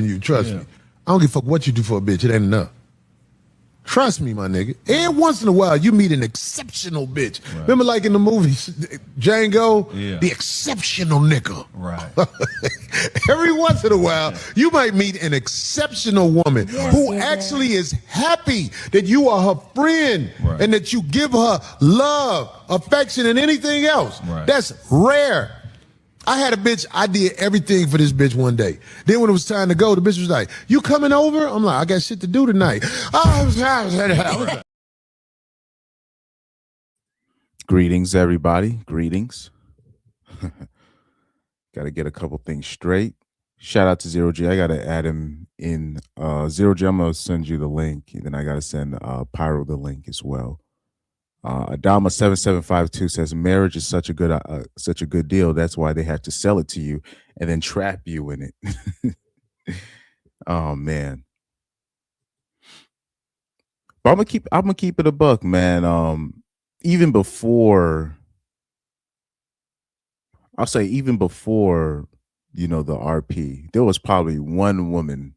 you. Trust me. I don't give a fuck what you do for a bitch. It ain't enough. Trust me, my nigga. Every once in a while, you meet an exceptional bitch. Right. Remember, like in the movies, Django, the exceptional nigga. Right. Every once in a while, you might meet an exceptional woman who actually is happy that you are her friend and that you give her love, affection, and anything else. Right. That's rare. I had a bitch, I did everything for this bitch one day. Then when it was time to go, the bitch was like, you coming over? I'm like, I got shit to do tonight. Greetings, everybody. Greetings. Got to get a couple things straight. Shout out to Zero G. I got to add him in. Zero G, I'm going to send you the link. And then I got to send Pyro the link as well. Adama7752 says marriage is such a good deal. That's why they have to sell it to you and then trap you in it. Oh man. But I'm gonna keep it a buck, man. Even before the RP, there was probably one woman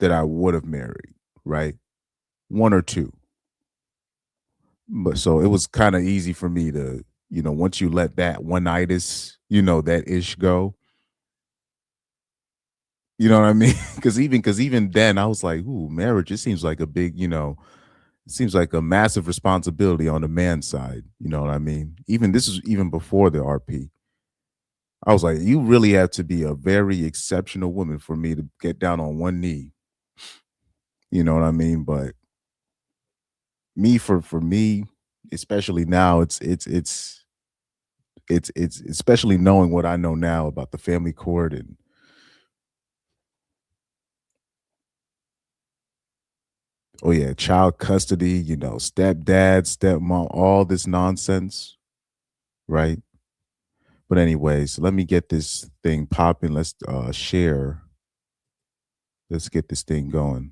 that I would have married, right? One or two. But so it was kind of easy for me to, once you let that one-itis, that ish go, you know what I mean? Because even then I was like, ooh, marriage, it seems like a big, it seems like a massive responsibility on the man's side. You know what I mean? This is even before the RP. I was like, you really have to be a very exceptional woman for me to get down on one knee. You know what I mean? But for me, especially now, it's especially knowing what I know now about the family court and child custody, stepdad, stepmom, all this nonsense, right? But anyways, let me get this thing popping. Let's share. Let's get this thing going.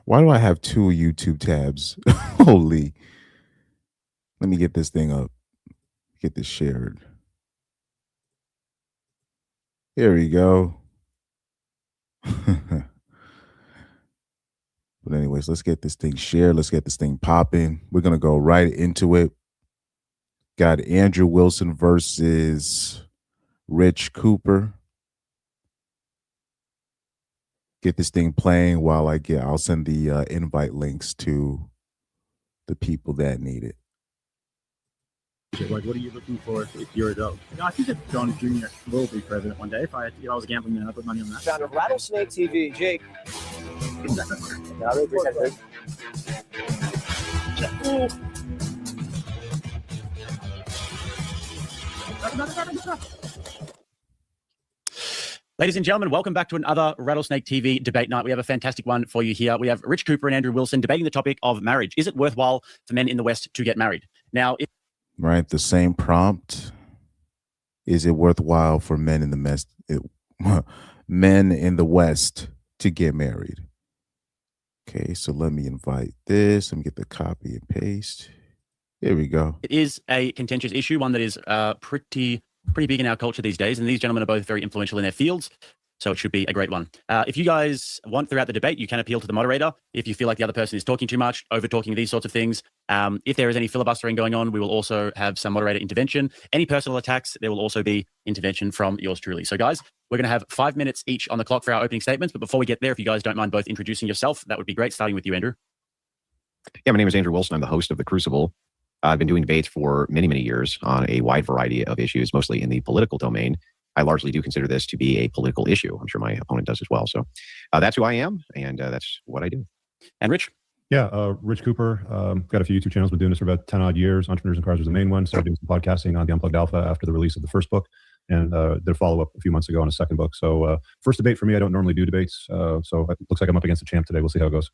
Why do I have two YouTube tabs? Holy. Let me get this thing up. Get this shared. Here we go. But anyways, let's get this thing shared. Let's get this thing popping. We're going to go right into it. Got Andrew Wilson versus Rich Cooper. Get this thing playing while I'll send the invite links to the people that need it. Like, what are you looking for if you're adult? I think that John Jr. will be president one day. If I was a gambling man, I'd put money on that. Found a Rattlesnake TV, Jake. Ladies and gentlemen, welcome back to another Rattlesnake TV debate night. We have a fantastic one for you here. We have Rich Cooper and Andrew Wilson debating the topic of marriage. Is it worthwhile for men in the West to get married? Now, right, the same prompt. Is it worthwhile for men in the West to get married? Okay, so let me invite this. Let me get the copy and paste. Here we go. It is a contentious issue, one that is pretty big in our culture these days, and these gentlemen are both very influential in their fields, so it should be a great one. If you guys want throughout the debate, you can appeal to the moderator. If you feel like the other person is talking too much, over-talking, these sorts of things. If there is any filibustering going on, we will also have some moderator intervention. Any personal attacks, there will also be intervention from yours truly. So guys, we're going to have 5 minutes each on the clock for our opening statements, but before we get there, if you guys don't mind both introducing yourself, that would be great, starting with you, Andrew. Yeah, my name is Andrew Wilson. I'm the host of The Crucible. I've been doing debates for many, many years on a wide variety of issues, mostly in the political domain. I largely do consider this to be a political issue. I'm sure my opponent does as well. So that's who I am, and that's what I do. And Rich? Yeah, Rich Cooper. Got a few YouTube channels. Been doing this for about 10 odd years. Entrepreneurs and Cars was the main one. Started doing some podcasting on the Unplugged Alpha after the release of the first book, and did a follow-up a few months ago on a second book. So first debate for me. I don't normally do debates. So it looks like I'm up against a champ today. We'll see how it goes.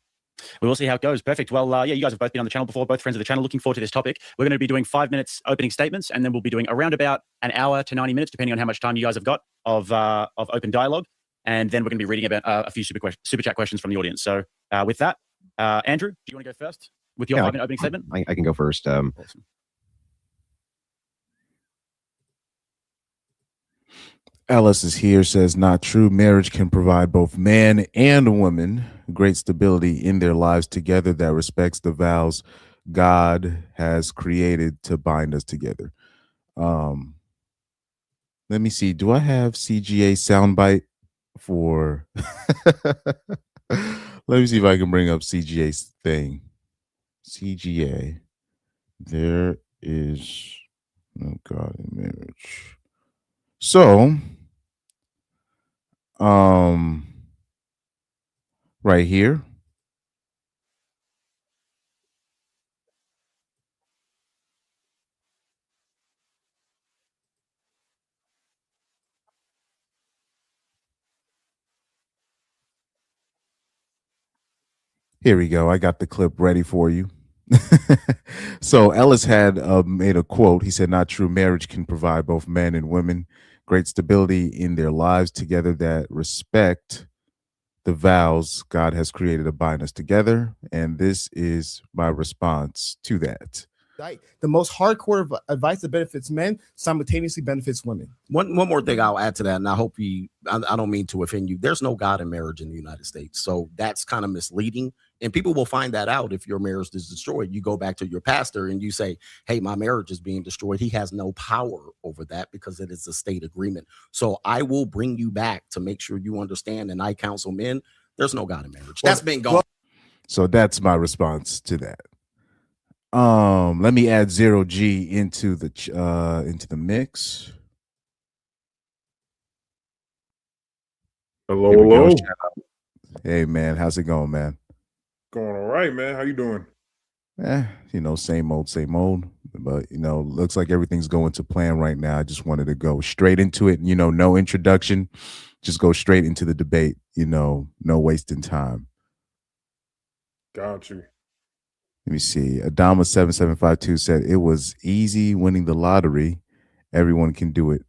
We will see how it goes. Perfect. Well, yeah, you guys have both been on the channel before, both friends of the channel. Looking forward to this topic. We're going to be doing 5 minutes opening statements, and then we'll be doing around about an hour to 90 minutes, depending on how much time you guys have got of open dialogue. And then we're going to be reading about a few super chat questions from the audience. So with that, Andrew, do you want to go first with your 5 minute opening statement? I can go first. Awesome. Alice is here, says not true. Marriage can provide both man and woman great stability in their lives together that respects the vows God has created to bind us together. Um, let me see. Do I have CGA soundbite for? Let me see if I can bring up CGA's thing. CGA. There is no God in marriage. So, right here. Here we go. I got the clip ready for you. So Ellis had made a quote. He said, "Not true. Marriage can provide both men and women great stability in their lives together that respect the vows God has created to bind us together." And this is my response to that. Right. The most hardcore advice that benefits men simultaneously benefits women. One more thing I'll add to that, and I hope I don't mean to offend you. There's no God in marriage in the United States. So that's kind of misleading. And people will find that out if your marriage is destroyed. You go back to your pastor and you say, hey, my marriage is being destroyed. He has no power over that because it is a state agreement. So I will bring you back to make sure you understand. And I counsel men, there's no God in marriage. That's been gone. So that's my response to that. Let me add 0G into the mix. Hello, hello. Hey man, how's it going, man? Going all right, man. How you doing? Same old. But looks like everything's going to plan right now. I just wanted to go straight into it. No introduction, just go straight into the debate. No wasting time. Got you. Let me see. Adama 7752 said it was easy winning the lottery. Everyone can do it.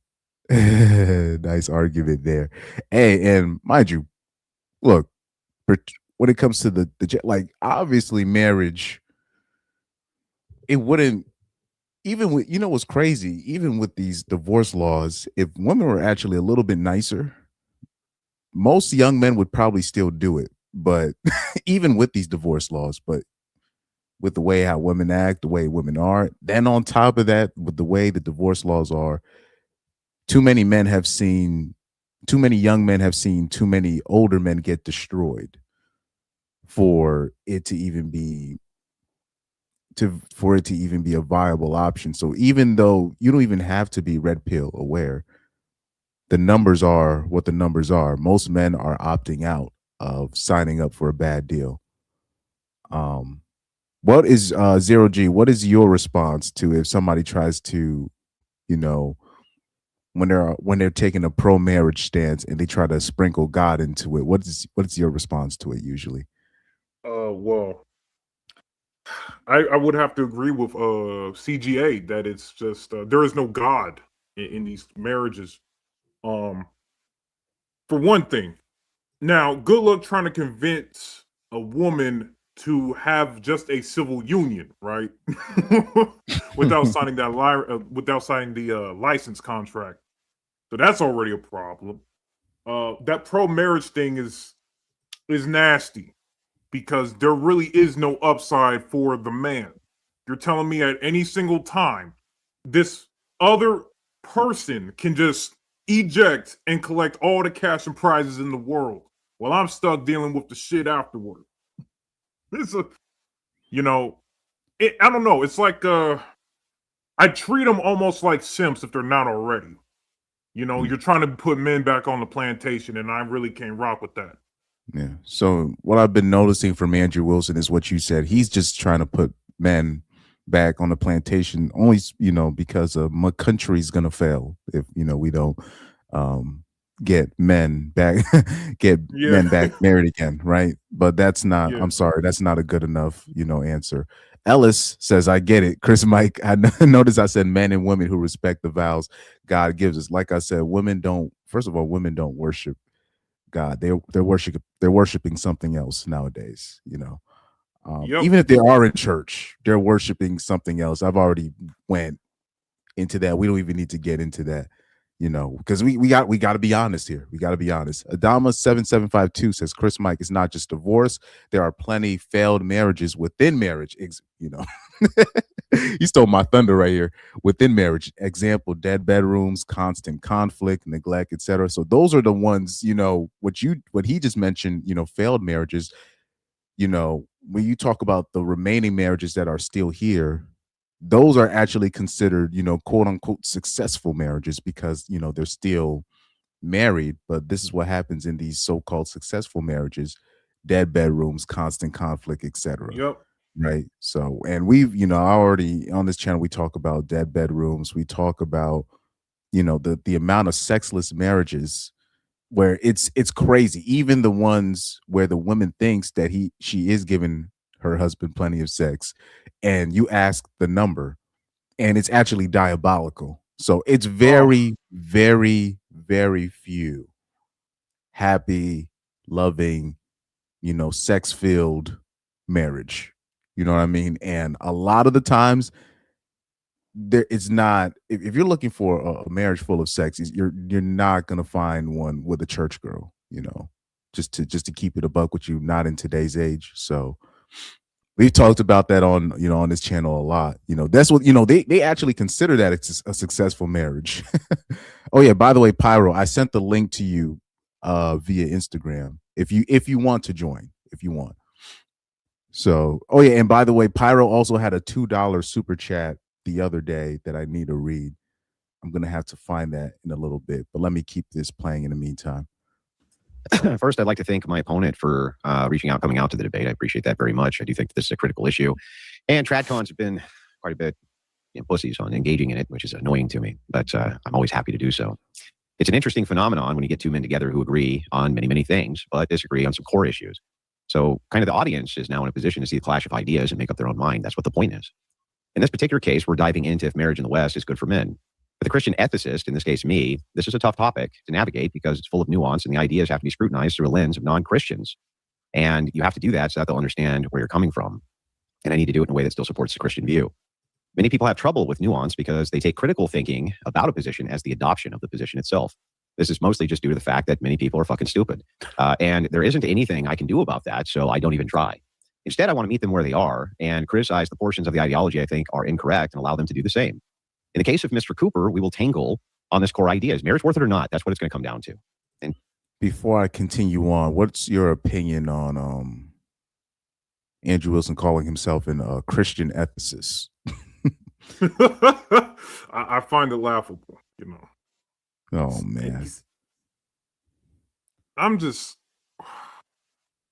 Nice argument there. Hey, and mind you, look, when it comes to the obviously marriage, it wouldn't, even with, what's crazy, even with these divorce laws, if women were actually a little bit nicer, most young men would probably still do it. But even with these divorce laws, but with the way how women act, the way women are, then on top of that, with the way the divorce laws are, too many young men have seen too many older men get destroyed for it to even be a viable option. So even though you don't even have to be red pill aware, the numbers are what the numbers are. Most men are opting out of signing up for a bad deal. What is 0G? What is your response to if somebody tries to, when they're taking a pro marriage stance and they try to sprinkle God into it? What is your response to it usually? Well, I would have to agree with CGA that it's just there is no God in these marriages. For one thing, now good luck trying to convince a woman to have just a civil union, right? without signing the license contract. So that's already a problem. That pro marriage thing is nasty because there really is no upside for the man. You're telling me at any single time this other person can just eject and collect all the cash and prizes in the world while I'm stuck dealing with the shit afterward. This is I don't know. It's like I treat them almost like simps if they're not already. You're trying to put men back on the plantation, and I really can't rock with that. Yeah. So what I've been noticing from Andrew Wilson is what you said. He's just trying to put men back on the plantation only, because my country's gonna fail if we don't get men back men back married again, right? But that's not. I'm sorry, that's not a good enough answer. Ellis says, I get it. Chris Mike, I noticed I said men and women who respect the vows God gives us. Like I said, women don't worship God. They're worshiping something else nowadays. Even if they are in church, they're worshiping something else. I've already went into that. We don't even need to get into that. You know, because we got to be honest here. We got to be honest. Adama7752 says Chris Mike is not just divorce. There are plenty failed marriages within marriage. You know, you stole my thunder right here. Within marriage, example: dead bedrooms, constant conflict, neglect, etc. So those are the ones. You know, what he just mentioned. You know, failed marriages. You know, when you talk about the remaining marriages that are still here, those are actually considered, you know, quote unquote successful marriages because, you know, they're still married. But this is what happens in these so-called successful marriages: dead bedrooms, constant conflict, etc. Yep. Right. So, and we've, you know, already on this channel, we talk about dead bedrooms. We talk about, you know, the amount of sexless marriages where it's crazy. Even the ones where the woman thinks that she is giving her husband plenty of sex, and you ask the number, and it's actually diabolical. So it's very, very, very few happy, loving, you know, sex-filled marriage. You know what I mean? And a lot of the times, there it's not. If you're looking for a marriage full of sex, you're not gonna find one with a church girl. You know, just to keep it a buck with you, not in today's age. So we've talked about that on, you know, on this channel a lot. You know, that's what, you know, they actually consider that it's a successful marriage. Oh yeah, by the way, Pyro, I sent the link to you via Instagram if you want to join, if you want. So, oh yeah, and by the way, Pyro also had a $2 super chat the other day that I need to read. I'm gonna have to find that in a little bit, but let me keep this playing in the meantime. First, I'd like to thank my opponent for reaching out, coming out to the debate. I appreciate that very much. I do think this is a critical issue. And TradCons have been quite a bit pussies on engaging in it, which is annoying to me, but I'm always happy to do so. It's an interesting phenomenon when you get two men together who agree on many, many things, but disagree on some core issues. So kind of the audience is now in a position to see the clash of ideas and make up their own mind. That's what the point is. In this particular case, we're diving into if marriage in the West is good for men. For the Christian ethicist, in this case me, this is a tough topic to navigate because it's full of nuance and the ideas have to be scrutinized through a lens of non-Christians. And you have to do that so that they'll understand where you're coming from. And I need to do it in a way that still supports the Christian view. Many people have trouble with nuance because they take critical thinking about a position as the adoption of the position itself. This is mostly just due to the fact that many people are fucking stupid. And there isn't anything I can do about that, so I don't even try. Instead, I want to meet them where they are and criticize the portions of the ideology I think are incorrect and allow them to do the same. In the case of Mr. Cooper, we will tangle on this core idea. Is marriage worth it or not? That's what it's going to come down to. And before I continue on, what's your opinion on Andrew Wilson calling himself a Christian ethicist? I find it laughable, you know. Oh man.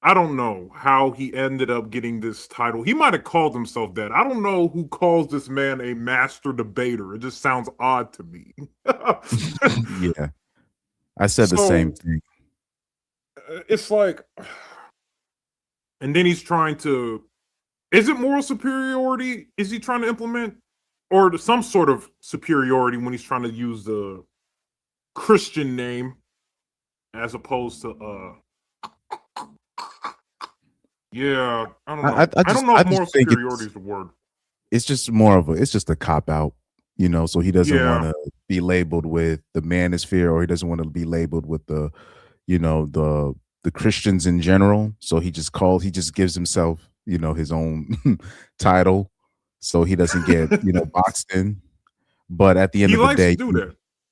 I don't know how he ended up getting this title. He might have called himself that. I don't know who calls this man a master debater. It just sounds odd to me. Yeah. I said the same thing. It's like, and then he's trying to, is it moral superiority? Is he trying to implement, or some sort of superiority when he's trying to use the Christian name as opposed to yeah, I don't know. I don't know if moral superiority is the word. It's just more of it's just a cop out, you know, so he doesn't want to be labeled with the manosphere, or he doesn't want to be labeled with the, you know, the Christians in general. So he just gives himself, you know, his own title so he doesn't get, you know, boxed in. But at the end of the day,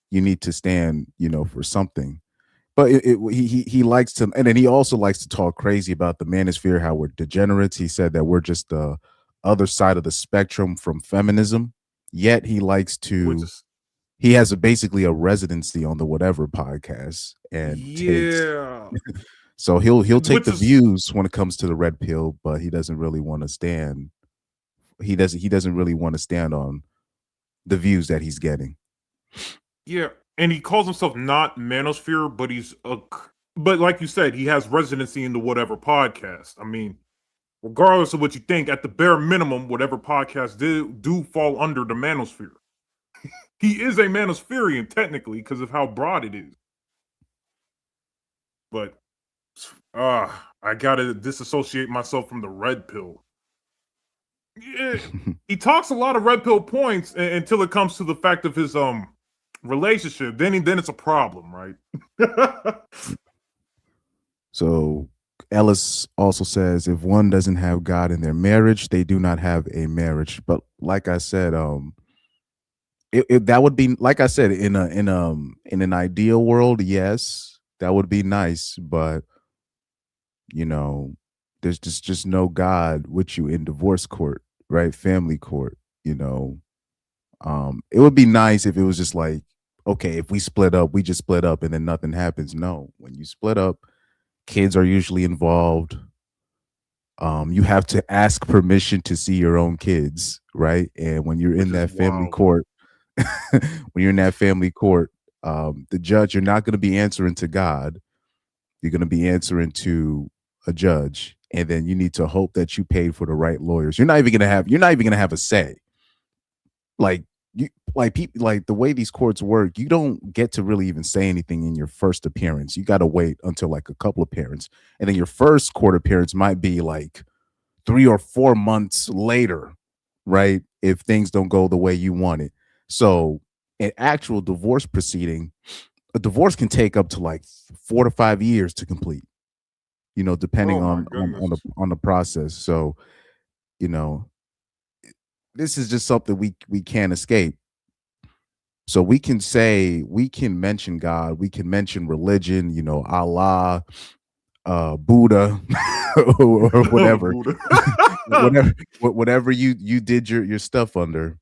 you need to stand, you know, for something. But he likes to, and then he also likes to talk crazy about the manosphere, how we're degenerates. He said that we're just the other side of the spectrum from feminism. Yet he likes to, he has basically a residency on the Whatever podcast, and so he'll take the views when it comes to the red pill, but he doesn't really want to stand. He doesn't really want to stand on the views that he's getting. Yeah. And he calls himself not manosphere, but like you said, he has residency in the Whatever podcast. I mean, regardless of what you think, at the bare minimum, Whatever podcasts do fall under the manosphere. He is a manospherian technically because of how broad it is. But I gotta disassociate myself from the red pill. Yeah, he talks a lot of red pill points until it comes to the fact of his relationship, then it's a problem, right? So Ellis also says if one doesn't have God in their marriage, they do not have a marriage. But like I said, that would be, like I said, in an ideal world, yes, that would be nice. But you know, there's just no God with you in divorce court, right? Family court, you know. It would be nice if it was just like, okay, if we split up, we just split up and then nothing happens. No, when you split up, kids are usually involved. You have to ask permission to see your own kids, right? And when you're in that family court, when you're in that family court, the judge, you're not going to be answering to God. You're going to be answering to a judge, and then you need to hope that you paid for the right lawyers. You're not even going to have a say. Like people, like the way these courts work, you don't get to really even say anything in your first appearance. You got to wait until like a couple appearances, and then your first court appearance might be like 3 or 4 months later, right? If things don't go the way you want it. So an actual divorce proceeding, a divorce can take up to like 4 to 5 years to complete, you know, depending on the process. So, you know, this is just something we can't escape. So we can mention God, we can mention religion, you know, Allah, Buddha, or whatever, whatever you did your stuff under.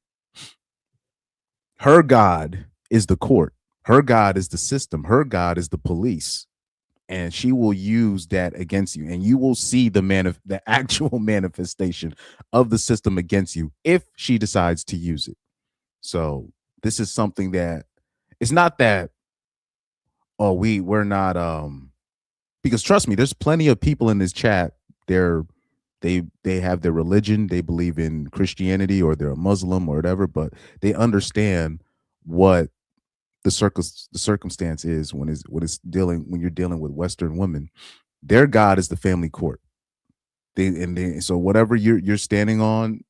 Her God is the court. Her God is the system. Her God is the police, and she will use that against you. And you will see the actual manifestation of the system against you if she decides to use it. So this is something that it's not that. Oh, we're not because trust me, there's plenty of people in this chat. They have their religion, they believe in Christianity, or they're a Muslim or whatever, but they understand what the circumstance is when you're dealing with Western women. Their God is the family court. So whatever you're standing on,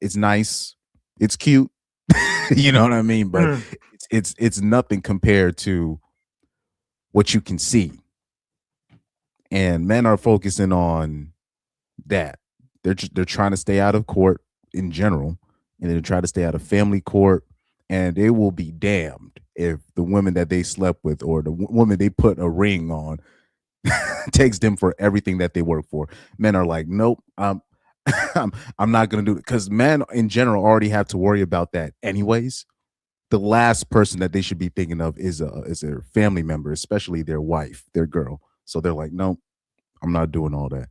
it's nice, it's cute, you know what I mean? But it's nothing compared to what you can see. And men are focusing on that. They're trying to stay out of court in general, and they try to stay out of family court, and they will be damned if the women that they slept with or the woman they put a ring on takes them for everything that they work for. Men are like, nope, I'm not gonna do it, because men in general already have to worry about that anyways. The last person that they should be thinking of is their family member, especially their wife, their girl. So they're like, nope, I'm not doing all that.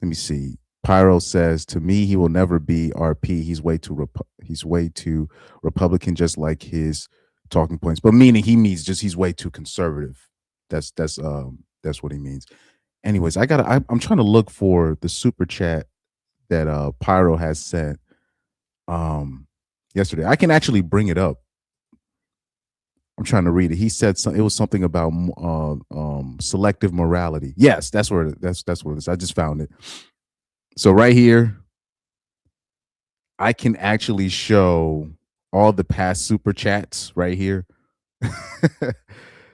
Let me see. Pyro says, to me, he will never be RP. He's way too Republican, just like his talking points. But meaning he means just he's way too conservative. That's what he means. Anyways, I'm trying to look for the super chat that Pyro has sent yesterday. I can actually bring it up. I'm trying to read it. He said it was something about selective morality. Yes, that's where that's what it is. I just found it. So right here, I can actually show all the past super chats right here.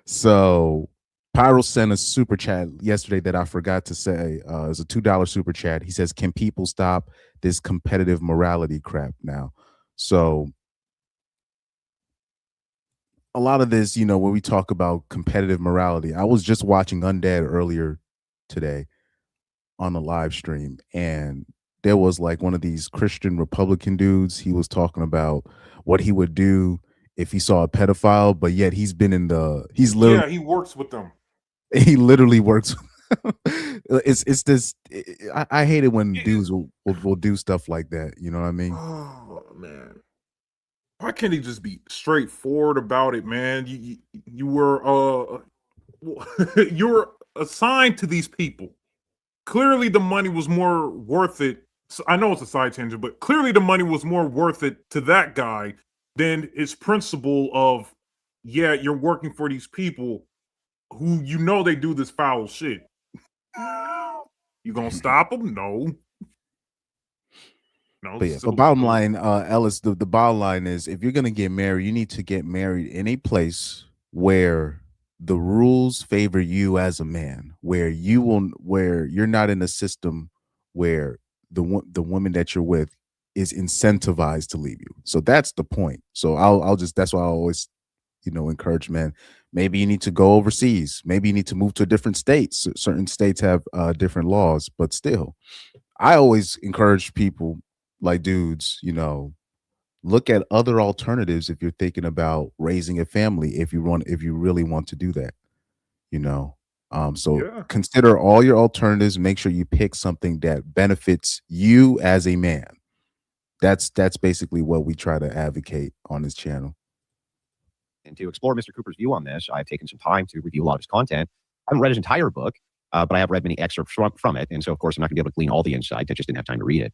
So Pyro sent a super chat yesterday that I forgot to say. It was a $2 super chat. He says, "Can people stop this competitive morality crap now?" So a lot of this, you know, when we talk about competitive morality, I was just watching Undead earlier today on a live stream, and there was like one of these Christian Republican dudes. He was talking about what he would do if he saw a pedophile, but yet he works with them. He literally works. It's this. I hate it when dudes will do stuff like that. You know what I mean? Oh man, why can't he just be straightforward about it, man? You were you were assigned to these people. Clearly, the money was more worth it. So I know it's a side tangent, but clearly the money was more worth it to that guy than his principle of, yeah, you're working for these people who you know they do this foul shit. You gonna stop them? No. No, But yeah, so, but bottom line, Ellis, the bottom line is if you're gonna get married, you need to get married in a place where the rules favor you as a man, where you're not in a system where the woman that you're with is incentivized to leave you. So that's the point. So I'll just that's why I always, encourage men. Maybe you need to go overseas. Maybe you need to move to a different state. Certain states have different laws, but still, I always encourage people, like dudes, look at other alternatives if you're thinking about raising a family, if you really want to do that, so Yeah. consider all your alternatives. Make sure you pick something that benefits you as a man. That's basically what we try to advocate on this channel. And to explore Mr. Cooper's view on this, I've taken some time to review a lot of his content. I haven't read his entire book, but I have read many excerpts from it. And so, of course, I'm not going to be able to glean all the insight. I just didn't have time to read it.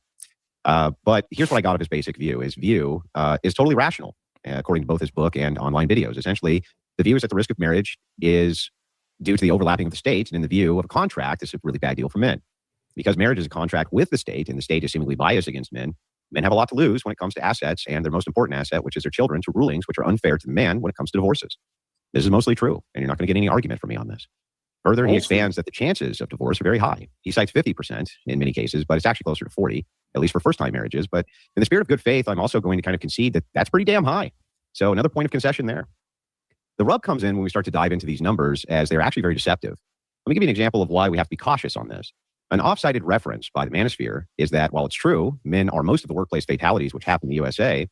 But here's what I got of his basic view. His view is totally rational, according to both his book and online videos. Essentially, the view is that the risk of marriage is due to the overlapping of the states, and in the view of a contract, it's a really bad deal for men. Because marriage is a contract with the state, and the state is seemingly biased against men, men have a lot to lose when it comes to assets, and their most important asset, which is their children, to rulings which are unfair to the man when it comes to divorces. This is mostly true, and you're not going to get any argument from me on this. Further, he expands that the chances of divorce are very high. He cites 50% in many cases, but it's actually closer to 40, at least for first-time marriages. But in the spirit of good faith, I'm also going to kind of concede that that's pretty damn high. So another point of concession there. The rub comes in when we start to dive into these numbers, as they're actually very deceptive. Let me give you an example of why we have to be cautious on this. An off-cited reference by the Manosphere is that while it's true, men are most of the workplace fatalities which happen in the USA,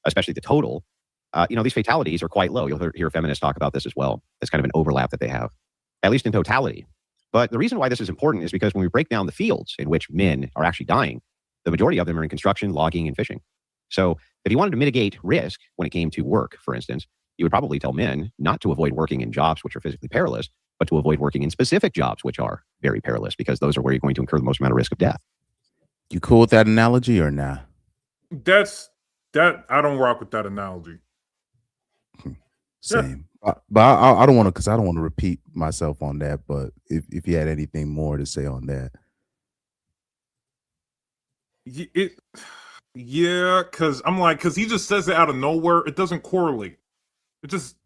especially the total, these fatalities are quite low. You'll hear feminists talk about this as well. That's kind of an overlap that they have, at least in totality. But the reason why this is important is because when we break down the fields in which men are actually dying, the majority of them are in construction, logging, and fishing. So if you wanted to mitigate risk when it came to work, for instance, you would probably tell men not to avoid working in jobs which are physically perilous, but to avoid working in specific jobs which are very perilous, because those are where you're going to incur the most amount of risk of death. You cool with that analogy or not? I don't rock with that analogy. Same. But I don't want to, because I don't want to repeat myself on that. But if you had anything more to say on that. Yeah, because he just says it out of nowhere. It doesn't correlate. It just,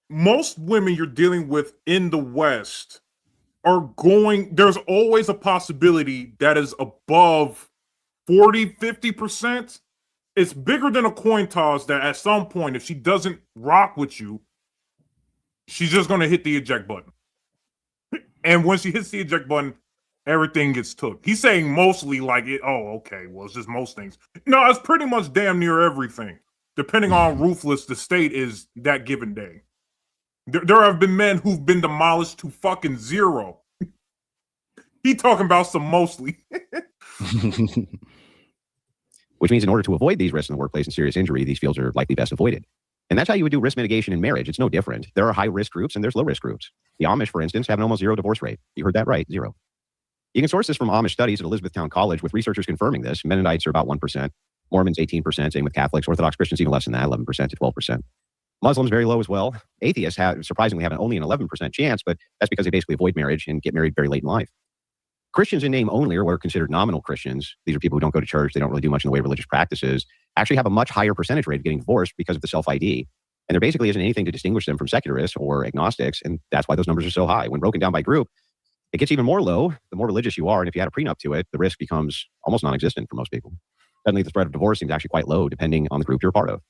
most women you're dealing with in the West there's always a possibility that is above 40-50%. It's bigger than a coin toss that at some point, if she doesn't rock with you, she's just going to hit the eject button. And when she hits the eject button, everything gets took. He's saying mostly like, okay, well, it's just most things. No, it's pretty much damn near everything. Depending on ruthless the state is that given day. There have been men who've been demolished to fucking zero. He talking about some mostly. Which means in order to avoid these risks in the workplace and serious injury, these fields are likely best avoided. And that's how you would do risk mitigation in marriage. It's no different. There are high-risk groups and there's low-risk groups. The Amish, for instance, have an almost zero divorce rate. You heard that right, 0. You can source this from Amish studies at Elizabethtown College, with researchers confirming this. Mennonites are about 1%, Mormons 18%, same with Catholics, Orthodox Christians even less than that, 11% to 12%. Muslims very low as well. Atheists surprisingly have only an 11% chance, but that's because they basically avoid marriage and get married very late in life. Christians in name only, or what are considered nominal Christians, these are people who don't go to church, they don't really do much in the way of religious practices, actually have a much higher percentage rate of getting divorced because of the self-ID. And there basically isn't anything to distinguish them from secularists or agnostics, and that's why those numbers are so high. When broken down by group, it gets even more low the more religious you are, and if you add a prenup to it, the risk becomes almost non-existent for most people. Suddenly the threat of divorce seems actually quite low depending on the group you're a part of.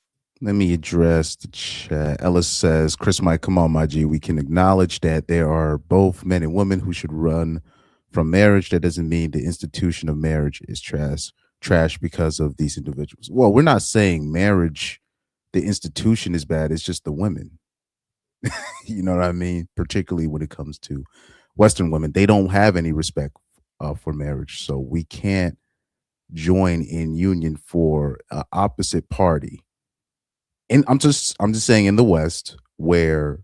Let me address the chat. Ellis says, Chris Mike, come on, my G. We can acknowledge that there are both men and women who should run from marriage. That doesn't mean the institution of marriage is trash because of these individuals. Well, we're not saying marriage, the institution is bad. It's just the women. You know what I mean? Particularly when it comes to Western women. They don't have any respect for marriage. So we can't join in union for an opposite party. And I'm just saying in the West, where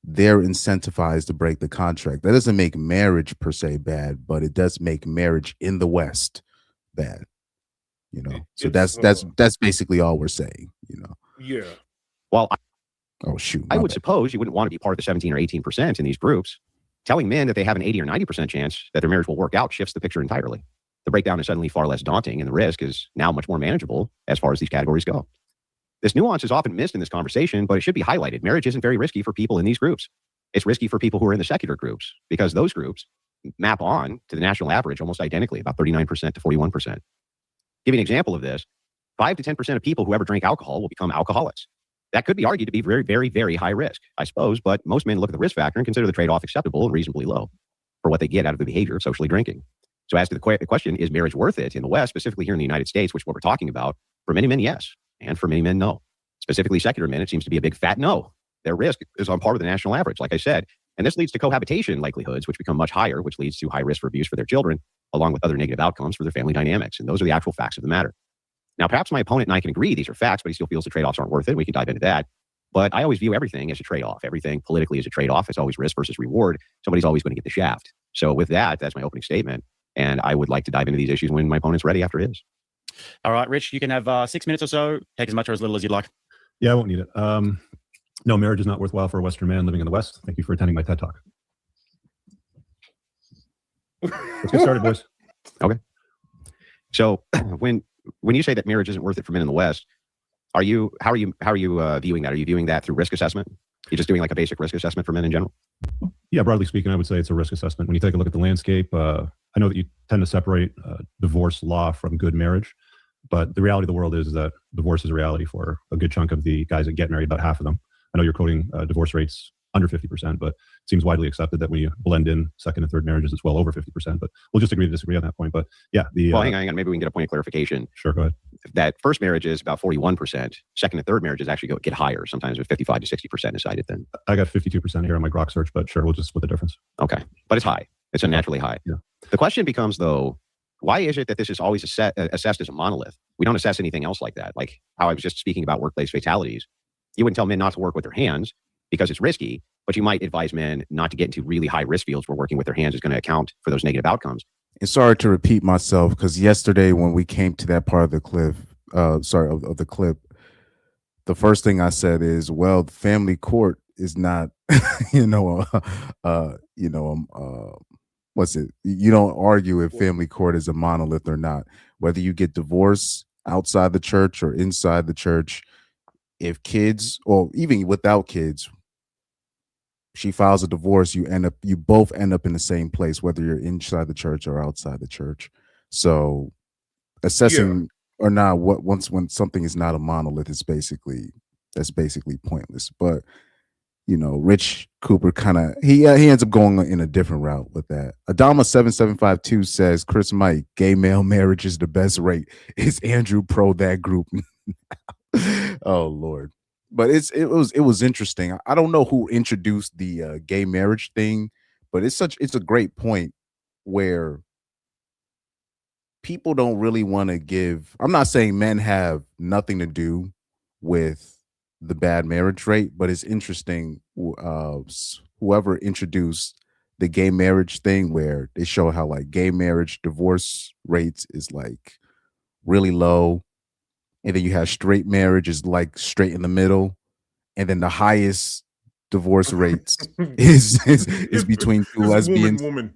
they're incentivized to break the contract. That doesn't make marriage per se bad, but it does make marriage in the West bad. You know, so that's basically all we're saying. You know. Yeah. Well, I would suppose you wouldn't want to be part of the 17 or 18% in these groups. Telling men that they have an 80 or 90% chance that their marriage will work out shifts the picture entirely. the breakdown is suddenly far less daunting, and the risk is now much more manageable as far as these categories go. This nuance is often missed in this conversation, but it should be highlighted. Marriage isn't very risky for people in these groups. It's risky for people who are in the secular groups, because those groups map on to the national average almost identically, about 39% to 41%. Give you an example of this: 5 to 10% of people who ever drink alcohol will become alcoholics. That could be argued to be very, very, very high risk, I suppose, but most men look at the risk factor and consider the trade-off acceptable and reasonably low for what they get out of the behavior of socially drinking. So as to the question, is marriage worth it in the West, specifically here in the United States, which is what we're talking about? For many men, yes. And for many men, no. Specifically secular men, it seems to be a big fat no. Their risk is on par with the national average, like I said. And this leads to cohabitation likelihoods, which become much higher, which leads to high risk for abuse for their children, along with other negative outcomes for their family dynamics. And those are the actual facts of the matter. Now, perhaps my opponent and I can agree these are facts, but he still feels the trade-offs aren't worth it. We can dive into that. But I always view everything as a trade-off. Everything politically is a trade-off. It's always risk versus reward. Somebody's always going to get the shaft. So with that, that's my opening statement. And I would like to dive into these issues when my opponent's ready after his. All right, Rich, you can have 6 minutes or so. Take as much or as little as you'd like. Yeah, I won't need it. No, marriage is not worthwhile for a Western man living in the West. Thank you for attending my TED Talk. Let's get started, boys. Okay. So when you say that marriage isn't worth it for men in the West, how are you viewing that? Are you viewing that through risk assessment? You're just doing like a basic risk assessment for men in general? Yeah, broadly speaking, I would say it's a risk assessment. When you take a look at the landscape, I know that you tend to separate divorce law from good marriage, but the reality of the world is that divorce is a reality for a good chunk of the guys that get married, about half of them. I know you're quoting divorce rates under 50%, but it seems widely accepted that when you blend in second and third marriages, it's well over 50%. But we'll just agree to disagree on that point. But yeah, well, hang on. Maybe we can get a point of clarification. Sure, go ahead. That first marriage is about 41%. Second and third marriages actually get higher. Sometimes it's 55 to 60% is cited then. I got 52% here on my Grok search, but sure, we'll just split the difference. Okay. But it's high. It's unnaturally high. Yeah. The question becomes, though, why is it that this is always assessed as a monolith? We don't assess anything else like that. Like how I was just speaking about workplace fatalities. You wouldn't tell men not to work with their hands because it's risky, but you might advise men not to get into really high risk fields where working with their hands is going to account for those negative outcomes. And sorry to repeat myself, because yesterday when we came to that part of the clip, of the clip, the first thing I said is, well, the family court is not, what's it? You don't argue if family court is a monolith or not. Whether you get divorced outside the church or inside the church, if kids, or even without kids, she files a divorce, you both end up in the same place, whether you're inside the church or outside the church. So assessing or not when something is not a monolith, that's basically pointless. But Rich Cooper he ends up going in a different route with that. Adama 7752 says, Chris Mike, gay male marriage is the best rate. Is Andrew pro that group? Oh Lord. But it was interesting. I don't know who introduced the gay marriage thing, but it's a great point where people don't really want to give. I'm not saying men have nothing to do with the bad marriage rate, but it's interesting. Whoever introduced the gay marriage thing, where they show how like gay marriage divorce rates is like really low, and then you have straight marriage is like straight in the middle, and then the highest divorce rates is between two lesbians. Woman.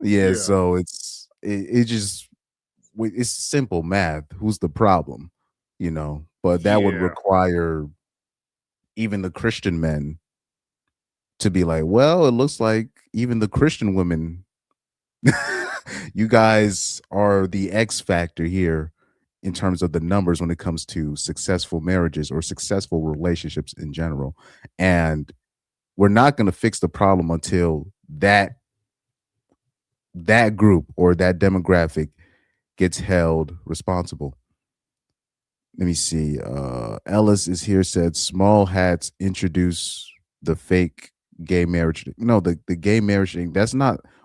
Yeah, so it's simple math. Who's the problem? But that would require even the Christian men to be like, well, it looks like even the Christian women, you guys are the X factor here in terms of the numbers when it comes to successful marriages or successful relationships in general. And we're not going to fix the problem until that group or that demographic gets held responsible. Let me see. Ellis is here, said small hats introduce the fake gay marriage. No, the gay marriage thing,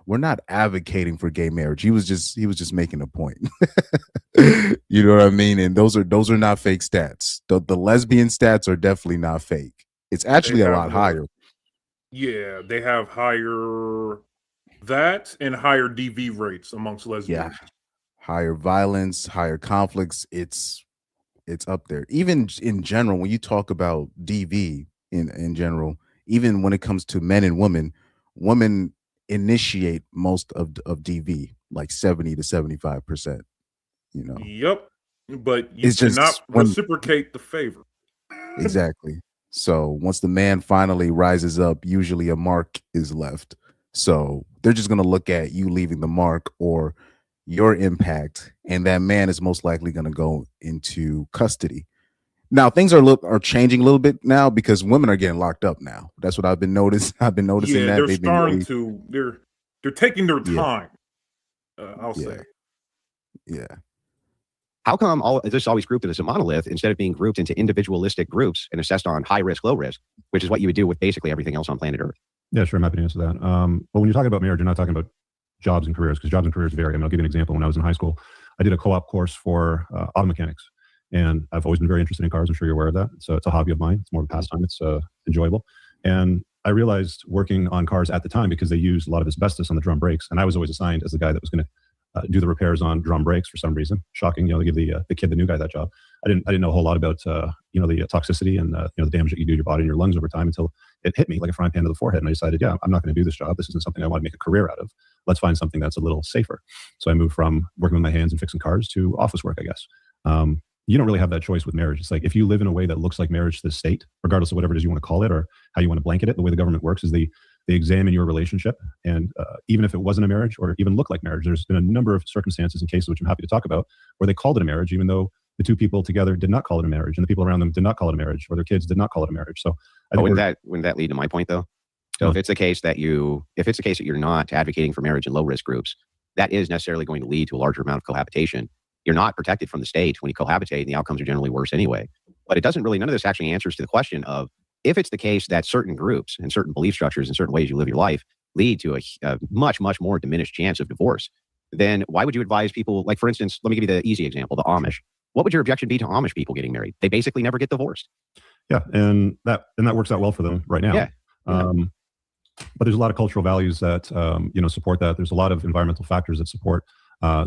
we're not advocating for gay marriage. He was just making a point. You know what I mean? And those are not fake stats. The lesbian stats are definitely not fake. It's actually a lot higher. Yeah, they have higher that and higher DV rates amongst lesbians. Yeah. Higher violence, higher conflicts. It's up there. Even in general, when you talk about DV in general, even when it comes to men and women initiate most of DV, like 70 to 75%. You know, Yep. But you it's just cannot when reciprocate the favor. exactly. So once the man finally rises up, usually a mark is left. So they're just going to look at you leaving the mark or your impact, and that man is most likely going to go into custody. Now things are changing a little bit now because women are getting locked up now. That's what I've been noticing. I've been noticing Yeah, that they're they've been starting really, to. They're taking their yeah, time. I'll yeah, say. yeah. How come all is this always grouped as a monolith instead of being grouped into individualistic groups and assessed on high risk, low risk, which is what you would do with basically everything else on planet Earth? Yeah, sure. I'm happy to answer that. But when you're talking about marriage, you're not talking about jobs and careers, because jobs and careers vary. I mean, I'll give you an example. When I was in high school, I did a co-op course for auto mechanics, and I've always been very interested in cars. I'm sure you're aware of that. So it's a hobby of mine. It's more of a pastime. It's enjoyable. And I realized working on cars at the time, because they use a lot of asbestos on the drum brakes, and I was always assigned as the guy that was going to do the repairs on drum brakes for some reason. Shocking, they give the kid, the new guy, that job. I didn't know a whole lot about the toxicity and the damage that you do to your body and your lungs over time until it hit me like a frying pan to the forehead. And I decided, yeah, I'm not going to do this job. This isn't something I want to make a career out of. Let's find something that's a little safer. So I moved from working with my hands and fixing cars to office work, I guess. You don't really have that choice with marriage. It's like if you live in a way that looks like marriage to the state, regardless of whatever it is you want to call it or how you want to blanket it, the way the government works is they examine your relationship. And even if it wasn't a marriage or even looked like marriage, there's been a number of circumstances and cases, which I'm happy to talk about, where they called it a marriage, even though the two people together did not call it a marriage and the people around them did not call it a marriage, or their kids did not call it a marriage. So wouldn't that lead to my point though? So if it's the case that you're not advocating for marriage in low risk groups, that is necessarily going to lead to a larger amount of cohabitation. You're not protected from the state when you cohabitate, and the outcomes are generally worse anyway. But it doesn't really, none of this actually answers to the question of if it's the case that certain groups and certain belief structures and certain ways you live your life lead to a much, much more diminished chance of divorce, then why would you advise people, like for instance, let me give you the easy example, the Amish. What would your objection be to Amish people getting married? They basically never get divorced. Yeah, and that works out well for them right now. Yeah. But there's a lot of cultural values that support that. There's a lot of environmental factors that support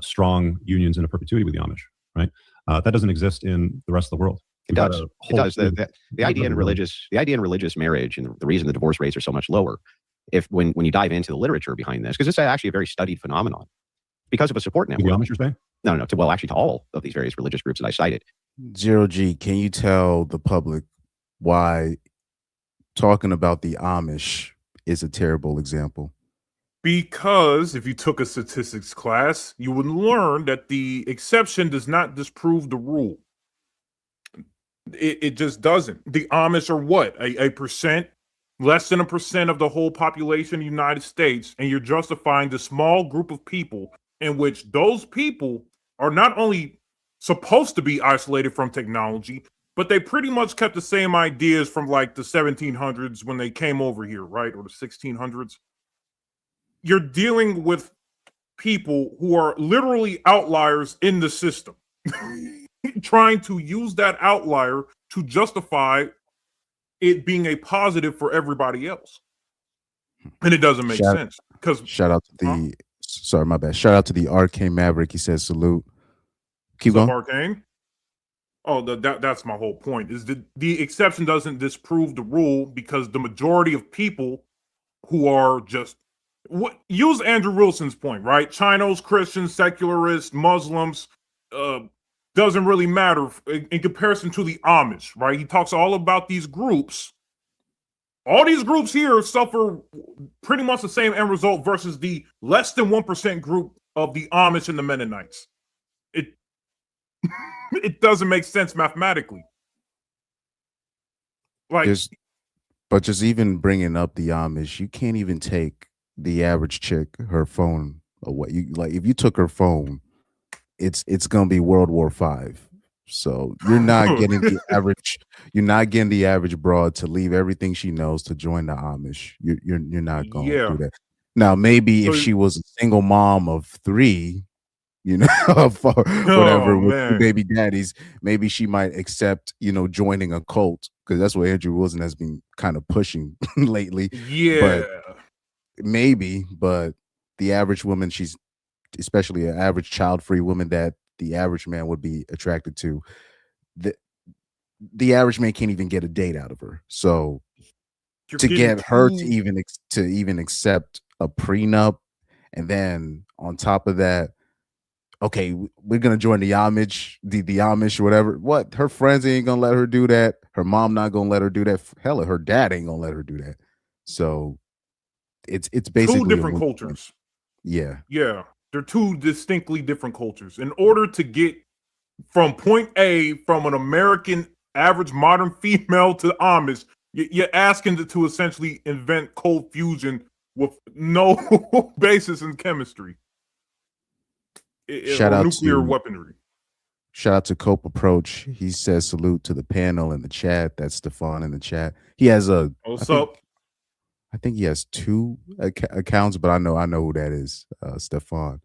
strong unions in a perpetuity with the Amish, right? That doesn't exist in the rest of the world. It does. It does. The idea in religious marriage, and the reason the divorce rates are so much lower, when you dive into the literature behind this, because it's actually a very studied phenomenon, because of a support network. The Amish, you're saying? No, actually to all of these various religious groups that I cited. Zero G, can you tell the public why talking about the Amish is a terrible example? Because if you took a statistics class, you would learn that the exception does not disprove the rule. It just doesn't. The Amish are what? A percent, less than 1% of the whole population of the United States, and you're justifying the small group of people in which those people are not only supposed to be isolated from technology, but they pretty much kept the same ideas from like the 1700s when they came over here, right? Or the 1600s. You're dealing with people who are literally outliers in the system, trying to use that outlier to justify it being a positive for everybody else. And it doesn't make sense. Because shout out to sorry, my bad. Shout out to the Arcane Maverick. He says salute. Keep going. Arcane. Oh, that's my whole point. Is the exception doesn't disprove the rule, because the majority of people who are just use Andrew Wilson's point, right? Chinos, Christians, secularists, Muslims, doesn't really matter in comparison to the Amish, right? He talks all about these groups. All these groups here suffer pretty much the same end result versus the less than 1% group of the Amish and the Mennonites. It doesn't make sense mathematically. But just even bringing up the Amish, you can't even take the average chick, her phone away. If you took her phone, it's gonna be World War V. So you're not getting the average. You're not getting the average broad to leave everything she knows to join the Amish. You're not going to do that. Now, maybe if she was a single mom of 3, whatever, with baby daddies, maybe she might accept, joining a cult, because that's what Andrew Wilson has been kind of pushing lately. Yeah, but the average woman, she's especially an average child-free woman that the average man would be attracted to. The average man can't even get a date out of her. So to get her to even accept a prenup, and then on top of that, okay, we're gonna join the Amish or whatever. What? Her friends ain't gonna let her do that. Her mom not gonna let her do that. Hell, her dad ain't gonna let her do that. So it's basically Two different cultures. Yeah. Yeah, they're two distinctly different cultures. In order to get from point A, from an American average modern female to Amish, you're asking to essentially invent cold fusion with no basis in chemistry Shout or out nuclear to weaponry. Shout out to Cope Approach. He says salute to the panel in the chat. That's Stefan in the chat. He has What's up? I think he has two accounts, but I know who that is, Stefan.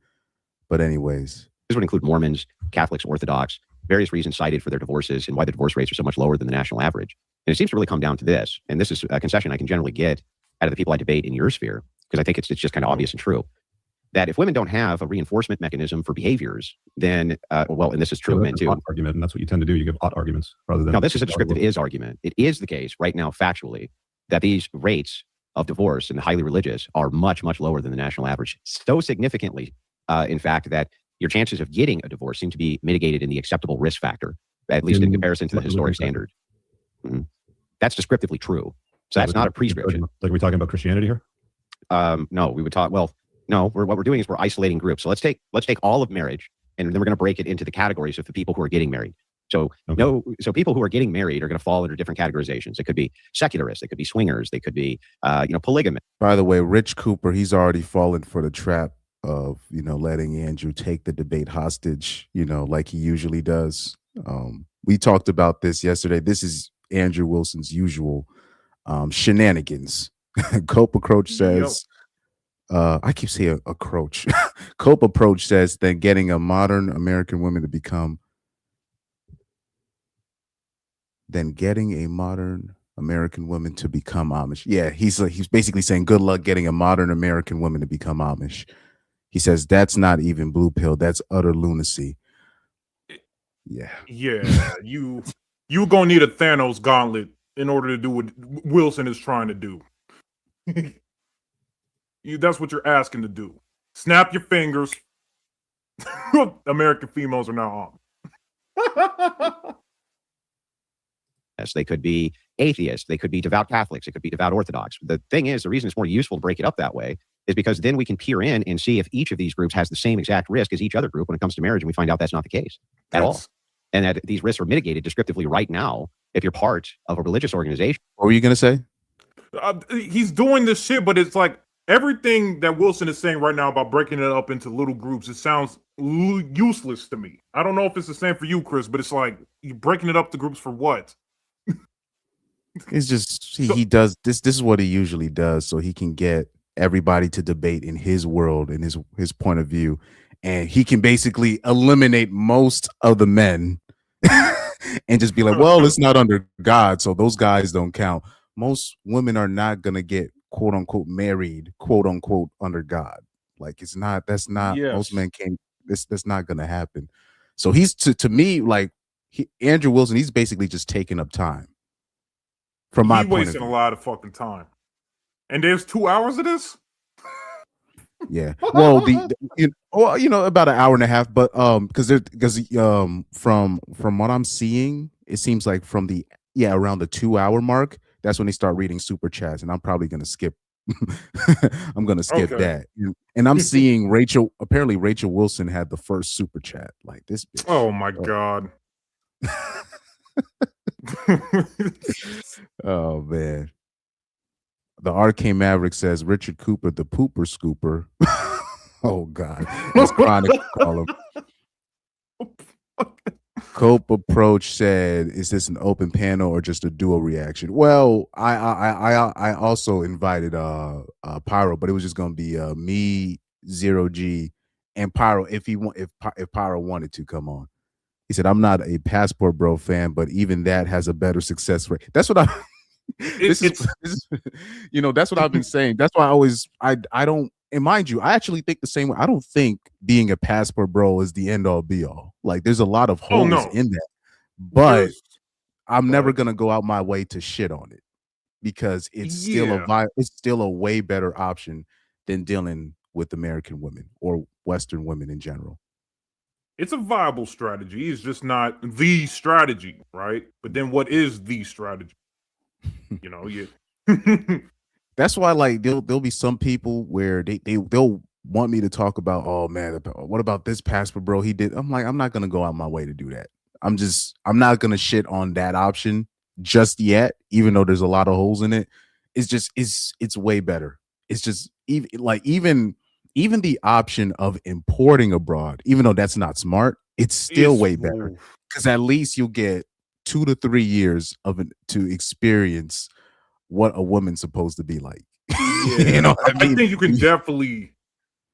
But anyways, this would include Mormons, Catholics, Orthodox, various reasons cited for their divorces and why the divorce rates are so much lower than the national average. And it seems to really come down to this, and this is a concession I can generally get out of the people I debate in your sphere, because I think it's just kind of obvious and true, that if women don't have a reinforcement mechanism for behaviors, then, well, and this is true of men too. Argument, and that's what you tend to do. You give hot arguments rather than. No, this is a descriptive is argument. It is the case right now, factually, that these rates of divorce and the highly religious are much, much lower than the national average. So significantly, in fact, that your chances of getting a divorce seem to be mitigated in the acceptable risk factor, at least in comparison to the historic standard. Mm-hmm. That's descriptively true. So that's not a prescription. Like, are we talking about Christianity here? No, we would talk. Well, no. What we're doing is we're isolating groups. So let's take all of marriage, and then we're going to break it into the categories of the people who are getting married. So so people who are getting married are going to fall under different categorizations. It could be secularists, they could be swingers, they could be polygamists. By the way, Rich Cooper, he's already fallen for the trap of letting Andrew take the debate hostage, like he usually does. We talked about this yesterday. This is Andrew Wilson's usual shenanigans. Cope Approach says, I keep saying Acroach. Cope Approach says that getting a modern American woman to become Amish. Yeah, he's basically saying good luck getting a modern American woman to become Amish. He says that's not even blue pill, that's utter lunacy. Yeah, you gonna need a Thanos gauntlet in order to do what Wilson is trying to do. That's what you're asking to do. Snap your fingers. American females are now on. Yes, they could be atheists, they could be devout Catholics, they could be devout Orthodox. The thing is, the reason it's more useful to break it up that way is because then we can peer in and see if each of these groups has the same exact risk as each other group when it comes to marriage, and we find out that's not the case at all. And that these risks are mitigated descriptively right now if you're part of a religious organization. What were you going to say? He's doing this shit, but it's like everything that Wilson is saying right now about breaking it up into little groups, it sounds useless to me. I don't know if it's the same for you, Chris, but it's like, you're breaking it up to groups for what? It's just he does this. This is what he usually does, so he can get everybody to debate in his world, in his point of view, and he can basically eliminate most of the men and just be like, well, it's not under God, so those guys don't count. Most women are not gonna get quote unquote married, quote unquote, under God. Like, it's not. That's not. Yes. Most men can't. That's not gonna happen. So he's to me like Andrew Wilson. He's basically just taking up time. From my point of view, wasting a lot of fucking time. And there's 2 hours of this. Yeah. Well, about an hour and a half, but because from what I'm seeing, it seems like from around the 2 hour mark, that's when they start reading super chats, and I'm probably gonna skip. I'm gonna skip that, and I'm seeing Rachel. Apparently, Rachel Wilson had the first super chat. Like this bitch. Oh my god. Oh man. The Arcane Maverick says Richard Cooper, the pooper scooper. Oh God, that's chronic. Call him. Cope Approach said, "Is this an open panel or just a duo reaction?" Well, I also invited Pyro, but it was just gonna be me, 0G, and Pyro if Pyro wanted to come on. He said, "I'm not a Passport Bro fan, but even that has a better success rate." That's what I. This is that's what I've been saying. That's why I don't. And mind you, I actually think the same way. I don't think being a Passport Bro is the end all be all. Like, there's a lot of holes in that, but I'm never gonna go out my way to shit on it because it's still a way better option than dealing with American women or Western women in general. It's a viable strategy. It's just not the strategy, right? But then what is the strategy? You know, That's why, like, there'll be some people where they'll want me to talk about, oh man, what about this passport, bro? He did. I'm like, I'm not gonna go out my way to do that. I'm not gonna shit on that option just yet, even though there's a lot of holes in it. It's way better. It's just even the option of importing abroad, even though that's not smart, it's still way better because at least you'll get 2 to 3 years to experience what a woman's supposed to be like. Yeah. You know what I mean? I think you can definitely.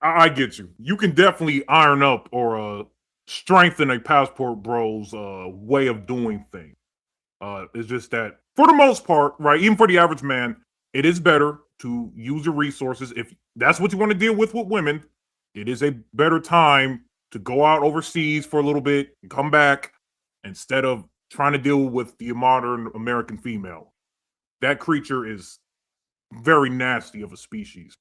I get you. You can definitely iron up or strengthen a passport bro's way of doing things. It's just that for the most part, right? Even for the average man, it is better to use your resources. If that's what you want to deal with women, it is a better time to go out overseas for a little bit and come back instead of trying to deal with the modern American female. That creature is very nasty of a species.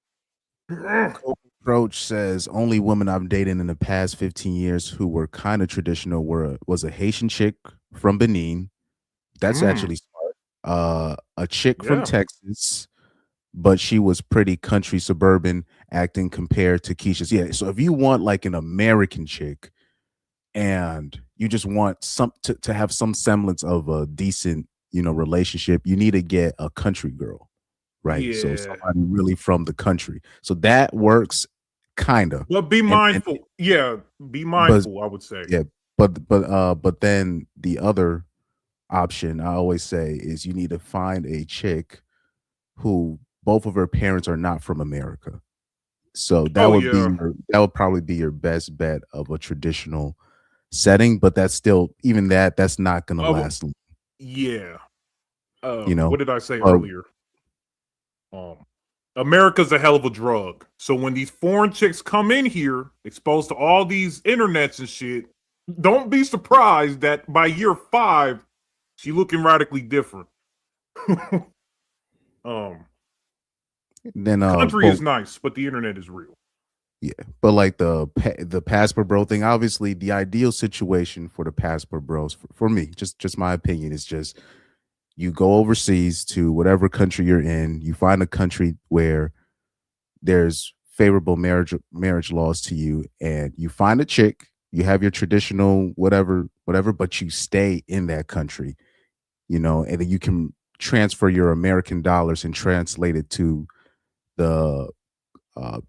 Approach says only women I've dated in the past 15 years who were kind of traditional was a Haitian chick from Benin. That's actually smart. A chick from Texas, but she was pretty country suburban acting compared to Keisha's. Yeah, so if you want like an American chick and you just want to have some semblance of a decent, relationship, you need to get a country girl. Right. So somebody really from the country. So that works kind of. But be mindful. Be mindful, I would say. Yeah. But then the other option I always say is you need to find a chick who both of her parents are not from America. So that would probably be your best bet of a traditional setting, but that's not gonna last long. Yeah. What did I say earlier? America's a hell of a drug. So when these foreign chicks come in here, exposed to all these internets and shit, don't be surprised that by year 5, she looking radically different. Country is nice, but the internet is real. Yeah, but like the passport bro thing, obviously the ideal situation for the passport bros, for me, just my opinion, is just you go overseas to whatever country you're in, you find a country where there's favorable marriage laws to you, and you find a chick, you have your traditional whatever, but you stay in that country, and then you can transfer your American dollars and translate it to the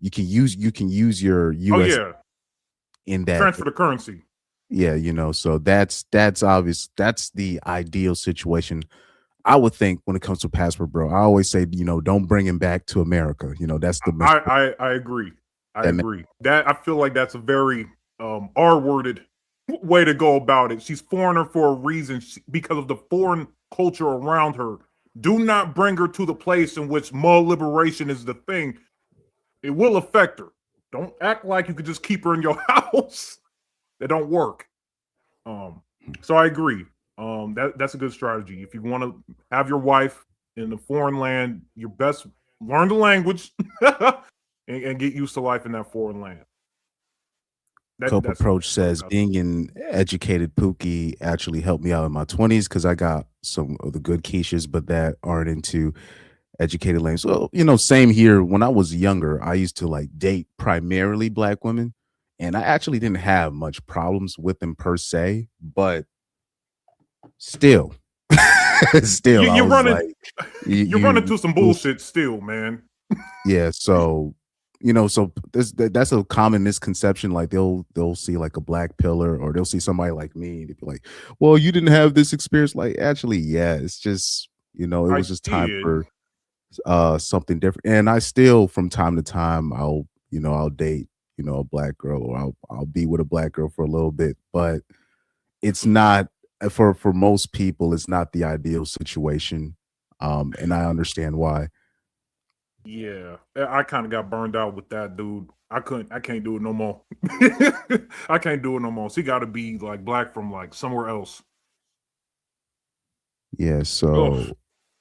you can use your US in that transfer the currency. Yeah, so that's obvious. That's the ideal situation, I would think, when it comes to passport bro. I always say, don't bring him back to America. That's the I agree. I agree. That I feel like that's a very R-worded way to go about it. She's foreigner for a reason because of the foreign culture around her. Do not bring her to the place in which male liberation is the thing. It will affect her. Don't act like you could just keep her in your house. That don't work. So I agree. That's a good strategy. If you want to have your wife in a foreign land, your best learn the language and get used to life in that foreign land. Cope Approach says being an educated Pookie actually helped me out in my 20s because I got some of the good Keishas, but that aren't into educated lanes. So, same here. When I was younger, I used to like date primarily Black women, and I actually didn't have much problems with them per se, but still, you're running into some bullshit still, man. Yeah, so so that's a common misconception. Like they'll see like a black pillar, or they'll see somebody like me, and they'll be like, well, you didn't have this experience. Like, actually, yeah, it's just it was just time for something different. And I still, from time to time, I'll date a black girl, or I'll be with a black girl for a little bit, but it's not for most people, it's not the ideal situation, and I understand why. Yeah, I kind of got burned out with that, dude. I can't do it no more. I can't do it no more. So he got to be like black from like somewhere else. Yeah, so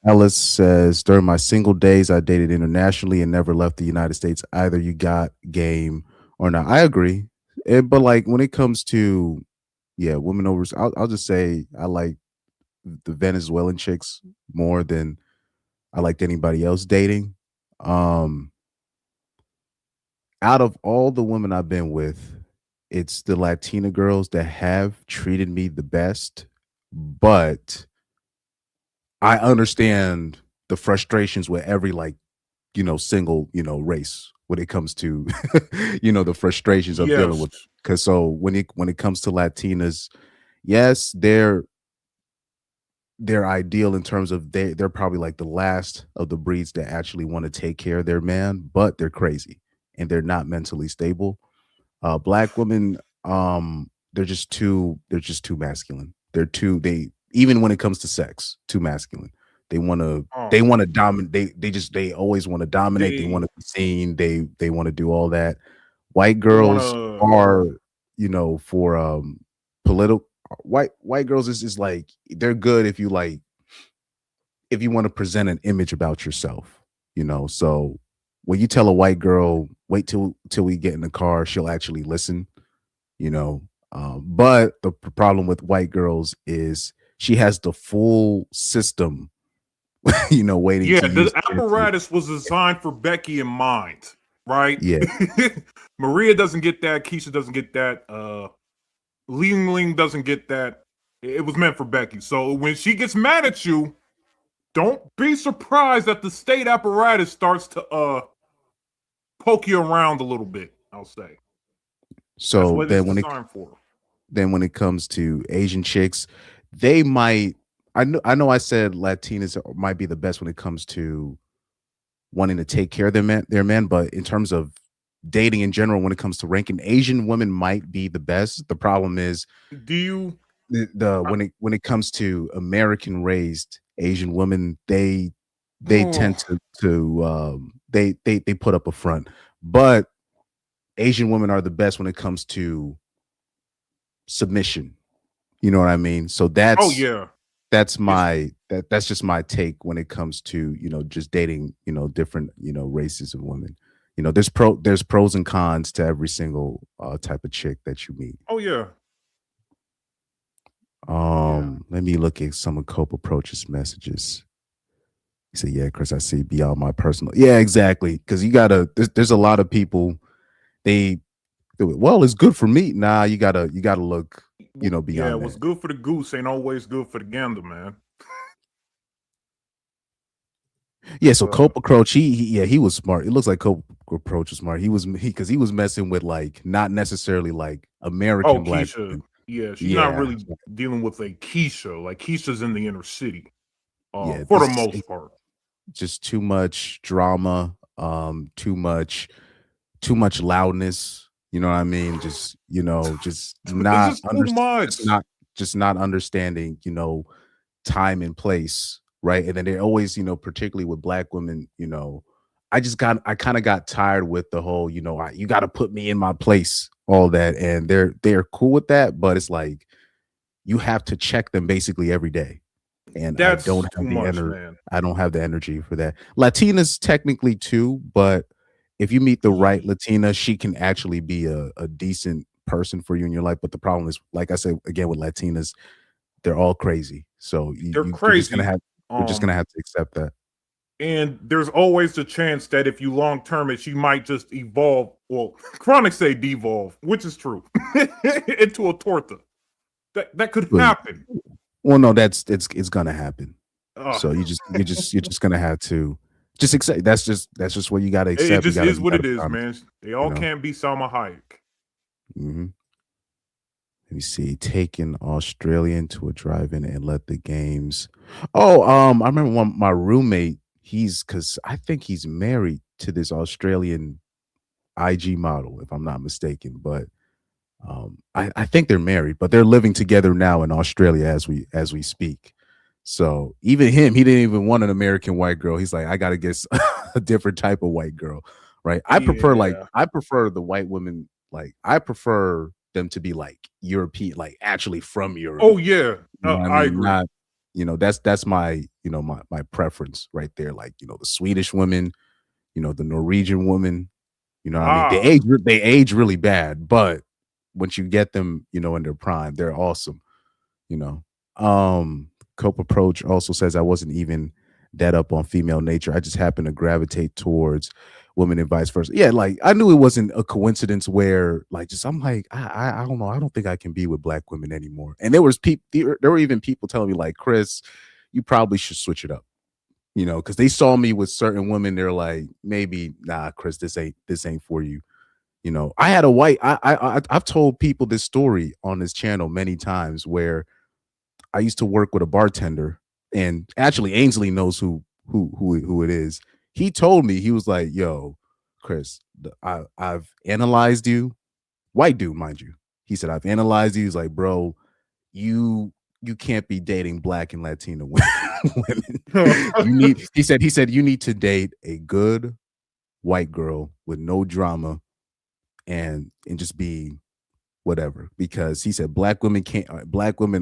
Ellis says, during my single days, I dated internationally and never left the United States. Either you got game or not. I agree. But like when it comes to, yeah, women over, I'll just say I like the Venezuelan chicks more than I liked anybody else dating. Um, Out of all the women I've been with, it's the Latina girls that have treated me the best, but I understand the frustrations with every like, single, race when it comes to, the frustrations of dealing Yes. with. Because so when it comes to Latinas, yes, they're ideal in terms of they're probably like the last of the breeds that actually want to take care of their man, but they're crazy and they're not mentally stable. Black women, they're just too masculine. They even when it comes to sex, too masculine. They want to Oh, they want to dominate. They always want to dominate. They want they to be seen. They want to do all that. White they want girls to. are, for political white girls is like they're good if you want to present an image about yourself, so when you tell a white girl wait till we get in the car, she'll actually listen, you know but the problem with white girls is she has the full system waiting Yeah, to the use against you. apparatus was designed for Becky in mind, right? Yeah. Maria doesn't get that. Keisha doesn't get that. Ling Ling doesn't get that. It was meant for Becky. So when she gets mad at you, don't be surprised that the state apparatus starts to poke you around a little bit. I'll say that's so what it's designed for. when it comes to Asian chicks, they might I know I said Latinas might be the best when it comes to wanting to take care of their men, but in terms of dating in general, when it comes to ranking, Asian women might be the best. The problem is Do you? the when it comes to American raised Asian women, they Oh, tend they put up a front, but Asian women are the best when it comes to submission. You know what I mean? So oh that's yeah. that's It's my that's just my take when it comes to just dating different races of women. There's pros and cons to every single type of chick that you meet. oh yeah. Yeah. Let me look at some of Cope Approach's messages. He said, "Yeah, Chris, I see beyond my personal." Yeah, exactly. Because you gotta. There's a lot of people. They do it. Well, it's good for me. Nah, you gotta look. Yeah, Beyond what's that. good for the goose ain't always good for the gander, man. Yeah. So Uh, Cope Approach, he was smart. It looks like Cope Approach was smart. Because he was messing with like not necessarily like oh, American black Keisha. women. Yeah, she's not Yeah. really dealing with a Keisha. Like Keisha's in the inner city, Yeah. for the This most part. just too much drama. Too much loudness. You know what I mean? Just It's not just too just much. not understanding, time and place, right? And then they always, particularly with black women, I kind of got tired with the whole, you got to put me in my place, all that, and they're cool with that, but it's like you have to check them basically every day, and That's too much, man. I don't have the energy for that. Latinas technically too, but if you meet the right Latina, she can actually be a decent person for you in your life. But the problem is, like I said again, with Latinas, they're all crazy. So They're you're just gonna crazy. have to accept that. And there's always the chance that if you long term it, she might just evolve. Well, chronic say devolve, which is true, into a torta. That could Well, happen. well, no, it's gonna happen. Ugh. So you're just gonna have to just accept. That's just what you gotta It accept. just is You what gotta it be is, honest. man. They You all know. can't be Salma Hayek. hmm Let me see. Take an Australian to a drive-in and let the games. Oh, I remember my roommate. Because I think he's married to this Australian IG model, if I'm not mistaken. But I think they're married, but they're living together now in Australia as we speak. So even him, he didn't even want an American white girl. He's like, I gotta get a different type of white girl, right? Yeah. I prefer the white women, like I prefer them to be like European, like actually from Europe. Oh yeah. You know what I I mean? agree. that's my my preference right there. Like, the Swedish women, the Norwegian women, what I mean? They age really bad, but once you get them, in their prime, they're awesome. you know. Cope Approach also says I wasn't even that up on female nature. I just happened to gravitate towards women and vice versa. Yeah, like I knew it wasn't a coincidence where like just I'm like, I don't know, I don't think I can be with black women anymore. And there were even people telling me like, Chris, you probably should switch it up. Because they saw me with certain women, they're like, maybe, nah, Chris, this ain't for you. I had a white. I've told people this story on this channel many times where I used to work with a bartender, and actually Ainsley knows who it is. He told me, he was like, "Yo, Chris, I've analyzed you, white dude, mind you." He said, "I've analyzed you." He's like, "Bro, you can't be dating black and Latino women. He said you need to date a good white girl with no drama and just be whatever." Because he said black women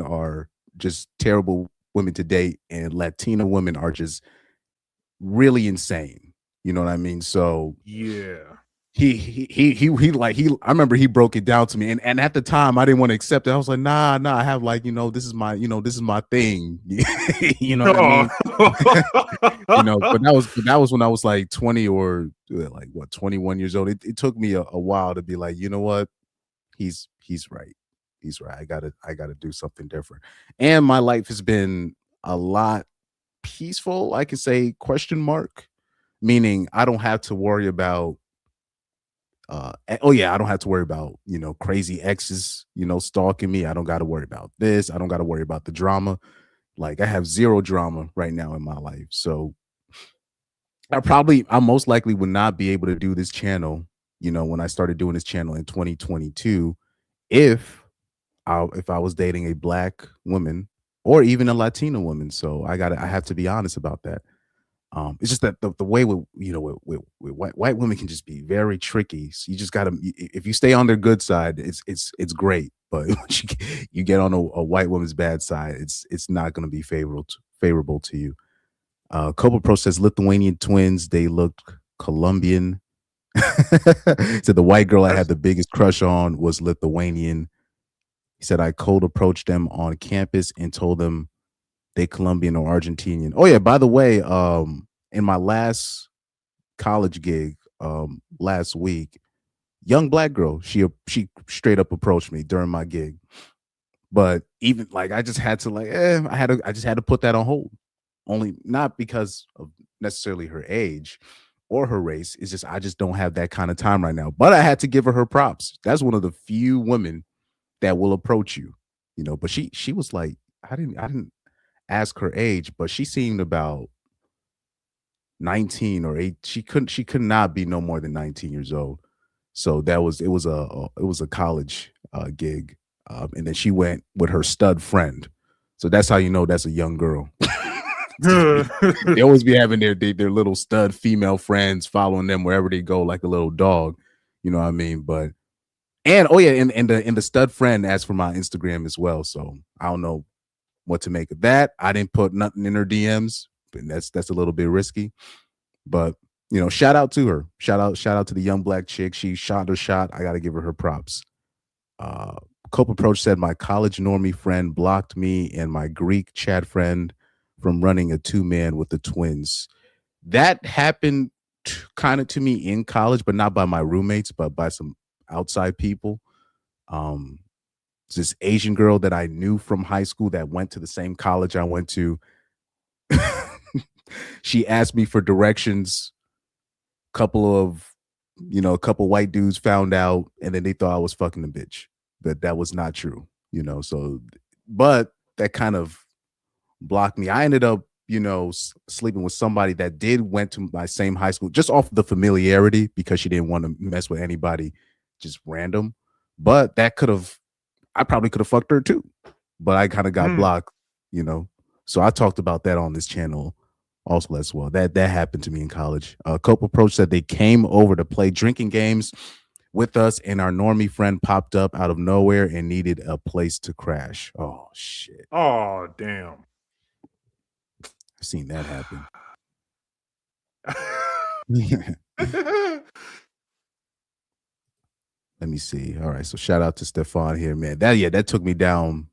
are just terrible women to date, and Latina women are just really insane. You know what I mean? So yeah. I remember he broke it down to me, and at the time I didn't want to accept it. I was like, nah, I have like, this is my thing. You know what I mean? But that was when I was like 20 or like 21 years old. It took me a while to be like, you know what? He's right. He's right. I gotta do something different. And my life has been a lot peaceful, I could say, question mark, meaning I don't have to worry about I don't have to worry about, crazy exes, stalking me. I don't got to worry about this. I don't got to worry about the drama. Like I have zero drama right now in my life. So I most likely would not be able to do this channel, when I started doing this channel in 2022, if I was dating a black woman or even a Latina woman. So I have to be honest about that. It's just that the way with white women can just be very tricky. So you just gotta, if you stay on their good side, it's great. But once you get on a white woman's bad side, it's not going to be favorable to you. Copa Pro says Lithuanian twins, they look Colombian. So the white girl I had the biggest crush on was Lithuanian. He said I cold approached them on campus and told them they Colombian or Argentinian. Oh yeah, by the way, in my last college gig last week, young black girl, she straight up approached me during my gig. But even like I just had to I just had to put that on hold. Only not because of necessarily her age or her race. It's just I just don't have that kind of time right now. But I had to give her props. That's one of the few women that will approach you, but she was like, I didn't ask her age, but she seemed about 19 or 8. She could not be no more than 19 years old. So it was a college gig. And then she went with her stud friend. So that's how you know that's a young girl. They always be having their little stud female friends following them wherever they go, like a little dog. You know what I mean? But and the stud friend asked for my Instagram as well. So I don't know what to make of that. I didn't put nothing in her DMs, but that's a little bit risky. But shout out to her. Shout out to the young black chick. She shot her shot. I gotta give her props. Cope Approach said my college normie friend blocked me and my Greek chat friend from running a 2-man with the twins. That happened kind of to me in college, but not by my roommates, but by some outside people. This Asian girl that I knew from high school that went to the same college I went to. She asked me for directions. A couple white dudes found out, and then they thought I was fucking the bitch, but that was not true. So, but that kind of blocked me. I ended up, sleeping with somebody that went to my same high school just off the familiarity because she didn't want to mess with anybody just random. But I probably could have fucked her too, but I kind of got blocked, So I talked about that on this channel also as well. That happened to me in college. Cope Approach said they came over to play drinking games with us, and our normie friend popped up out of nowhere and needed a place to crash. Oh shit. Oh damn. I've seen that happen. Let me see. All right, so shout out to Stefan here, man. That took me down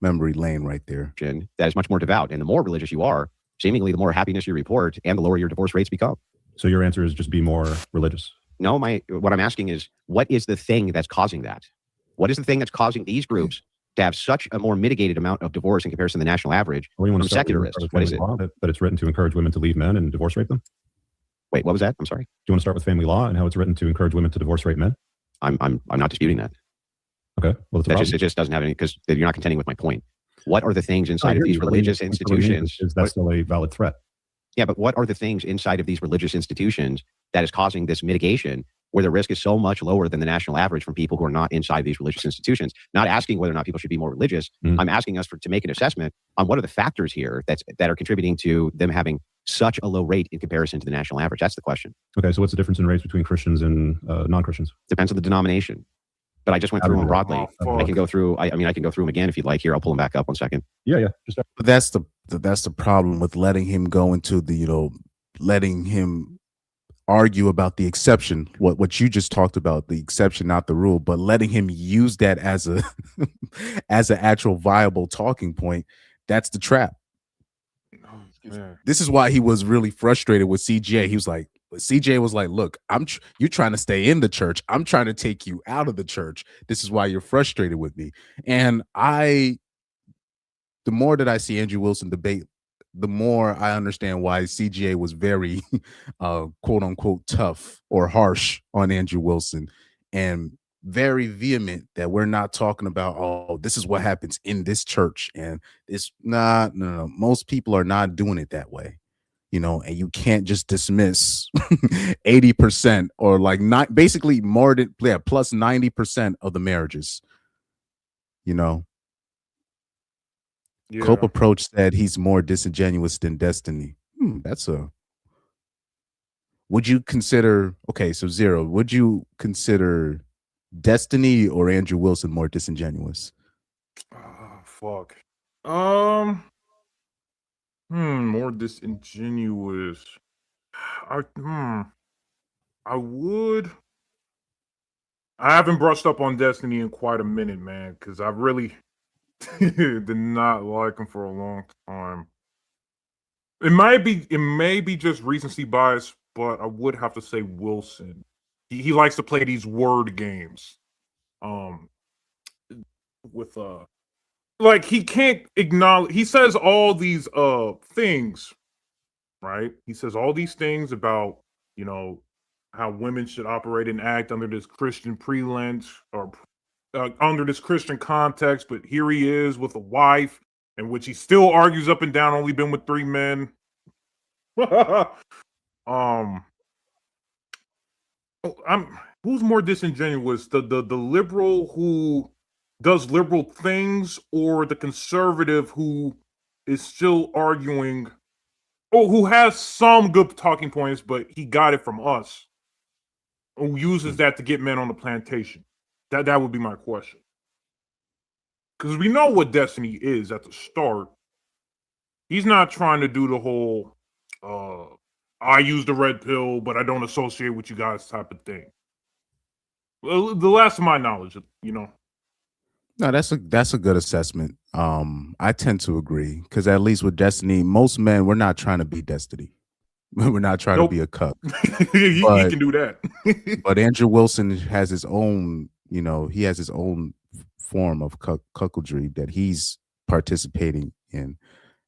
memory lane right there. That is much more devout, and the more religious you are, seemingly the more happiness you report, and the lower your divorce rates become. So your answer is just be more religious. No, what I'm asking is, what is the thing that's causing that? What is the thing that's causing these groups to have such a more mitigated amount of divorce in comparison to the national average from secularists? What is it? That it's written to encourage women to leave men and divorce rape them? Wait, what was that? I'm sorry. Do you want to start with family law and how it's written to encourage women to divorce rape men? I'm not disputing that. Okay. Well, it just doesn't have any, because you're not contending with my point. What are the things inside of these religious institutions? Is that still a valid threat? Yeah, but what are the things inside of these religious institutions that is causing this mitigation where the risk is so much lower than the national average from people who are not inside these religious institutions? Not asking whether or not people should be more religious. I'm asking us to make an assessment on what are the factors here that are contributing to them having such a low rate in comparison to the national average. That's the question. Okay, so what's the difference in rates between Christians and non-Christians? Depends on the denomination. But I just went through them broadly. I can go through. I can go through them again if you'd like. Here, I'll pull them back up 1 second. Yeah. But that's the problem with letting him go into the letting him argue about the exception. What you just talked about, the exception, not the rule, but letting him use that as a as an actual viable talking point. That's the trap. This is why he was really frustrated with CJ. He was like, CJ was like, look, you're trying to stay in the church. I'm trying to take you out of the church. This is why you're frustrated with me. And the more that I see Andrew Wilson debate, the more I understand why CJ was very quote unquote tough or harsh on Andrew Wilson and very vehement that we're not talking about, oh, this is what happens in this church. And it's no. Most people are not doing it that way. And you can't just dismiss 80% or basically more than plus 90% of the marriages. Yeah. Cope approach said he's more disingenuous than Destiny. Would you consider, so Zero, would you consider Destiny or Andrew Wilson more disingenuous? Fuck. More disingenuous. I haven't brushed up on Destiny in quite a minute, man, because I really did not like him for a long time. It may be just recency bias, but I would have to say Wilson. He likes to play these word games. With he can't acknowledge, he says all these things, right? He says all these things about, how women should operate and act under this Christian pretense or under this Christian context, but here he is with a wife in which he still argues up and down, only been with 3 men. Who's more disingenuous? The liberal who does liberal things, or the conservative who is still arguing, who has some good talking points, but he got it from us, who uses that to get men on the plantation? That would be my question. Because we know what Destiny is at the start. He's not trying to do the whole, I use the red pill, but I don't associate with you guys type of thing. Well, the last of my knowledge, No, that's a good assessment. I tend to agree, because at least with Destiny, most men, we're not trying to be Destiny. We're not trying to be a cuck. He can do that. But Andrew Wilson has his own, he has his own form of cuckoldry that he's participating in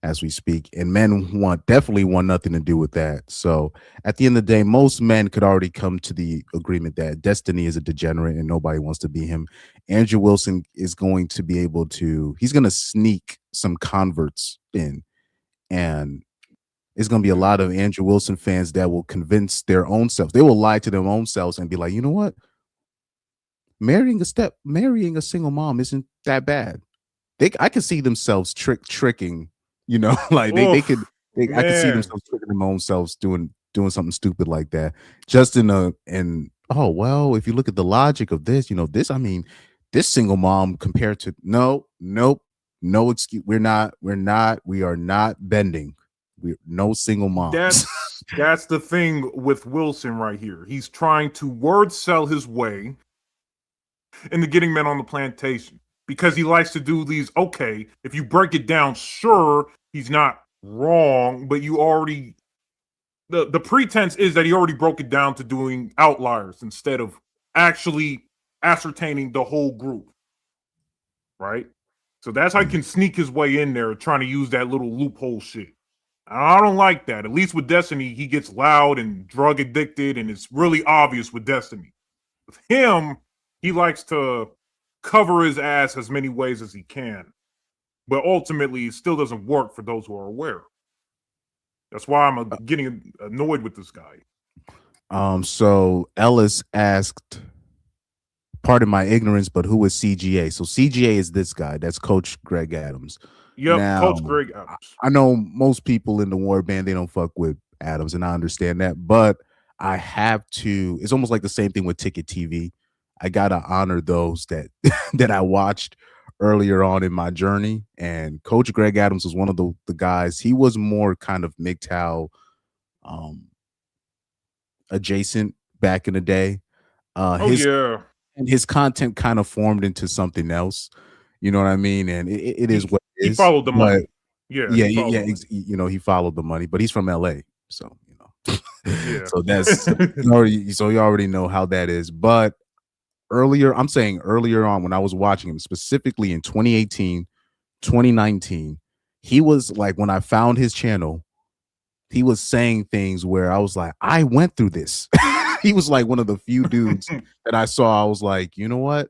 as we speak, and men definitely want nothing to do with that. So at the end of the day, most men could already come to the agreement that Destiny is a degenerate and nobody wants to be him. Andrew Wilson is going to be able to, he's going to sneak some converts in, and it's going to be a lot of Andrew Wilson fans that will convince their own selves. They will lie to their own selves and be like, you know what? Marrying a single mom isn't that bad. I could see themselves tricking, I could see themselves tricking their own selves doing something stupid like that. Just if you look at the logic of this, this single mom compared to no excuse. We are not bending. no single moms. That's the thing with Wilson right here. He's trying to word sell his way into getting men on the plantation because he likes to do these. Okay, if you break it down, sure, he's not wrong, but you already the pretense is that he already broke it down to doing outliers instead of actually ascertaining the whole group, right? So that's how he can sneak his way in there, trying to use that little loophole shit. I don't like that. At least with Destiny, he gets loud and drug addicted, and it's really obvious with Destiny. With him, he likes to cover his ass as many ways as he can. But ultimately, it still doesn't work for those who are aware. That's why I'm getting annoyed with this guy. So Ellis asked, pardon my ignorance, but who is CGA? So CGA is this guy. That's Coach Greg Adams. Yep, Now, Coach Greg Adams. I know most people in the war band, they don't fuck with Adams, and I understand that, but I have to. It's almost like the same thing with Ticket TV. I gotta honor those that that I watched earlier on in my journey. And Coach Greg Adams was one of the guys. He was more kind of MGTOW adjacent back in the day. His content kind of formed into something else. You know what I mean? And it is what it is. He followed the money. Yeah. You know, he followed the money, but he's from LA, so you know. Yeah. So that's you already know how that is. But earlier on when I was watching him, specifically in 2018, 2019, he was like, when I found his channel, he was saying things where I was like, I went through this. He was like one of the few dudes that I saw. I was like, you know what?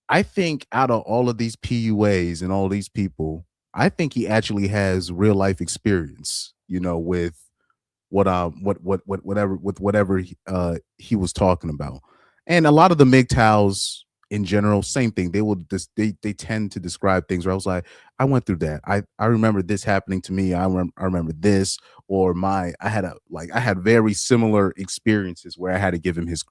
I think out of all of these PUAs and all these people, I think he actually has real life experience, you know, with whatever he was talking about. And a lot of the MGTOWs in general, same thing. They tend to describe things where I was like, I went through that. I remember this happening to me. I remember this, or I had very similar experiences where I had to give him his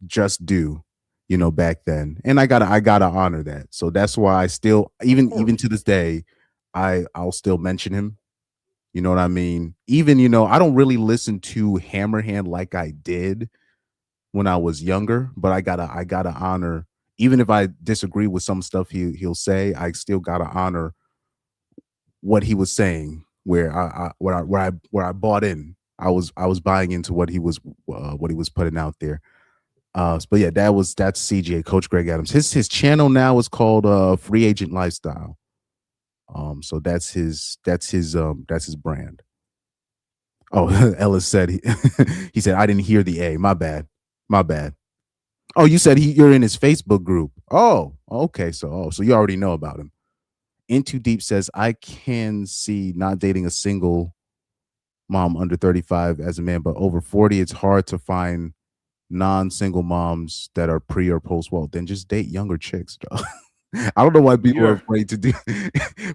just due, you know, back then. And I gotta honor that. So that's why I still, even to this day, I'll still mention him. You know what I mean? Even, you know, I don't really listen to Hammerhand like I did when I was younger, but I gotta honor, even if I disagree with some stuff he'll say, I still gotta honor what he was saying, where I bought in. I was buying into what he was putting out there. But yeah, that's CGA, Coach Greg Adams. His channel now is called Free Agent Lifestyle. So that's his brand. Oh, Ellis said he said, I didn't hear the A. My bad. Oh, you said you're in his Facebook group. Oh, okay. So you already know about him. Into Deep says, I can see not dating a single mom under 35 as a man, but over 40, it's hard to find non-single moms that are pre or post. Well, then just date younger chicks, though. I don't know why people are afraid to do,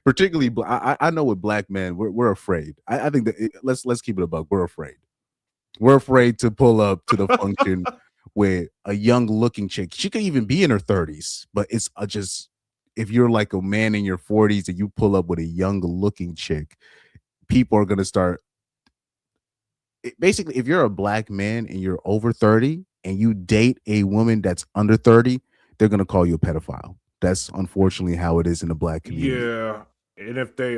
particularly. I know with black men, we're afraid. I think that let's keep it a buck. We're afraid. We're afraid to pull up to the function with a young looking chick. She could even be in her 30s, but it's just, if you're like a man in your 40s and you pull up with a young looking chick, people are gonna start. Basically, if you're a black man and you're over 30 and you date a woman that's under 30, they're gonna call you a pedophile. That's unfortunately how it is in the black community. Yeah. And if they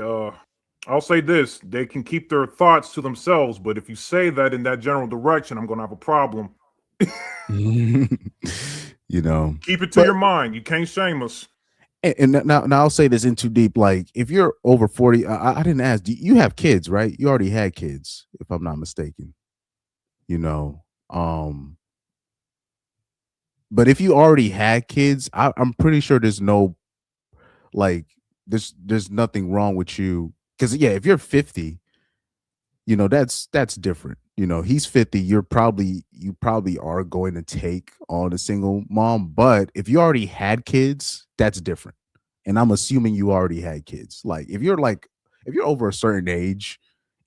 I'll say this, they can keep their thoughts to themselves, but if you say that in that general direction, I'm gonna have a problem. You know, keep it to your mind. You can't shame us. And now I'll say this in too deep. Like, if you're over 40, I didn't ask, you have kids, right? You already had kids, if I'm not mistaken. You know, but if you already had kids, I'm pretty sure there's no, like, there's nothing wrong with you. Because yeah, if you're 50, you know, that's different. You know, he's 50, you probably are going to take on a single mom. But if you already had kids, that's different. And I'm assuming you already had kids. Like, if you're over a certain age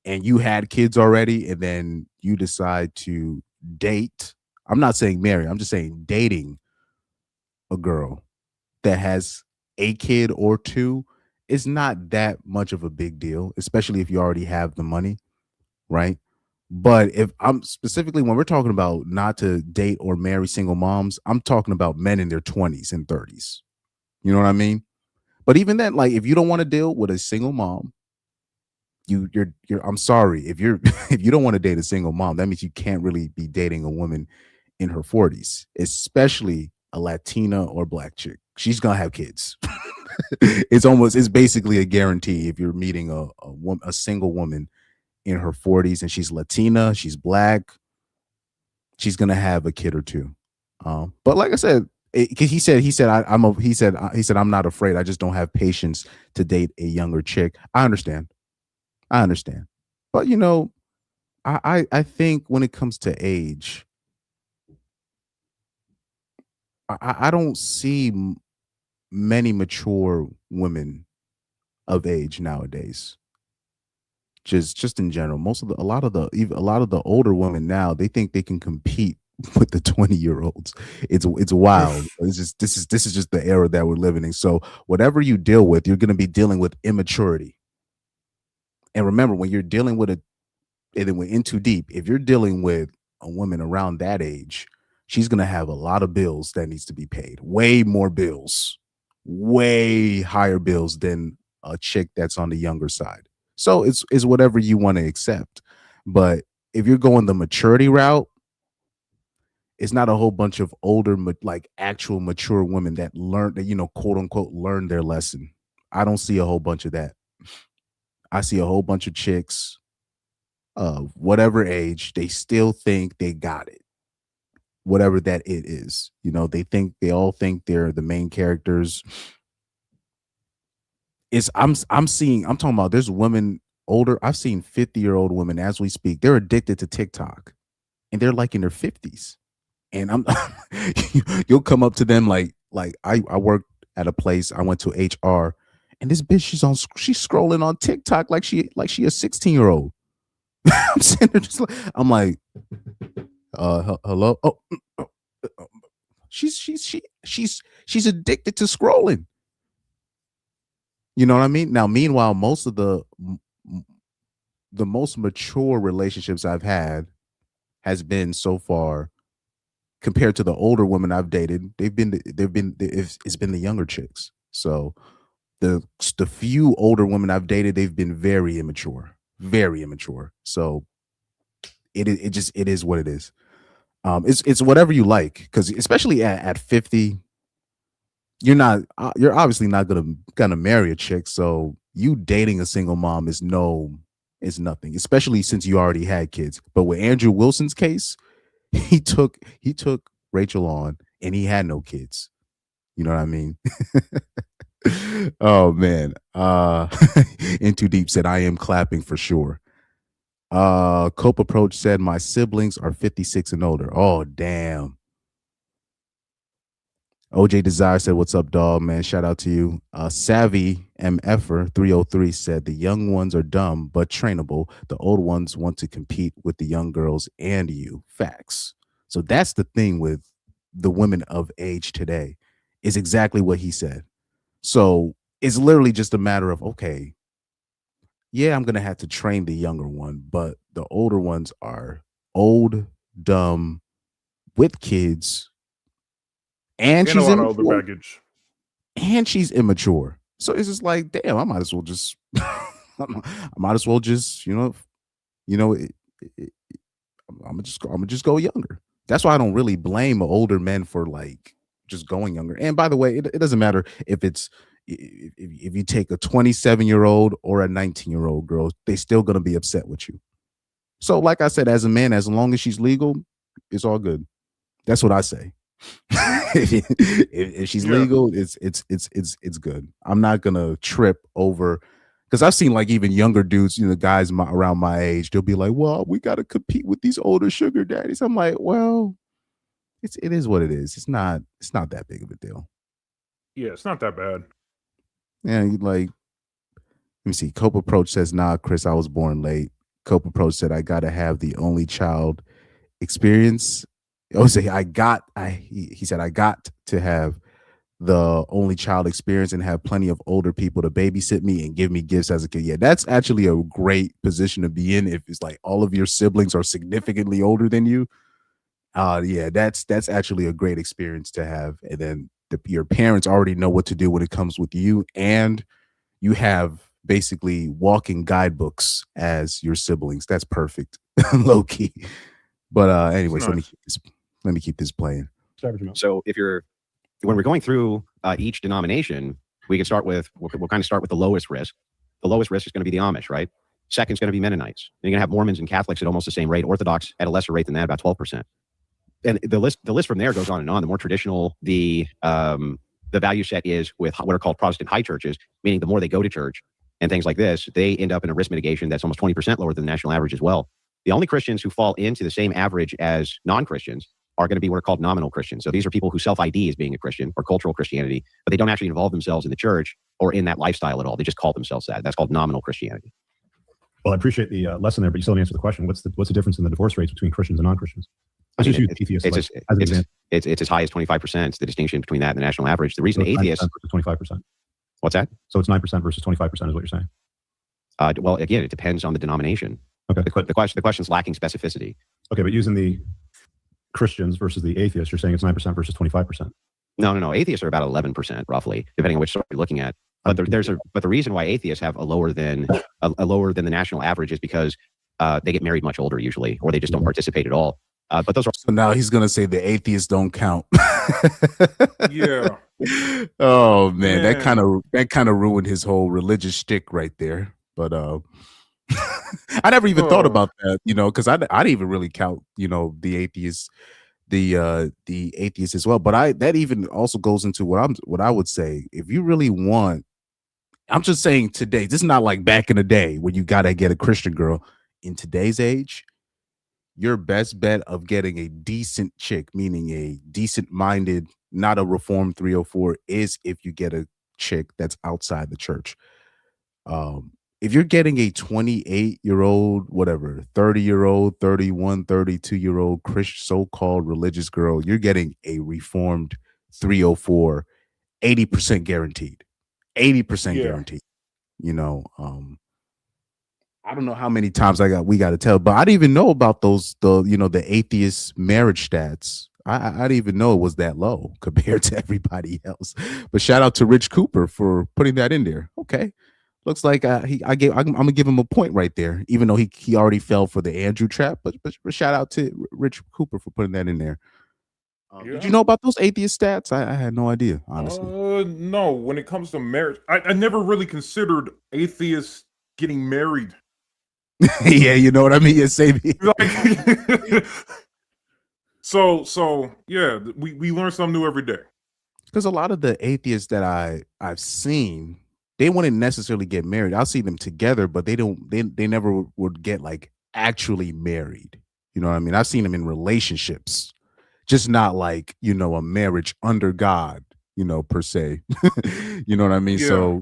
and you had kids already, and then you decide to date, I'm not saying marry, I'm just saying dating a girl that has a kid or two, it's not that much of a big deal, especially if you already have the money, right? But if I'm specifically when we're talking about not to date or marry single moms, I'm talking about men in their 20s and 30s. You know what I mean? But even then, like if you don't want to deal with a single mom, you're I'm sorry. If you're if you don't want to date a single mom, that means you can't really be dating a woman in her 40s, especially a Latina or black chick. She's gonna have kids. It's basically a guarantee if you're meeting a single woman in her 40s and she's Latina, she's black, she's gonna have a kid or two. But like I said, he said I'm not afraid. I just don't have patience to date a younger chick. I understand. But I think when it comes to age, I don't see many mature women of age nowadays. Just in general, a lot of the older women now, they think they can compete with the 20-year-olds. It's wild. This is just the era that we're living in. So whatever you deal with, you're going to be dealing with immaturity. And remember, when you're dealing with and then we're in too deep, if you're dealing with a woman around that age, she's going to have a lot of bills that needs to be paid. Way more bills, way higher bills than a chick that's on the younger side. So it's whatever you want to accept. But if you're going the maturity route, it's not a whole bunch of older, like actual mature women that quote unquote, learn their lesson. I don't see a whole bunch of that. I see a whole bunch of chicks of whatever age, they still think they got it. Whatever that it is. They all think they're the main characters. I'm talking about there's women older. I've seen 50-year-old women as we speak. They're addicted to TikTok and they're like in their 50s. And you'll come up to them like I worked at a place. I went to HR and this bitch, she's scrolling on TikTok like she a 16-year-old. I'm sitting there I'm like, hello. She's addicted to scrolling. You know what I mean? Now, meanwhile, most of the most mature relationships I've had has been so far compared to the older women I've dated. It's been the younger chicks. So the few older women I've dated, they've been very immature. So it is what it is. It's whatever you like, because especially at 50, you're obviously not gonna marry a chick. So you dating a single mom is nothing, especially since you already had kids. But with Andrew Wilson's case, he took Rachel on and he had no kids. You know what I mean? Oh man. In Too Deep said, I am clapping for sure. Cope Approach said, my siblings are 56 and older. Oh damn. OJ Desire said, what's up, dog, man? Shout out to you. Savvy MFer 303 said, the young ones are dumb but trainable. The old ones want to compete with the young girls and you. Facts. So that's the thing with the women of age today, is exactly what he said. So it's literally just a matter of, okay, yeah, I'm gonna have to train the younger one, but the older ones are old, dumb, with kids, and she's a lot of immature. other baggage. And she's immature. So it's just like, damn, I might as well just I'm gonna just go younger. That's why I don't really blame older men for like just going younger. And by the way, it doesn't matter if you take a 27-year-old or a 19-year-old girl, they still gonna be upset with you. So like I said, as a man, as long as she's legal, it's all good. That's what I say. if she's legal, it's good. I'm not gonna trip over, because I've seen like even younger dudes, guys around my age, they'll be like, well, we got to compete with these older sugar daddies. I'm like, well, it is what it is. It's not that big of a deal. Yeah, it's not that bad. Yeah, let me see. Cope Approach says, nah, Chris, I was born late. Cope Approach said, I gotta have the only child experience. He said, I got to have the only child experience and have plenty of older people to babysit me and give me gifts as a kid. Yeah, that's actually a great position to be in if it's like all of your siblings are significantly older than you. Yeah, that's actually a great experience to have. And then your parents already know what to do when it comes with you, and you have basically walking guidebooks as your siblings. That's perfect. Low key. But anyways, Nice. let me keep this playing. So when we're going through each denomination, we can start with, we'll kind of start with the lowest risk. The lowest risk is going to be the Amish, right? Second is going to be Mennonites. You're going to have Mormons and Catholics at almost the same rate, Orthodox at a lesser rate than that, about 12%. And the list from there goes on and on. The more traditional the value set is with what are called Protestant high churches, meaning the more they go to church and things like this, they end up in a risk mitigation that's almost 20% lower than the national average as well. The only Christians who fall into the same average as non-Christians are going to be what are called nominal Christians. So these are people who self-ID as being a Christian or cultural Christianity, but they don't actually involve themselves in the church or in that lifestyle at all. They just call themselves that. That's called nominal Christianity. Well, I appreciate the lesson there, but you still didn't answer the question. What's the difference in the divorce rates between Christians and non-Christians? Let's just use atheists as an example. It's as high as 25%. The distinction between that and the national average. The reason atheists 25%. What's that? So it's 9% versus 25% is what you're saying. Well, again, it depends on the denomination. Okay. The question is lacking specificity. Okay, but using the Christians versus the atheists, you're saying it's 9% versus 25%. No. Atheists are about 11% roughly, depending on which source you're looking at. But the reason why atheists have a lower than the national average is because they get married much older usually, or they just don't participate at all. But those are So now he's gonna say the atheists don't count. Yeah. Oh man, that kind of ruined his whole religious shtick right there. But I never even thought about that, because I didn't even really count, the atheists, the atheists as well. But that even also goes into what I would say. If you really want, I'm just saying today, this is not like back in the day when you gotta get a Christian girl. In today's age, your best bet of getting a decent chick, meaning a decent minded, not a reformed 304, is if you get a chick that's outside the church. If you're getting a 28-year-old, whatever, 30-year-old, 31, 32-year-old Christian so-called religious girl, you're getting a reformed 304, 80% guaranteed. 80% guaranteed. I don't know how many times we got to tell, but I didn't even know about the atheist marriage stats. I didn't even know it was that low compared to everybody else. But shout out to Rich Cooper for putting that in there. Okay. Looks like I'm gonna give him a point right there, even though he already fell for the Andrew trap. But shout out to Rich Cooper for putting that in there. Did you know about those atheist stats? I had no idea, honestly. No, when it comes to marriage, I never really considered atheists getting married. Yeah, you know what I mean? Yeah, same here. So yeah, we learn something new every day. Because a lot of the atheists that I've seen, they wouldn't necessarily get married. I'll see them together, but they never would get like actually married. You know what I mean? I've seen them in relationships, just not like, a marriage under God, per se. You know what I mean? Yeah.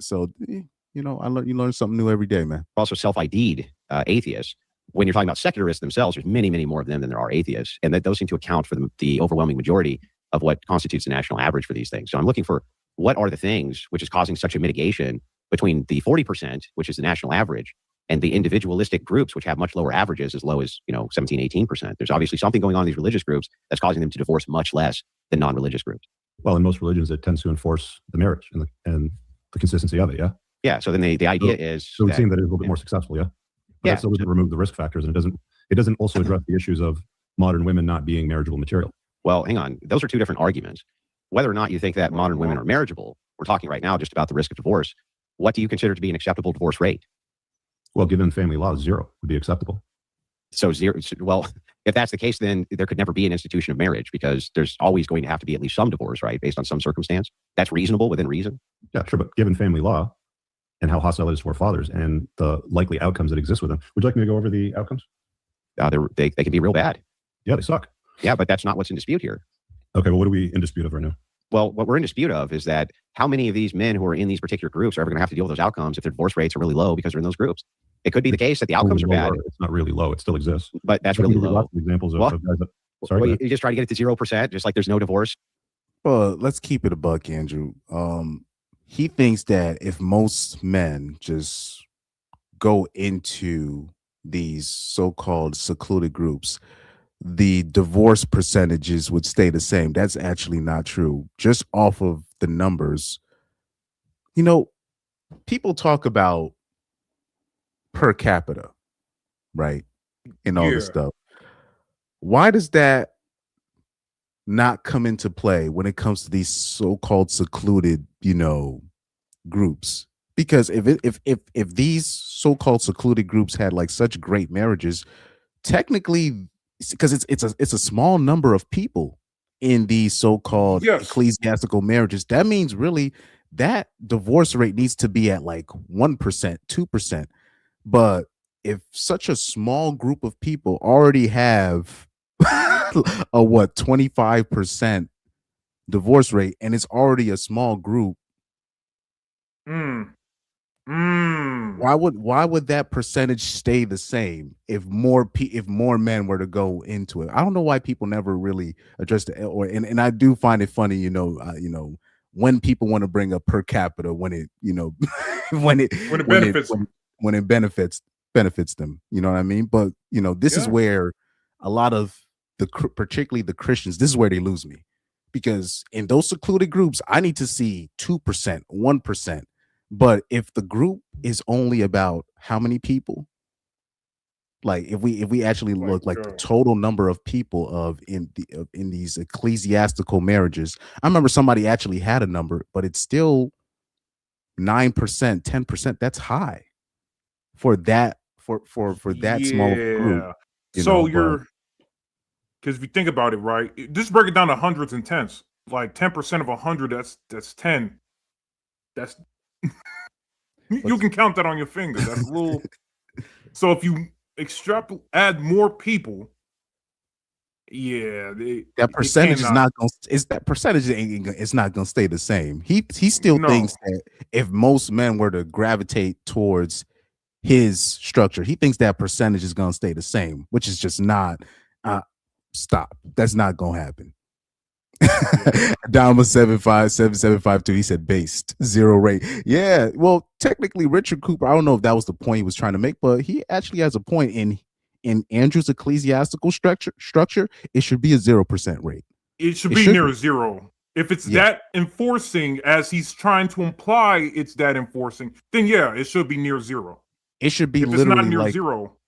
So you learn something new every day, man. also self-ID'd atheists. When you're talking about secularists themselves, there's many, many more of them than there are atheists. And those seem to account for the overwhelming majority of what constitutes the national average for these things. So I'm looking for what are the things which is causing such a mitigation between the 40%, which is the national average, and the individualistic groups, which have much lower averages, as low as 17, 18%. There's obviously something going on in these religious groups that's causing them to divorce much less than non-religious groups. Well, in most religions, it tends to enforce the marriage and the consistency of it, yeah? Yeah, so then the idea is... So it would seem that it's a little bit more successful, yeah? But that still doesn't remove the risk factors, and it doesn't also address the issues of modern women not being marriageable material. Well, hang on. Those are two different arguments. Whether or not you think that modern women are marriageable, we're talking right now just about the risk of divorce. What do you consider to be an acceptable divorce rate? Well, given family law, 0 would be acceptable. So 0, well, if that's the case, then there could never be an institution of marriage because there's always going to have to be at least some divorce, right? Based on some circumstance. That's reasonable within reason. Yeah, sure. But given family law and how hostile it is to our fathers and the likely outcomes that exist with them, would you like me to go over the outcomes? They can be real bad. Yeah, they suck. Yeah, but that's not what's in dispute here. Okay, well, what are we in dispute of right now? Well, what we're in dispute of is that how many of these men who are in these particular groups are ever going to have to deal with those outcomes if their divorce rates are really low because they're in those groups? It could be the case that the outcomes are bad. It's not really low. It still exists. But that's really low. Lots of examples of guys that... Sorry, well, you just try to get it to 0%, just like there's no divorce. Well, let's keep it a buck, Andrew. He thinks that if most men just go into these so-called secluded groups, the divorce percentages would stay the same. That's actually not true. Just off of the numbers, you know, people talk about per capita, right? And all this Yeah. stuff. Why does that not come into play when it comes to these so-called secluded, groups? Because if these so-called secluded groups had like such great marriages, technically, because it's a small number of people in these so-called Yes. ecclesiastical marriages, that means really that divorce rate needs to be at like 1%, 2%. But if such a small group of people already have a 25% divorce rate, and it's already a small group, why would that percentage stay the same if more men were to go into it? I don't know why people never really address it. And I do find it funny, when people want to bring up per capita when it when it benefits them. when it benefits them, you know what I mean? But this is where a lot of particularly the Christians, this is where they lose me, because in those secluded groups I need to see 2%, 1%. But if the group is only about how many people, like if we actually look like the total number of people in these ecclesiastical marriages, I remember somebody actually had a number, but it's still 9%, 10%. That's high for that for that small group. So you're, because if you think about it, right, just break it down to hundreds and tens. Like 10% of 100, that's 10. That's you can count that on your fingers. That's a little. So if you add more people, that percentage is not going. It's not going to stay the same. He still thinks that if most men were to gravitate towards his structure, he thinks that percentage is going to stay the same, which is just not. Stop. That's not going to happen. Dama 757752. He said based 0 rate. Yeah, well, technically, Richard Cooper, I don't know if that was the point he was trying to make, but he actually has a point. In Andrew's ecclesiastical structure, it should be a 0% rate. It should be near zero. If it's that enforcing, as he's trying to imply it's that enforcing, then it should be near zero. It should be if literally it's not near like zero.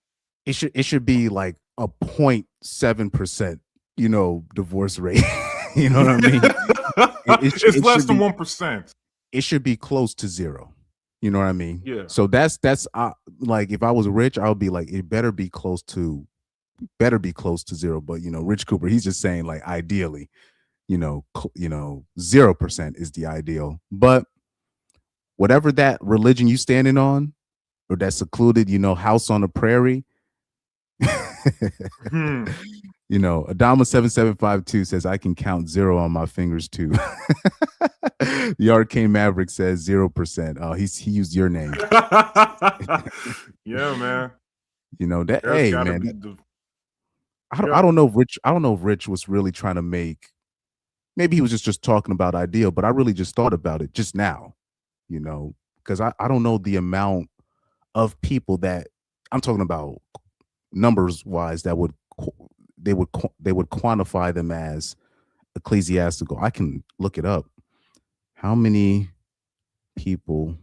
It should be like a 0.7%, divorce rate. You know what I mean? It's less than 1%. It should be close to zero. You know what I mean? Yeah. So that's like, if I was rich, I would be like, it better be close to zero. But Rich Cooper, he's just saying like ideally, 0% is the ideal. But whatever that religion you standing on, or that secluded, house on the prairie. Adama 7752 says I can count 0 on my fingers too. The Arcane Maverick says 0%. Oh, he used your name. Yeah, man. That. Hey, man. I don't know if Rich. I don't know if Rich was really trying to make. Maybe he was just talking about ideal, but I really just thought about it just now. Because I don't know the amount of people that I'm talking about numbers wise that would quantify them as ecclesiastical. I can look it up. How many people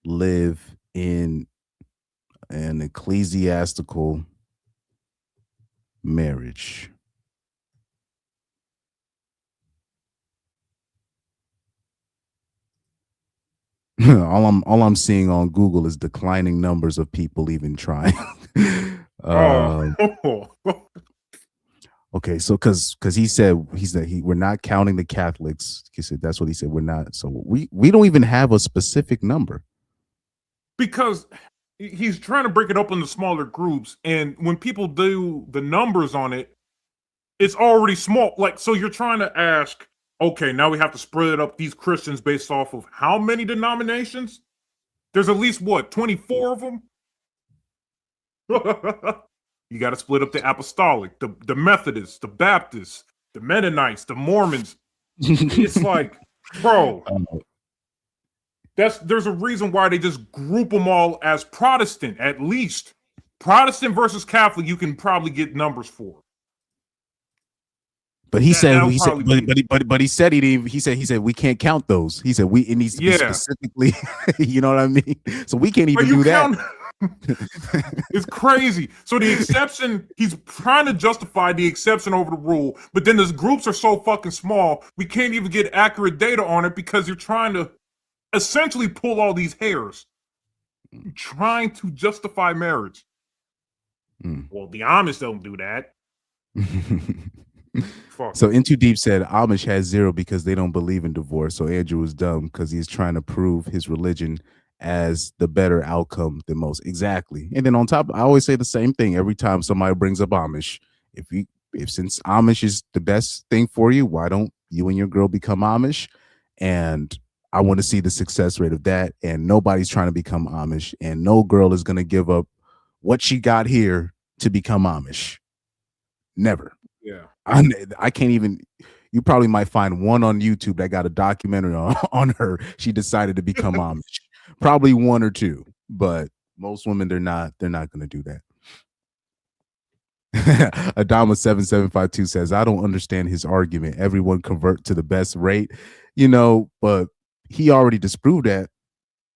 live in an ecclesiastical marriage? all I'm seeing on Google is declining numbers of people even trying. Okay, so because he said we're not counting the Catholics. He said that's what he said. We're not. So we don't even have a specific number, because he's trying to break it up into smaller groups, and when people do the numbers on it, it's already small. Like, so you're trying to ask, okay, now we have to spread up these Christians based off of how many denominations? There's at least 24 of them. You got to split up the Apostolic, the Methodists, the Baptists, the Mennonites, the Mormons. It's like, bro, there's a reason why they just group them all as Protestant. At least Protestant versus Catholic, you can probably get numbers for. But he said he said he didn't. He said we can't count those. He said it needs to be specifically. You know what I mean? So we can't even do that. It's crazy. So the exception, he's trying to justify the exception over the rule, but then those groups are so fucking small, we can't even get accurate data on it because you're trying to essentially pull all these hairs. You're trying to justify marriage. Well, the Amish don't do that. So In Too Deep said Amish has 0 because they don't believe in divorce. So Andrew was dumb because he's trying to prove his religion as the better outcome than most. Exactly. And then on top, I always say the same thing every time somebody brings up Amish. If since Amish is the best thing for you, why don't you and your girl become Amish? And I want to see the success rate of that. And nobody's trying to become Amish, and no girl is going to give up what she got here to become Amish. Never. Yeah. I can't even. You probably might find one on YouTube that got a documentary on her. She decided to become Amish. Probably one or two, but most women they're not going to do that. Adama 7752 says, I don't understand his argument. Everyone convert to the best rate, but he already disproved that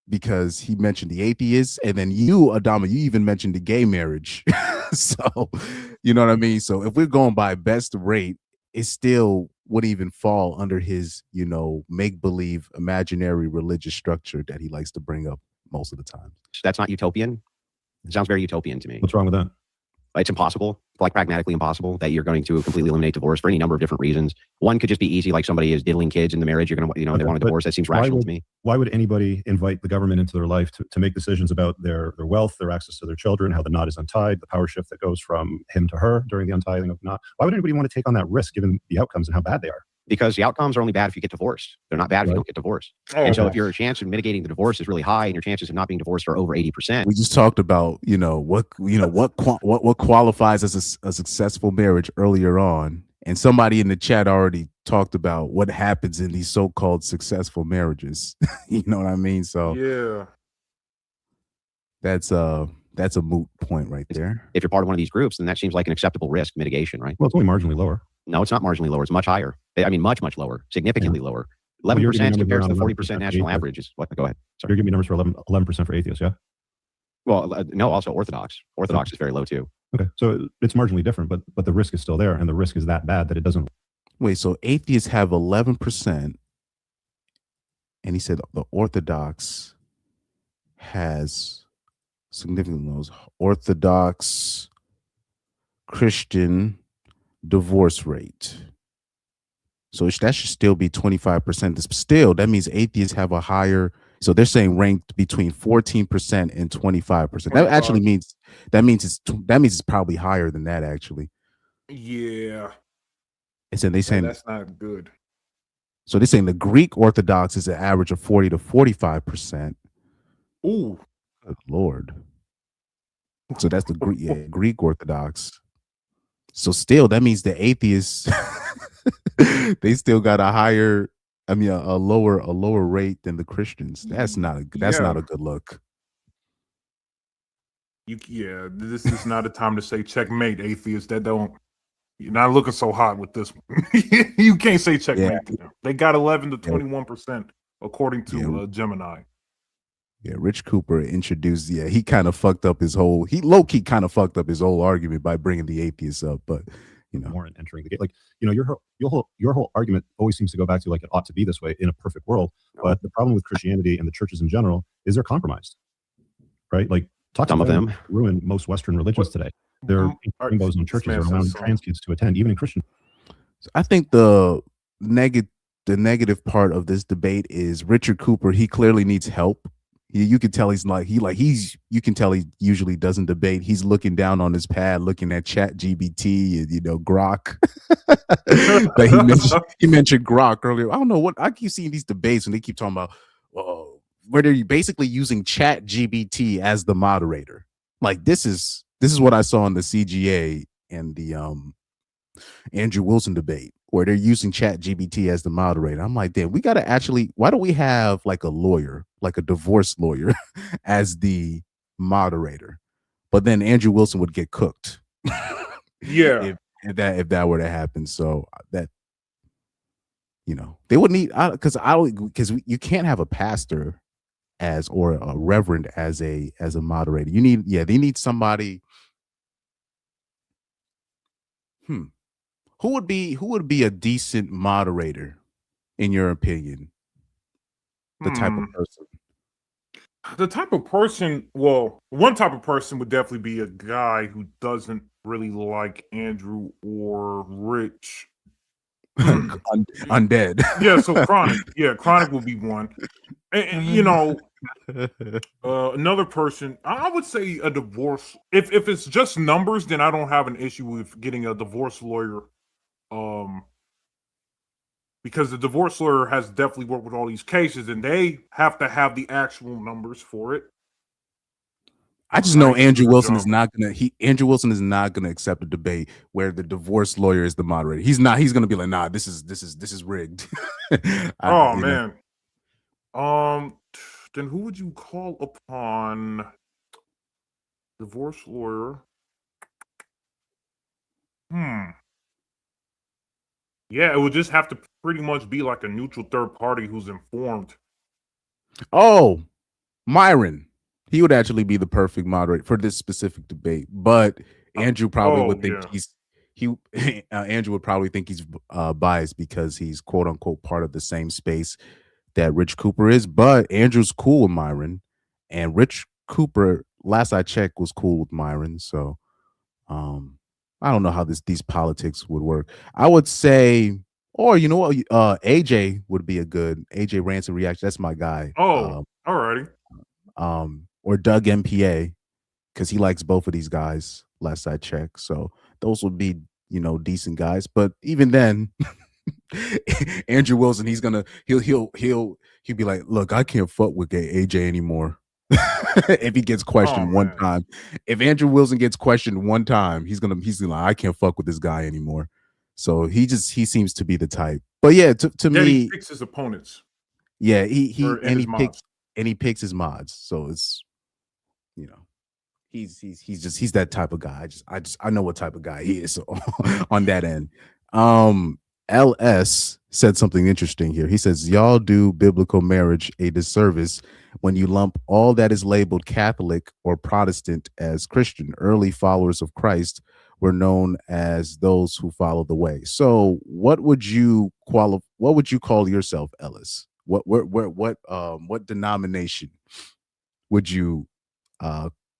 because he mentioned the atheists, and then you, Adama, you even mentioned the gay marriage. So, you know what I mean? So if we're going by best rate, it still wouldn't even fall under his, make-believe imaginary religious structure that he likes to bring up most of the time. That's not utopian. It sounds very utopian to me. What's wrong with that? It's impossible, like pragmatically impossible, that you're going to completely eliminate divorce for any number of different reasons. One could just be easy, like somebody is diddling kids in the marriage. You're going to, they want a divorce. That seems rational to me. Why would anybody invite the government into their life to make decisions about their wealth, their access to their children, how the knot is untied, the power shift that goes from him to her during the untithing of the knot? Why would anybody want to take on that risk given the outcomes and how bad they are? Because the outcomes are only bad if you get divorced. They're not bad if you don't get divorced. And so if your chance of mitigating the divorce is really high and your chances of not being divorced are over 80%. We just talked about, what qualifies as a successful marriage earlier on. And somebody in the chat already talked about what happens in these so-called successful marriages. You know what I mean? So yeah, that's a moot point right there. If you're part of one of these groups, then that seems like an acceptable risk mitigation, right? Well, it's only marginally lower. No, it's not marginally lower. It's much higher. I mean, much, much lower, significantly lower. 11% compared to the 40% national average is what? Go ahead. Sorry. You're giving me numbers for 11% for atheists, yeah? Well, no, also Orthodox. Orthodox is very low too. Okay, so it's marginally different, but the risk is still there, and the risk is that bad that it doesn't. Wait, so atheists have 11%, and he said the Orthodox has significantly low. Orthodox Christian divorce rate. So that should still be 25%. Still, that means atheists have a higher. So they're saying ranked between 14% and 25%. That actually means it's probably higher than that actually. Yeah. And they saying that's not good. So they're saying the Greek Orthodox is an average of 40 to 45%. Ooh, good Lord. So that's the Greek Orthodox. So still, that means the atheists they still got a lower rate than the Christians. That's not a good look. This is not a time to say checkmate, atheists. You're not looking so hot with this one. You can't say checkmate. Yeah. They got 11 to 21% according to Gemini. Yeah, Rich Cooper introduced. Yeah, he kind of fucked up his whole. He low-key kind of fucked up his whole argument by bringing the atheists up. But more entering the game, like your whole argument always seems to go back to like it ought to be this way in a perfect world. But the problem with Christianity and the churches in general is they're compromised, right? Like some of them ruin most Western religions today. They're rainbows on churches are allowing trans kids to attend, even in Christian. I think the negative part of this debate is Richard Cooper. He clearly needs help. You can tell you can tell he usually doesn't debate. He's looking down on his pad, looking at Chat GBT and Grok. But he mentioned Grok earlier. I don't know what I keep seeing these debates and they keep talking about where they're basically using Chat GBT as the moderator. Like this is what I saw in the CGA and the Andrew Wilson debate. where they're using Chat GBT as the moderator. I'm like, damn, we gotta actually. Why don't we have like a lawyer, like a divorce lawyer, as the moderator? But then Andrew Wilson would get cooked. Yeah. if that were to happen. So that, you know, they would need, because you can't have a pastor or a reverend as a moderator. They need somebody. Who would be a decent moderator in your opinion? The type of person. The type of person, well, one type of person would definitely be a guy who doesn't really like Andrew or Rich. Undead. Yeah, so Chronic. Yeah, Chronic will be one. And you know, another person, I would say a divorce. If it's just numbers, then I don't have an issue with getting a divorce lawyer. Because the divorce lawyer has definitely worked with all these cases, and they have to have the actual numbers for it. I just know Andrew Wilson is not gonna accept a debate where the divorce lawyer is the moderator. He's not. He's gonna be like, nah, this is rigged. Oh man. Then who would you call upon? Divorce lawyer. Yeah, it would just have to pretty much be like a neutral third party who's informed. Oh, Myron. He would actually be the perfect moderator for this specific debate. But Andrew probably would think Andrew would probably think he's biased because he's quote unquote part of the same space that Rich Cooper is. But Andrew's cool with Myron, and Rich Cooper, last I checked, was cool with Myron. So I don't know how these politics would work. I would say, or you know what, AJ would be a good AJ Rants and Reaction. That's my guy. Alrighty. Or Doug MPA, because he likes both of these guys. Last I checked, so those would be, you know, decent guys. But even then, Andrew Wilson, he'll be like, look, I can't fuck with AJ anymore. If he gets questioned one time, if Andrew Wilson gets questioned one time, he's gonna like, I can't fuck with this guy anymore. So he seems to be the type. But yeah, to me, he picks his opponents. Yeah, he picks his mods. So it's, you know, he's that type of guy. I know what type of guy he is. So on that end, LS said something interesting here. He says, y'all do biblical marriage a disservice when you lump all that is labeled Catholic or Protestant as Christian. Early followers of Christ were known as those who follow the way. So what would you call yourself, Ellis? What denomination would you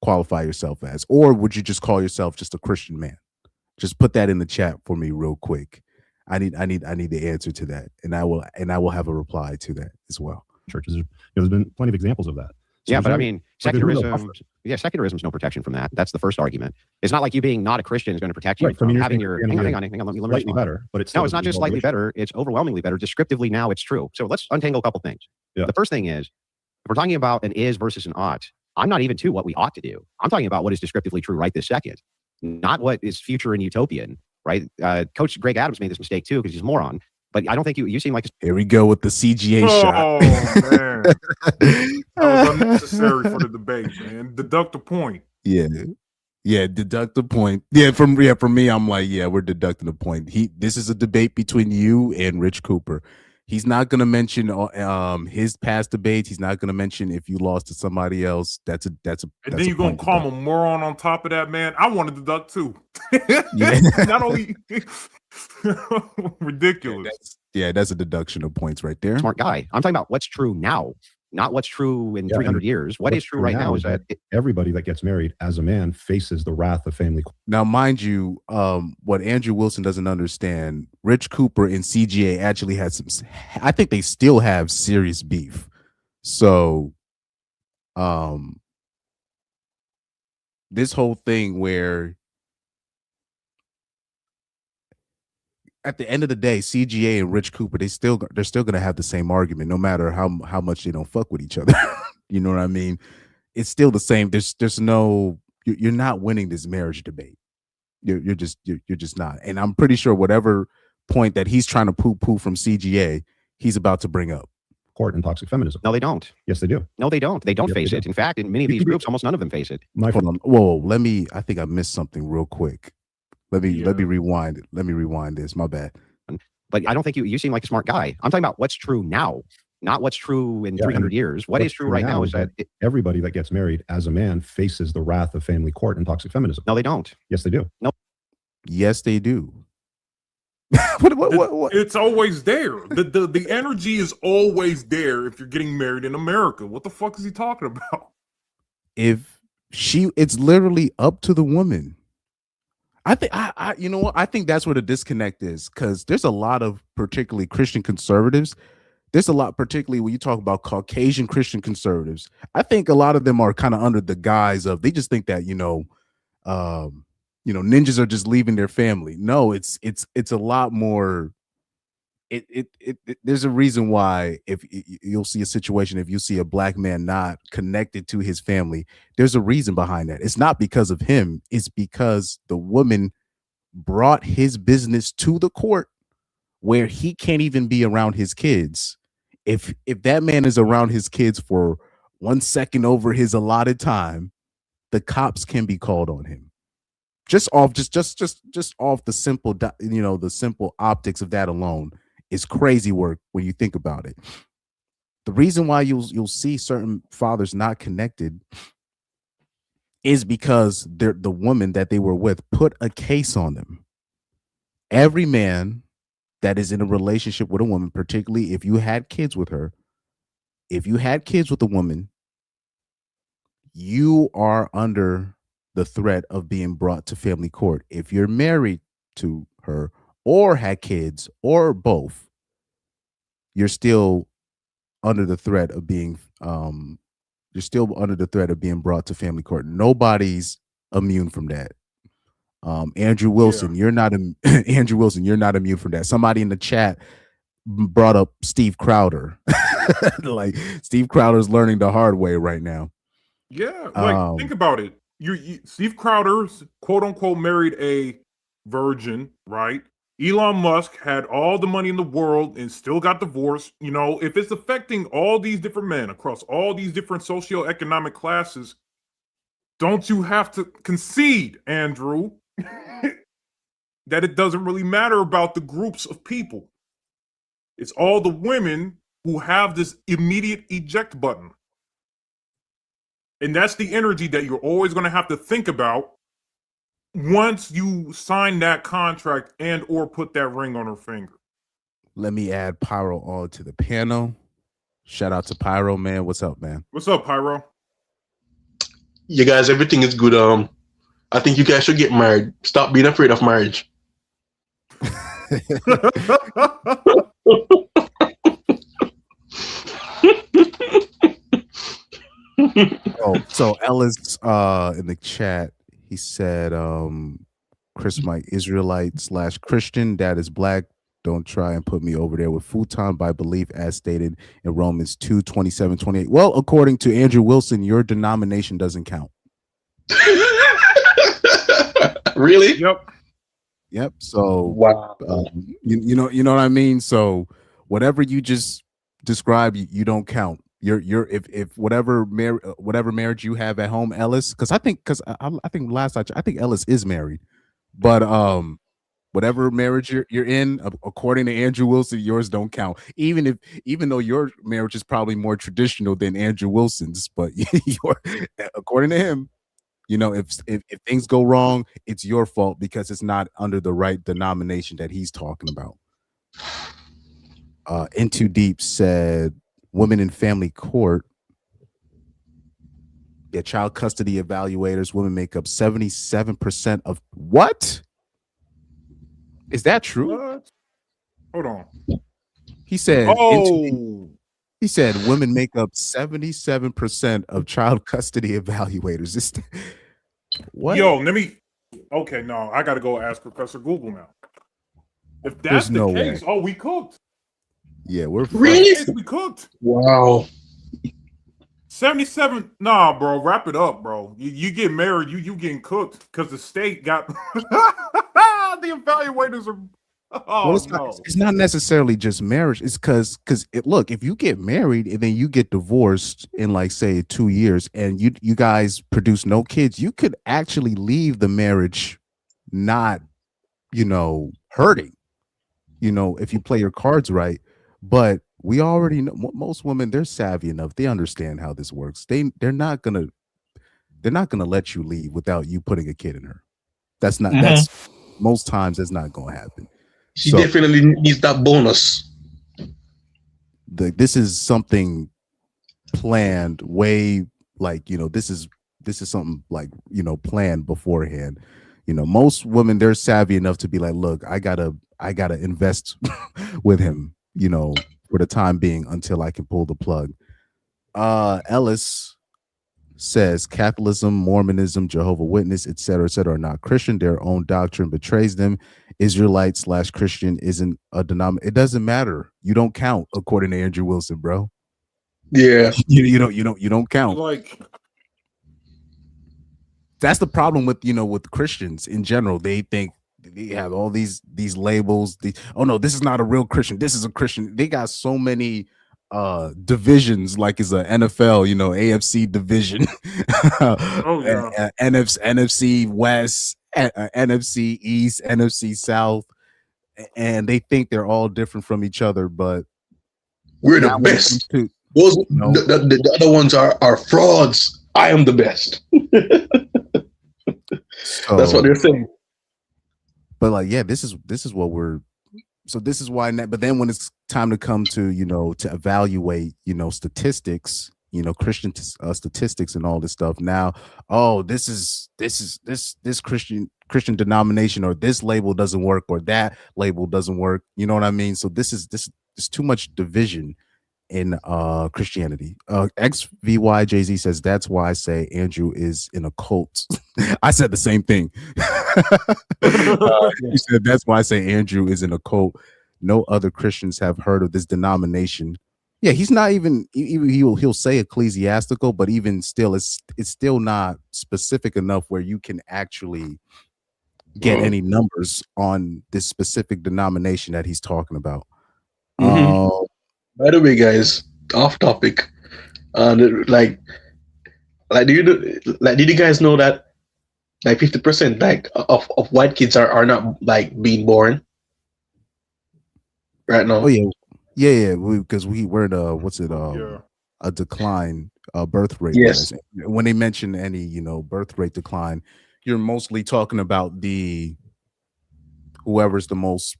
qualify yourself as, or would you just call yourself just a Christian man? Just put that in the chat for me real quick. I need the answer to that, and I will have a reply to that as well. Churches, there's been plenty of examples of that. So yeah, but I mean, secularism. Secularism is no protection from that. That's the first argument. It's not like you being not a Christian is going to protect you from having your. Hang on. Let me slightly better, but it's no, it's not just slightly better. It's overwhelmingly better. Descriptively, now it's true. So let's untangle a couple things. Yeah. The first thing is, if we're talking about an is versus an ought, I'm not even to what we ought to do. I'm talking about what is descriptively true right this second, not what is future and utopian. Right? Coach Greg Adams made this mistake too because he's a moron. But I don't think you seem like. Here we go with the CGA shot. Oh man, that was unnecessary for the debate, man. Deduct a point. Yeah, deduct a point. Yeah, for me, I'm like, yeah, we're deducting a point. This is a debate between you and Rich Cooper. He's not going to mention his past debates. He's not going to mention if you lost to somebody else. That's a. And then you're going to call him a moron on top of that, man. I want to deduct too. Yeah. Not only ridiculous. That's a deduction of points right there. Smart guy. I'm talking about what's true now, not what's true in 300 years. What's true right now is that everybody that gets married as a man faces the wrath of family. Now, mind you, what Andrew Wilson doesn't understand, Rich Cooper and CGA actually had I think they still have serious beef. So, this whole thing where at the end of the day, CGA and Rich Cooper, they're still going to have the same argument, no matter how much they don't fuck with each other. You know what I mean? It's still the same. There's no, you're not winning this marriage debate. You're just not. And I'm pretty sure whatever point that he's trying to poo-poo from CGA, he's about to bring up. Court and toxic feminism. No, they don't. Yes, they do. No, they don't. They don't Yes, face they it. do. In fact, in many of these groups, almost none of them face it. Hold on. Whoa, I think I missed something real quick. Let me rewind it. Let me rewind this. My bad. But I don't think you seem like a smart guy. I'm talking about what's true now, not what's true in 300 years. What is true right now is that everybody that gets married as a man faces the wrath of family court and toxic feminism. No, they don't. Yes, they do. No. Yes, they do. What? It's always there. The energy is always there if you're getting married in America. What the fuck is he talking about? It's literally up to the woman. I think you know what? I think that's where the disconnect is, because there's a lot of particularly Christian conservatives. There's a lot, particularly when you talk about Caucasian Christian conservatives. I think a lot of them are kind of under the guise of, they just think that, ninjas are just leaving their family. No, it's a lot more. There's a reason why if you'll see a situation, if you see a black man not connected to his family, there's a reason behind that. It's not because of him. It's because the woman brought his business to the court where he can't even be around his kids. If that man is around his kids for 1 second over his allotted time, the cops can be called on him. Just off the simple, the simple optics of that alone is crazy work when you think about it. The reason why you'll see certain fathers not connected is because the woman that they were with put a case on them. Every man that is in a relationship with a woman, particularly if you had kids with her, if you had kids with a woman, you are under the threat of being brought to family court. If you're married to her or had kids or both, you're still under the threat of being brought to family court. Nobody's immune from that. Andrew Wilson, you're not Andrew Wilson, you're not immune from that. Somebody in the chat brought up Steve Crowder. Like, Steve Crowder's learning the hard way right now. Yeah, like, think about it. Steve Crowder's quote unquote married a virgin, right? Elon Musk had all the money in the world and still got divorced. If it's affecting all these different men across all these different socioeconomic classes, don't you have to concede, Andrew, that it doesn't really matter about the groups of people? It's all the women who have this immediate eject button. And that's the energy that you're always going to have to think about once you sign that contract and or put that ring on her finger. Let me add Pyro on to the panel. Shout out to Pyro, man. What's up, man? What's up, Pyro? You guys, everything is good. I think you guys should get married. Stop being afraid of marriage. So Ellis in the chat, he said Chris Mike, Israelite / Christian that is black, don't try and put me over there with futon by belief as stated in Romans 2:27-28. Well, according to Andrew Wilson, your denomination doesn't count. Really? Yep. So wow. You know what I mean? So whatever you just described, you don't count. If whatever marriage you have at home, Ellis, I think Ellis is married, but whatever marriage you're in, according to Andrew Wilson, yours don't count. Even though your marriage is probably more traditional than Andrew Wilson's, but according to him, if things go wrong, it's your fault because it's not under the right denomination that he's talking about. In Too Deep said, women in family court, child custody evaluators, women make up 77% of what? Is that true? What? Hold on. He said, he said women make up 77% of child custody evaluators. What? Yo, okay, no, I got to go ask Professor Google now. If that's the case, we cooked. Yeah, we're really? We cooked. Wow. 77. Nah, bro, wrap it up, bro. You get married, you getting cooked because the state got the evaluators are Oh Well, it's not necessarily just marriage. It's because look, if you get married and then you get divorced in like say 2 years and you guys produce no kids, you could actually leave the marriage not, hurting, if you play your cards right. But we already know most women, they're savvy enough. They understand how this works. They're not gonna let you leave without you putting a kid in her. That's not that's most times that's not gonna happen. She definitely needs that bonus. This is something planned way, like, this is something like, planned beforehand. Most women, they're savvy enough to be like, look, I gotta invest with him, for the time being until I can pull the plug. Ellis says Catholicism, Mormonism, Jehovah Witness, etc., are not Christian. Their own doctrine betrays them. Israelite / Christian isn't a denomination. It doesn't matter. You don't count, according to Andrew Wilson, bro. Yeah, you don't count. Like, that's the problem with with Christians in general. They think they have all these labels. Oh no, this is not a real Christian. This is a Christian. They got so many divisions, like it's a NFL, AFC division, NFC West, NFC East, NFC South, and they think they're all different from each other, but we're the best. The other ones are frauds. I am the best. That's what they're saying. But like, yeah, this is what we're. So this is why. But then when it's time to come to to evaluate statistics, Christian statistics and all this stuff. Now, this Christian denomination or this label doesn't work or that label doesn't work. You know what I mean? So this too much division in Christianity. XVY Jay-Z says that's why I say Andrew is in a cult. I said the same thing. He said that's why I say Andrew is in a cult. No other Christians have heard of this denomination. Yeah, he's not even he'll say ecclesiastical, but even still, it's still not specific enough where you can actually get any numbers on this specific denomination that he's talking about. By the way, guys, off topic. Did you guys know that like 50% like of white kids are not like being born right now? Oh yeah, because we're in a decline birth rate. Yes. When they mention any birth rate decline, you're mostly talking about whoever's the most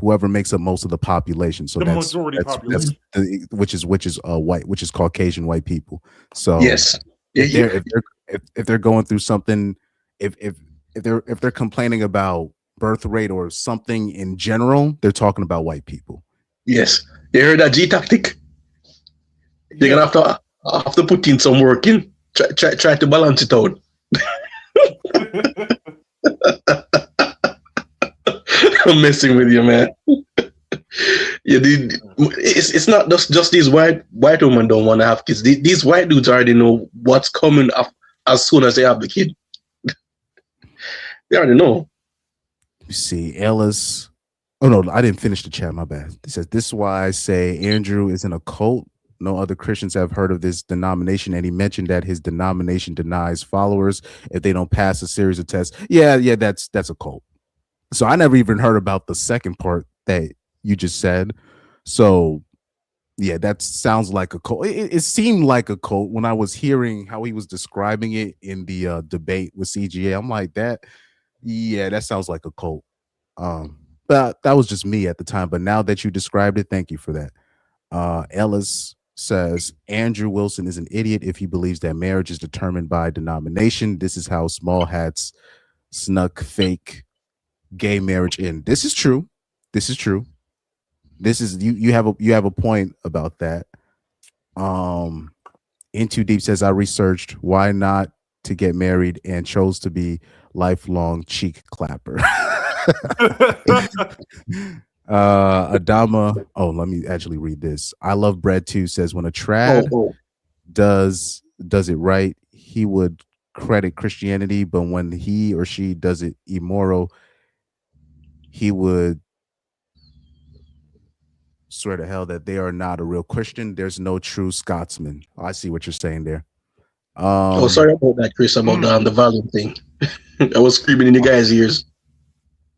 whoever makes up most of the population. So the that's majority population, which is white, which is Caucasian white people. So yes, if they're going through something, if they're complaining about birth rate or something in general, they're talking about white people. Yes, you heard that G tactic. You're gonna have to put in some work in. Try to balance it out. I'm messing with you, man. Yeah, it's not just these white women don't want to have kids. These white dudes already know what's coming up as soon as they have the kid. They already know. You see, Ellis. Oh no, I didn't finish the chat. My bad. It says this is why I say Andrew is in a cult. No other Christians have heard of this denomination, and he mentioned that his denomination denies followers if they don't pass a series of tests. Yeah, that's a cult. So I never even heard about the second part that you just said. So yeah, that sounds like a cult. It seemed like a cult when I was hearing how he was describing it in the debate with CGA. I'm like, that sounds like a cult. But that was just me at the time. But now that you described it, thank you for that. Ellis says Andrew Wilson is an idiot if he believes that marriage is determined by denomination. This is how small hats snuck fake gay marriage in. This is true. This is you have a point about that. In Too Deep says I researched why not to get married and chose to be lifelong cheek clapper. Adama, let me actually read this. I love bread too says when a trad does it right, he would credit Christianity, but when he or she does it immoral, he would swear to hell that they are not a real Christian. There's no true Scotsman. I see what you're saying there. Oh, sorry about that, Chris, about the volume thing. I was screaming in you guys' ears.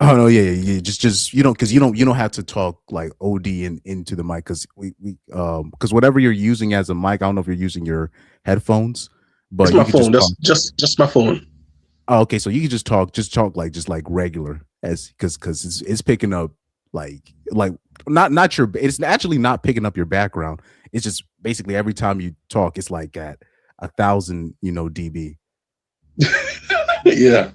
Oh no, yeah. Just you don't, because you don't have to talk like OD into the mic, because because whatever you're using as a mic, I don't know if you're using your headphones, but It's you my can phone. just Just my phone. oh, okay, so you can just talk like regular, as because it's picking up like not your, it's actually not picking up your background. It's just basically every time you talk, it's like at 1,000 dB. Yeah.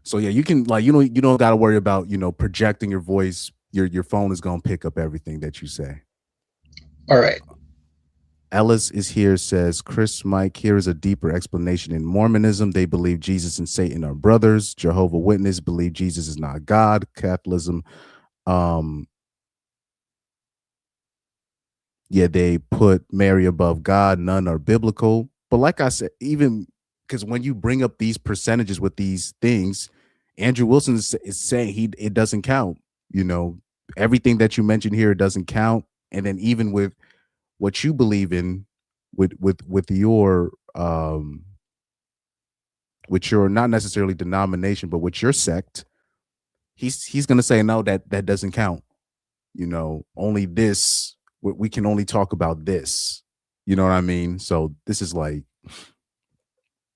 So yeah, you can like you don't got to worry about projecting your voice. Your phone is gonna pick up everything that you say. All right. Ellis is here, says, Chris, Mike, here is a deeper explanation. In Mormonism, they believe Jesus and Satan are brothers. Jehovah's Witness believe Jesus is not God. Catholicism, they put Mary above God. None are biblical. But like I said, even because when you bring up these percentages with these things, Andrew Wilson is saying it doesn't count. Everything that you mentioned here, it doesn't count. And then even with what you believe in, with your not necessarily denomination, but with your sect, he's gonna say no, that doesn't count. Only this, we can only talk about this. You know what I mean? So this is like,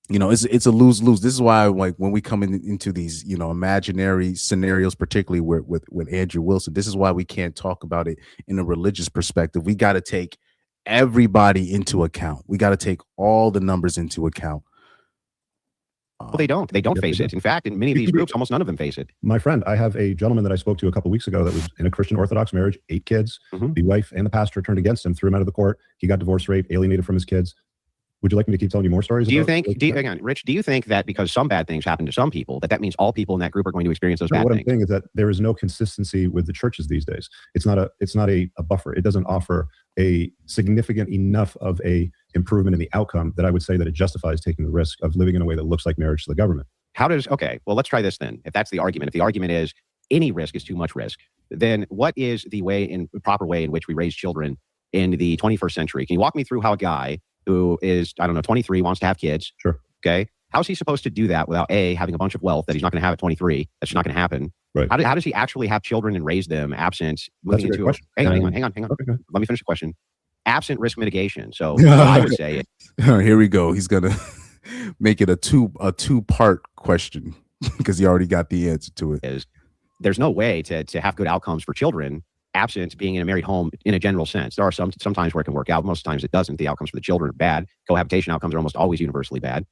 it's a lose-lose. This is why, like, when we come into these, imaginary scenarios, particularly with Andrew Wilson, this is why we can't talk about it in a religious perspective. We got to take everybody into account. We got to take all the numbers into account. Well, they don't face it. In fact, in many of these groups, almost none of them face it. My friend, I have a gentleman that I spoke to a couple of weeks ago that was in a Christian Orthodox marriage, 8 kids. The wife and the pastor turned against him, threw him out of the court. He got divorced, raped, alienated from his kids. Would you like me to keep telling you more stories? Again, Rich, do you think that because some bad things happen to some people, that means all people in that group are going to experience those bad things? What I'm saying is that there is no consistency with the churches these days. It's not a buffer. It doesn't offer a significant enough of a improvement in the outcome that I would say that it justifies taking the risk of living in a way that looks like marriage to the government. Okay, well, let's try this then. If that's the argument, if the argument is any risk is too much risk, then what is the proper way in which we raise children in the 21st century? Can you walk me through how a guy who is, 23, wants to have kids? Sure. Okay. How's he supposed to do that without having a bunch of wealth that he's not going to have at 23? That's just not going to happen. Right. How does he actually have children and raise them absent moving into question. Hang on. Okay. Let me finish the question. Absent risk mitigation. So what I would say here we go. He's gonna make it a two-part question because he already got the answer to it. Is there's no way to have good outcomes for children absent being in a married home in a general sense. There are some times where it can work out. Most times it doesn't. The outcomes for the children are bad. Cohabitation outcomes are almost always universally bad.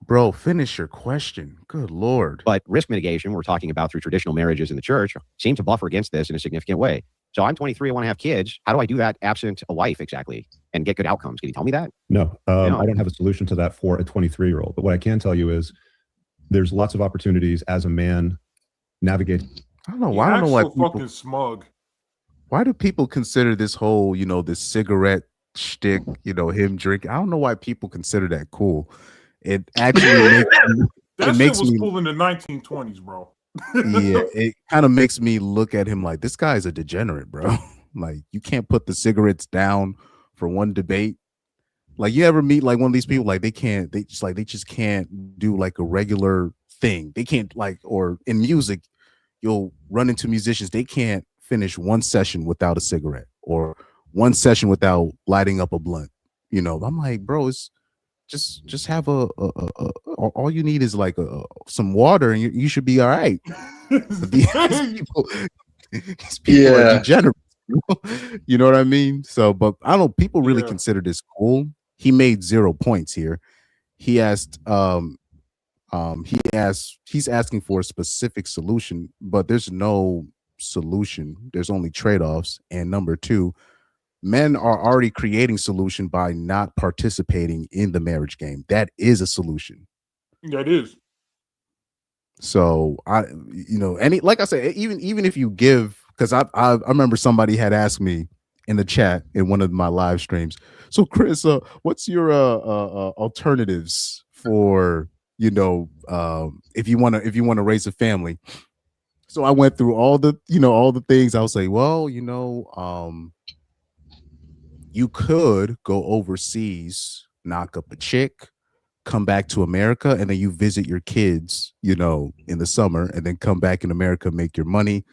Bro, finish your question. Good Lord. But risk mitigation, we're talking about through traditional marriages in the church, seem to buffer against this in a significant way. So I'm 23, I want to have kids. How do I do that absent a wife exactly and get good outcomes? Can you tell me that? No, I don't have a solution to that for a 23-year-old. But what I can tell you is there's lots of opportunities as a man navigate. I don't know why. I don't know why people, fucking smug. Why do people consider this whole, this cigarette shtick, him drinking? I don't know why people consider that cool. It actually makes me cool in the 1920s, bro. Yeah, it kind of makes me look at him like, this guy's a degenerate, bro. Like, you can't put the cigarettes down for one debate. Like, you ever meet like one of these people, like they just can't do like a regular thing. They can't, like, or in music, you'll run into musicians, they can't finish one session without a cigarette or one session without lighting up a blunt. I'm like, bro, it's just have all you need is like some water and you should be all right. These people are degenerates. You know what I mean? So, but I don't know, people really consider this cool. He made 0 points here. He asked, he's asking for a specific solution, but there's no solution. There's only trade-offs. And number 2, men are already creating solution by not participating in the marriage game. That is a solution. Yeah, it is. So like I said, even if you give, because I remember somebody had asked me in the chat in one of my live streams, so Chris, what's your alternatives for, if you want to raise a family. So I went through all the things. I was like, well, you could go overseas, knock up a chick, come back to America, and then you visit your kids, in the summer, and then come back in America, make your money.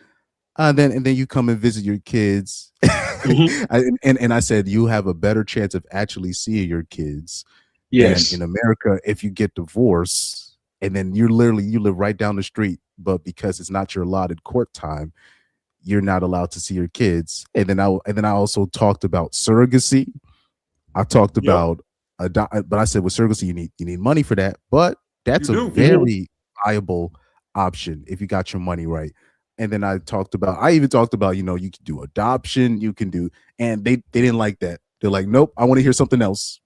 And then you come and visit your kids. and I said, you have a better chance of actually seeing your kids than in America if you get divorced. And then you live right down the street, but because it's not your allotted court time, you're not allowed to see your kids. And then I also talked about surrogacy. I talked about but I said with surrogacy, you need money for that, but that's a very viable option if you got your money right. And then I even talked about, you can do adoption, and they didn't like that. They're like, nope, I want to hear something else.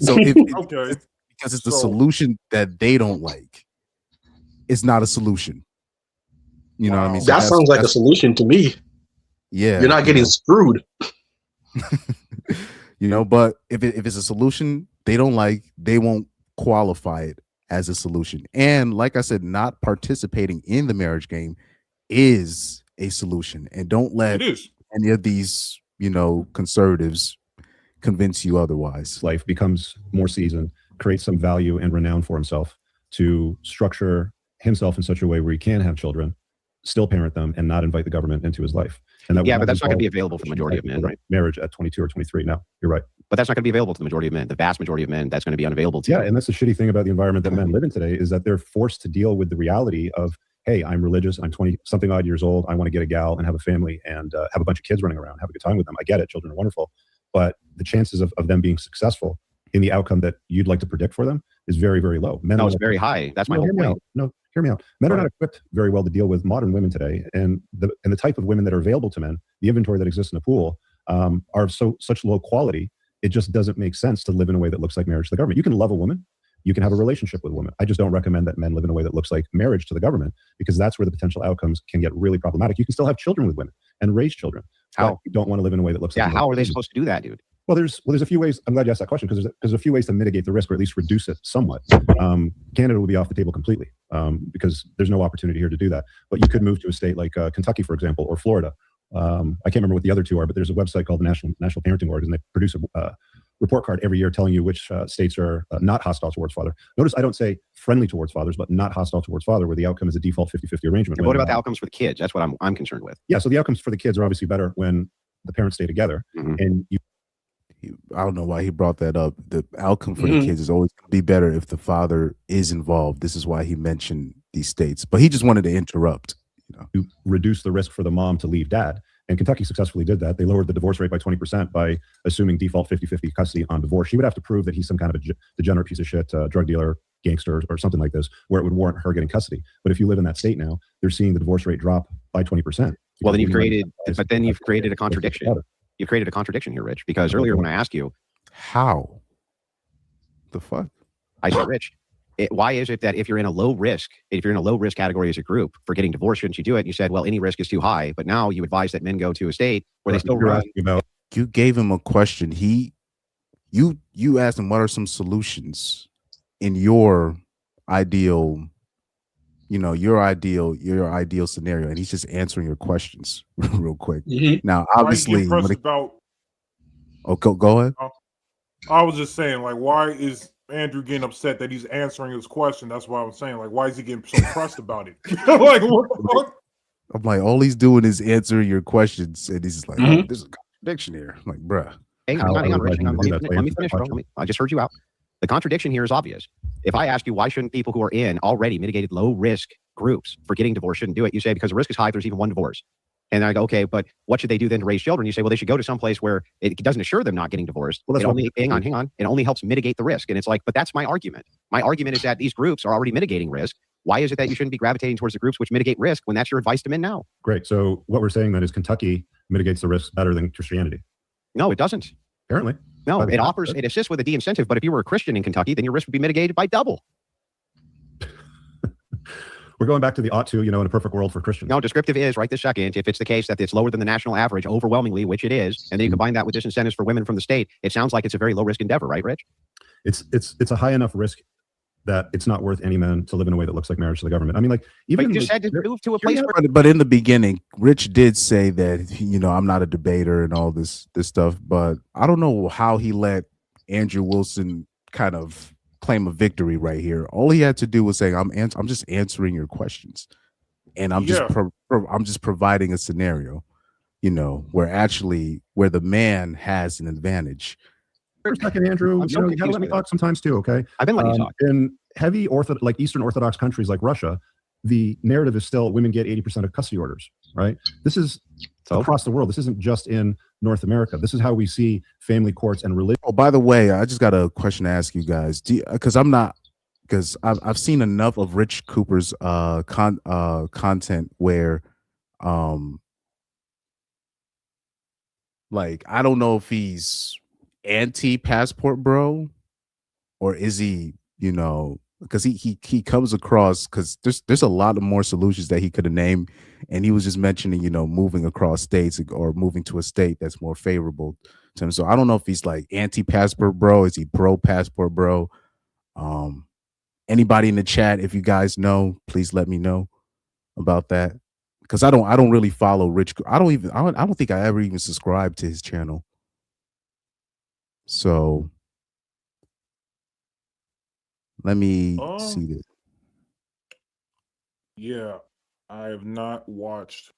So because it's the solution that they don't like, it's not a solution. You know what I mean? So that sounds like a solution to me. Yeah. You're not getting screwed. But if it's a solution they don't like, they won't qualify it as a solution. And like I said, not participating in the marriage game is a solution. And don't let any of these, conservatives convince you otherwise. Life becomes more seasoned, creates some value and renown for himself to structure himself in such a way where he can have children, still parent them, and not invite the government into his life. And that but that's not going to be available for the majority of men, right? Marriage at 22 or 23. No, you're right. But that's not going to be available to the majority of men. The vast majority of men, that's going to be unavailable to. Yeah, and that's the shitty thing about the environment that men live in today, is that they're forced to deal with the reality of, hey, I'm religious, I'm 20-something odd years old, I want to get a gal and have a family and have a bunch of kids running around, have a good time with them. I get it, children are wonderful. But the chances of them being successful in the outcome that you'd like to predict for them is very, very low. Men it's very high. That's my whole point. No, hear me out. Men are not equipped very well to deal with modern women today, and the type of women that are available to men, the inventory that exists in the pool, are such low quality. It just doesn't make sense to live in a way that looks like marriage to the government. You can love a woman, you can have a relationship with a woman. I just don't recommend that men live in a way that looks like marriage to the government, because that's where the potential outcomes can get really problematic. You can still have children with women and raise children. How? You don't want to live in a way that looks like. How are they supposed to do that, dude? Well, there's a few ways. I'm glad you asked that question, because there's a few ways to mitigate the risk, or at least reduce it somewhat. Canada would be off the table completely, because there's no opportunity here to do that. But you could move to a state like Kentucky, for example, or Florida. I can't remember what the other two are, but there's a website called the National Parenting Org, and they produce a report card every year telling you which states are not hostile towards father. Notice I don't say friendly towards fathers, but not hostile towards father, where the outcome is a default 50-50 arrangement. And what about the outcomes for the kids? That's what I'm concerned with. Yeah, so the outcomes for the kids are obviously better when the parents stay together. And I don't know why he brought that up. The outcome for the kids is always going to be better if the father is involved. This is why he mentioned these states, but he just wanted to interrupt. To reduce the risk for the mom to leave dad. And Kentucky successfully did that. They lowered the divorce rate by 20% by assuming default 50-50 custody on divorce. She would have to prove that he's some kind of a degenerate piece of shit, drug dealer, gangster, or something like this, where it would warrant her getting custody. But if you live in that state now, they're seeing the divorce rate drop by 20%. Well, then you've created a contradiction. You've created a contradiction here, Rich, because earlier when I asked you, how the fuck? I said, Rich, why is it that if you're in a low risk category as a group for getting divorced, shouldn't you do it? And you said, well, any risk is too high. But now you advise that men go to a state where they still run. You gave him a question. You asked him, what are some solutions in your ideal, your ideal scenario, and he's just answering your questions real quick. Now, obviously, go ahead. I was just saying, like, why is Andrew getting upset that he's answering his question? That's what I was saying. Like, why is he getting so pressed about it? Like, what the fuck? I'm like, all he's doing is answering your questions, and he's like, oh, there's a contradiction here. I'm like, bruh. Hang on, Rich. Let me finish, bro. I just heard you out. The contradiction here is obvious. If I ask you, why shouldn't people who are in already mitigated low risk groups for getting divorced shouldn't do it? You say, because the risk is high if there's even one divorce. And I go, okay, but what should they do then to raise children? You say, well, they should go to some place where it doesn't assure them not getting divorced. Well, hang on. It only helps mitigate the risk. And it's like, but that's my argument. My argument is that these groups are already mitigating risk. Why is it that you shouldn't be gravitating towards the groups which mitigate risk when that's your advice to men now? Great. So what we're saying then is Kentucky mitigates the risk better than Christianity. No, it doesn't. Apparently. No, it assists with a de-incentive. But if you were a Christian in Kentucky, then your risk would be mitigated by double. We're going back to the ought to, in a perfect world for Christians. No, descriptive is right this second. If it's the case that it's lower than the national average overwhelmingly, which it is, and then you combine that with disincentives for women from the state, it sounds like it's a very low risk endeavor, right, Rich? It's a high enough risk that it's not worth any man to live in a way that looks like marriage to the government. I mean, like, even But you just like, had to move to a place where But in the beginning, Rich did say that I'm not a debater and all this stuff, but I don't know how he let Andrew Wilson kind of claim a victory right here. All he had to do was say, I'm just answering your questions, and I'm just I'm just providing a scenario, where the man has an advantage. for a second, Andrew, you gotta let me talk sometimes too, okay? I've been letting you talk. In heavy like Eastern Orthodox countries like Russia, the narrative is still women get 80% of custody orders, right? This is across the world. This isn't just in North America. This is how we see family courts and religion. Oh, by the way, I just got a question to ask you guys. Because I've seen enough of Rich Cooper's content where like, I don't know if he's anti-passport bro, or is he, because he comes across, because there's a lot of more solutions that he could have named, and he was just mentioning, moving across states or moving to a state that's more favorable to him. So I don't know if he's like anti-passport bro, is he pro-passport bro? Anybody in the chat, if you guys know, please let me know about that, because I don't really follow Rich. I don't think I ever even subscribed to his channel. So let me see this. Yeah, I have not watched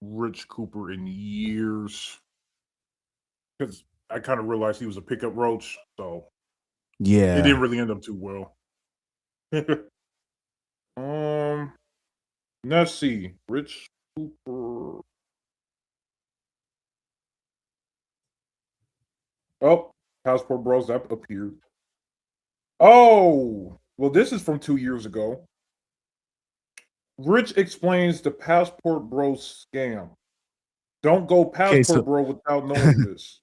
Rich Cooper in years because I kind of realized he was a pickup roach, so yeah, it didn't really end up too well. Let's see, Rich Cooper. Oh, Passport Bros that appeared. Oh, well, this is from 2 years ago. Rich explains the Passport Bros scam. Don't go Passport Bro without knowing this.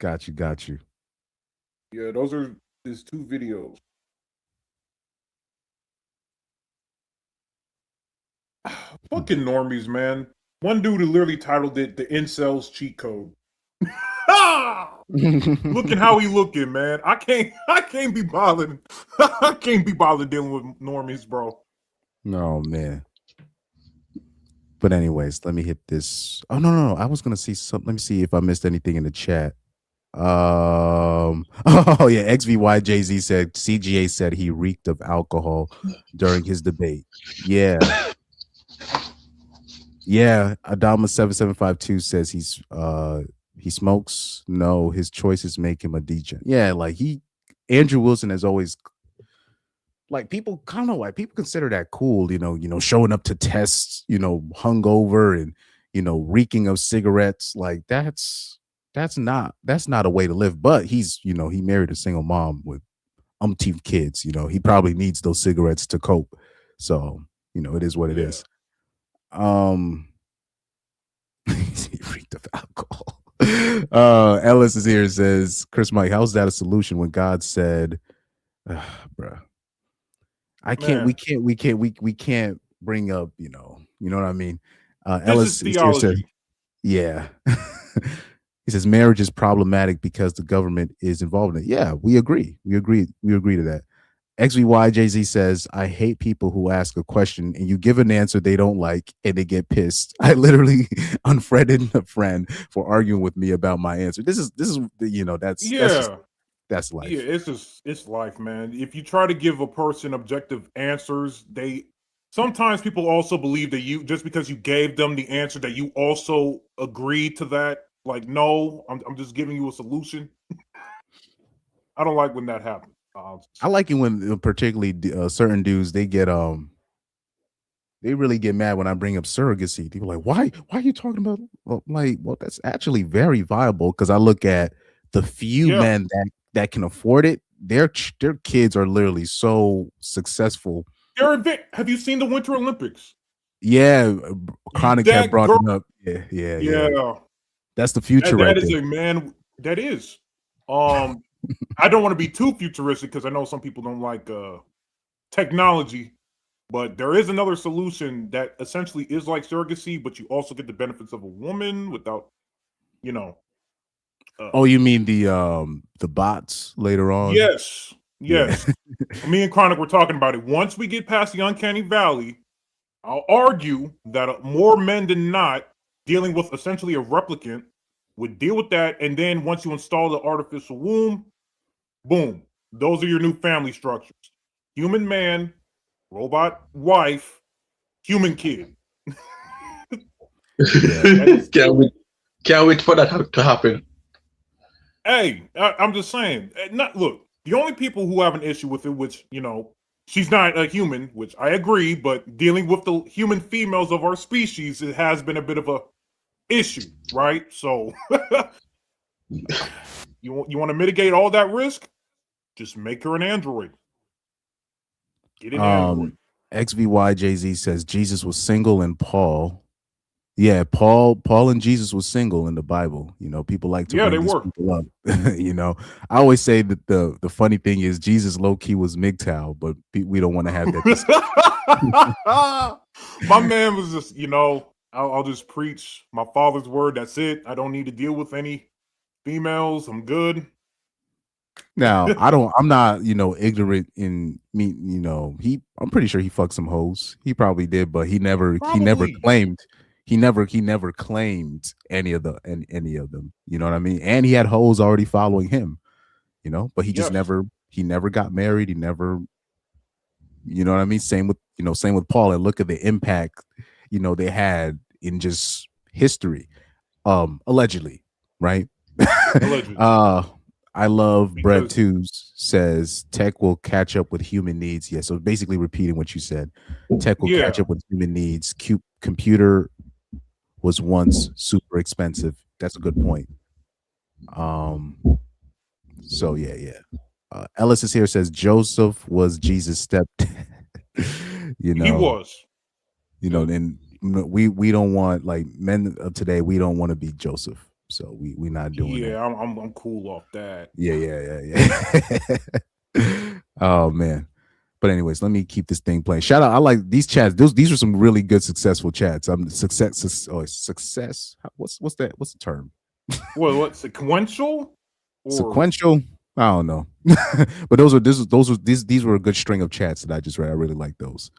Got you. Yeah, those are his 2 videos. Fucking normies, man. One dude who literally titled it "The Incels Cheat Code." Looking how he looking, man. I can't be bothered. I can't be bothered dealing with normies, bro. No, man. But anyways, let me hit this. Oh no. I was gonna see something. Let me see if I missed anything in the chat. Oh yeah, XVYJZ said CGA said he reeked of alcohol during his debate. Yeah. Adama7752 says he smokes. No, his choices make him a DJ. Yeah, like Andrew Wilson has always, like, people kind of like, people consider that cool, showing up to tests, hungover and reeking of cigarettes. Like that's not a way to live. But he's, he married a single mom with umpteen kids. He probably needs those cigarettes to cope. So, it is what it is. He reeked of alcohol. Ellis is here and says, Chris Mike, how's that a solution when God said, bruh, we can't bring up, you know what I mean? Ellis is here says, yeah. He says marriage is problematic because the government is involved in it. Yeah, we agree. We agree to that. XVYJZ says, I hate people who ask a question and you give an answer they don't like and they get pissed. I literally unfriended a friend for arguing with me about my answer. This is that's life. Yeah, it's life, man. If you try to give a person objective answers, sometimes people also believe that you, just because you gave them the answer, that you also agreed to that. Like, no, I'm just giving you a solution. I don't like when that happens. I like it when particularly certain dudes, they really get mad when I bring up surrogacy. People are like, why are you talking about? Well, that's actually very viable, because I look at the few men that can afford it. Their kids are literally so successful. Have you seen the Winter Olympics? Yeah, Chronic had brought it up. Yeah. That's the future, right? That is a man. That is. I don't want to be too futuristic because I know some people don't like technology, but there is another solution that essentially is like surrogacy, but you also get the benefits of a woman without, oh, you mean the bots later on? Yes. Yes. Me and Chronic were talking about it. Once we get past the uncanny valley, I'll argue that more men than not dealing with essentially a replicant would deal with that. And then once you install the artificial womb, boom, those are your new family structures. Human man, robot wife, human kid. Can't wait for that to happen. Hey, I'm just saying. Look, the only people who have an issue with it, which, you know, she's not a human, which I agree, but dealing with the human females of our species, it has been a bit of a issue, right? So you want to mitigate all that risk? Just make her an android. Get an android. XVYJZ says Jesus was single and Paul. Yeah, Paul and Jesus was single in the Bible. You know, people like to bring these people up. You know, I always say that the funny thing is Jesus low key was MGTOW, but we don't want to have that. My man was just, you know, I'll just preach my father's word. That's it. I don't need to deal with any females. I'm good. Now, I'm not, you know, ignorant in me, you know, I'm pretty sure he fucked some hoes. He probably did, but he never claimed any of them. You know what I mean? And he had hoes already following him, you know, but he never got married. He never, you know what I mean? Same with Paul. And look at the impact, you know, they had in just history. Allegedly, right? Allegedly. I love Brett Twos says tech will catch up with human needs. Yeah, so basically repeating what you said. Tech will catch up with human needs. Computer was once super expensive. That's a good point. So yeah. Ellis is here, says Joseph was Jesus' stepdad. You know, he was. You know, and we don't want, like, men of today, we don't want to be Joseph. So we're not doing that. Yeah, I'm cool off that. Yeah. Oh man. But anyways, let me keep this thing playing. Shout out. I like these chats. These are some really good successful chats. Success. What's that? What's the term? What sequential? Sequential? I don't know. But these were a good string of chats that I just read. I really like those.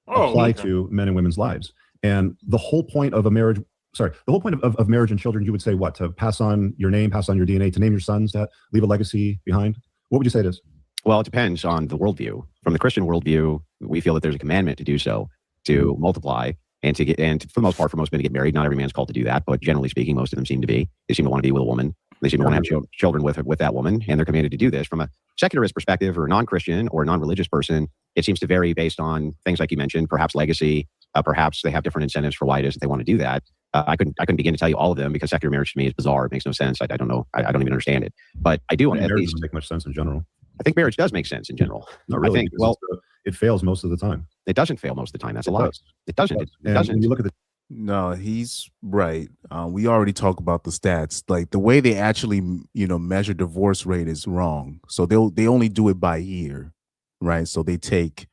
Apply to men and women's lives. And the whole point of a marriage, the whole point of marriage and children, you would say what? To pass on your name, pass on your DNA, to name your sons, to leave a legacy behind? What would you say it is? Well, it depends on the worldview. From the Christian worldview, we feel that there's a commandment to do so, to multiply and for the most part, for most men to get married. Not every man's called to do that, but generally speaking, most of them seem to be. They seem to want to be with a woman. They seem to want to have children with that woman, and they're commanded to do this. From a secularist perspective, or a non-Christian or a non-religious person, it seems to vary based on things like you mentioned, perhaps legacy, perhaps they have different incentives for why it is that they want to do that. I couldn't begin to tell you all of them, because secular marriage to me is bizarre. It makes no sense. I don't know. I don't even understand it. But I do want to at least doesn't make much sense in general. I think marriage does make sense in general. Not really. I think, well, it fails most of the time. It doesn't fail most of the time. That's a lie. It doesn't. It doesn't. When you look at No, he's right. We already talked about the stats. Like the way they actually, you know, measure divorce rate is wrong. So they only do it by year, right? So they take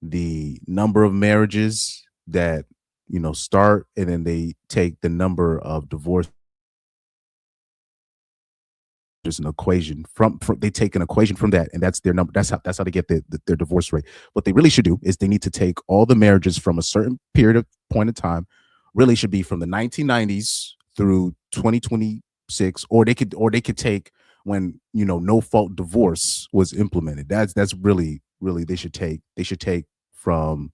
the number of marriages that, you know, start, and then they take the number of divorce. There's an equation from they take an equation from that, and that's their number. That's how they get their divorce rate. What they really should do is they need to take all the marriages from a certain point of time. Really should be from the 1990s through 2026, or they could take when, you know, no fault divorce was implemented. That's really they should take from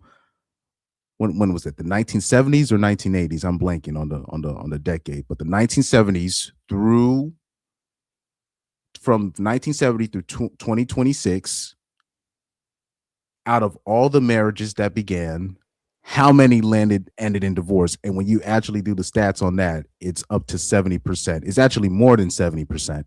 when was it, the 1970s or 1980s? I'm blanking on the decade, but the 1970s through from 1970 through 2026, out of all the marriages that began, how many ended in divorce? And when you actually do the stats on that, it's up to 70%. It's actually more than 70%.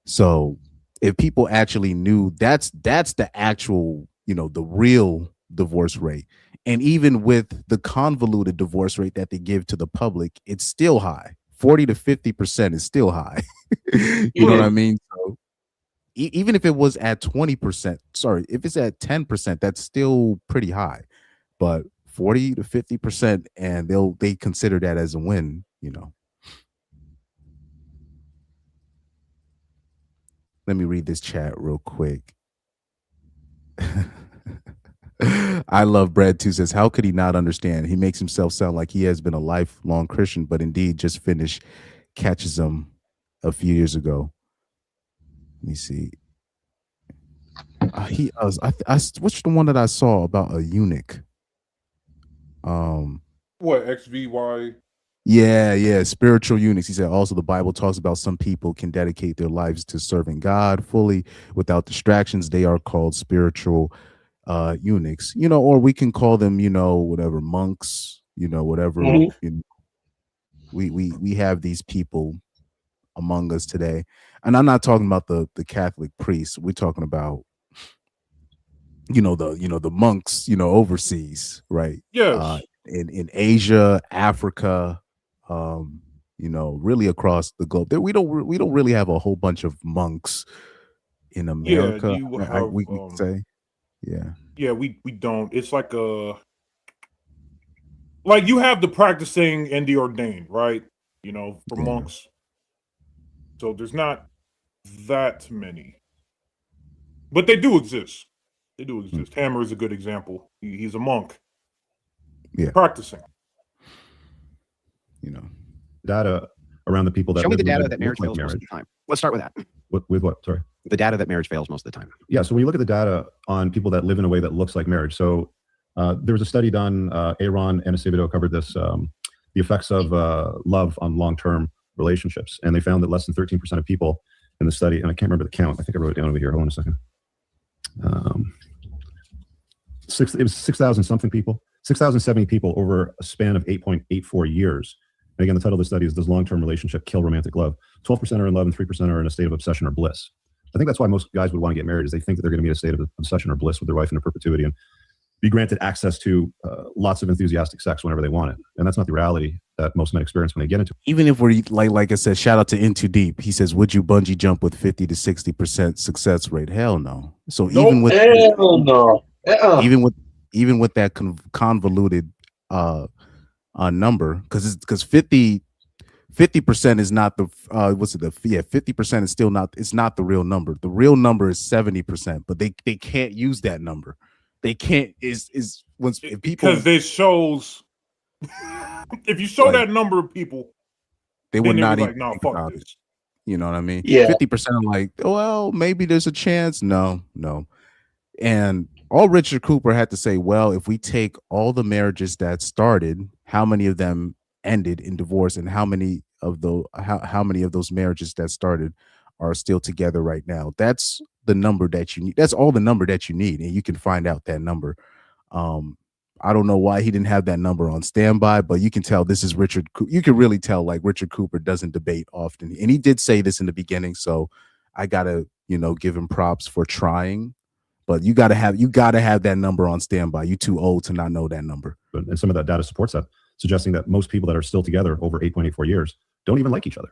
So if people actually knew that's the actual, you know, the real divorce rate. And even with the convoluted divorce rate that they give to the public, it's still high. 40 to 50% is still high. You know what I mean? So even if it was at 20%, if it's at 10%, that's still pretty high. But 40 to 50%, and they consider that as a win, you know. Let me read this chat real quick. I love Brad too says, how could he not understand? He makes himself sound like he has been a lifelong Christian, but indeed just finished catechism a few years ago. Let me see. What's the one that I saw about a eunuch? What XVY? Yeah, spiritual eunuchs. He said also the Bible talks about some people can dedicate their lives to serving God fully without distractions. They are called spiritual eunuchs, or we can call them, whatever, monks, whatever. We have these people among us today, and I'm not talking about the Catholic priests. We're talking about the monks, overseas, right? Yes. In Asia, Africa, really across the globe. We don't really have a whole bunch of monks in America. Yeah, you have, we could say, yeah, we don't. It's like you have the practicing and the ordained, right? For monks. So there's not that many, but they do exist. They do exist. Hammer is a good example. He's a monk. Yeah, practicing. Data around the people that show me live the data live that marriage like fails most of the time. Let's start with that. With what? Sorry. The data that marriage fails most of the time. Yeah. So when you look at the data on people that live in a way that looks like marriage, so there was a study done. Aaron and Acevedo covered this. The effects of love on long-term relationships, and they found that less than 13% of people in the study, and I can't remember the count. I think I wrote it down over here. Hold on a second. It was 6,000 something people, 6,070 people over a span of 8.84 years. And again, the title of the study is, Does Long-Term Relationship Kill Romantic Love? 12% are in love and 3% are in a state of obsession or bliss. I think that's why most guys would want to get married, is they think that they're going to be in a state of obsession or bliss with their wife into perpetuity and be granted access to lots of enthusiastic sex whenever they want it. And that's not the reality that most men experience when they get into it. Even if we're like I said, shout out to In Too Deep. He says, would you bungee jump with 50 to 60% success rate? Hell no. So even with even with that convoluted number, because 50% is not the 50% is still not, it's not the real number. The real number is 70%, but they can't use that number. They can't if people, because it shows if you show that number of people, they would not even like, think about it. You know what I mean? Yeah. 50% are like, well, maybe there's a chance. No. And all Richard Cooper had to say, well, if we take all the marriages that started, how many of them ended in divorce, and how many of those marriages that started are still together right now? That's the number that you need. That's all the number that you need, and you can find out that number. I don't know why he didn't have that number on standby, but you can tell this is Richard. You can really tell, like, Richard Cooper doesn't debate often, and he did say this in the beginning, so I gotta give him props for trying. But you gotta have that number on standby. You're too old to not know that number. And some of that data supports that, suggesting that most people that are still together over 8.84 years don't even like each other.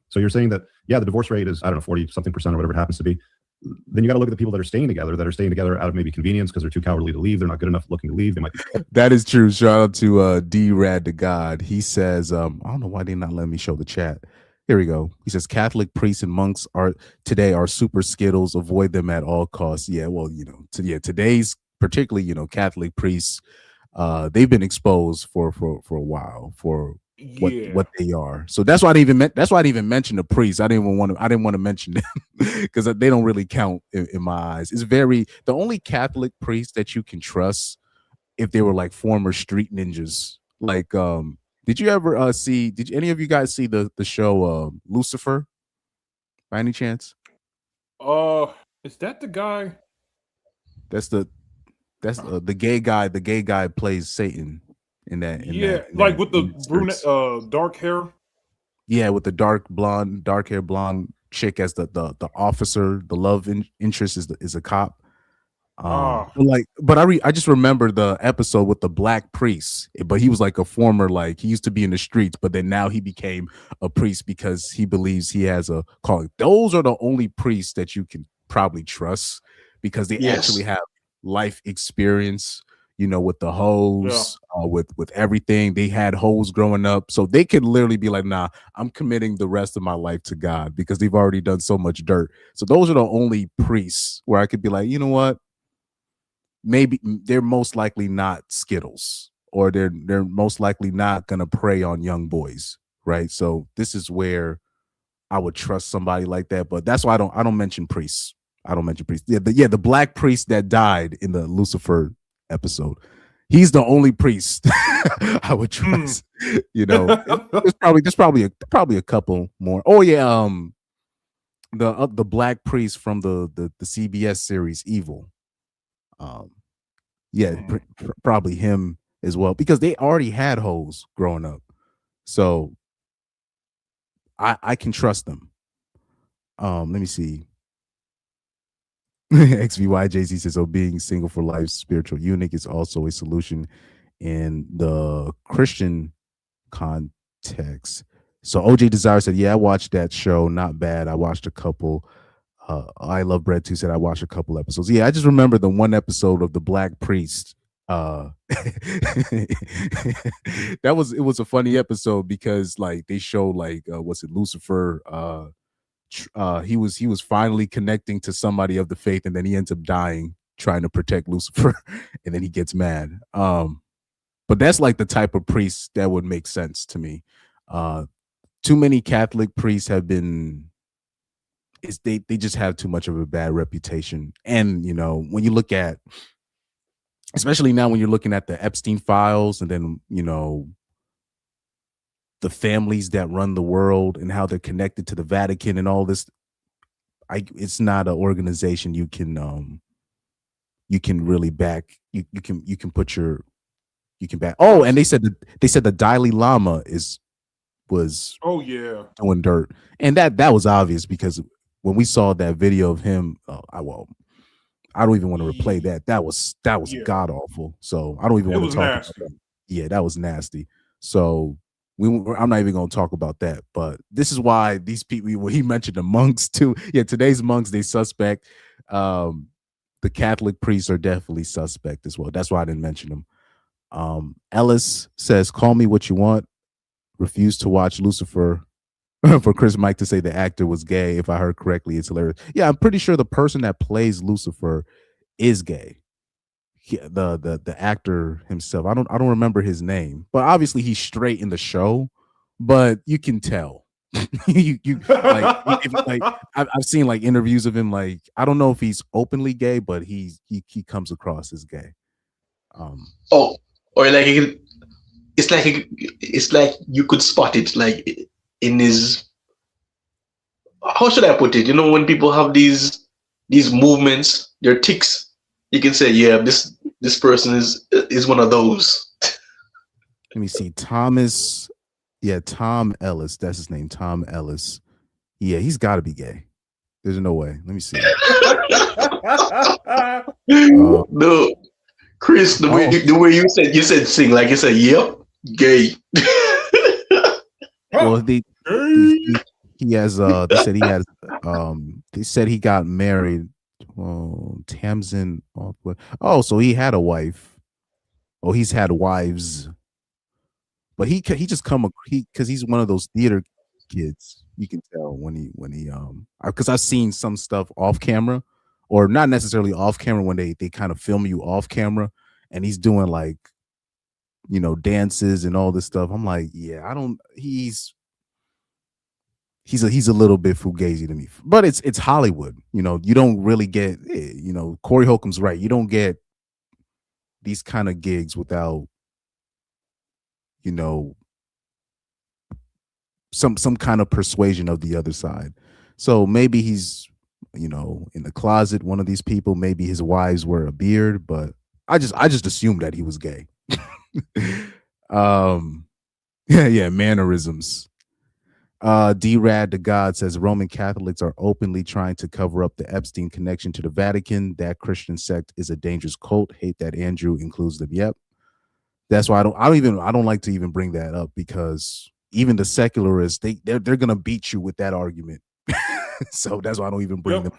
So you're saying that, yeah, the divorce rate is, I don't know, 40 something percent or whatever it happens to be. Then you got to look at the people that are staying together out of maybe convenience because they're too cowardly to leave. They're not good enough looking to leave. They might be. That is true. Shout out to D Rad to God. He says, I don't know why they're not letting me show the chat. Here we go. He says, Catholic priests and monks are super Skittles. Avoid them at all costs. Yeah, well, today's particularly, Catholic priests, they've been exposed for a while for what they are. So that's why I didn't even mention the priests. I didn't want to mention them because they don't really count in my eyes. It's the only Catholic priest that you can trust if they were like former street ninjas. Like, did you ever did any of you guys see the show Lucifer by any chance? Is that the guy? That's the gay guy. The gay guy plays Satan in that. With the brunette, dark hair. Yeah, with the dark hair blonde chick as the officer. The love interest is a cop. But I just remember the episode with the black priest, but he was like a former, he used to be in the streets, but then now he became a priest because he believes he has a calling. Those are the only priests that you can probably trust because they actually have life experience, with the hoes, with everything. They had hoes growing up, so they could literally be like, nah, I'm committing the rest of my life to God because they've already done so much dirt. So those are the only priests where I could be like, you know what? maybe they're most likely not Skittles, or they're most likely not gonna prey on young boys, right? So this is where I would trust somebody like that, but that's why I don't mention priests. I don't mention priests. The black priest that died in the Lucifer episode. He's the only priest I would trust. You know, there's probably a couple more. Oh yeah, the black priest from the CBS series Evil. Yeah, probably him as well, because they already had hoes growing up, so I can trust them. Let me see. XVY Jay-Z says, "Oh, being single for life, spiritual eunuch is also a solution in the Christian context." So OJ Desire said, "Yeah, I watched that show. Not bad. I watched a couple." I Love Bread too said, "I watched a couple episodes." Yeah, I just remember the one episode of the Black Priest. It was a funny episode because like they showed like what's it, Lucifer, he was finally connecting to somebody of the faith, and then he ends up dying trying to protect Lucifer, and then he gets mad. But that's like the type of priest that would make sense to me. Too many Catholic priests have been they just have too much of a bad reputation. And you know, when you look at, especially now when you're looking at the Epstein files, and then you know the families that run the world and how they're connected to the Vatican and all this, it's not an organization you can really back. You can put your back. Oh, and they said the Dalai Lama was oh yeah, doing dirt, and that was obvious because when we saw that video of him, I don't even want to replay that. That was yeah. god awful. So I don't even want to talk about that. Yeah, that was nasty. So I'm not even going to talk about that. But this is why these people, when he mentioned the monks too. Yeah, today's monks, they suspect. The Catholic priests are definitely suspect as well. That's why I didn't mention them. Ellis says, "Call me what you want. Refuse to watch Lucifer." For Chris Mike to say the actor was gay, if I heard correctly, it's hilarious. Yeah, I'm pretty sure the person that plays Lucifer is gay. The actor himself, I don't remember his name, but obviously he's straight in the show. But you can tell. you like I've seen like interviews of him. Like I don't know if he's openly gay, but he comes across as gay. Oh, or like it's like you could spot it like in his, how should I put it? You know, when people have these movements, their tics, you can say, yeah, this person is one of those. Let me see. Thomas, yeah, Tom Ellis. That's his name, Tom Ellis. Yeah, he's got to be gay. There's no way. Let me see. No, Chris, the way you said sing, like you said, yep, gay. Well, he has they said he got married. Tamsin. Oh, so he had a wife. Oh, he's had wives. But he just because he's one of those theater kids. You can tell when he because I've seen some stuff off camera, or not necessarily off camera, when they kind of film you off camera, and he's doing like, you know, dances and all this stuff. I'm like, yeah, he's a little bit fugazi to me, but it's Hollywood. You know, you don't really get, you know, Corey Holcomb's right. You don't get these kind of gigs without, you know, some kind of persuasion of the other side. So maybe he's, you know, in the closet, one of these people. Maybe his wives wear a beard, but I just assumed that he was gay. Yeah, mannerisms. D-Rad the God says Roman Catholics are openly trying to cover up the Epstein connection to the Vatican. That Christian sect is a dangerous cult. Hate that Andrew includes them. Yep. That's why I don't like to even bring that up, because even the secularists, they're gonna beat you with that argument. So that's why I don't even bring them.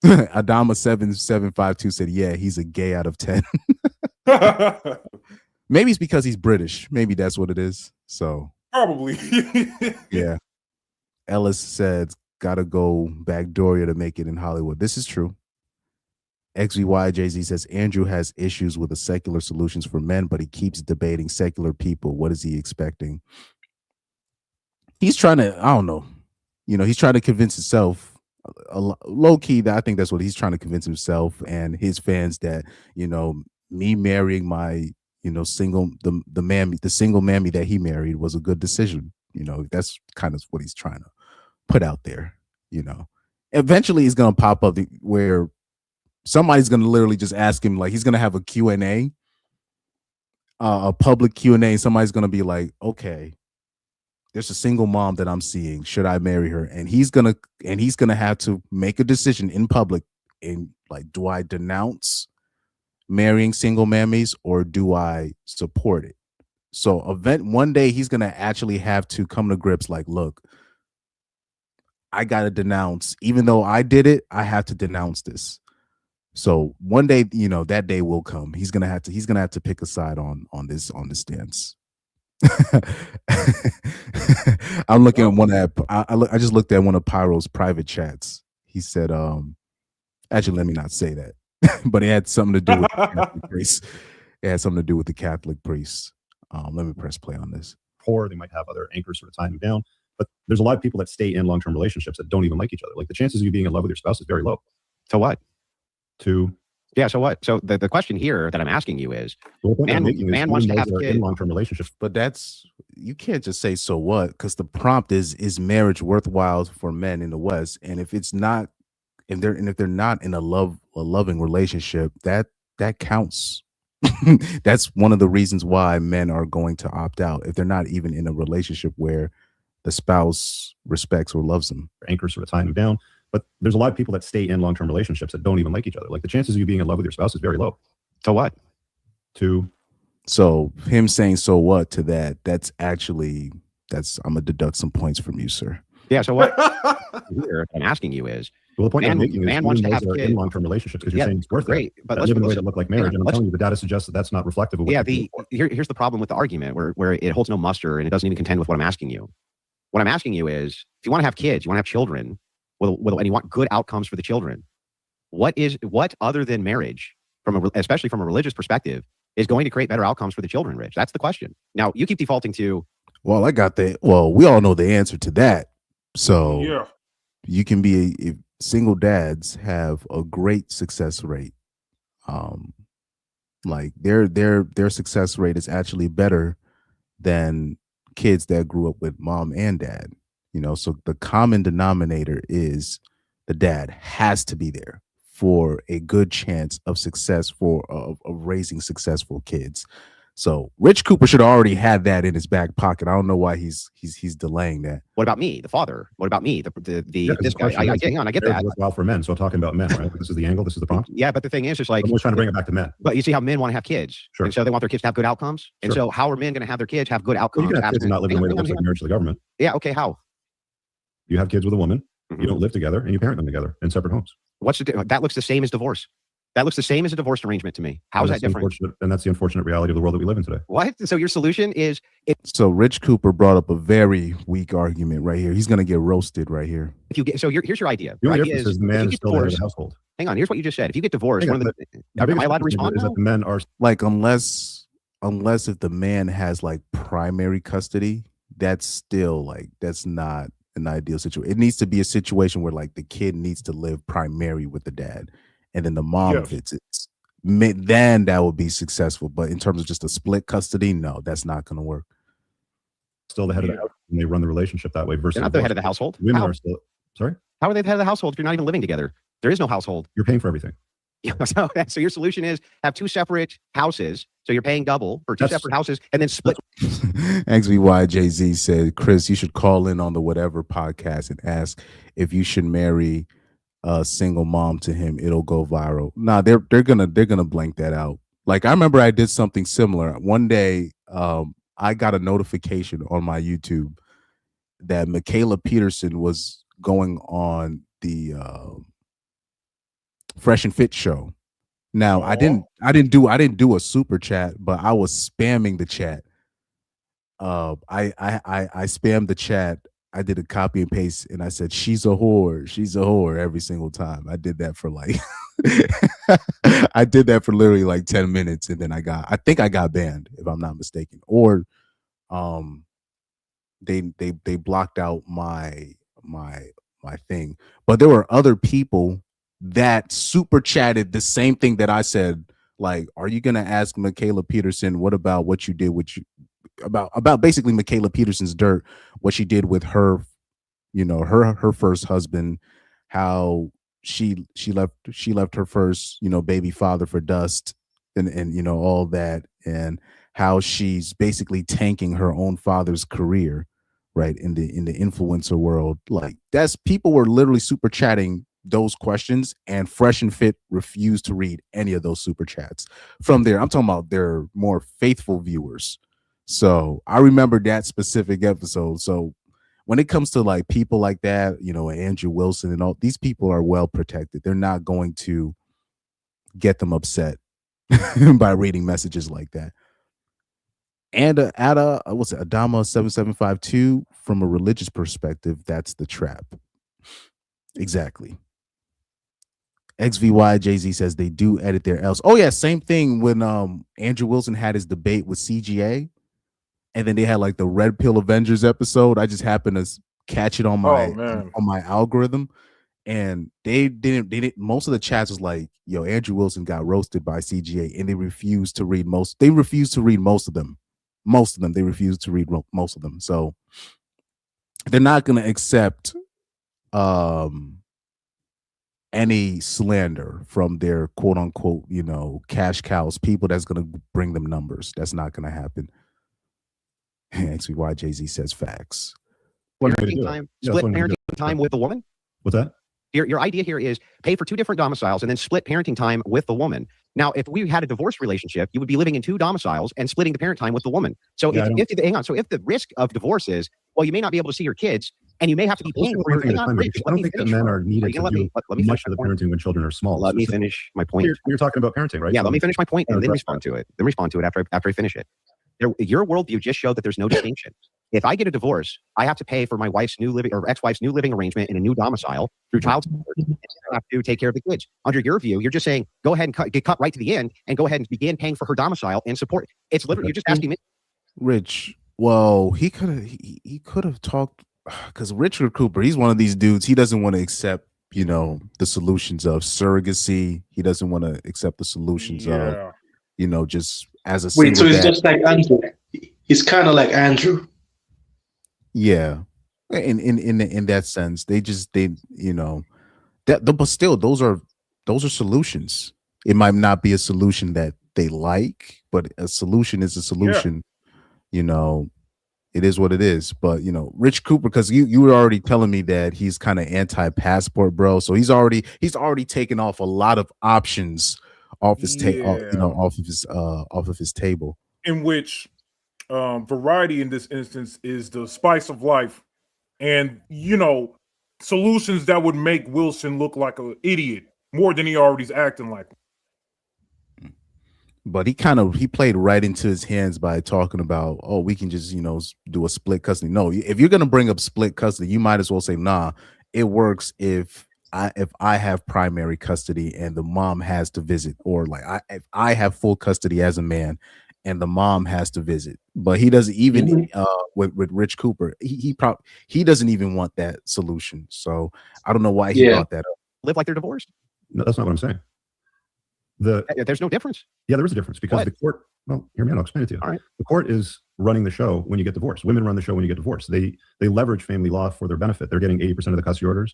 Adama 7752 said, yeah, he's a gay out of 10. Maybe it's because he's British. Maybe that's what it is. So probably. Yeah. Ellis said, gotta go back Doria to make it in Hollywood. This is true. XVY Jay-Z says Andrew has issues with the secular solutions for men, but he keeps debating secular people. What is he expecting? He's trying to, I don't know. He's trying to convince himself, low key, that I think that's what he's trying to convince himself and his fans that, me marrying my, single the single mammy that he married was a good decision. That's kind of what he's trying to put out there. Eventually he's gonna pop up where somebody's gonna literally just ask him, like, he's gonna have a Q&A, a public Q&A. Somebody's gonna be like, okay, there's a single mom that I'm seeing. Should I marry her? And he's gonna have to make a decision in public. And like, do I denounce marrying single mammies or do I support it? So one day he's gonna actually have to come to grips like, look, I gotta denounce, even though I did it, I have to denounce this. So one day, that day will come. He's gonna have to pick a side on this stance. I'm looking at one app. I just looked at one of Pyro's private chats. He said, actually, let me not say that, but it had something to do with the Catholic priest. It had something to do with the Catholic priest. Let me press play on this. Poor, they might have other anchors sort of tying them down, but there's a lot of people that stay in long-term relationships that don't even like each other. Like the chances of you being in love with your spouse is very low. So what? Yeah, so what? So the question here that I'm asking you is, man wants to have kids in long-term relationships. But you can't just say so what, because the prompt is marriage worthwhile for men in the West? And if it's not, if they're not in a loving relationship, that counts. That's one of the reasons why men are going to opt out if they're not even in a relationship where the spouse respects or loves them. Anchors sort of tying them down. But there's a lot of people that stay in long-term relationships that don't even like each other. Like the chances of you being in love with your spouse is very low. So what? So him saying so what to that's I'm gonna deduct some points from you, sir. Yeah, so what? Here I'm asking you is, well, the point I'm making is man wants to have kids in long-term relationships because you're saying it's worth great, it. But live in a way that look like marriage. And I'm telling you, the data suggests that that's not reflective of what here's the problem with the argument where it holds no muster and it doesn't even contend with what I'm asking you. What I'm asking you is, if you want to have kids, you want to have children, and you want good outcomes for the children, what other than marriage, especially from a religious perspective, is going to create better outcomes for the children, Rich? That's the question. Now, you keep defaulting to, well, we all know the answer to that. So yeah, you can be if single dads have a great success rate. Like their success rate is actually better than kids that grew up with mom and dad. So the common denominator is the dad has to be there for a good chance of success of raising successful kids. So Rich Cooper should already have that in his back pocket. I don't know why he's delaying that. What about me, the father? What about me, this guy? I get that. Worthwhile for men. So I'm talking about men, right? This is the angle. This is the prompt. Yeah, but the thing is, it's like, I'm always trying to bring it back to men. But you see how men want to have kids, and so they want their kids to have good outcomes. And so how are men going to have their kids have good outcomes? Well, you can have kids and not live in a way that looks like marriage to the government. Yeah. Okay. How? You have kids with a woman. You don't live together, and you parent them together in separate homes. That looks the same as divorce. That looks the same as a divorce arrangement to me. How is that different? And that's the unfortunate reality of the world that we live in today. What? So your solution is... So Rich Cooper brought up a very weak argument right here. He's going to get roasted right here. Here's your idea. The only difference is the man is still the head of the household. Hang on. Here's what you just said. If you get divorced, am I allowed to respond? Is that the men are like, unless if the man has like primary custody, that's still like, that's not an ideal situation. It needs to be a situation where like the kid needs to live primary with the dad. And then the mom fits it, then that would be successful. But in terms of just a split custody, no, that's not going to work. Still the head of the household, and they run the relationship that way. Versus they're not the head of the household. Women are still. Sorry. How are they the head of the household if you're not even living together? There is no household. You're paying for everything. So your solution is have two separate houses. So you're paying double for two separate houses and then split. XVY Jay-Z said, Chris, you should call in on the Whatever podcast and ask if you should marry a single mom to him. It'll go viral. Nah, they're gonna blank that out. Like, I remember I did something similar one day. I got a notification on my YouTube that Michaela Peterson was going on the Fresh and Fit show. Now, I didn't do a super chat, but I was spamming the chat. I spammed the chat I did a copy and paste, and I said, she's a whore every single time. I did that for like, I did that for literally like 10 minutes. And then I think I got banned, if I'm not mistaken, or they blocked out my thing. But there were other people that super chatted the same thing that I said. Like, are you going to ask Michaela Peterson, what about what you did with you? About basically Michaela Peterson's dirt, what she did with her, her first husband, how she left her first, baby father for dust, and all that, and how she's basically tanking her own father's career, right, in the influencer world. Like, that's, people were literally super chatting those questions, and Fresh and Fit refused to read any of those super chats from there. I'm talking about their more faithful viewers. So I remember that specific episode. So when it comes to like people like that, Andrew Wilson and all, these people are well protected. They're not going to get them upset by reading messages like that. And what's it, Adama 7752, from a religious perspective, that's the trap. Exactly. XVY Jay-Z says they do edit their L's. Oh yeah, same thing when Andrew Wilson had his debate with CGA. And then they had like the Red Pill Avengers episode. I just happened to catch it on my algorithm, and they didn't. Most of the chats was like, "Yo, Andrew Wilson got roasted by CGA," and they refused to read most. They refused to read most of them. They refused to read most of them. So they're not going to accept any slander from their quote unquote, cash cows, people that's going to bring them numbers. That's not going to happen. Actually, why Jay-Z says facts. Parenting time, split parenting time with the woman. What's that? Your idea here is pay for 2 different domiciles and then split parenting time with the woman. Now, if we had a divorce relationship, you would be living in 2 domiciles and splitting the parent time with the woman. So hang on. So if the risk of divorce is, well, you may not be able to see your kids, and you may have to be paying for your I don't think that men are needed to do much of the parenting when children are small. Let me finish my point. You're talking about parenting, right? Yeah, let me finish my point and then respond to it. After I finish it. Your worldview just showed that there's no distinction. If I get a divorce, I have to pay for my wife's new living or ex-wife's new living arrangement in a new domicile through child support, and I have to take care of the kids. Under your view, you're just saying, go ahead and get cut right to the end and go ahead and begin paying for her domicile and support. It's literally, you're just asking me. Rich, well, he could have talked, because Richard Cooper, he's one of these dudes, he doesn't want to accept, the solutions of surrogacy. He doesn't want to accept the solutions of, just as a wait, so he's dad. just like Andrew. He's kind of like Andrew. Yeah, in that sense, but still, those are solutions. It might not be a solution that they like, but a solution is a solution. Yeah. It is what it is. But Rich Cooper, because you were already telling me that he's kind of anti-passport, bro. So he's already taken off a lot of options off his off of his table. In which variety in this instance is the spice of life, and solutions that would make Wilson look like an idiot more than he already is acting like. But he played right into his hands by talking about, oh, we can just do a split custody. No, if you're gonna bring up split custody, you might as well say, nah, it works if I have primary custody and the mom has to visit, or like if I have full custody as a man and the mom has to visit. But he doesn't even with Rich Cooper, he doesn't even want that solution. So I don't know why he brought that up. Live like they're divorced. No, that's not what I'm saying. There's no difference. Yeah, there is a difference, because the court, well, hear me out, I'll explain it to you. All right. The court is running the show when you get divorced. Women run the show when you get divorced. They leverage family law for their benefit. They're getting 80% of the custody orders.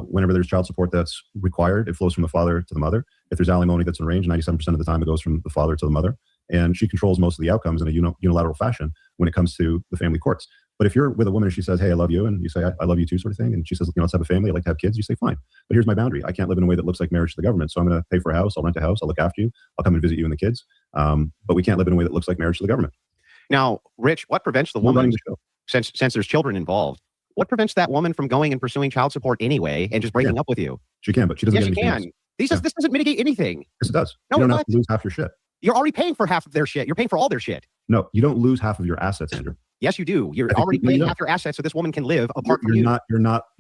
Whenever there's child support that's required, it flows from the father to the mother. If there's alimony that's arranged, 97% of the time it goes from the father to the mother. And she controls most of the outcomes in a unilateral fashion when it comes to the family courts. But if you're with a woman and she says, hey, I love you, and you say, I love you too, sort of thing, and she says, let's have a family, I'd like to have kids, you say, fine. But here's my boundary. I can't live in a way that looks like marriage to the government. So I'm going to pay for a house, I'll rent a house, I'll look after you, I'll come and visit you and the kids. But we can't live in a way that looks like marriage to the government. Now, Rich, what prevents the woman, since there's children involved, what prevents that woman from going and pursuing child support anyway and just breaking up with you? She can, but she doesn't get anything else. This doesn't mitigate anything. Yes, it does. No, you don't have to lose half your shit. You're already paying for half of their shit. You're paying for all their shit. No, you don't lose half of your assets, Andrew. Yes, you do. You're already paying half your assets so this woman can live apart from you. You're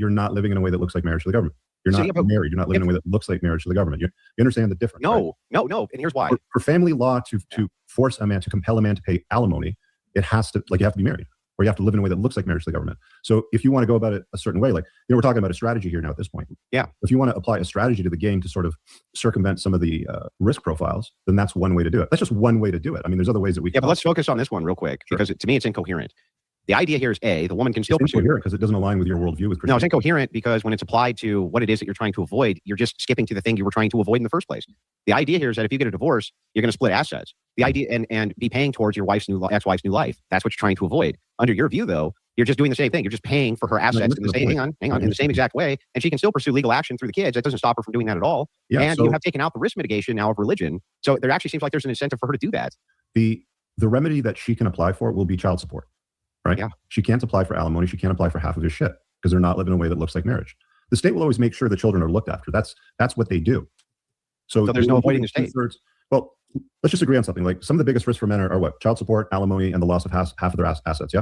not living in a way that looks like marriage to the government. You're not married. You're not living in a way that looks like marriage to the government. You understand the difference. No. And here's why. For family law to force a man, to compel a man to pay alimony, it has to, you have to be married, or you have to live in a way that looks like marriage to the government. So if you want to go about it a certain way, we're talking about a strategy here now at this point. Yeah. If you want to apply a strategy to the game to sort of circumvent some of the risk profiles, then that's one way to do it. That's just one way to do it. I mean, there's other ways that we can. Yeah, but let's focus on this one real quick, because to me, it's incoherent. The idea here is the woman can still pursue. It's incoherent because it doesn't align with your worldview. No, it's incoherent because when it's applied to what it is that you're trying to avoid, you're just skipping to the thing you were trying to avoid in the first place. The idea here is that if you get a divorce, you're going to split assets. The idea and be paying towards your ex-wife's new life. That's what you're trying to avoid. Under your view, though, you're just doing the same thing. You're just paying for her assets in the same. Hang on, in the same exact way, and she can still pursue legal action through the kids. That doesn't stop her from doing that at all. Yeah, and you have taken out the risk mitigation now of religion. So there actually seems like there's an incentive for her to do that. The remedy that she can apply for will be child support. Right? Yeah. She can't apply for alimony. She can't apply for half of his shit because they're not living in a way that looks like marriage. The state will always make sure the children are looked after. That's what they do. So there's no avoiding the state. Well, let's just agree on something. Like some of the biggest risks for men are what? Child support, alimony, and the loss of half of their assets. Yeah.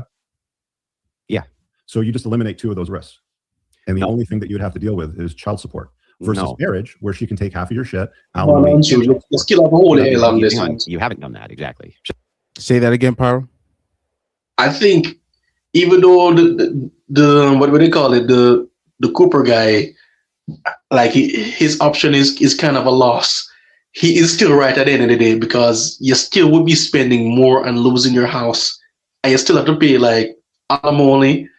Yeah. So you just eliminate two of those risks, and the only thing that you would have to deal with is child support versus marriage, where she can take half of your shit. Alimony. Let's kill off a whole on this. You haven't done that exactly. Say that again, Pyro. I think even though the what would they call it, the Cooper guy, like his option is kind of a loss, he is still right at the end of the day, because you still would be spending more and losing your house, and you still have to pay like alimony,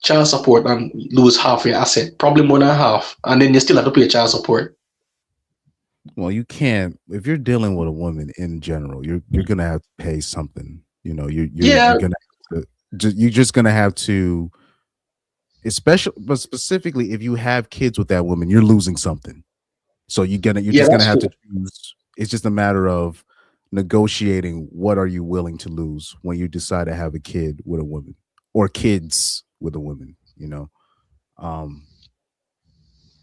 child support, and lose half your asset, probably more than half, and then you still have to pay child support. Well, you can't, if you're dealing with a woman in general, you're gonna have to pay something. You know, you're just gonna have to, but specifically if you have kids with that woman, you're losing something. So you're just gonna have to choose. It's just a matter of negotiating what are you willing to lose when you decide to have a kid with a woman or kids with a woman. You know,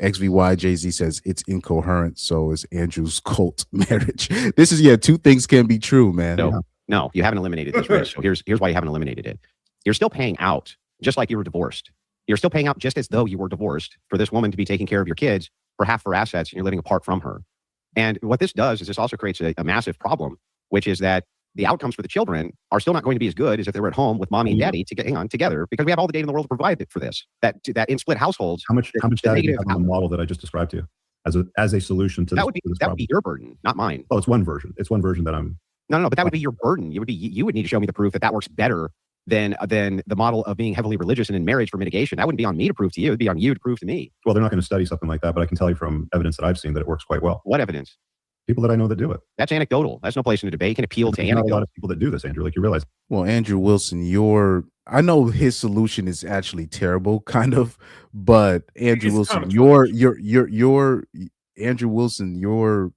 XVY Jay-Z says it's incoherent. So is Andrew's cult marriage. This is two things can be true, man. No, you haven't eliminated this risk. So here's why you haven't eliminated it. You're still paying out just like you were divorced. You're still paying out just as though you were divorced for this woman to be taking care of your kids for half her assets, and you're living apart from her. And what this does is this also creates a massive problem, which is that the outcomes for the children are still not going to be as good as if they were at home with mommy and daddy together, because we have all the data in the world to provide for this. That in split households, how much data do you have on the model that I just described to you as a solution to that would be your burden, not mine. Oh, it's one version. It's one version that I'm. No, but that would be your burden. You would need to show me the proof that works better than the model of being heavily religious and in marriage for mitigation. That wouldn't be on me to prove to you. It'd be on you to prove to me. Well, they're not going to study something like that, but I can tell you from evidence that I've seen that it works quite well. What evidence? People that I know that do it. That's anecdotal. That's no place in the debate. You can appeal to anecdote. Not a lot of people that do this, Andrew, like you realize. Well, Andrew Wilson, I know his solution is actually terrible, kind of, but Andrew Wilson, Andrew Wilson,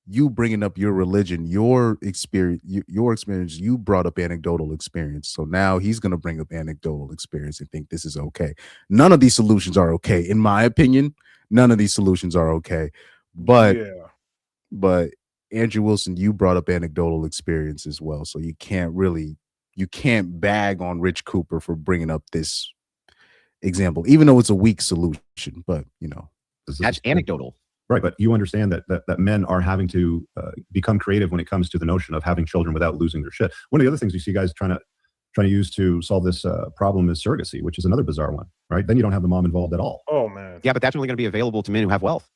you bringing up your religion, your experience, you brought up anecdotal experience. So now he's going to bring up anecdotal experience and think this is okay. None of these solutions are okay. In my opinion, none of these solutions are okay. But Andrew Wilson, you brought up anecdotal experience as well. So you can't bag on Rich Cooper for bringing up this example, even though it's a weak solution, but that's anecdotal. Right, but you understand that men are having to become creative when it comes to the notion of having children without losing their shit. One of the other things you see guys trying to use to solve this problem is surrogacy, which is another bizarre one. Right, then you don't have the mom involved at all. Oh man, yeah, but that's only going to be available to men who have wealth.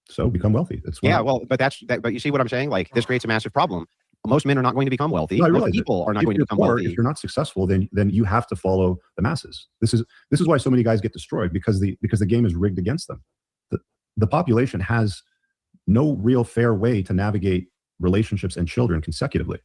So become wealthy. But you see what I'm saying? Like this creates a massive problem. Most men are not going to become wealthy. No, most people are not going to become wealthy. If you're not successful, then you have to follow the masses. This is why so many guys get destroyed, because the game is rigged against them. The population has no real fair way to navigate relationships and children consecutively.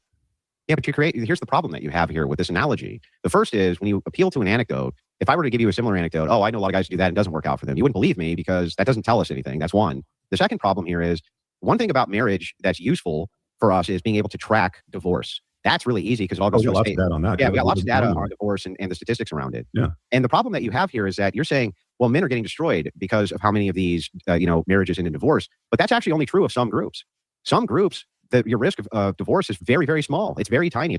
Yeah, but here's the problem that you have here with this analogy. The first is when you appeal to an anecdote, if I were to give you a similar anecdote, I know a lot of guys do that and it doesn't work out for them. You wouldn't believe me because that doesn't tell us anything. That's one. The second problem here is one thing about marriage that's useful for us is being able to track divorce. That's really easy because it all goes through lots of data on that. Yeah, we got lots of data on divorce and the statistics around it. Yeah. And the problem that you have here is that you're saying, well, men are getting destroyed because of how many of these, marriages end in divorce. But that's actually only true of some groups. Some groups your risk of divorce is very, very small. It's very tiny.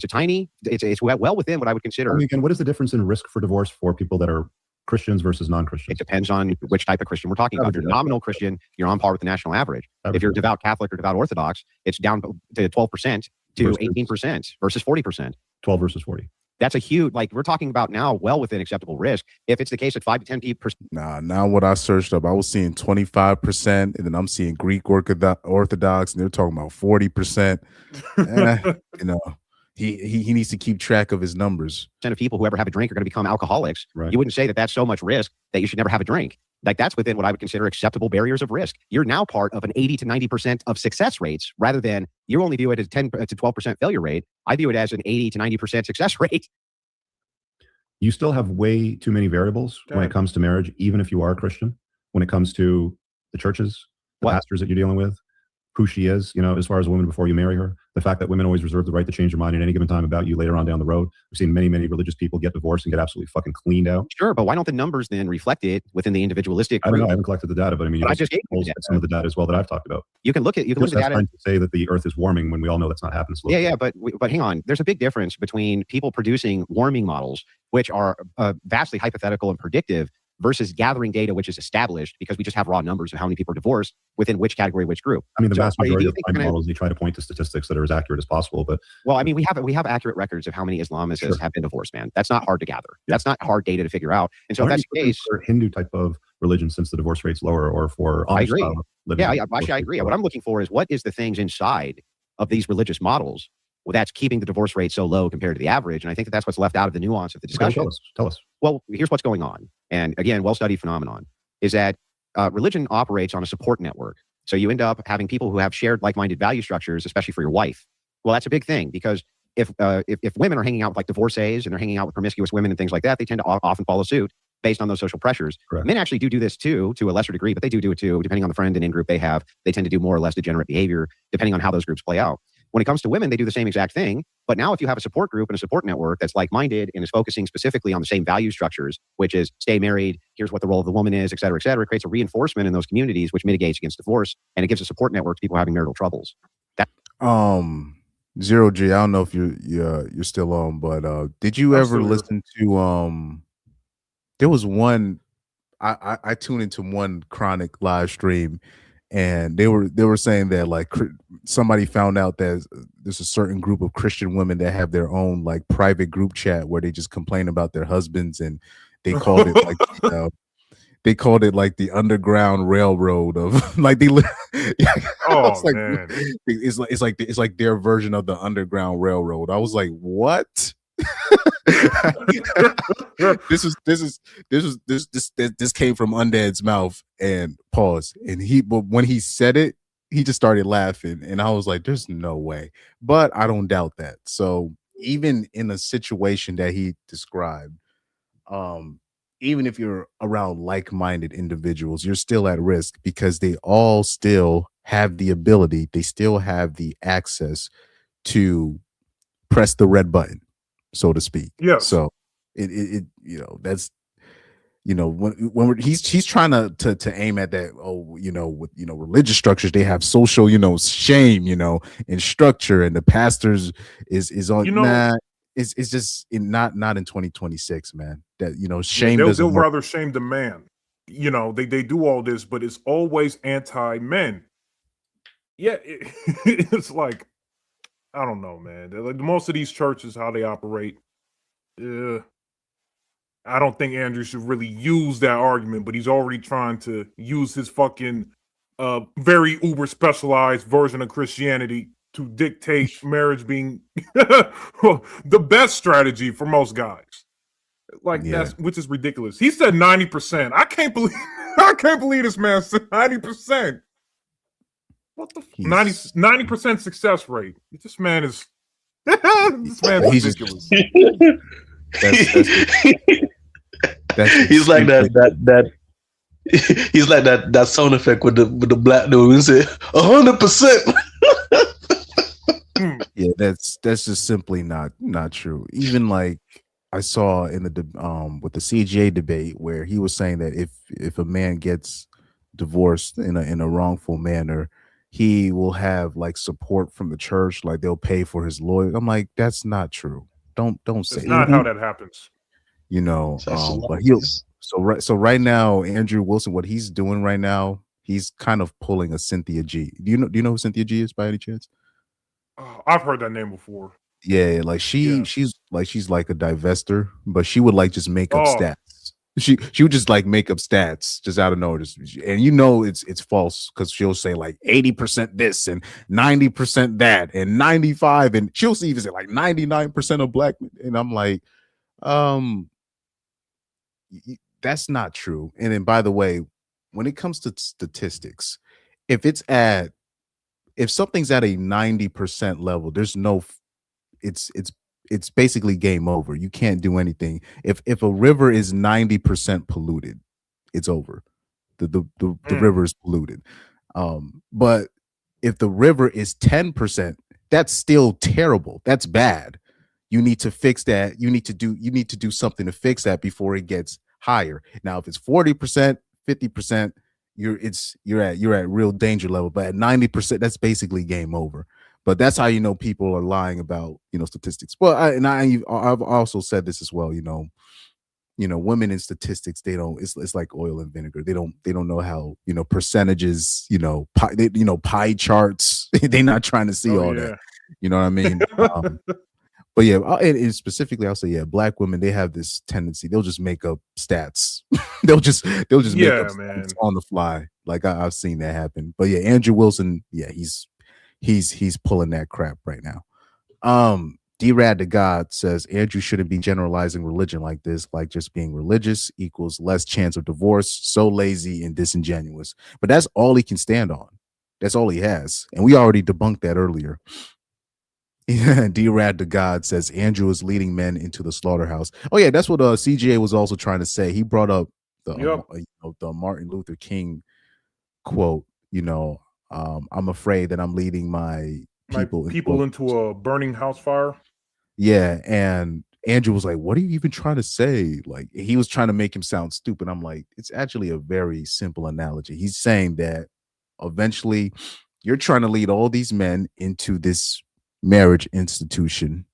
It's well within what I would consider. Again, what is the difference in risk for divorce for people that are Christians versus non-Christians? It depends on which type of Christian we're talking about. If you're nominal Christian, you're on par with the national average. If you're devout Catholic or devout Orthodox, it's down to 12% to 18% versus 40%. 12 versus 40. That's a huge, like we're talking about now, well within acceptable risk. If it's the case at 5 to 10 people. Now what I searched up, I was seeing 25%, and then I'm seeing Greek Orthodox, and they're talking about 40%. You know, he needs to keep track of his numbers. Of people who ever have a drink are going to become alcoholics. Right. You wouldn't say that that's so much risk that you should never have a drink. Like that's within what I would consider acceptable barriers of risk. You're now part of an 80 to 90% of success rates, rather than you only view it as 10 to 12% failure rate. I view it as an 80 to 90% success rate. You still have way too many variables when it comes to marriage, even if you are a Christian, when it comes to the churches, the pastors that you're dealing with, who she is, as far as a woman before you marry her, the fact that women always reserve the right to change their mind at any given time about you later on down the road. We've seen many, many religious people get divorced and get absolutely fucking cleaned out. Sure, but why don't the numbers then reflect it within the individualistic I group? don't know, I haven't collected the data, but I mean, I just gave you some of the data as well that I've talked about. You can look at the data. Trying to say that the earth is warming when we all know that's not happening. Yeah, but hang on. There's a big difference between people producing warming models, which are vastly hypothetical and predictive, versus gathering data which is established because we just have raw numbers of how many people are divorced within which category, which group. I mean, the vast majority of climate models, they try to point to statistics that are as accurate as possible. But well, I mean, we have accurate records of how many Islamists have been divorced, man. That's not hard to gather. That's not hard data to figure out. And so if that's the case, for Hindu type of religion, since the divorce rate's lower, or for I agree. Yeah, actually, I agree. What I'm looking for is what is the things inside of these religious models that's keeping the divorce rate so low compared to the average. And I think that's what's left out of the nuance of the discussion. Tell us. Well, here's what's going on. And again, well-studied phenomenon is that religion operates on a support network. So you end up having people who have shared like-minded value structures, especially for your wife. Well, that's a big thing because if women are hanging out with like divorcees and they're hanging out with promiscuous women and things like that, they tend to often follow suit based on those social pressures. Correct. Men actually do this too, to a lesser degree, but they do it too, depending on the friend and in-group they have. They tend to do more or less degenerate behavior, depending on how those groups play out. When it comes to women, they do the same exact thing. But now if you have a support group and a support network that's like-minded and is focusing specifically on the same value structures, which is stay married, here's what the role of the woman is, et cetera, it creates a reinforcement in those communities, which mitigates against divorce. And it gives a support network to people having marital troubles. Zero G, I don't know if you're still on, but did you ever listen to there was one, I tuned into one Chronic live stream, and they were saying that like somebody found out that there's a certain group of Christian women that have their own like private group chat where they just complain about their husbands, and they called it like they called it like the Underground Railroad of like they oh like, man, it's like their version of the Underground Railroad. I was like, what? this came from Undead's mouth, and pause, and but when he said it, he just started laughing, and I was like, there's no way, but I don't doubt that. So even in a situation that he described, even if you're around like-minded individuals, you're still at risk because they all still have the ability, they still have the access to press the red button, so to speak. Yeah. So it that's when he's trying to aim at that. With religious structures, they have social shame and structure, and the pastors is on it's just not in 2026, man. That shame they'll rather shame the man. They do all this, but it's always anti-men. Yeah, it's like, I don't know, man. Like most of these churches, how they operate. I don't think Andrew should really use that argument, but he's already trying to use his fucking very uber specialized version of Christianity to dictate marriage being the best strategy for most guys. Like which is ridiculous. He said 90%. I can't believe this man said 90%. What the 90% success rate? This man is ridiculous. He's like that. He's like that sound effect with the black dude and say 100%. Yeah, that's just simply not true. Even like I saw in the with the CGA debate where he was saying that if a man gets divorced in a wrongful manner, he will have like support from the church, like they'll pay for his lawyer. I'm like, that's not true. Don't say It's not that. how that happens. You know, That's but he'll lies. so right now, Andrew Wilson, what he's doing right now, he's kind of pulling a Cynthia G. Do you know who Cynthia G is by any chance? I've heard that name before. Yeah, like she's like a divester, but she would like just make up stats. She would just like make up stats just out of nowhere, and you know it's false because she'll say like 80% this and 90% that and 95, and she'll even say like 99% of black men, and I'm like, that's not true. And then by the way, when it comes to statistics, if something's at a 90% level, there's no it's basically game over. You can't do anything. If a river is 90% polluted, it's over. The river is polluted. But if the river is 10%, that's still terrible. That's bad. You need to fix that. You need to do something to fix that before it gets higher. Now, if it's 40%, 50%, you're at real danger level. But at 90%, that's basically game over. But that's how you know people are lying about statistics. Well, I've also said this as well. Women in statistics, they don't. It's like oil and vinegar. They don't know how percentages. Pie charts. They're not trying to see all that. You know what I mean? But yeah, and specifically, I'll say, yeah, black women, they have this tendency. They'll just make up stats. they'll just make up stats on the fly. Like I've seen that happen. But yeah, Andrew Wilson, yeah, he's pulling that crap right now. D-Rad to God says Andrew shouldn't be generalizing religion like this, like just being religious equals less chance of divorce. So lazy and disingenuous. But that's all he can stand on. That's all he has. And we already debunked that earlier. D-Rad to God says Andrew is leading men into the slaughterhouse. Oh yeah, that's what CGA was also trying to say. He brought up the Martin Luther King quote. I'm afraid that I'm leading my people into a burning house fire. Yeah, and Andrew was like, "What are you even trying to say?" Like he was trying to make him sound stupid. I'm like, it's actually a very simple analogy. He's saying that eventually you're trying to lead all these men into this marriage institution,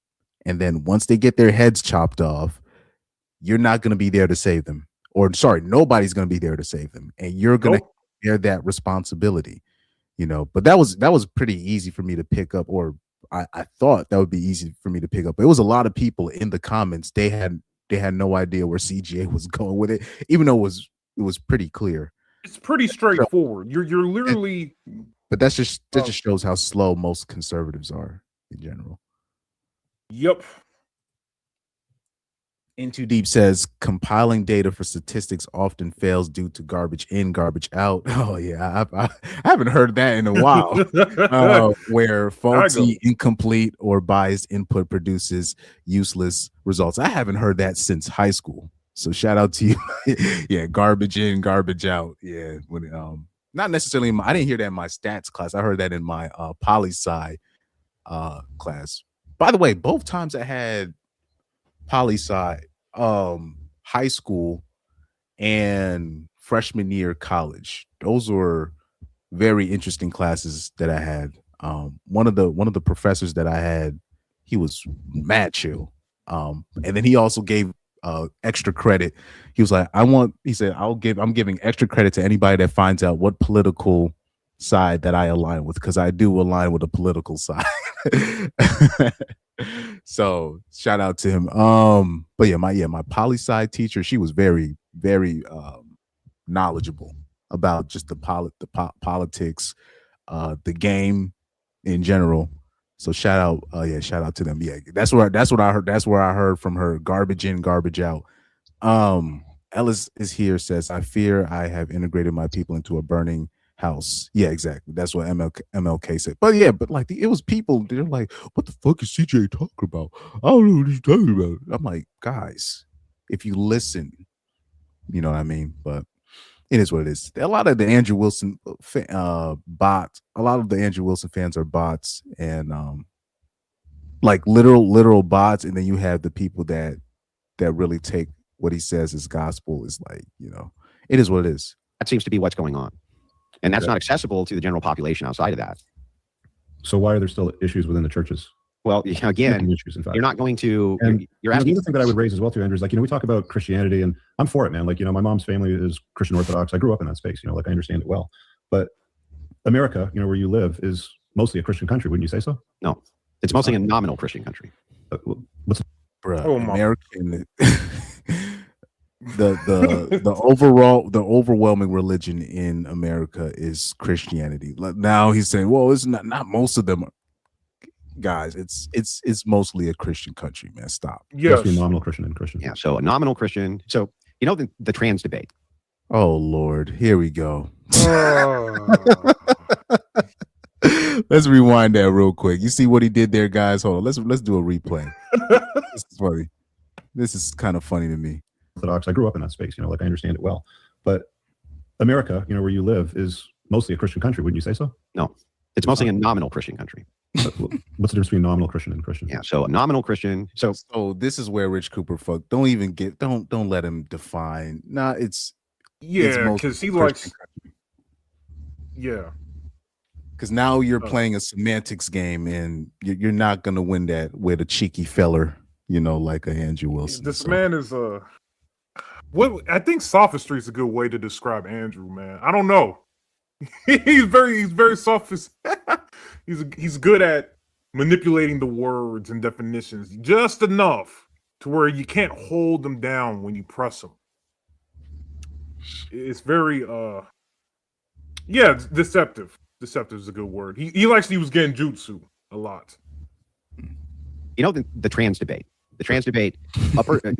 and then once they get their heads chopped off, you're not going to be there to save them. Or sorry, nobody's going to be there to save them, and you're going to bear that responsibility. But that was pretty easy for me to pick up, or I thought that would be easy for me to pick up. But it was a lot of people in the comments. They had no idea where CGA was going with it, even though it was pretty clear. It's pretty straightforward. You're literally. But that just shows how slow most conservatives are in general. Yep. In Too Deep says compiling data for statistics often fails due to garbage in, garbage out. Oh yeah, I haven't heard that in a while. Where faulty, incomplete, or biased input produces useless results. I haven't heard that since high school. So shout out to you. Yeah, garbage in, garbage out. Yeah, not necessarily. I didn't hear that in my stats class. I heard that in my poli-sci class. By the way, both times I had poli-sci, high school and freshman year college, those were very interesting classes that I had. One of the professors that I had, he was mad chill, and then he also gave extra credit. He was like, I'm giving extra credit to anybody that finds out what political side that I align with, because I do align with a political side. So shout out to him. But my poli-sci teacher, she was very, very knowledgeable about just the politics, the game in general. So shout out to them. Yeah, that's what I heard. That's where I heard from her. Garbage in, garbage out. Ellis is here, says, I fear I have integrated my people into a burning house. Yeah, exactly. That's what MLK said. But yeah, like it was people, they're like, what the fuck is CJ talking about? I don't know what he's talking about. I'm like, guys, if you listen, you know what I mean? But it is what it is. A lot of the Andrew Wilson bots, a lot of the Andrew Wilson fans are bots, and like literal bots, and then you have the people that really take what he says as gospel. Is like, it is what it is. That seems to be what's going on. And that's not accessible to the general population outside of that. So why are there still issues within the churches? Well, again, issues, in fact. you're not going to. And you're asking. The other thing that I would raise as well, too, Andrew, is like, we talk about Christianity, and I'm for it, man. Like, my mom's family is Christian Orthodox. I grew up in that space, like I understand it well. But America, where you live, is mostly a Christian country. Wouldn't you say so? No, it's mostly a nominal Christian country. What's American? the overwhelming religion in America is Christianity. Now he's saying, well, it's not most of them. Guys, it's mostly a Christian country, man. Stop. Yes. Nominal Christian and Christian. Yeah. So a nominal Christian. So the trans debate. Oh Lord, here we go. Let's rewind that real quick. You see what he did there, guys? Hold on. Let's do a replay. This is funny. This is kind of funny to me. Orthodox. I grew up in that space, like I understand it well. But America, where you live, is mostly a Christian country. Wouldn't you say so? No, it's mostly a nominal Christian country. What's the difference between nominal Christian and Christian? Yeah, so a nominal Christian. So this is where Rich Cooper don't let him define. Nah, it's because he likes. Yeah. Because now you're playing a semantics game, and you're not gonna win that with a cheeky feller, like a Andrew Wilson. This man is what I think sophistry is a good way to describe Andrew, man. I don't know. he's very sophist. he's good at manipulating the words and definitions just enough to where you can't hold them down when you press them. It's very deceptive. Deceptive is a good word. He likes to use genjutsu a lot. The trans debate. The trans debate, a person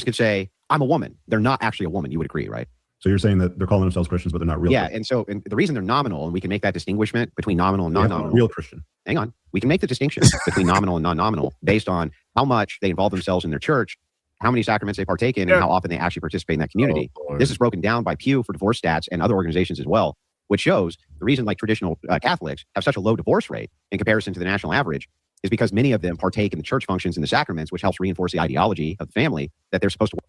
could say, I'm a woman. They're not actually a woman. You would agree, right? So you're saying that they're calling themselves Christians, but they're not real. Yeah, Christians. and the reason they're nominal, and we can make that distinguishment between nominal and non-nominal. Real Christian. Hang on. We can make the distinction between nominal and non-nominal based on how much they involve themselves in their church, how many sacraments they partake in, and how often they actually participate in that community. This is broken down by Pew for divorce stats and other organizations as well, which shows the reason traditional Catholics have such a low divorce rate in comparison to the national average is because many of them partake in the church functions and the sacraments, which helps reinforce the ideology of the family that they're supposed to work.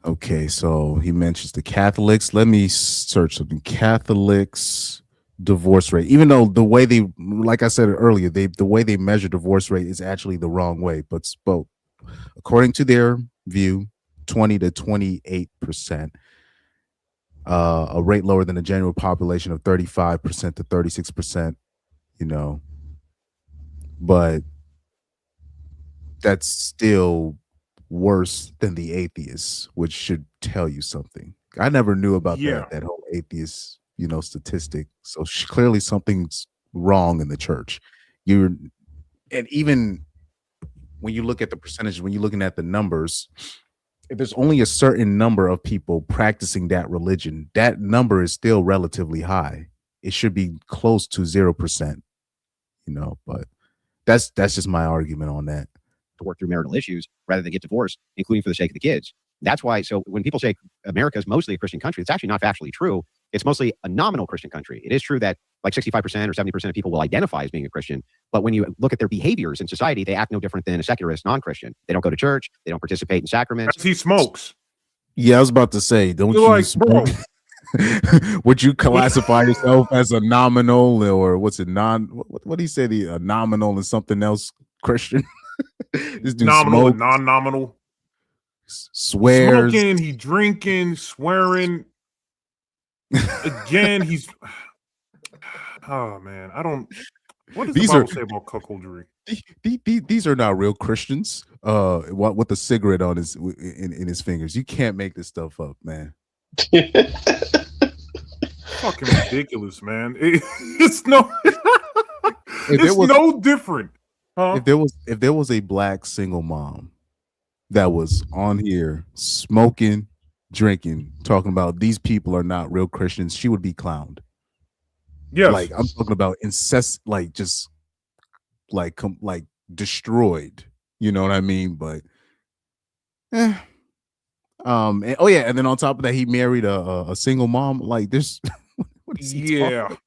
Okay, so he mentions the Catholics. Let me search something. Catholics divorce rate. Even though the way they, like I said earlier, the way they measure divorce rate is actually the wrong way. But according to their view, 20 to 28%. A rate lower than the general population of 35% to 36%. But that's still worse than the atheists, which should tell you something. I never knew about that whole atheist, statistic. So clearly something's wrong in the church. And even when you look at the percentages, when you're looking at the numbers, if there's only a certain number of people practicing that religion, that number is still relatively high. It should be close to 0%, but that's just my argument on that. To work through marital issues rather than get divorced, including for the sake of the kids. That's why. So when people say America is mostly a Christian country, it's actually not factually true. It's mostly a nominal Christian country. It is true that like 65% or 70% of people will identify as being a Christian, but when you look at their behaviors in society, they act no different than a secularist non-Christian. They don't go to church. They don't participate in sacraments. He smokes. Yeah, I was about to say, don't you smoke? Would you classify yourself as a nominal, or what's it what do you say, a nominal and something else Christian? This dude nominal smokes, and non-nominal. Swears. Smoking, he drinking, swearing. Again, he's oh man, I don't. What does the Bible say about cuckoldry? These are not real Christians. With the cigarette on in his fingers. You can't make this stuff up, man. Fucking ridiculous, man. It's no different. Huh? If there was a black single mom that was on here smoking, drinking, talking about these people are not real Christians, she would be clowned. Yes. Like I'm talking about incest, like just like destroyed. You know what I mean? But and then on top of that, he married a single mom. Like this. What is he talking about?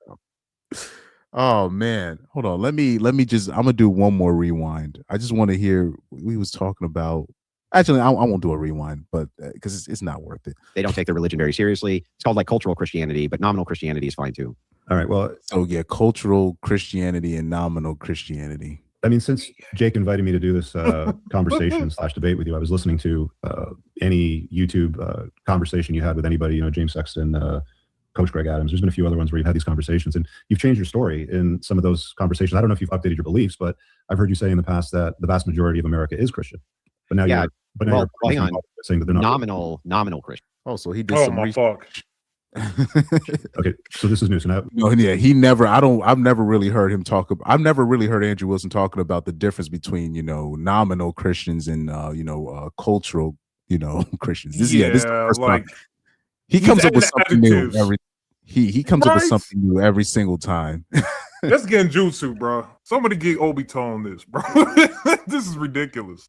Oh man, hold on. Let me just. I'm gonna do one more rewind. I just want to hear. We was talking about. Actually, I won't do a rewind, but because it's not worth it. They don't take their religion very seriously. It's called like cultural Christianity, but nominal Christianity is fine too. All right. Well, so yeah, cultural Christianity and nominal Christianity. I mean, since Jake invited me to do this conversation / debate with you, I was listening to any YouTube conversation you had with anybody, James Sexton, Coach Greg Adams. There's been a few other ones where you've had these conversations, and you've changed your story in some of those conversations. I don't know if you've updated your beliefs, but I've heard you say in the past that the vast majority of America is Christian. But now you're hang on. Saying that they're not nominal Christian. Oh, so he did some research. Okay, so this is news. No, yeah, I've never really heard him talk about. I've never really heard Andrew Wilson talking about the difference between nominal Christians and cultural Christians. This is the first time. He comes up with something new every. He comes up with something new every single time. Let's get in jutsu, bro. Somebody get Obito on this, bro. This is ridiculous.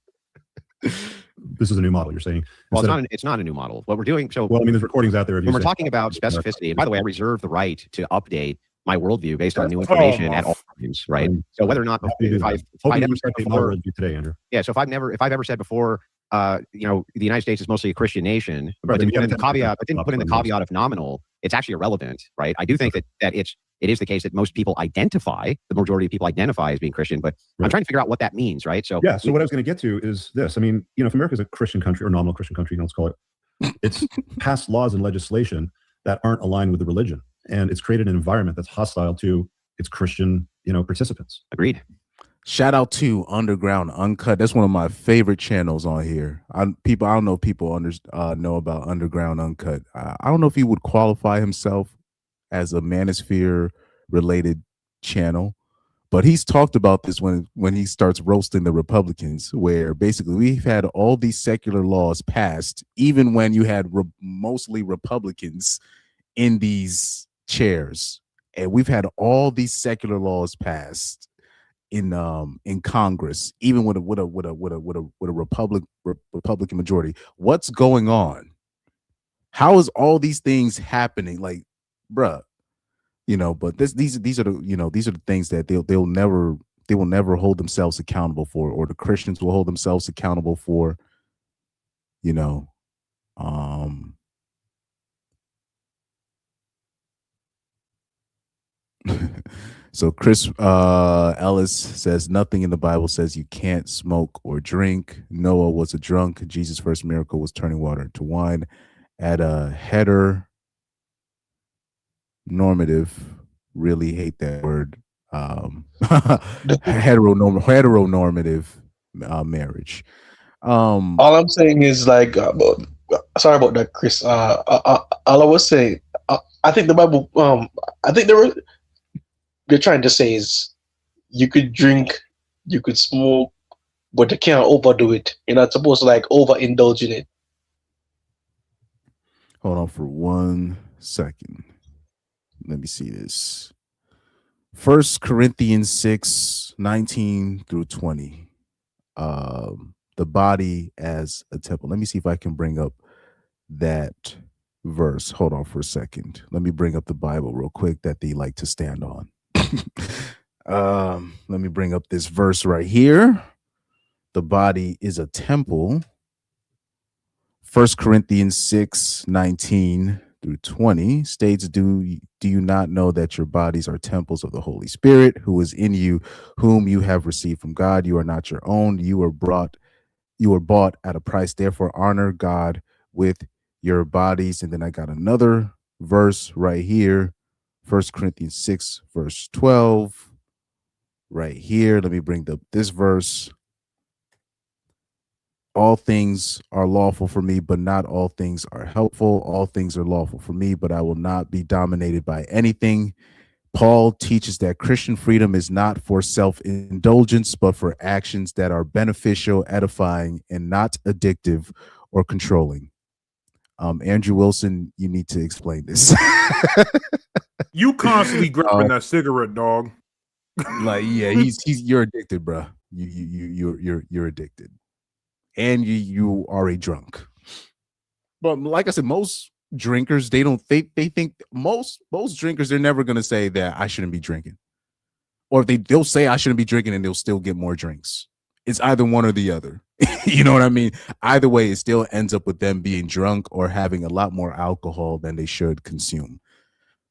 This is a new model, you're saying? Well, it's not a new model. What we're doing, I mean, there's recordings out there. When we're talking about specificity, and by the way, I reserve the right to update my worldvio based on new information at all times, right? So whether or not today, Andrew. Yeah. So if I've ever said before, the United States is mostly a Christian nation, but didn't put in the caveat of nominal, it's actually irrelevant, right? I do think that it is the case that most people the majority of people identify as being Christian, but I'm trying to figure out what that means, right? So yeah, so what I was going to get to is this. I mean, if America is a Christian country or nominal Christian country, let's call it, it's passed laws and legislation that aren't aligned with the religion, and it's created an environment that's hostile to its Christian, participants. Agreed. Shout out to Underground Uncut. That's one of my favorite channels on here. I don't know if people know about Underground Uncut. I don't know if he would qualify himself as a manosphere related channel, but he's talked about this when he starts roasting the Republicans, where basically we've had all these secular laws passed, even when you had mostly Republicans in these chairs, and we've had all these secular laws passed in Congress, even with a Republican majority. What's going on? How is all these things happening? Like, bruh, but these are the things that they will never hold themselves accountable for, or the Christians will hold themselves accountable for. So Chris Ellis says nothing in the Bible says you can't smoke or drink. Noah was a drunk. Jesus' first miracle was turning water into wine. At a heteronormative, really hate that word. Heteronormative marriage. All I'm saying is like, sorry about that, Chris. All I was saying, I think the Bible. I think they're trying to say is you could drink, you could smoke, but you can't overdo it. You're not supposed to like overindulge in it. Hold on for 1 second. Let me see this. 1 Corinthians 6:19-20. The body as a temple. Let me see if I can bring up that verse. Hold on for a second. Let me bring up the Bible real quick that they like to stand on. Let me bring up this verse right here. The body is a temple. 1 Corinthians 6:19-20 states, do you not know that your bodies are temples of the Holy Spirit who is in you, whom you have received from God? You are not your own. You were bought at a price. Therefore, honor God with your bodies. And then I got another verse right here. 1 Corinthians 6, verse 12. Right here. Let me bring up this verse. All things are lawful for me, but not all things are helpful. All things are lawful for me, but I will not be dominated by anything. Paul teaches that Christian freedom is not for self-indulgence, but for actions that are beneficial, edifying, and not addictive or controlling. Andrew Wilson, you need to explain this. You constantly grabbing that cigarette, dog. Like, yeah, you're addicted, bro. You're addicted. And you are a drunk. But like I said, most drinkers, they think most drinkers, they're never gonna say that I shouldn't be drinking. Or they'll say I shouldn't be drinking and they'll still get more drinks. It's either one or the other. You know what I mean? Either way, it still ends up with them being drunk or having a lot more alcohol than they should consume.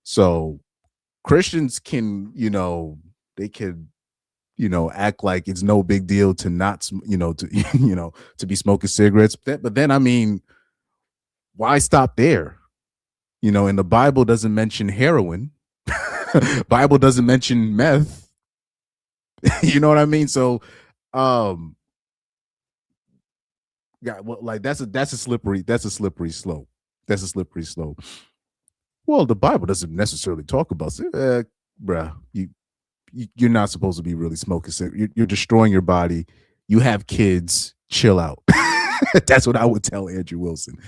So Christians can, they could, act like it's no big deal to not, to be smoking cigarettes. But then, I mean, why stop there? And the Bible doesn't mention heroin. Bible doesn't mention meth. You know what I mean? So, yeah, well, like that's a slippery slope. That's a slippery slope. Well, the Bible doesn't necessarily talk about bruh. You're not supposed to be really smoking. You're destroying your body. You have kids. Chill out. That's what I would tell Andrew Wilson.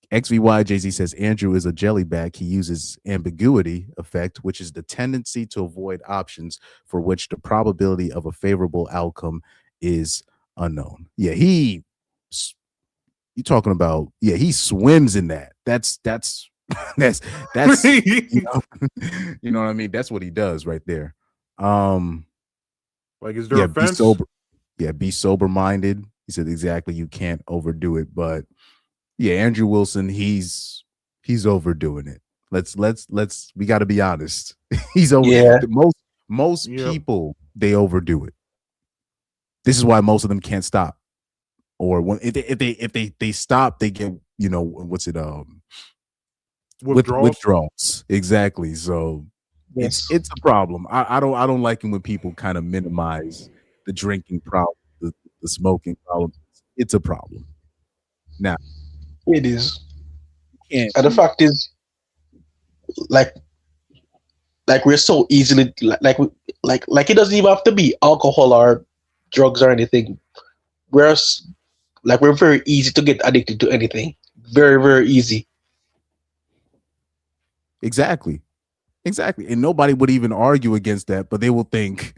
XVY Jay-Z says Andrew is a jellyback. He uses ambiguity effect, which is the tendency to avoid options for which the probability of a favorable outcome is unknown. Yeah, you talking about, he swims in that. That's that's you know what I mean? That's what he does right there. Like, is there a fence? Be sober. Yeah, be sober minded. He said exactly, you can't overdo it, but yeah, Andrew Wilson, he's overdoing it. We got to be honest. He's over. Yeah. Most people, they overdo it. This is why most of them can't stop. Or when if they stop, they get, withdrawals. Exactly. So it's a problem. I don't like it when people kind of minimize the drinking problem, the smoking problem. It's a problem. Now, it is. And the fact is, like we're so easily like it doesn't even have to be alcohol or drugs or anything. We're very easy to get addicted to anything. Very, very easy. Exactly. And nobody would even argue against that, but they will think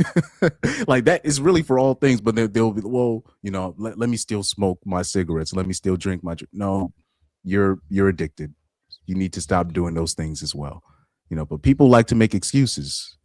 like that is really for all things. But they'll be, well, let me still smoke my cigarettes. Let me still drink my. No, you're addicted. You need to stop doing those things as well. But people like to make excuses.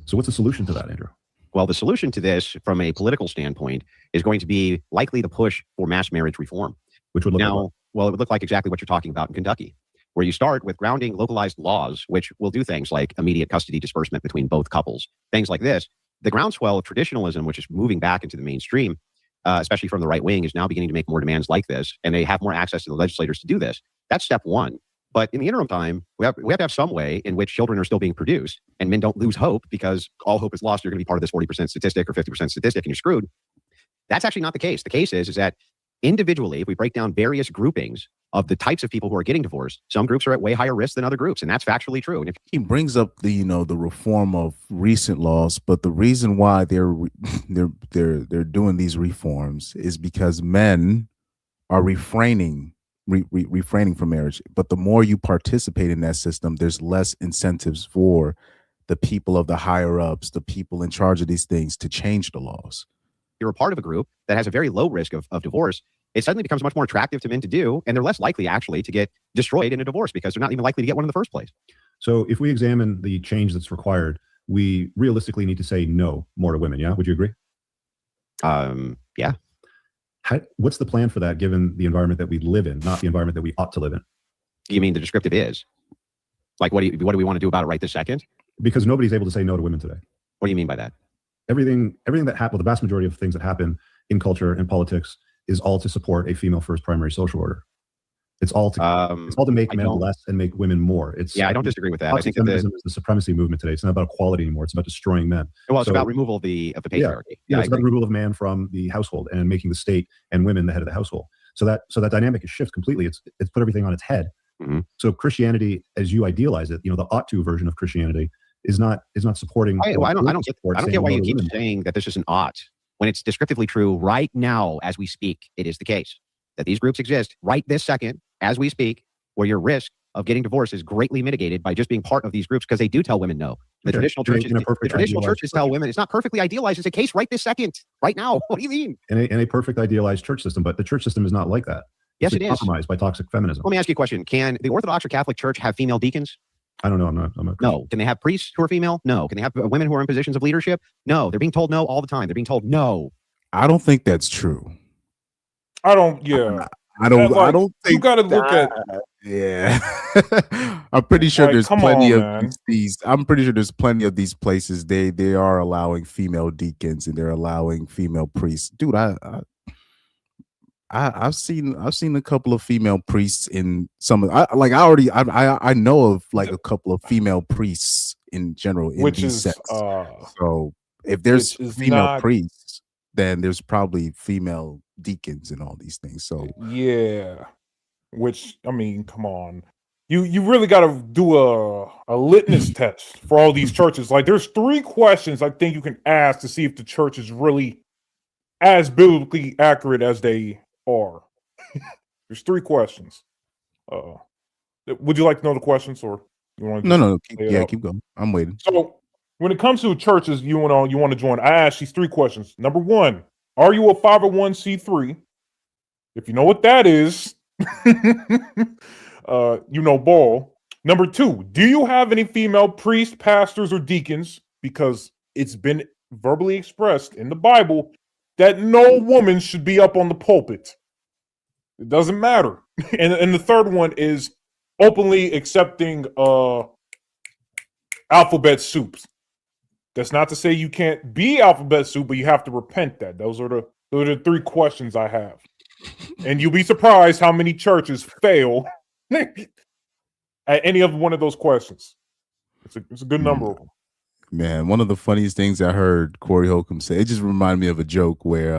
So what's the solution to that, Andrew? Well, the solution to this from a political standpoint is going to be likely the push for mass marriage reform. Which would look like well, it would look like exactly what you're talking about in Kentucky, where you start with grounding localized laws, which will do things like immediate custody disbursement between both couples, things like this. The groundswell of traditionalism, which is moving back into the mainstream, especially from the right wing, is now beginning to make more demands like this, and they have more access to the legislators to do this. That's step one. But in the interim time, we have to have some way in which children are still being produced and men don't lose hope because all hope is lost. You're going to be part of this 40% statistic or 50% statistic and you're screwed. That's actually not the case. The case is that individually, if we break down various groupings of the types of people who are getting divorced, some groups are at way higher risk than other groups, and that's factually true. And if he brings up the the reform of recent laws, but the reason why they're doing these reforms is because men are refraining from marriage. But the more you participate in that system, there's less incentives for the people of the higher ups, the people in charge of these things, to change the laws. You're a part of a group that has a very low risk of divorce, it suddenly becomes much more attractive to men to do, and they're less likely actually to get destroyed in a divorce because they're not even likely to get one in the first place. So if we examine the change that's required, we realistically need to say no more to women. Yeah, would you agree? Yeah. What's the plan for that, given the environment that we live in, not the environment that we ought to live in? You mean the descriptive is? Like, what do we want to do about it right this second? Because nobody's able to say no to women today. What do you mean by that? Everything that happens, the vast majority of things that happen in culture and politics is all to support a female first primary social order. It's all to make men less and make women more. I don't disagree with that. I think feminism is the supremacy movement today. It's not about equality anymore. It's about destroying men. Well, it's about removal of the patriarchy. Yeah, it's about the removal of man from the household and making the state and women the head of the household. So that dynamic is shifts completely. It's put everything on its head. Mm-hmm. So Christianity, as you idealize it, the ought to version of Christianity is not supporting. I don't get why you keep saying that this is an ought when it's descriptively true right now as we speak. It is the case that these groups exist right this second as we speak, where your risk of getting divorced is greatly mitigated by just being part of these groups, because they do tell women no. The traditional churches tell women it's not perfectly idealized. It's a case right this second, right now. What do you mean? In a perfect idealized church system, but the church system is not like that. Yes, it is compromised by toxic feminism. Let me ask you a question: can the Orthodox or Catholic Church have female deacons? I don't know. I'm not. No. Can they have priests who are female? No. Can they have women who are in positions of leadership? No. They're being told no all the time. They're being told no. I don't think that's true. I don't. Yeah. I don't. Like, I don't think you got to look at. Yeah, I'm pretty sure Like, there's come plenty on, of man. these. I'm pretty sure there's plenty of these places. They are allowing female deacons and they're allowing female priests. Dude, I've seen a couple of female priests in some. I know of like a couple of female priests in general in Which these is sects. So if there's which is female not- priests, then there's probably female deacons and all these things. So Yeah. Which, I mean, come on. You really got to do a litmus test for all these churches. Like, there's 3 questions I think you can ask to see if the church is really as biblically accurate as they are. There's 3 questions. Would you like to know the questions, or you want to? no, keep going. I'm waiting. So, when it comes to churches you want to join, I ask these 3 questions. Number 1, are you a 501c3? If you know what that is, ball. Number 2, do you have any female priests, pastors, or deacons? Because it's been verbally expressed in the Bible that no woman should be up on the pulpit. It doesn't matter. And the third one is openly accepting alphabet soups. That's not to say you can't be alphabet soup, but you have to repent that. Those are the 3 questions I have. And you'll be surprised how many churches fail at any of one of those questions. It's a good number of them. Man, one of the funniest things I heard Corey Holcomb say, it just reminded me of a joke where,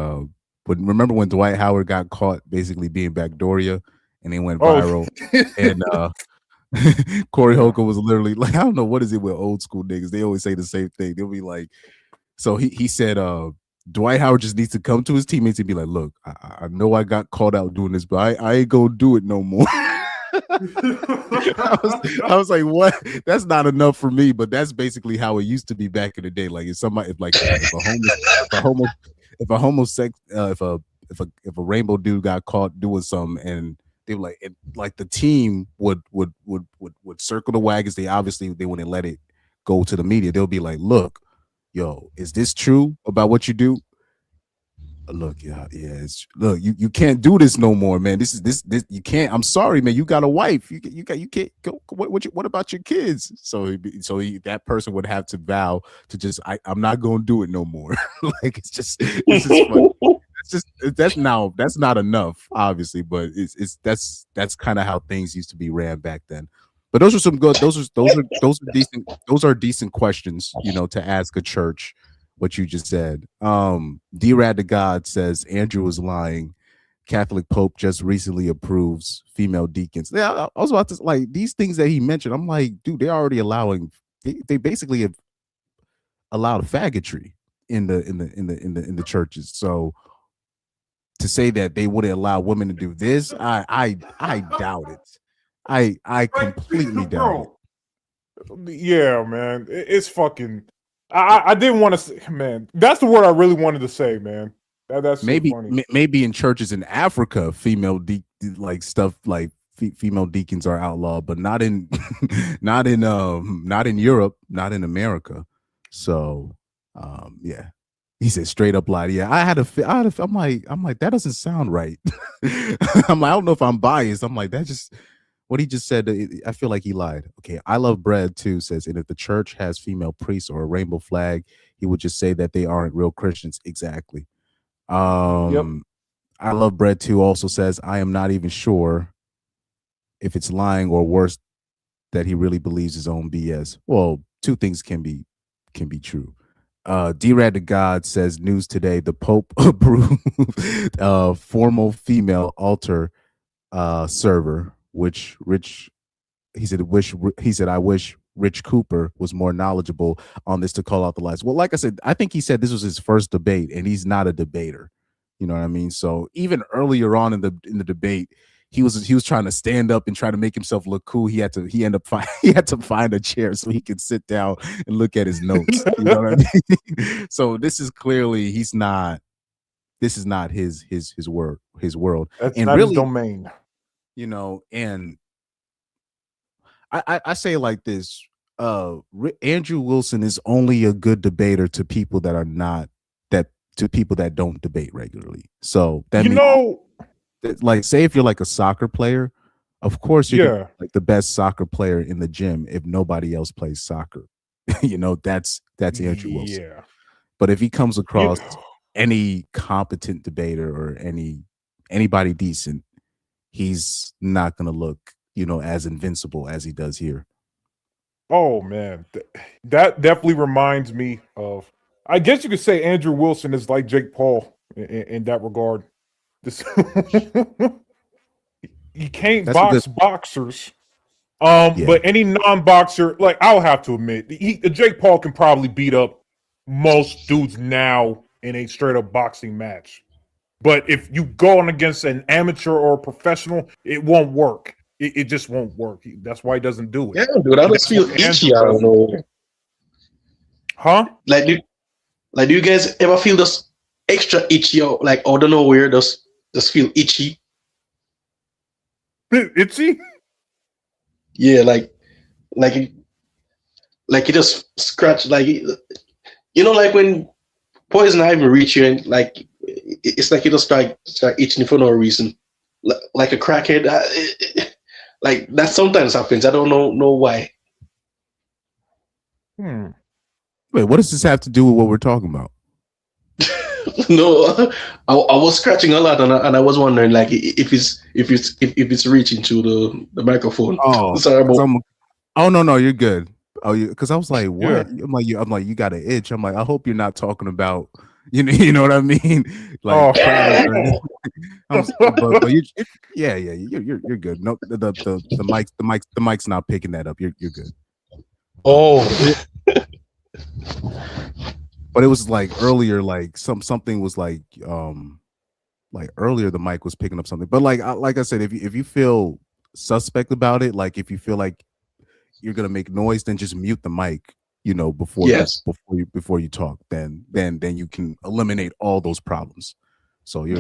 remember when Dwight Howard got caught basically being Backdooria and they went viral? And Corey Holcomb was literally like, I don't know, what is it with old school niggas? They always say the same thing. They'll be like, so he said, Dwight Howard just needs to come to his teammates and be like, look, I know I got caught out doing this, but I ain't gonna do it no more. I was like, what? That's not enough for me, but that's basically how it used to be back in the day. Like if a rainbow dude got caught doing something and they were like the team would circle the wagons. They wouldn't let it go to the media. They'll be like, look, yo, is this true about what you do? Look, look, you can't do this no more, man. This you can't. I'm sorry, man. You got a wife. You can't go. What about your kids? So that person would have to vow to just I'm not gonna do it no more. Like it's just funny. That's not enough, obviously, but that's kind of how things used to be ran back then. But those are decent questions, to ask a church. What you just said. D-Rad to God says Andrew is lying. Catholic Pope just recently approves female deacons. Yeah, I was about to like these things that he mentioned. I'm like, dude, they're already allowing. They basically have allowed faggotry in the churches. So to say that they wouldn't allow women to do this, I doubt it. I completely doubt it. Yeah, man, it's fucking. I didn't want to say, man. That's the word I really wanted to say, man. That's so funny. Maybe in churches in Africa, female female deacons are outlawed, but not in not in Europe, not in America. So, yeah. He said straight up lied. Yeah, I'm like that doesn't sound right. I'm like, I don't know if I'm biased. I'm like that just. What he just said, I feel like he lied. Okay, I Love Bread too says, and if the church has female priests or a rainbow flag, he would just say that they aren't real Christians. Exactly. Yep. I Love Bread too also says, I am not even sure if it's lying or worse that he really believes his own BS. Well, 2 things can be true. D-Rad to God says, news today, the Pope approved formal female altar server. He said I wish Rich Cooper was more knowledgeable on this to call out the lies. Well, like I said, I think he said this was his first debate, and he's not a debater. You know what I mean? So even earlier on in the debate, he was trying to stand up and try to make himself look cool. He had to find a chair so he could sit down and look at his notes. You know what I mean? So this is clearly this is not his world. That's and not really, his domain. and I say it like this. Andrew Wilson is only a good debater to people that are not to people that don't debate regularly. So that means, like, say if you're like a soccer player, of course you're gonna be like the best soccer player in the gym if nobody else plays soccer. That's Andrew Wilson. Yeah. But if he comes across any competent debater or anybody decent, he's not gonna look, as invincible as he does here. Oh man, that definitely reminds me of. I guess you could say Andrew Wilson is like Jake Paul in that regard. You can't box boxers. But any non-boxer, like, I'll have to admit, Jake Paul can probably beat up most dudes now in a straight-up boxing match. But if you go on against an amateur or a professional, it won't work. It just won't work. That's why he doesn't do it. Yeah, dude, I just feel itchy. I don't know. Huh? Like, do you guys ever feel this extra itchy, or like, out of nowhere, just feel itchy? Itchy? Yeah, like you just scratch, like, like when poison ivy reach you, and like it's like you just start itching for no reason, like a crackhead. Like that sometimes happens. I don't know why. Wait, what does this have to do with what we're talking about? No, I was scratching a lot, and I was wondering, like, if it's reaching to the microphone. Oh, sorry about. Oh no, you're good. Oh, because I was like, what? Yeah. I'm like, you got an itch. I'm like, I hope you're not talking about, you know what I mean? Like, but you're good. No, the mic's not picking that up. You're good. Oh. But it was like earlier, like something was like earlier the mic was picking up something. But like I said, if you feel suspect about it, like if you feel like you're gonna make noise, then just mute the mic, before you talk. Then you can eliminate all those problems. So you're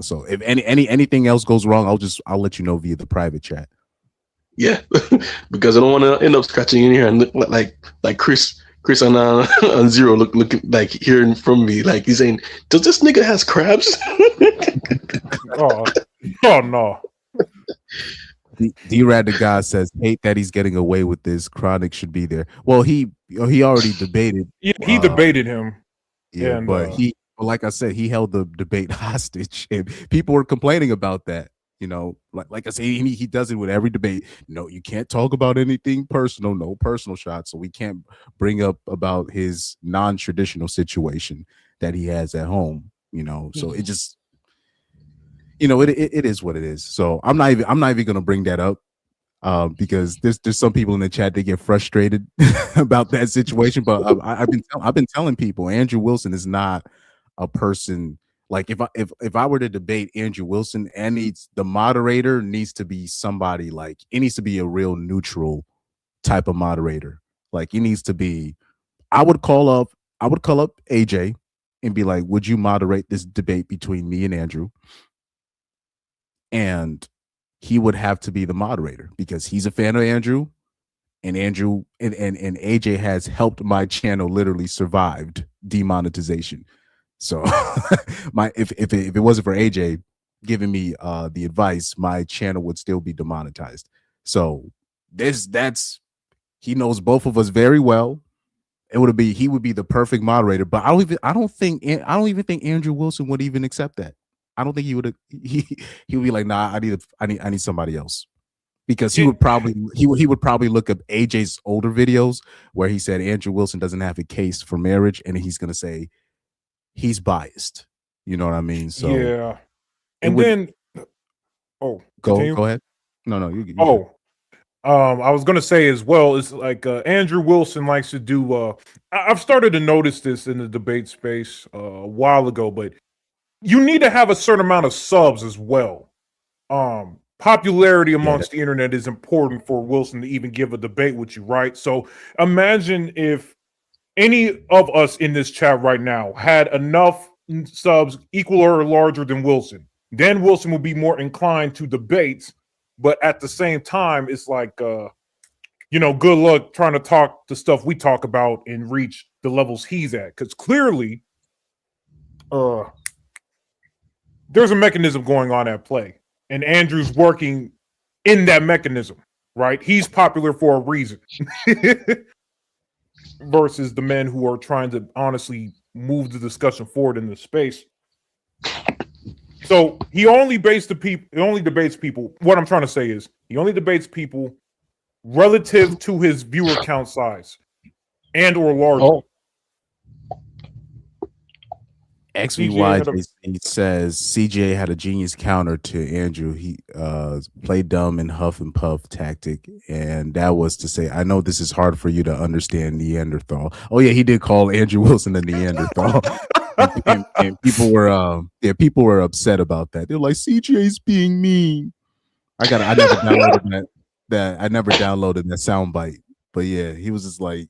so if anything else goes wrong, I'll let you know via the private chat. Yeah, because I don't want to end up scratching in here and look like Chris on Zero looking like hearing from me, like he's saying, "Does this nigga has crabs?" Oh no. D-Rad the guy says, hate that he's getting away with this. Chronic should be there. Well, he already debated. Yeah, he debated him. Yeah, and, but like I said, he held the debate hostage, and people were complaining about that. Like I say, he does it with every debate. No, you can't talk about anything personal. No personal shots. So we can't bring up about his non-traditional situation that he has at home. So it just. It is what it is. So I'm not even gonna bring that up because there's some people in the chat that get frustrated about that situation. But I've been telling people Andrew Wilson is not a person like if I were to debate Andrew Wilson, and the moderator needs to be somebody like it needs to be a real neutral type of moderator. Like it needs to be. I would call up AJ and be like, would you moderate this debate between me and Andrew? And he would have to be the moderator because he's a fan of Andrew, and Andrew and AJ has helped my channel literally survived demonetization. So if it wasn't for AJ giving me the advice, my channel would still be demonetized. So he knows both of us very well. He would be the perfect moderator, but I don't even think Andrew Wilson would even accept that. I don't think he would be like, nah, I need somebody else, because he would probably look up AJ's older videos where he said Andrew Wilson doesn't have a case for marriage, and he's gonna say he's biased. You know what I mean? So yeah. And then go ahead. No, you I was gonna say as well, it's like Andrew Wilson likes to do I've started to notice this in the debate space a while ago, but you need to have a certain amount of subs as well. Popularity amongst the internet is important for Wilson to even give a debate with you, right? So imagine if any of us in this chat right now had enough subs equal or larger than Wilson, then Wilson will be more inclined to debate But at the same time, it's like, good luck trying to talk the stuff we talk about and reach the levels he's at. Because clearly, there's a mechanism going on at play. And Andrew's working in that mechanism, right? He's popular for a reason. Versus the men who are trying to honestly move the discussion forward in the space. So he only debates people. What I'm trying to say is he only debates people relative to his viewer count size and or larger. Oh. XVY says CJ had a genius counter to Andrew. He played dumb and huff and puff tactic, and that was to say, I know this is hard for you to understand Neanderthal. Oh yeah, he did call Andrew Wilson a Neanderthal. and people were upset about that. They're like, CJ's being mean. I never downloaded that. I never downloaded that soundbite. But yeah, he was just like,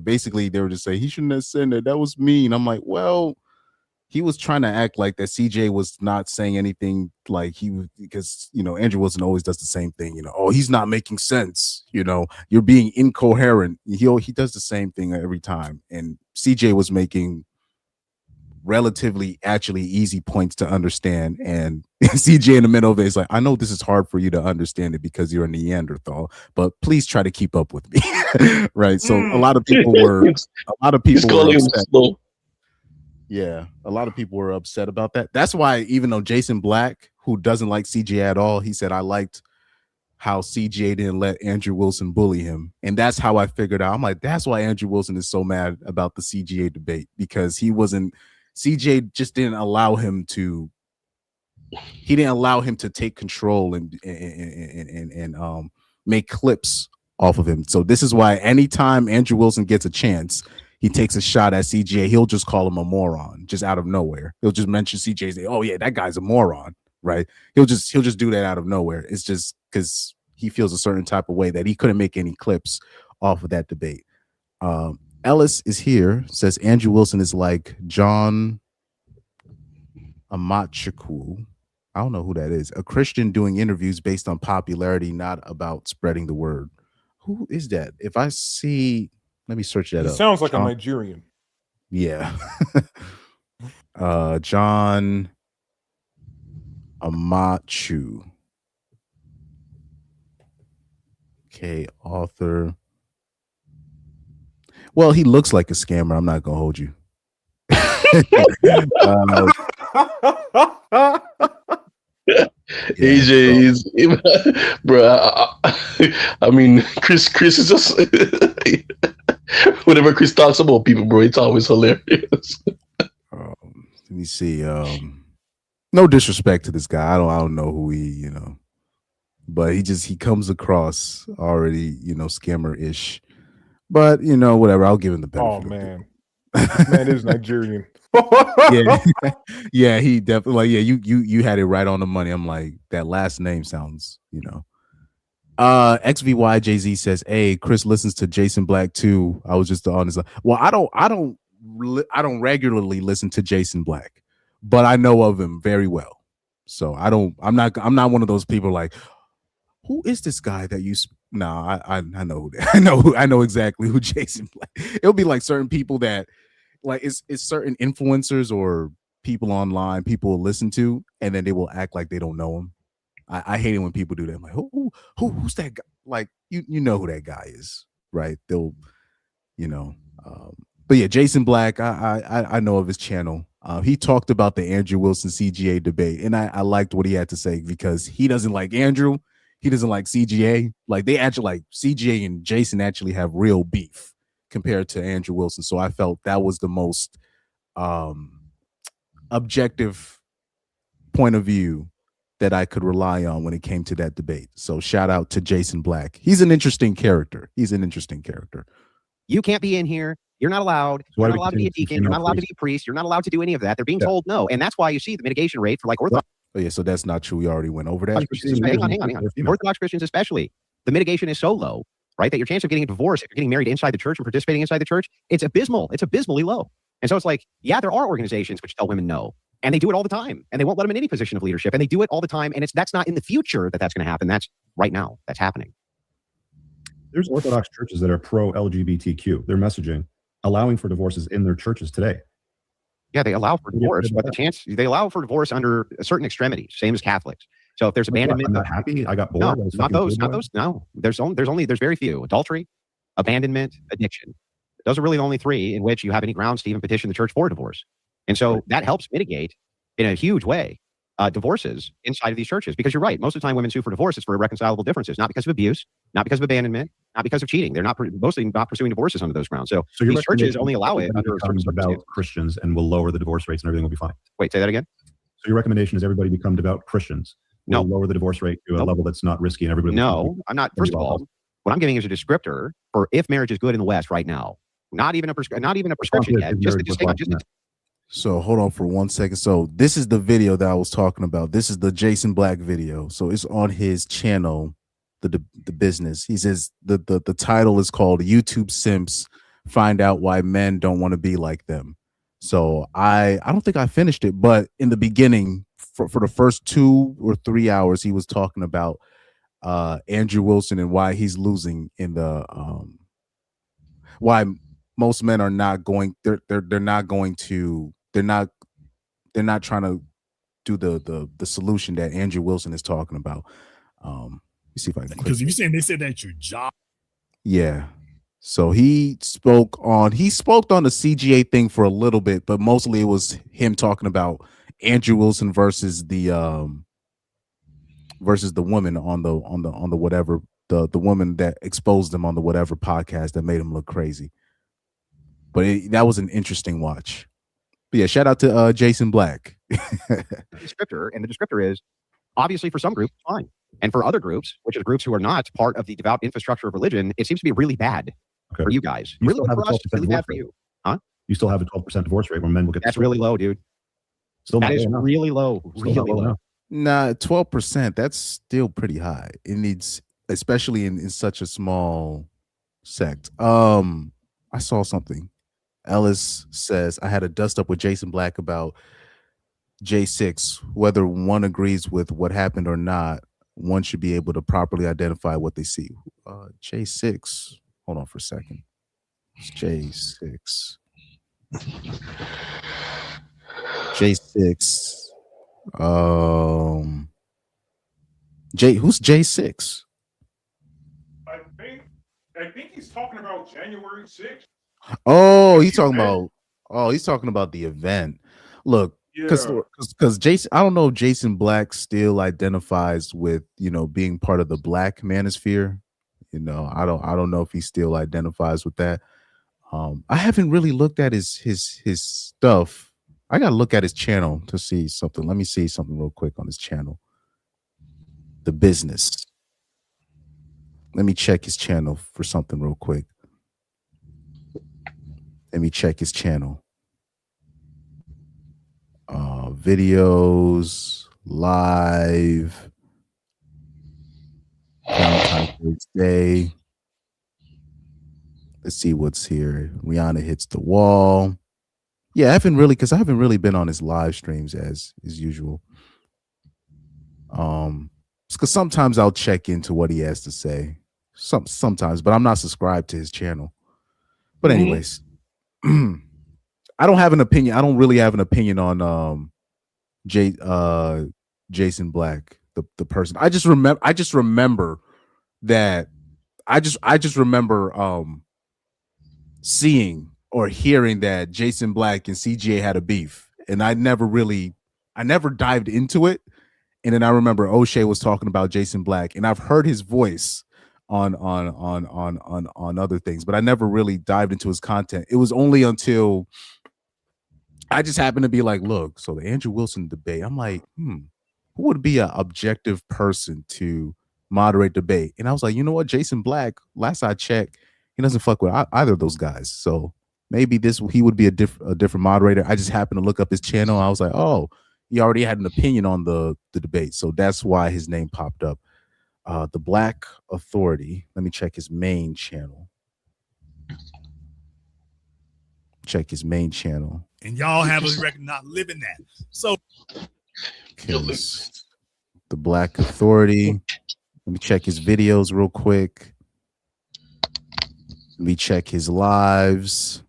basically they were just saying he shouldn't have said that. That was mean. I'm like, well, he was trying to act like that CJ was not saying anything, like he was, because Andrew Wilson always does the same thing. Oh, he's not making sense. You're being incoherent. He does the same thing every time. And CJ was making relatively actually easy points to understand, and CJ in the middle of it is like, I know this is hard for you to understand it because you're a Neanderthal, but please try to keep up with me. Right. So a lot of people were upset. Yeah, a lot of people were upset about that. That's why, even though Jason Black, who doesn't like CJ at all, he said, I liked how CJ didn't let Andrew Wilson bully him. And that's how I figured out. I'm like, that's why Andrew Wilson is so mad about the CGA debate, because CJ just didn't allow him to take control and make clips off of him. So this is why anytime Andrew Wilson gets a chance, he takes a shot at CJ. He'll just call him a moron just out of nowhere. He'll just mention CJ. Say, oh yeah, that guy's a moron, right? He'll just do that out of nowhere. It's just because he feels a certain type of way that he couldn't make any clips off of that debate. Ellis is here, says Andrew Wilson is like John Amachukwu. I don't know who that is. A Christian doing interviews based on popularity, not about spreading the word. Who is that? If I see, let me search that up. Sounds like a Nigerian. Yeah. John Amachu. Okay, author. Well, he looks like a scammer. I'm not gonna hold you. AJ is, bro. I mean, Chris is just whenever Chris talks about people, bro, it's always hilarious. Let me see. No disrespect to this guy. I don't know who he, but he comes across already, scammer-ish. But whatever. I'll give him the benefit. Oh man, man is Nigerian. Yeah, he definitely you had it right on the money. I'm like, that last name sounds, XVY Jay-Z says, hey, Chris listens to Jason Black too. I was just on his. Well, I don't regularly listen to Jason Black, but I know of him very well. So I'm not one of those people like, who is this guy that you? No, I know who that. I know exactly who Jason Black. It'll be like certain people that like it's certain influencers or people online people will listen to, and then they will act like they don't know him. I hate it when people do that. I'm like, who's that guy? Like you know who that guy is, right? They'll, but yeah, Jason Black, I know of his channel. He talked about the Andrew Wilson CGA debate, and I liked what he had to say because he doesn't like Andrew. He doesn't like CGA. Like they actually like CGA and Jason actually have real beef compared to Andrew Wilson. So I felt that was the most objective point of view that I could rely on when it came to that debate. So shout out to Jason Black. He's an interesting character. You can't be in here. You're not allowed. You're not allowed to be a deacon. You're not allowed to be a priest. You're not allowed to do any of that. They're being told no. And that's why you see the mitigation rate for like Orthodox. Oh yeah, so that's not true. We already went over that. Hang on. Orthodox Christians especially, the mitigation is so low, right, that your chance of getting a divorce if you're getting married inside the church and participating inside the church, it's abysmal. It's abysmally low. And so it's like, yeah, there are organizations which tell women no. And they do it all the time. And they won't let them in any position of leadership. And they do it all the time. And that's not in the future that's going to happen. That's right now. That's happening. There's Orthodox churches that are pro-LGBTQ. Their messaging allowing for divorces in their churches today. Yeah, they allow for divorce, but they allow for divorce under certain extremities, same as Catholics. So if there's abandonment, I'm not happy. I got bored. No, not those. No, there's very few: adultery, abandonment, addiction. Those are really the only three in which you have any grounds to even petition the church for divorce. And so that helps mitigate in a huge way divorces inside of these churches. Because you're right, most of the time women sue for divorce, it's for irreconcilable differences, not because of abuse, not because of abandonment, not because of cheating. They're mostly not pursuing divorces under those grounds. So these churches only allow it under certain circumstances. Devout Christians and will lower the divorce rates and everything will be fine. Wait, say that again? So your recommendation is everybody become devout Christians. No. We'll lower the divorce rate to a level that's not risky and everybody. No, I'm not. First of all, what I'm giving is a descriptor for if marriage is good in the West right now. Not even a prescription yet. Just So hold on for 1 second. So this is the video that I was talking about. This is the Jason Black video. So it's on his channel, the business. He says the title is called YouTube Simps Find Out Why Men Don't Want to Be Like Them. So I don't think I finished it, but in the beginning, for the first 2 or 3 hours, he was talking about Andrew Wilson and why he's losing in the why most men are not going they're not trying to do the solution that Andrew Wilson is talking about. Let me see if I can, because if you're saying they said that's your job. Yeah. So he spoke on the CGA thing for a little bit, but mostly it was him talking about Andrew Wilson versus the woman on the whatever, the woman that exposed him on the whatever podcast that made him look crazy. But that was an interesting watch. But yeah, shout out to Jason Black. Descriptor, and the descriptor is obviously for some groups fine, and for other groups, which is groups who are not part of the devout infrastructure of religion, it seems to be really bad for you guys. You really still have for a us, 12% really bad for divorce you, huh? You still have a 12% divorce rate where men will get. That's really low, dude. Still that is really low. Really low. Nah, 12%. That's still pretty high. It needs, especially in such a small sect. I saw something. Ellis says, I had a dust up with Jason Black about J6. Whether one agrees with what happened or not, one should be able to properly identify what they see. J6. Hold on for a second. It's J6. J6. Who's J6? I think he's talking about January 6th. Oh, he's talking about the event. Look, because Jason, I don't know if Jason Black still identifies with, being part of the Black manosphere. I don't know if he still identifies with that. I haven't really looked at his stuff. I gotta look at his channel to see something. Let me see something real quick on his channel. The business. Let me check his channel for something real quick. Let me check his channel. Videos, live, Valentine's Day. Let's see what's here. Rihanna hits the wall. Yeah, I haven't really been on his live streams as usual. Because sometimes I'll check into what he has to say. Sometimes, but I'm not subscribed to his channel. But anyways, I don't have an opinion. I don't really have an opinion on Jason Black, the person. I just remember that I just remember seeing or hearing that Jason Black and CGA had a beef, and I never dived into it. And then I remember O'Shea was talking about Jason Black, and I've heard his voice on other things, but I never really dived into his content. It was only until I just happened to be like, look, so the Andrew Wilson debate, I'm like, who would be an objective person to moderate debate? And I was like, you know what, Jason Black, last I checked, he doesn't fuck with either of those guys. So maybe he would be a different moderator. I just happened to look up his channel. I was like, oh, he already had an opinion on the debate. So that's why his name popped up. The Black Authority. Let me check his main channel. and y'all have a record not living that. So, the Black Authority. Let me check his videos real quick. Let me check his lives.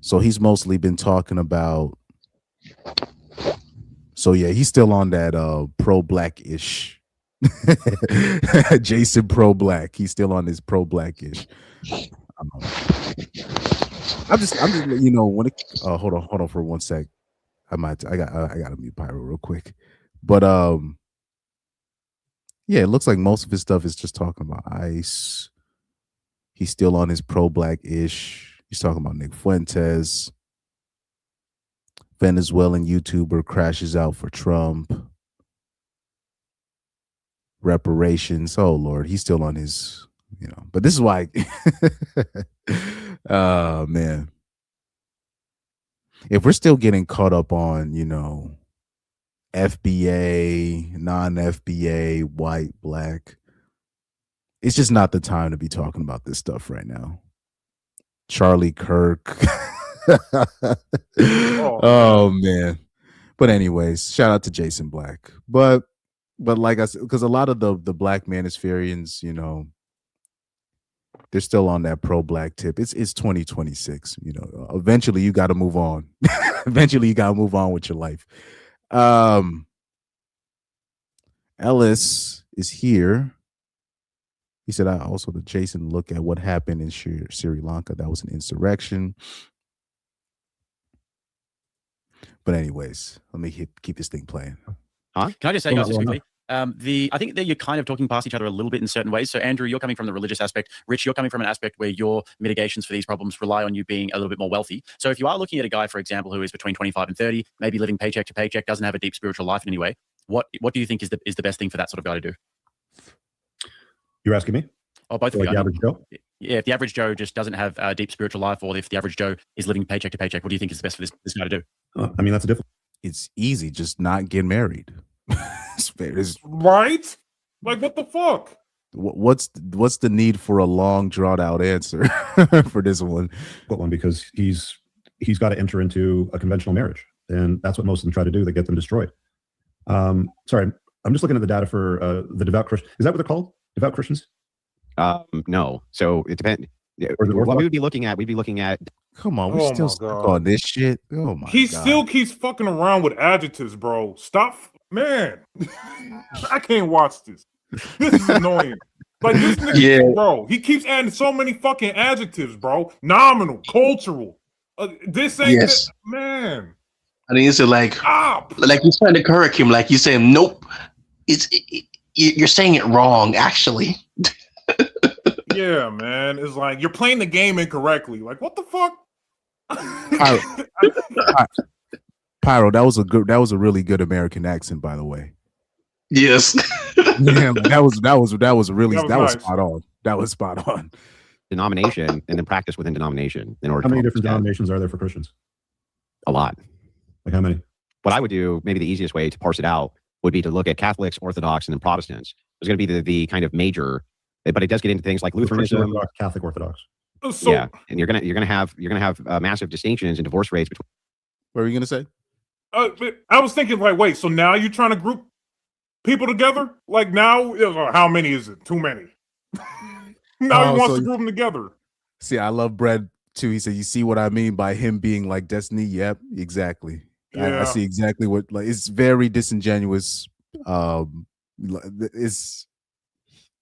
So he's mostly been talking about. So yeah, he's still on that pro-black-ish. Jason pro-black. He's still on his pro-black-ish. I'm just when it hold on for 1 sec. I gotta mute Pyro real quick. But yeah, it looks like most of his stuff is just talking about ICE. He's still on his pro-black-ish. He's talking about Nick Fuentes. Venezuelan YouTuber crashes out for Trump. Reparations. Oh Lord, he's still on his, but this is why oh man. If we're still getting caught up on, FBA, non-FBA, white, black, it's just not the time to be talking about this stuff right now. Charlie Kirk. Oh man. But anyways, shout out to Jason Black. But like I said, because a lot of the black manispherians, they're still on that pro-black tip. It's 2026. Eventually you got to move on. Eventually you got to move on with your life. Ellis is here. He said, I also the Jason look at what happened in Sri Lanka. That was an insurrection. But anyways, let me keep this thing playing. Can I just say, guys, just quickly? I think that you're kind of talking past each other a little bit in certain ways. So, Andrew, you're coming from the religious aspect. Rich, you're coming from an aspect where your mitigations for these problems rely on you being a little bit more wealthy. So, if you are looking at a guy, for example, who is between 25 and 30, maybe living paycheck to paycheck, doesn't have a deep spiritual life in any way, what do you think is the best thing for that sort of guy to do? You're asking me? Oh, both of you. The average Joe? Yeah, if the average Joe just doesn't have a deep spiritual life, or if the average Joe is living paycheck to paycheck, what do you think is the best for this guy to do? I mean, that's a different. It's easy, just not get married. Right? Like, what the fuck? What's the need for a long, drawn out answer for this one? What one? Because he's got to enter into a conventional marriage, and that's what most of them try to do. They get them destroyed. Sorry, I'm just looking at the data for the devout Christian. Is that what they're called? Devout Christians? No. So it depends. What we'd be looking at. Come on, we're still stuck on this shit. Oh my He God. still keeps fucking around with adjectives, bro. Stop, man. I can't watch this. This is annoying. Like this nigga, bro. He keeps adding so many fucking adjectives, bro. Nominal, cultural. This ain't this, man. And he's like you're trying to correct him, like you saying, nope. You're saying it wrong, actually. Yeah, man. It's like you're playing the game incorrectly. Like, what the fuck? Pyro, that was a really good American accent, by the way. Yes. Yeah, that was nice. spot on. That was spot on. Denomination and then practice within denomination in order. How many different denominations are there for Christians? A lot. Like how many? What I would do, maybe the easiest way to parse it out, would be to look at Catholics, Orthodox, and then Protestants. There's going to be the kind of major, but it does get into things like Lutheranism, Orthodox, Catholic, Orthodox. So, yeah, and you're gonna have massive distinctions in divorce rates between. What were you gonna say? I was thinking, like, wait, so now you're trying to group people together? Like now, how many is it? Too many. Now he wants to group them together. See, I love Brad too. He said, "You see what I mean by him being like Destiny?" Yep, exactly. Yeah. I see exactly what. Like, it's very disingenuous. It's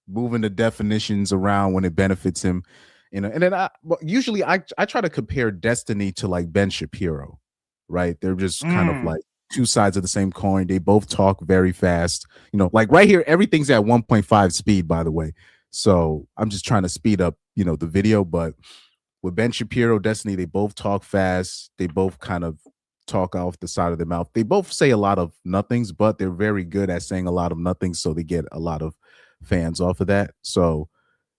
moving the definitions around when it benefits him, and then usually I try to compare Destiny to like Ben Shapiro, right? They're just kind of like two sides of the same coin. They both talk very fast, like right here, everything's at 1.5 speed, by the way. So I'm just trying to speed up, the video. But with Ben Shapiro, Destiny, they both talk fast. They both kind of talk off the side of their mouth. They both say a lot of nothings, but they're very good at saying a lot of nothings. So they get a lot of fans off of that. So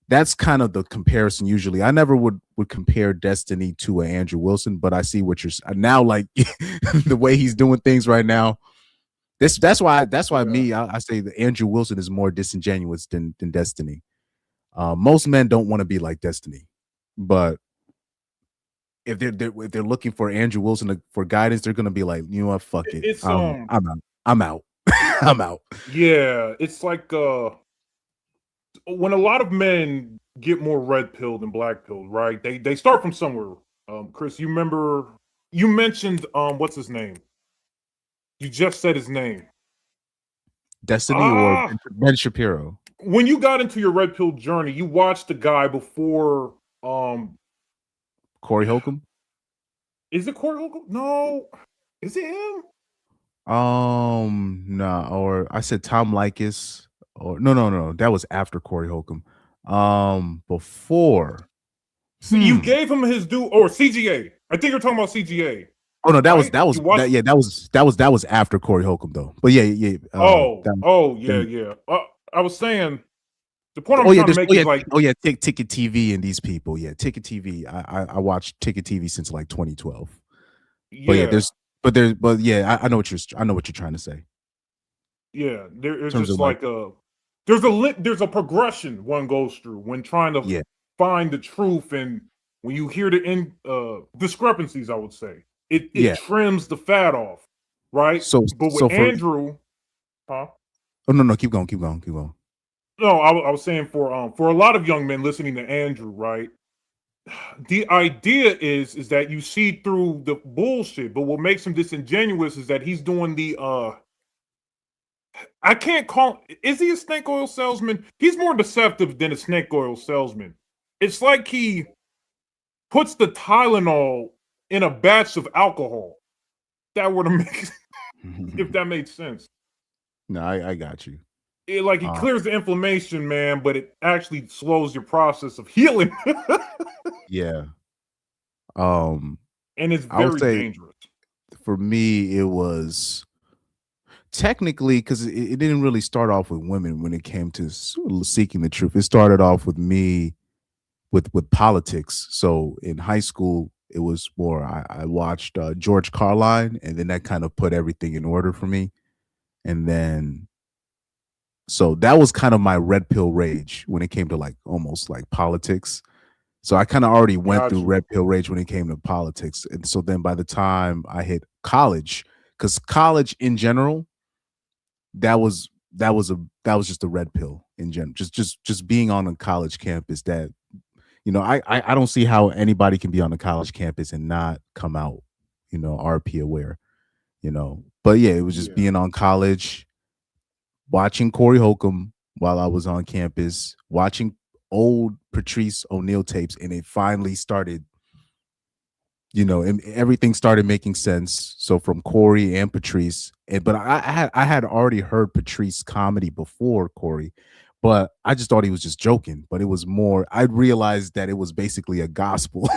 that's kind of the comparison. Usually I never would compare Destiny to an Andrew Wilson, but I see what you're now, like the way he's doing things right now. That's why I say that Andrew Wilson is more disingenuous than Destiny. Most men don't want to be like Destiny, but if they're looking for Andrew Wilson for guidance, they're gonna be like, you know what, fuck it, It's I'm out, I'm out, I'm out. yeah, it's like when a lot of men get more red pilled than black pilled, right? They start from somewhere. Chris, you remember you mentioned what's his name? You just said his name. Destiny or Ben Shapiro. When you got into your red pill journey, you watched the guy before Corey Holcomb. Is it Corey Holcomb? No. Is it him? No, or I said Tom Likas, or no, that was after Corey Holcomb. Before. So you gave him his due, or CGA. I think you're talking about CGA. Oh no, that right? was that was after Corey Holcomb though. But yeah. Yeah. I was saying the point I'm trying to make is like, Ticket TV and these people. Yeah, Ticket TV. I watched Ticket TV since like 2012. yeah. But I know what you're trying to say. Yeah, there's just like there's a progression one goes through when trying to find the truth, and when you hear the discrepancies, I would say it trims the fat off, right? But with Andrew, huh? Oh no, keep going. No, I was saying for a lot of young men listening to Andrew, right? The idea is that you see through the bullshit, but what makes him disingenuous is that he's doing the I can't call. Is he a snake oil salesman? He's more deceptive than a snake oil salesman. It's like he puts the Tylenol in a batch of alcohol. That would have made, if that made sense. No, I got you. He clears the inflammation, man, but it actually slows your process of healing. Yeah. And it's very dangerous. For me, it was technically because it didn't really start off with women when it came to seeking the truth. It started off with me with politics. So in high school, it was more I watched George Carlin, and then that kind of put everything in order for me. And then so that was kind of my red pill rage when it came to like almost like politics. So I kind of already went through red pill rage when it came to politics. And so then by the time I hit college, because college in general, that was just a red pill in general. Just being on a college campus, that I don't see how anybody can be on a college campus and not come out, RP aware, But yeah, it was just being on college, watching Corey Holcomb while I was on campus, watching old Patrice O'Neal tapes, and it finally started, and everything started making sense. So from Corey and Patrice, but I had already heard Patrice comedy before Corey, but I just thought he was just joking. But it was more, I realized that it was basically a gospel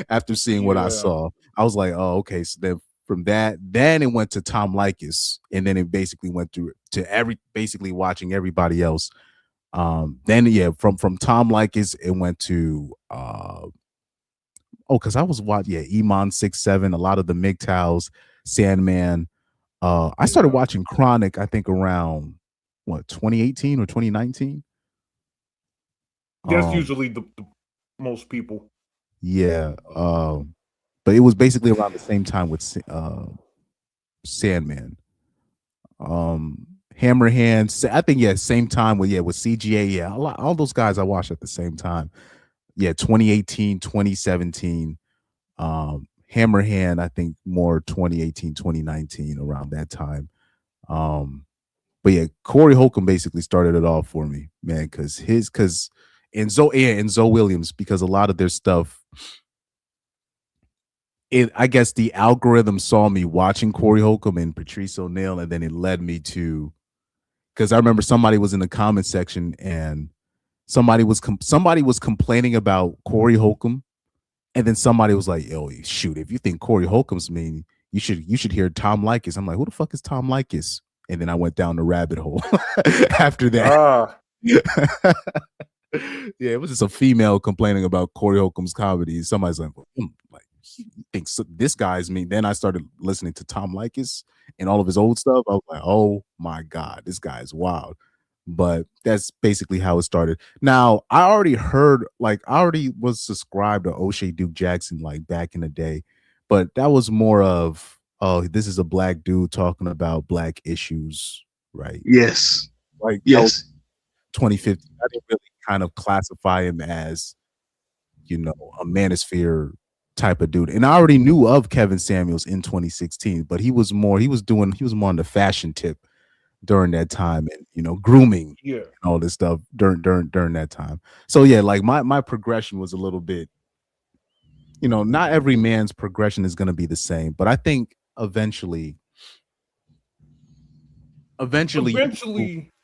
after seeing what I saw. I was like, oh, okay. So then from that, then it went to Tom Likas, and then it basically went through to basically watching everybody else. Then from Tom Likas, it went to because I was watching Iman 6-7, a lot of the MGTOWs, Sandman. I started watching Chronic, I think around 2018 or 2019. That's usually the most people. Yeah. But it was basically around the same time with Sandman. Hammerhand, I think same time with CGA. All those guys I watched at the same time. 2018, 2017. Hammerhand, I think more 2018, 2019, around that time. But Corey Holcomb basically started it all for me, man, and Zoe Williams, because a lot of their stuff, I guess the algorithm saw me watching Corey Holcomb and Patrice O'Neal, and then it led me to, because I remember somebody was in the comment section and somebody was complaining about Corey Holcomb, and then somebody was like, "Yo, shoot, if you think Corey Holcomb's mean, you should hear Tom Likas." I'm like, "Who the fuck is Tom Likas?" And then I went down the rabbit hole after that. It was just a female complaining about Corey Holcomb's comedy. Somebody's like, he thinks this guy's mean. Then I started listening to Tom Likas and all of his old stuff. I was like, oh my God, this guy is wild. but that's basically how it started. Now, I already heard, like, I already was subscribed to O'Shea Duke Jackson like back in the day, but that was more of, oh, this is a black dude talking about black issues, right? Yes. Like that was Yes. 2015. I didn't really kind of classify him as, a manosphere type of dude. And I already knew of Kevin Samuels in 2016, but he was more on the fashion tip during that time, and grooming Yeah. and all this stuff during that time. So yeah, like my progression was a little bit, not every man's progression is going to be the same, but I think eventually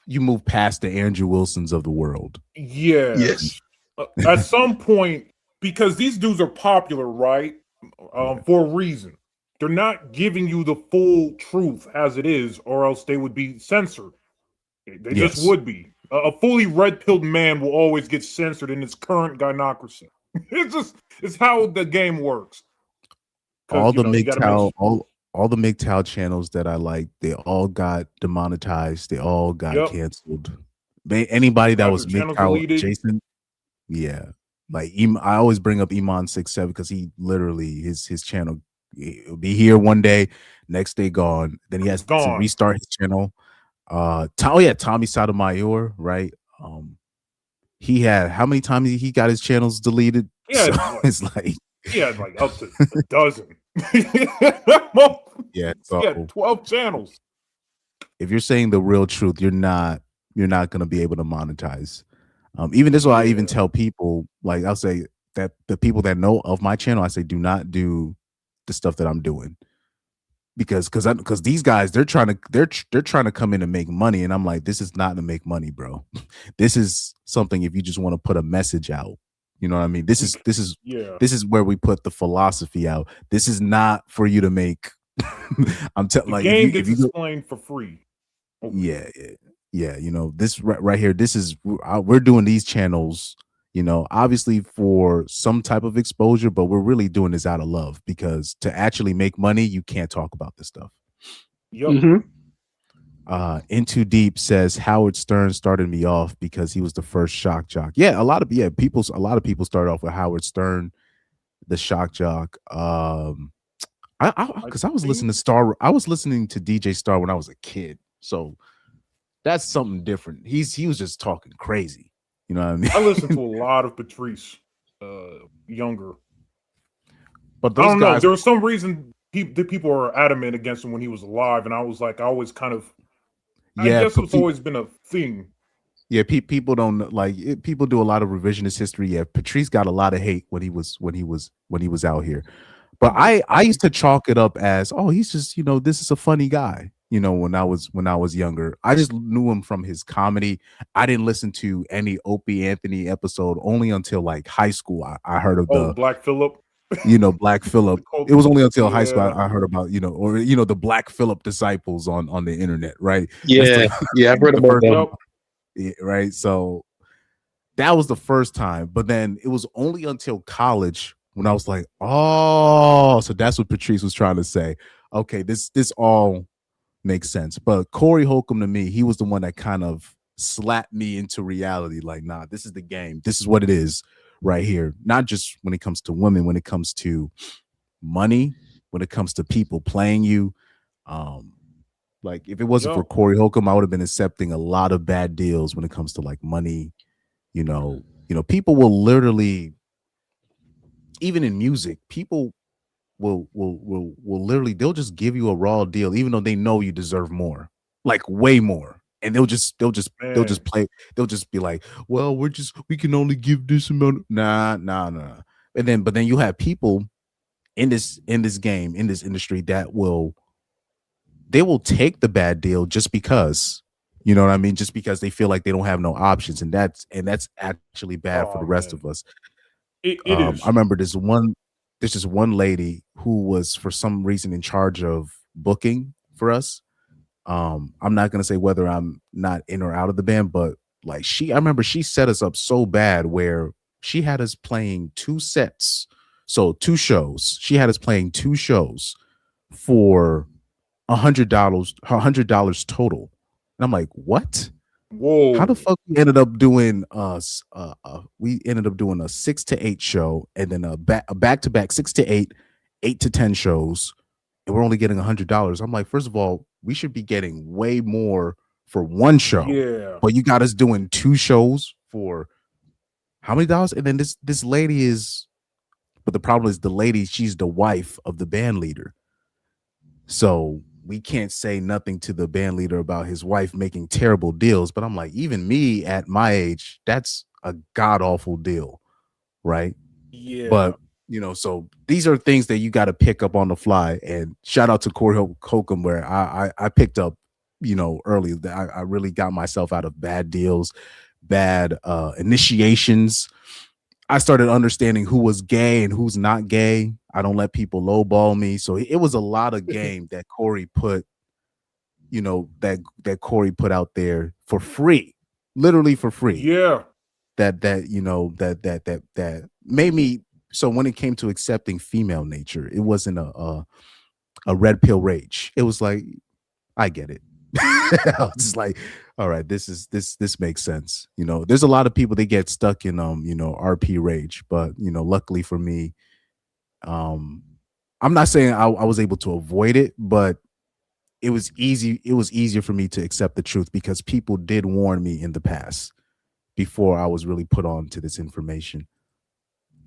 you move past the Andrew Wilsons of the world. Yes. Yes. At some point, because these dudes are popular, right? For a reason. They're not giving you the full truth as it is, or else they would be censored. They just would be. A fully red-pilled man will always get censored in its current gynocracy. It's how the game works. All the you gotta make MGTOW, all the MGTOW channels that I like, they all got demonetized. They all got canceled. Anybody that was MGTOW adjacent, yeah. Like I always bring up Iman67 because he literally his channel will be here one day, next day gone. Then he has to restart his channel. Tommy Sotomayor, right? He had how many times he got his channels deleted? Yeah, so it's like he had like up to a dozen. Yeah, so he had 12 channels. If you're saying the real truth, you're not gonna be able to monetize. Even this is why I even tell people, like I'll say that the people that know of my channel, I say do not do the stuff that I'm doing. Because these guys, they're trying to come in and make money, and I'm like, this is not to make money, bro. This is something if you just want to put a message out. You know what I mean? This is where we put the philosophy out. This is not for you to make. I'm telling like game gets explained for free. Okay. Yeah. This right here. This is we're doing these channels. Obviously for some type of exposure, but we're really doing this out of love because to actually make money, you can't talk about this stuff. Yep. In Too Deep says Howard Stern started me off because he was the first shock jock. Yeah, a lot of people started off with Howard Stern, the shock jock. Because I was listening to DJ Star when I was a kid, so that's something different. He was just talking crazy. You know what I mean? I listened to a lot of Patrice younger. But I don't know. There was some reason the people were adamant against him when he was alive, and I was like, I always kind of, I guess it's always been a thing. Yeah, people don't like it, people do a lot of revisionist history. Yeah, Patrice got a lot of hate when he was out here. But I used to chalk it up as, oh, he's just, this is a funny guy. When I was younger, I just knew him from his comedy. I didn't listen to any Opie Anthony episode only until like high school. I heard of the Black Phillip. Black Phillip. It was only until high school I heard about, the Black Phillip disciples on the internet, right? Yeah, I've heard about them. Yeah, right. So that was the first time. But then it was only until college when I was like, oh, so that's what Patrice was trying to say. Okay, this all makes sense. But Corey Holcomb, to me, he was the one that kind of slapped me into reality. Like, nah, this is the game. This is what it is right here. Not just when it comes to women, when it comes to money, when it comes to people playing you. Like if it wasn't for Corey Holcomb, I would have been accepting a lot of bad deals when it comes to like money. People will literally, even in music, people will literally, they'll just give you a raw deal even though they know you deserve more, like way more, and they'll just be like, well, we can only give this amount. Nah. But then you have people in this game, in this industry, that will take the bad deal just because, you know what I mean, just because they feel like they don't have no options, and that's actually bad for the rest of us. It is. I remember there's this one lady who was for some reason in charge of booking for us. I'm not gonna say whether I'm not in or out of the band, but like I remember she set us up so bad where she had us playing 2 sets, so 2 shows. She had us playing 2 shows for $100 total, and I'm like, what? Whoa. How the fuck we ended up doing we ended up doing a 6 to 8 show and then a back to back 6 to 8, 8 to 10 shows, and we're only getting $100. I'm like, first of all, we should be getting way more for one show. Yeah. But you got us doing 2 shows for how many dollars? And then this lady is, but the problem is the lady, she's the wife of the band leader. So we can't say nothing to the band leader about his wife making terrible deals. But I'm like, even me at my age, that's a god awful deal, right? Yeah. But so these are things that you got to pick up on the fly. And shout out to Corey Holcomb, where I picked up, early that I really got myself out of bad deals, bad initiations. I started understanding who was gay and who's not gay. I don't let people lowball me. So it was a lot of game that Corey put, that Corey put out there for free, literally for free. Yeah. That made me. So when it came to accepting female nature, it wasn't a red pill rage. It was like, I get it. I was just like, all right, this makes sense. There's a lot of people that get stuck in RP rage, but luckily for me, I'm not saying I was able to avoid it, but it was easier for me to accept the truth because people did warn me in the past before I was really put on to this information.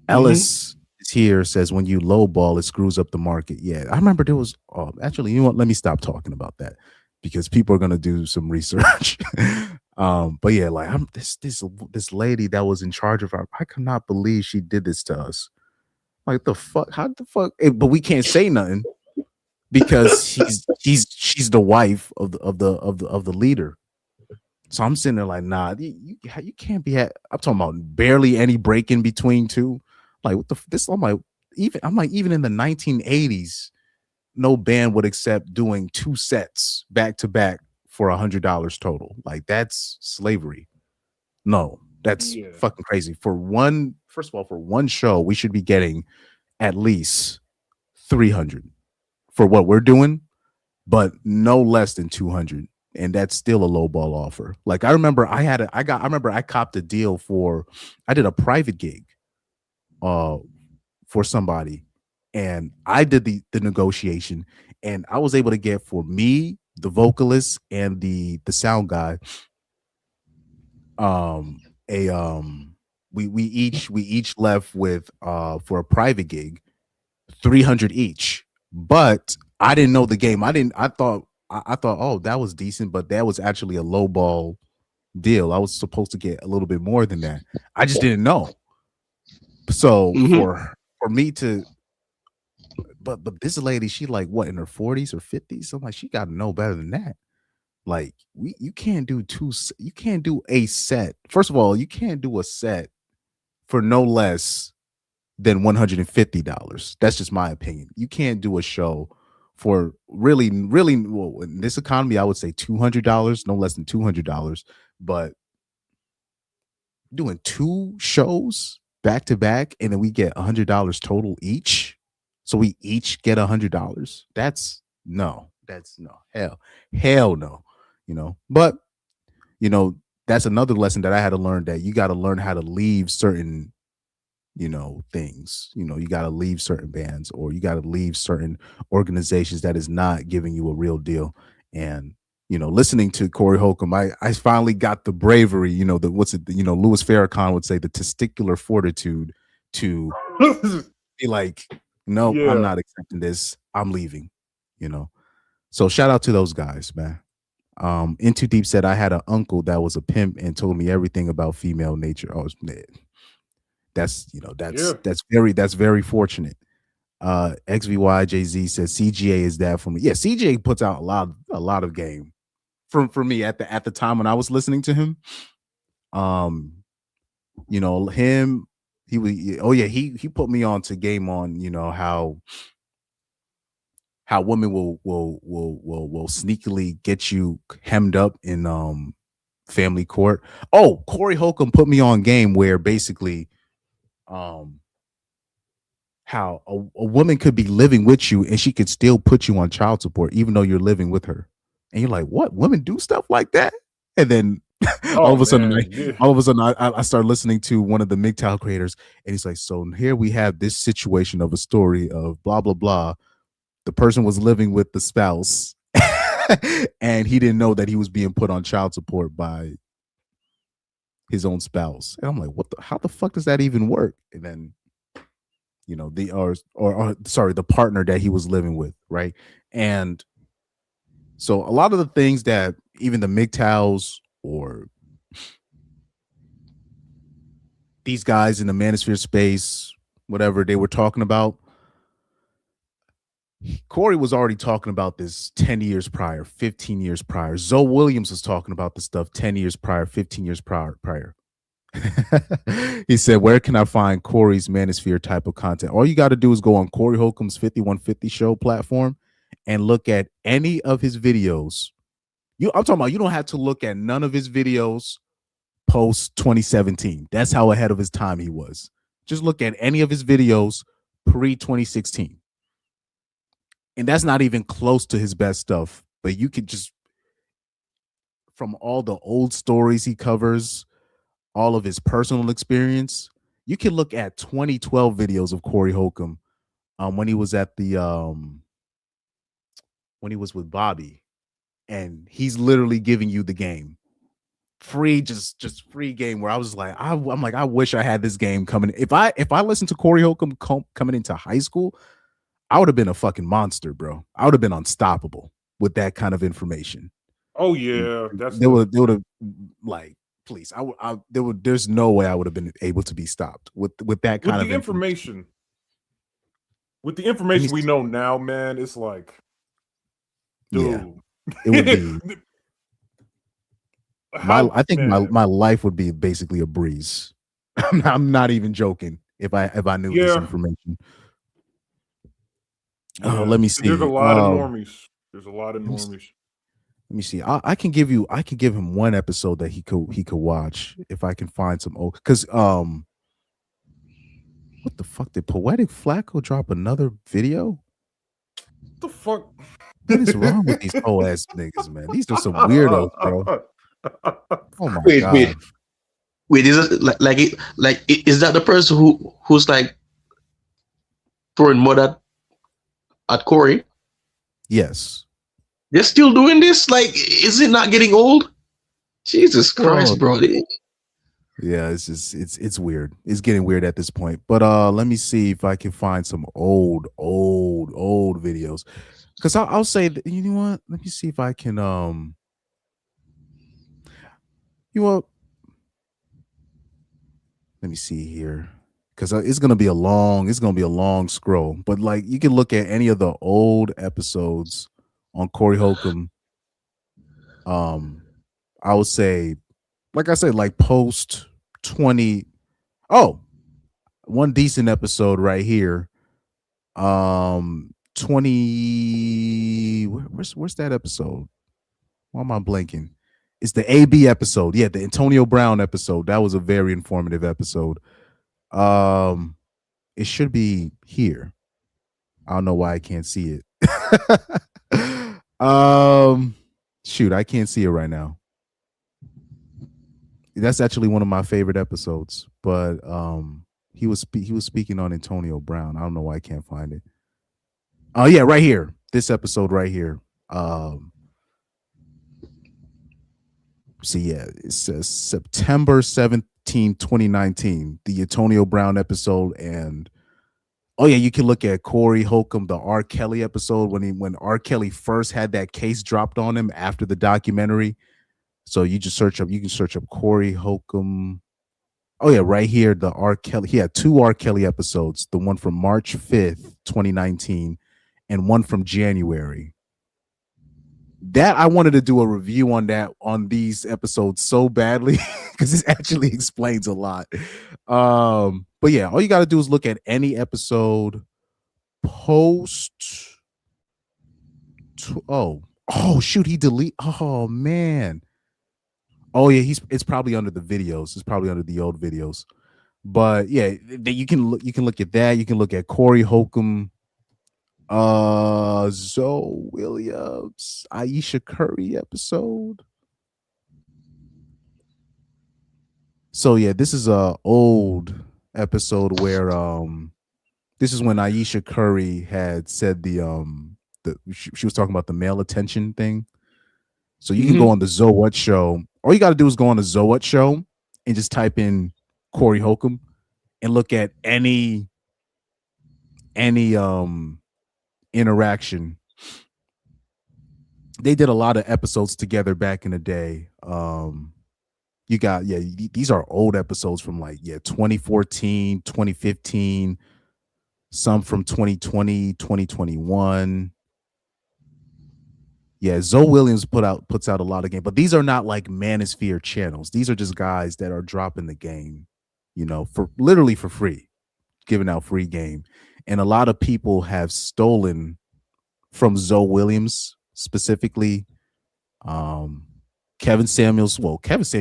Ellis is here, says when you lowball, it screws up the market. Yeah, I remember there was actually, you know what? Let me stop talking about that because people are gonna do some research. But yeah, like this lady that was in charge of our, I could not believe she did this to us. Like the fuck, how the fuck? But we can't say nothing because she's the wife of the leader. So I'm sitting there like, nah, you can't be I'm talking about barely any break in between two. Like what this? I'm like, even in the 1980s, no band would accept doing 2 sets back to back for $100 total. Like that's slavery. No, that's fucking crazy. First of all, for one show, we should be getting at least 300 for what we're doing, but no less than 200. And that's still a low ball offer. Like I remember I copped a deal I did a private gig for somebody, and I did the negotiation, and I was able to get for me, the vocalist, and the sound guy, we each left with for a private gig 300 each. But I didn't know the game. I thought, oh, that was decent, but that was actually a low ball deal. I was supposed to get a little bit more than that. I just didn't know. So for me to, but this lady, she like what, in her 40s or 50s? I'm like, she got to know better than that. Like you can't do a set. First of all, you can't do a set for no less than $150. That's just my opinion. You can't do a show for really, well, in this economy, I would say $200, no less than $200. But doing 2 shows back to back, and then we get $100 total each, so we each get $100. That's no, hell no. But that's another lesson that I had to learn, that you got to learn how to leave certain things. You got to leave certain bands, or you got to leave certain organizations that is not giving you a real deal. And listening to Corey Holcomb, I finally got the bravery, Louis Farrakhan would say, the testicular fortitude to be like, no, I'm not accepting this, I'm leaving. So shout out to those guys, man. Into Deep said, I had an uncle that was a pimp and told me everything about female nature. Oh, man. That's very fortunate. XVYJZ says CGA is that for me. Yeah, CGA puts out a lot of game for me at the time when I was listening to him. He put me on to Game On, how women will sneakily get you hemmed up in family court. Oh, Corey Holcomb put me on game where basically how a woman could be living with you and she could still put you on child support even though you're living with her. And you're like, what? Women do stuff like that? And then all of a sudden, yeah. I started listening to one of the MGTOW creators, and he's like, "So here we have this situation of a story of blah blah blah. The person was living with the spouse, and he didn't know that he was being put on child support by his own spouse." And I'm like, "What? How the fuck does that even work?" And then, the partner that he was living with, right? And so a lot of the things that even the MGTOWs or these guys in the manosphere space, whatever they were talking about, Corey was already talking about this 10 years prior, 15 years prior. Zoe Williams was talking about this stuff 10 years prior, 15 years prior. He said, "Where can I find Corey's manosphere type of content?" All you got to do is go on Corey Holcomb's 5150 show platform and look at any of his videos. I'm talking about, you don't have to look at none of his videos post 2017. That's how ahead of his time he was. Just look at any of his videos pre 2016. And that's not even close to his best stuff. But you could just, from all the old stories he covers, all of his personal experience, you can look at 2012 videos of Corey Holcomb when he was at the when he was with Bobby, and he's literally giving you the game free, just free game, where I was like, I'm like, I wish I had this game coming. If I listened to Corey Holcomb coming into high school, I would have been a fucking monster, bro. I would have been unstoppable with that kind of information. Oh yeah, that's they would have, like, please, there's no way I would have been able to be stopped with that kind of information. With the information we know now, man, it's like, dude, yeah, it would be. I think my life would be basically a breeze. I'm not even joking if I knew this information. Yeah. Let me see. There's a lot of normies. There's a lot of normies. Let me see. I can give him one episode that he could watch if I can find some old. Because what the fuck, did Poetic Flacco drop another video? What the fuck? What is wrong with these whole ass niggas, man? These are some weirdos, bro. Oh my god. Wait, is it is that the person who's like throwing mud at Corey? Yes. They're still doing this? Like, is it not getting old? Jesus Christ, bro. Yeah, it's weird. It's getting weird at this point. But let me see if I can find some old videos. Because I'll say that, you know what? Let me see if I can let me see here. Because it's gonna be a long scroll. But like, you can look at any of the old episodes on Corey Holcomb. I would say, like I said, like post 20. Oh, one decent episode right here. 20. Where's that episode? Why am I blanking? It's the AB episode. Yeah, the Antonio Brown episode. That was a very informative episode. It should be here. I don't know why I can't see it. Shoot, I can't see it right now. That's actually one of my favorite episodes, but he was speaking on Antonio Brown. I don't know why I can't find it. Oh yeah, right here. This episode right here. See, yeah, it says September 17, 2019, the Antonio Brown episode. And oh yeah, you can look at Corey Holcomb, the R. Kelly episode, when R. Kelly first had that case dropped on him after the documentary. So you can search up Corey Holcomb. Oh yeah, right here, the R. Kelly. He had 2 R. Kelly episodes, the one from March 5th, 2019, and one from January. That I wanted to do a review on these episodes so badly because this actually explains a lot. But yeah, all you got to do is look at any episode post. Oh shoot, he delete. Oh man. Oh yeah, it's probably under the videos. It's probably under the old videos. But yeah, you can look at that. You can look at Corey Holcomb, Zoe Williams, Aisha Curry episode. So yeah, this is a old episode where this is when Aisha Curry had said she was talking about the male attention thing. So you can go on the Zowat show. All you got to do is go on the Zowat show and just type in Corey Holcomb and look at any interaction. They did a lot of episodes together back in the day. You got these are old episodes from 2014, 2015, some from 2020, 2021. Yeah, Zoe Williams puts out a lot of game, but these are not like Manosphere channels. These are just guys that are dropping the game, for literally for free, giving out free game. And a lot of people have stolen from Zoe Williams specifically. Kevin Samuels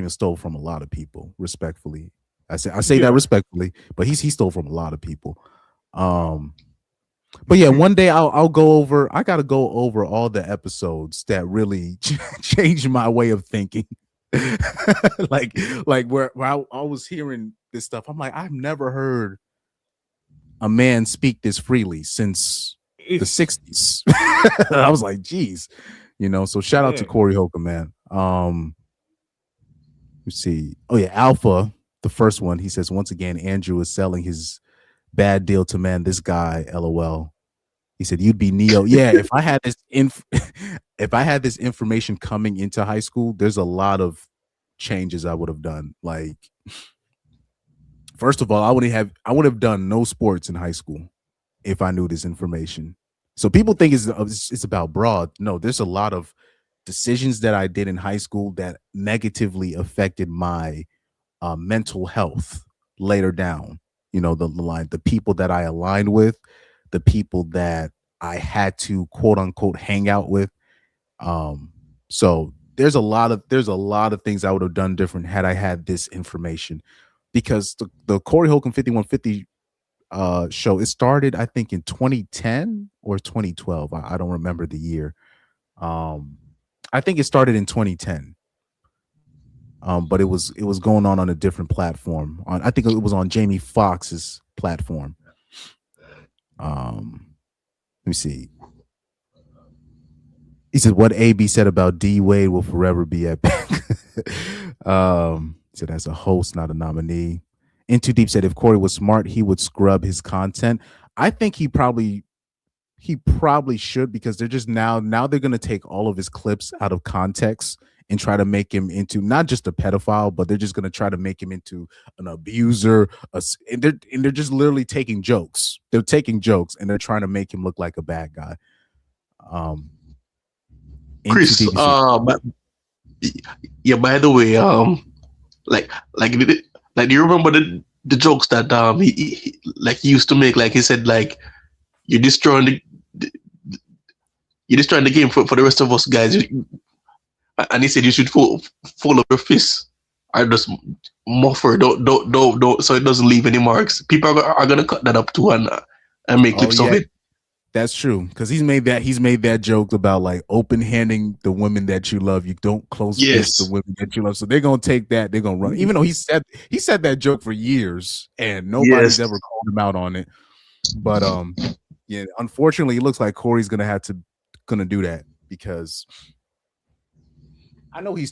stole from a lot of people, respectfully. I say that respectfully, but he stole from a lot of people. But yeah, one day I'll go over. I got to go over all the episodes that really changed my way of thinking. like where I was hearing this stuff, I'm like, I've never heard a man speak this freely since the 60s. I was like, geez, So shout out to Corey Holcomb, man. Let's see. Oh yeah, Alpha, the first one. He says once again, Andrew is selling his bad deal to man. This guy, LOL. He said you'd be Neo. Yeah, if I had this if I had this information coming into high school, there's a lot of changes I would have done. Like, first of all, I would have done no sports in high school if I knew this information. So people think it's about broad. No, there's a lot of decisions that I did in high school that negatively affected my mental health later down. The people that I aligned with, the people that I had to quote unquote hang out with. So there's a lot of things I would have done different had I had this information, because the Corey Holcomb 5150 show, it started I think in 2010 or 2012. I don't remember the year. I think it started in 2010. But it was going on a different platform. I think it was on Jamie Foxx's platform. Let me see. He said what AB said about D Wade will forever be epic. He said as a host, not a nominee. In Too Deep said if Corey was smart, he would scrub his content. I think he probably should, because they're just now they're going to take all of his clips out of context and try to make him into not just a pedophile, but they're just going to try to make him into an abuser. And they're just literally taking jokes. They're taking jokes and they're trying to make him look like a bad guy. Chris, yeah, by the way, do you remember the jokes that he used to make? Like he said, like, you're destroying the game for the rest of us guys. And he said you should fold up your fists or just muffle, don't, so it doesn't leave any marks. People are gonna cut that up too and make clips of it. That's true, because he's made that joke about like open handing the women that you love. You don't close fist the women that you love. So they're gonna take that. They're gonna run. Even though he said that joke for years and nobody's ever called him out on it. But yeah, unfortunately, it looks like Corey's gonna do that, because I know he's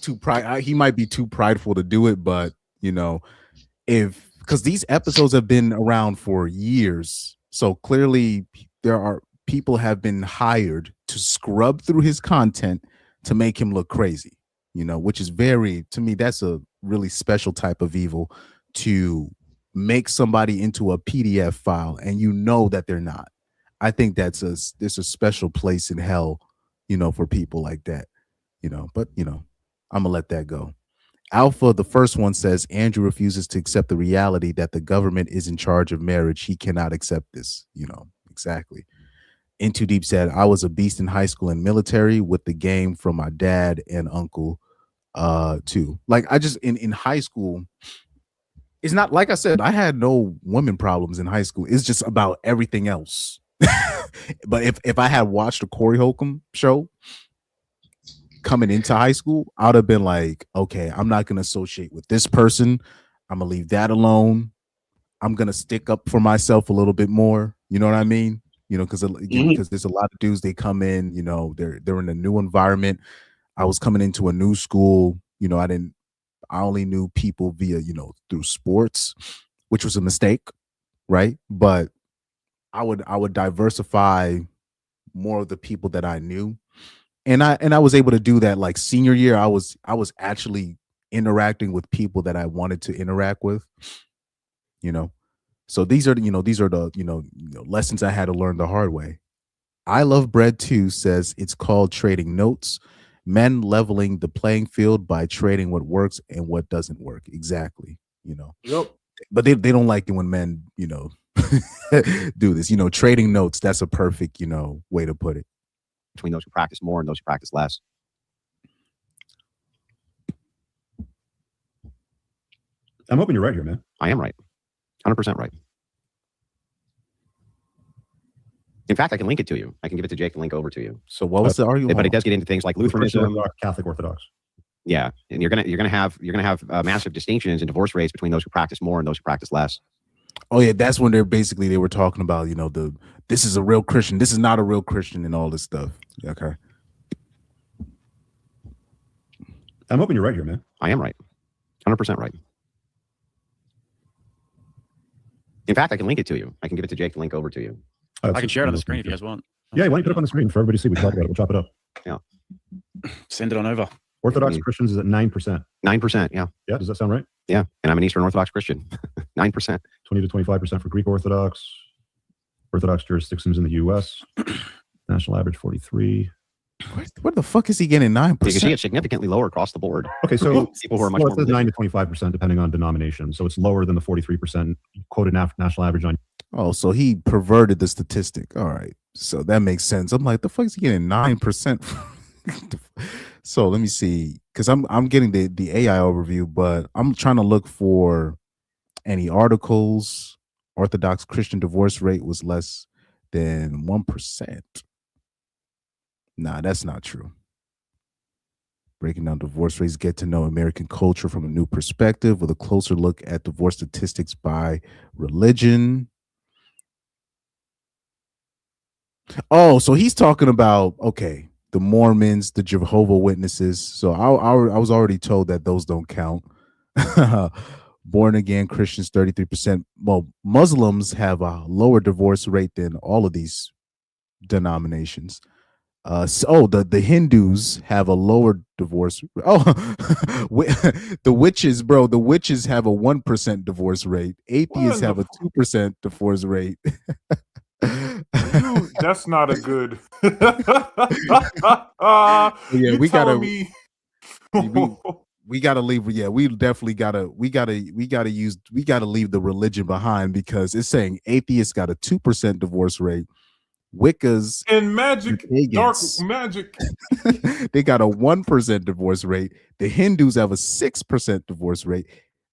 he might be too prideful to do it, but because these episodes have been around for years, so clearly people have been hired to scrub through his content to make him look crazy, which is to me, that's a really special type of evil, to make somebody into a PDF file and that they're not. I think there's a special place in hell, for people like that, but I'm gonna let that go. Alpha, the first one, says Andrew refuses to accept the reality that the government is in charge of marriage. He cannot accept this, exactly. In Too Deep said, I was a beast in high school and military with the game from my dad and uncle too. Like, I just in high school, it's not like I said, I had no women problems in high school. It's just about everything else. But if I had watched a Corey Holcomb show coming into high school, I would have been like, okay, I'm not going to associate with this person. I'm gonna leave that alone. I'm gonna stick up for myself a little bit more. You know what I mean? You know, because there's a lot of dudes, they come in, you know, they're in a new environment. I was coming into a new school. You know, I only knew people via, you know, through sports, which was a mistake, right? But I would diversify more of the people that I knew. And I was able to do that. Like senior year, I was actually interacting with people that I wanted to interact with, you know. So these are the lessons I had to learn the hard way. I Love Bread Too says it's called trading notes, men leveling the playing field by trading what works and what doesn't work. Exactly. You know. Yep. But they don't like it when men, you know, do this. You know, trading notes, that's a perfect, you know, way to put it. Between those who practice more and those who practice less. I'm hoping you're right here, man. I am right. 100% right. In fact, I can link it to you. I can give it to Jake and link over to you. So what was the argument? But it does get into things like Lutheranism, Catholic Orthodox. Yeah, and you're gonna have massive distinctions in divorce rates between those who practice more and those who practice less. Oh yeah, that's when they were talking about, you know, this is a real Christian, this is not a real Christian, and all this stuff. Okay. I'm hoping you're right here, man. I am right. 100% right. In fact, I can link it to you. I can give it to Jake to link over to you. I can share it on the screen if you guys want. Yeah, why don't you put it up on the screen for everybody to see? We can talk about it. We'll chop it up. Yeah. Send it on over. Orthodox Christians is at 9%. 9%, yeah. Yeah, does that sound right? Yeah, and I'm an Eastern Orthodox Christian. 9%. 20 to 25% for Greek Orthodox. Orthodox jurisdictions in the U.S. National average 43. Where the fuck is he getting 9%? You can see it's significantly lower across the board. Okay, so people who are much more 9 to 25% depending on denomination. So it's lower than the 43% quoted national average on. Oh, so he perverted the statistic. All right, so that makes sense. I'm like, the fuck is he getting 9%? So let me see, because I'm getting the AI overview, but I'm trying to look for any articles. Orthodox Christian divorce rate was less than 1%. Nah, that's not true. Breaking down divorce rates, get to know American culture from a new perspective with a closer look at divorce statistics by religion. Oh, so he's talking about, okay, the Mormons, the Jehovah's Witnesses. So I was already told that those don't count. Born again Christians, 33%. Well, Muslims have a lower divorce rate than all of these denominations. The Hindus have a lower divorce. Oh, the witches, bro. The witches have a 1% divorce rate. Atheists have a 2% divorce rate. Dude, that's not a good. Yeah, we gotta leave. Yeah, we definitely gotta leave the religion behind, because it's saying atheists got a 2% divorce rate. Wiccas and magic, dark magic, they got a 1% divorce rate. The Hindus have a 6% divorce rate.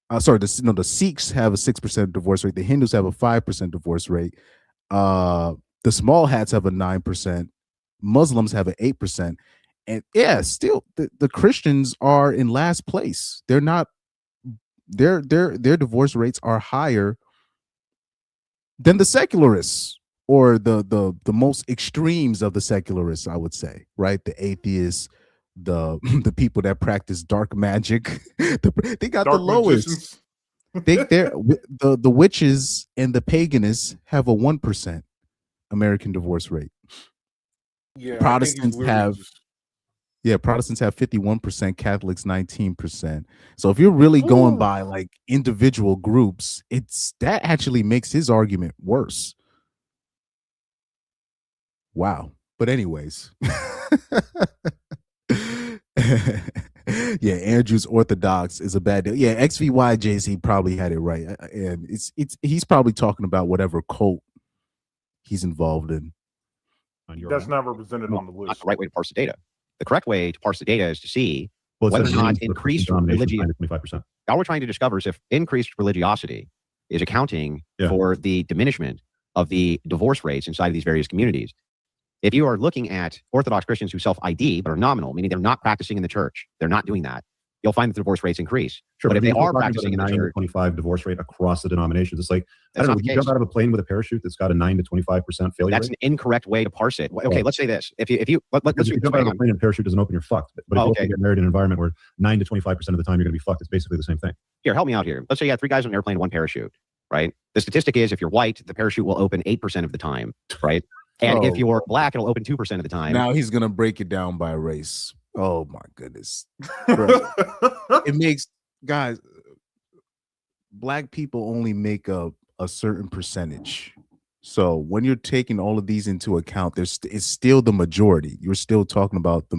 The Sikhs have a 6% divorce rate. The Hindus have a 5% divorce rate. The small hats have a 9%. Muslims have an 8%. And yeah, still the Christians are in last place. They're not. Their divorce rates are higher than the secularists, or the most extremes of the secularists, I would say, right? The atheists, the people that practice dark magic, they got the lowest. The witches and the paganists have a 1% American divorce rate. Yeah, Protestants have 51%, Catholics 19%. So if you're really going by like individual groups, that actually makes his argument worse. Wow. But anyways. Yeah, Andrew's Orthodox is a bad deal. Yeah, XVY JC probably had it right. And he's probably talking about whatever cult he's involved in. That's not represented on the list. Not the right way to parse the data. The correct way to parse the data is to see whether or not increased religiosity. All we're trying to discover is if increased religiosity is accounting for the diminishment of the divorce rates inside of these various communities. If you are looking at Orthodox Christians who self-ID but are nominal, meaning they're not practicing in the church, they're not doing that, you'll find that the divorce rates increase. Sure, but if they you're are talking about practicing in a the 9 to church, 25 divorce rate across the denominations, it's like, I that's don't know, not would the you case. jump out of a plane with a parachute that's got a 9 to 25% failure That's rate? an incorrect way to parse it. Okay, let's say this. If you let's Because do if you this jump way. out of Hang a on. plane and a parachute doesn't open, you're fucked. But if you also get married in an environment where 9 to 25% of the time you're going to be fucked, it's basically the same thing. Here, help me out here. Let's say you had 3 guys on an airplane, 1 parachute, right? The statistic is if you're white, the parachute will open 8% of the time, right? And if you're black, it'll open 2% of the time. Now he's gonna break it down by race. Oh my goodness. It makes guys, black people only make up a certain percentage. So when you're taking all of these into account, it's still the majority. We're still talking about the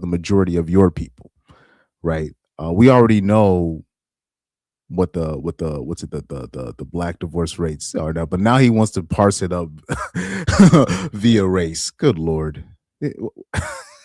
majority of your people, right? We already know what the black divorce rates are now, but now he wants to parse it up via race. Good Lord. And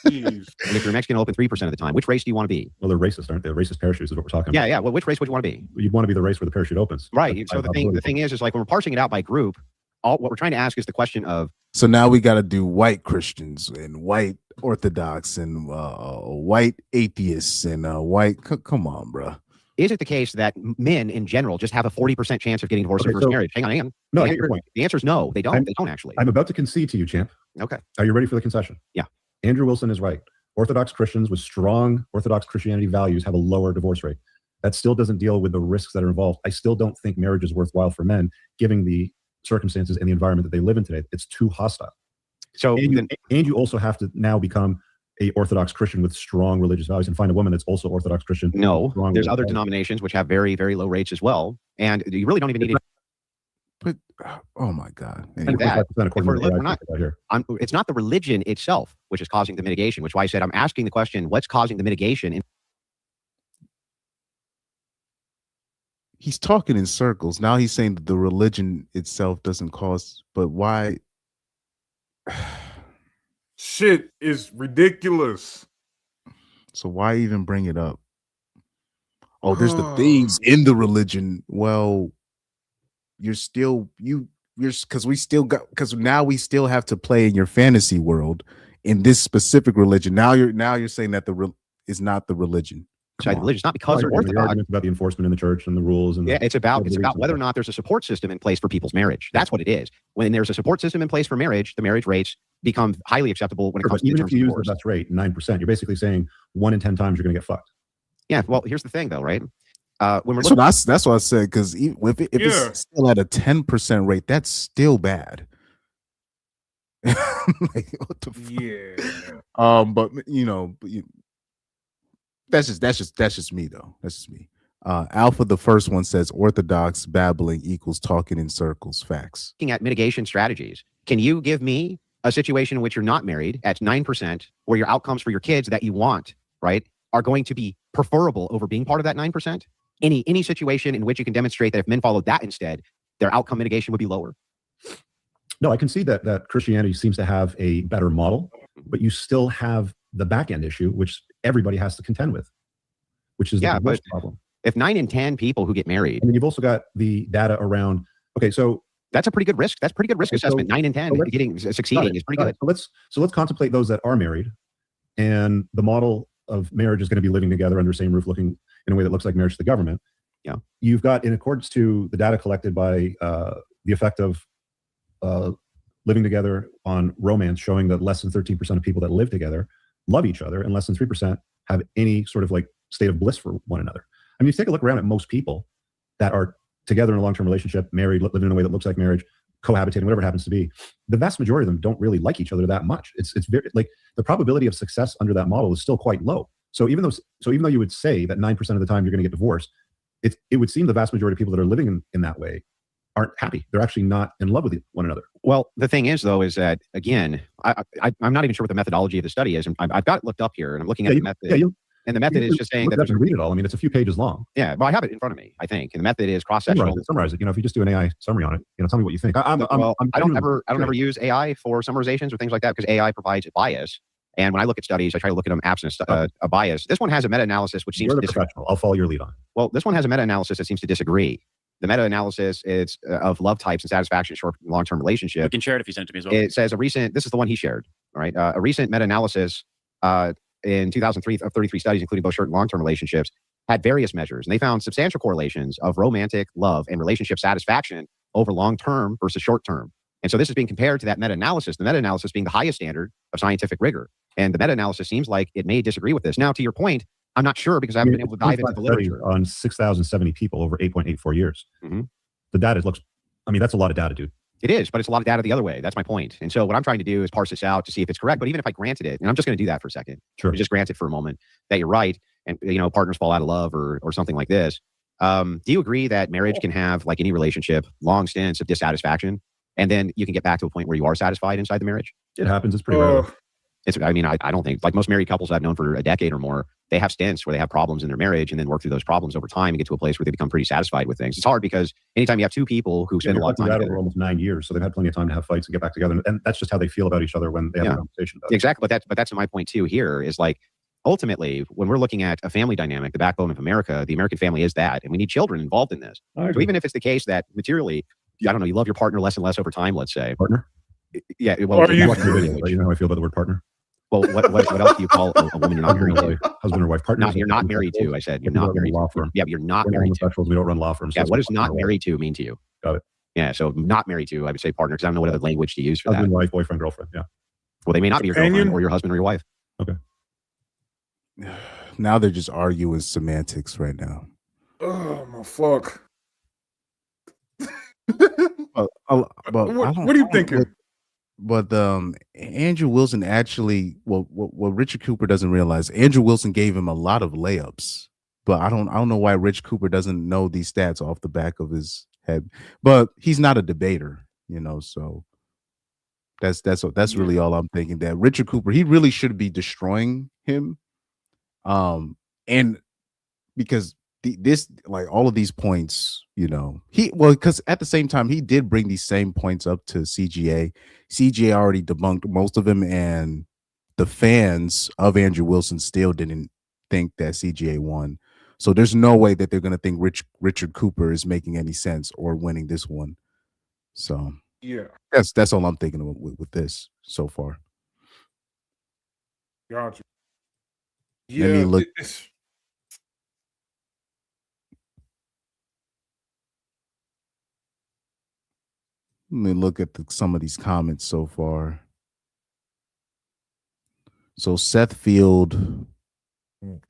if you're Mexican, it'll open 3% of the time. Which race do you want to be? Well, they're racist, aren't they? Racist parachutes is what we're talking about. Yeah. Well, which race would you want to be? You'd want to be the race where the parachute opens. Right. So the thing is like when we're parsing it out by group, what we're trying to ask is the question of. So now we got to do white Christians and white Orthodox and white atheists and white. Come on, bro. Is it the case that men in general just have a 40% chance of getting divorced in first marriage? Hang on. No, I get your point. The answer is no. They don't. They don't actually. I'm about to concede to you, champ. Okay. Are you ready for the concession? Yeah. Andrew Wilson is right. Orthodox Christians with strong Orthodox Christianity values have a lower divorce rate. That still doesn't deal with the risks that are involved. I still don't think marriage is worthwhile for men, given the circumstances and the environment that they live in today. It's too hostile. So, and you also have to now become a Orthodox Christian with strong religious values and find a woman that's also Orthodox Christian. No, there's other denominations which have very, very low rates as well. And you really don't even need it. But oh my God. It's not the religion itself which is causing the mitigation, which is why I said I'm asking the question, what's causing the mitigation? He's talking in circles. Now he's saying that the religion itself doesn't cause, but why? Shit is ridiculous. So why even bring it up? Oh, there's the things in the religion. Well, you're because now we still have to play in your fantasy world in this specific religion. Now you're saying that is not the religion. The religion is not because they're Orthodox. It's about the enforcement in the church and the rules. And it's about whether or not there's a support system in place for people's marriage. That's what it is. When there's a support system in place for marriage, the marriage rates become highly acceptable when it comes to even if you use divorce. the best rate, 9%, you're basically saying 1 in 10 times you're going to get fucked. Yeah. Well, here's the thing, though, right? When we're that's what I said, because if it's still at a 10% rate, that's still bad. Like, what the fuck? But that's just me though. That's just me. Alpha, the first one, says Orthodox babbling equals talking in circles. Facts. Looking at mitigation strategies, can you give me a situation in which you're not married at 9%, where your outcomes for your kids that you want, right, are going to be preferable over being part of that 9%? Any situation in which you can demonstrate that if men followed that instead, their outcome mitigation would be lower? No, I can see that Christianity seems to have a better model, but you still have the back end issue, which everybody has to contend with, which is the worst problem. If 9 in 10 people who get married, and then you've also got the data around. Okay, so that's a pretty good risk. That's pretty good risk assessment. 9 in 10 succeeding is pretty good. So let's contemplate those that are married, and the model of marriage is going to be living together under the same roof, looking in a way that looks like marriage to the government. Yeah, you've got, in accordance to the data collected by the effect of living together on romance, showing that less than 13% of people that live together love each other, and less than 3% have any sort of like state of bliss for one another. I mean, if you take a look around at most people that are together in a long-term relationship, married, living in a way that looks like marriage, cohabitating, whatever it happens to be, the vast majority of them don't really like each other that much. It's very, like, the probability of success under that model is still quite low. So even though you would say that 9% of the time you're going to get divorced, it would seem the vast majority of people that are living in that way aren't happy. They're actually not in love with one another. Well, the thing is, though, is that, again, I'm not even sure what the methodology of the study is. I've got it looked up here, and I'm looking at the method. And the method is just saying that there's read it all. I mean, it's a few pages long. Yeah, well, I have it in front of me, I think. And the method is cross-sectional. Summarize it. If you just do an AI summary on it, tell me what you think. I don't ever use AI for summarizations or things like that, because AI provides a bias. And when I look at studies, I try to look at them absent a bias. This one has a meta-analysis which seems to disagree. I'll follow your lead on. Well, this one has a meta-analysis that seems to disagree. The meta-analysis is of love types and satisfaction in short and long-term relationship. You can share it if you send it to me as well. It says this is the one he shared. All right. A recent meta-analysis in 2003 of 33 studies, including both short and long-term relationships, had various measures. And they found substantial correlations of romantic love and relationship satisfaction over long-term versus short-term. And so this is being compared to that meta-analysis, the meta-analysis being the highest standard of scientific rigor. And the meta-analysis seems like it may disagree with this. Now, to your point, I'm not sure because I haven't been able to dive into the literature. On 6,070 people over 8.84 years. The data looks, I mean, that's a lot of data, dude. It is, but it's a lot of data the other way. That's my point. And so what I'm trying to do is parse this out to see if it's correct. But even if I granted it, and I'm just going to do that for a second, just grant it for a moment, that you're right, and partners fall out of love or something like this. Do you agree that marriage can have, like any relationship, long stints of dissatisfaction, and then you can get back to a point where you are satisfied inside the marriage? It happens. It's pretty rare. I don't think, like most married couples I've known for a decade or more, they have stints where they have problems in their marriage and then work through those problems over time and get to a place where they become pretty satisfied with things. It's hard because anytime you have two people who spend a lot of time together over almost 9 years, so they've had plenty of time to have fights and get back together, and that's just how they feel about each other when they have a conversation about it. Exactly, but that's my point too. Here is like, ultimately, when we're looking at a family dynamic, the backbone of America, the American family is that, and we need children involved in this. So even if it's the case that materially, I don't know, you love your partner less and less over time, let's say. Partner? Yeah. Well, you know how I feel about the word partner? Well, what else do you call a woman you're not married to? Husband or wife. Partner. You're not married to, I said. You're not married law firm. Yeah, but you're not married to. We don't run law firms. Yeah, what does not married to mean to you? Got it. Yeah, so not married to, I would say partner, because I don't know what other language to use for husband, that. wife, boyfriend, girlfriend, yeah. Well, they may not be your girlfriend or your husband or your wife. Okay. Now they're just arguing semantics right now. Oh, my fuck. What are you thinking? But Andrew Wilson actually, what Richard Cooper doesn't realize, Andrew Wilson gave him a lot of layups. But I don't know why Rich Cooper doesn't know these stats off the back of his head. But he's not a debater, so that's really all I'm thinking. That Richard Cooper, he really should be destroying him. And because this, like all of these points, because at the same time he did bring these same points up to CGA. CGA already debunked most of them, and the fans of Andrew Wilson still didn't think that CGA won. So there's no way that they're going to think Richard Cooper is making any sense or winning this one. So yeah, that's all I'm thinking of with this so far. Gotcha. Yeah, Let me look. Let me look at some of these comments so far. So Seth Field,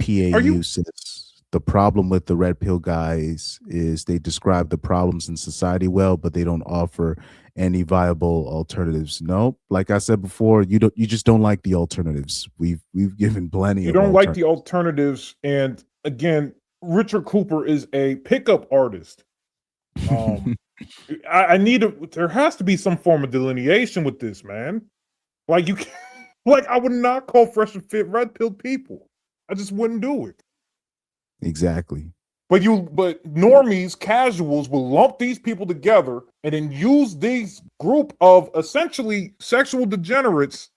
PAU says, the problem with the red pill guys is they describe the problems in society well, but they don't offer any viable alternatives. Nope. Like I said before, you just don't like the alternatives. We've given plenty. You don't like the alternatives, and again, Richard Cooper is a pickup artist. I need there has to be some form of delineation with this, man. Like I would not call Fresh and Fit red pill people. I just wouldn't do it. Exactly. But normies, casuals will lump these people together and then use these group of essentially sexual degenerates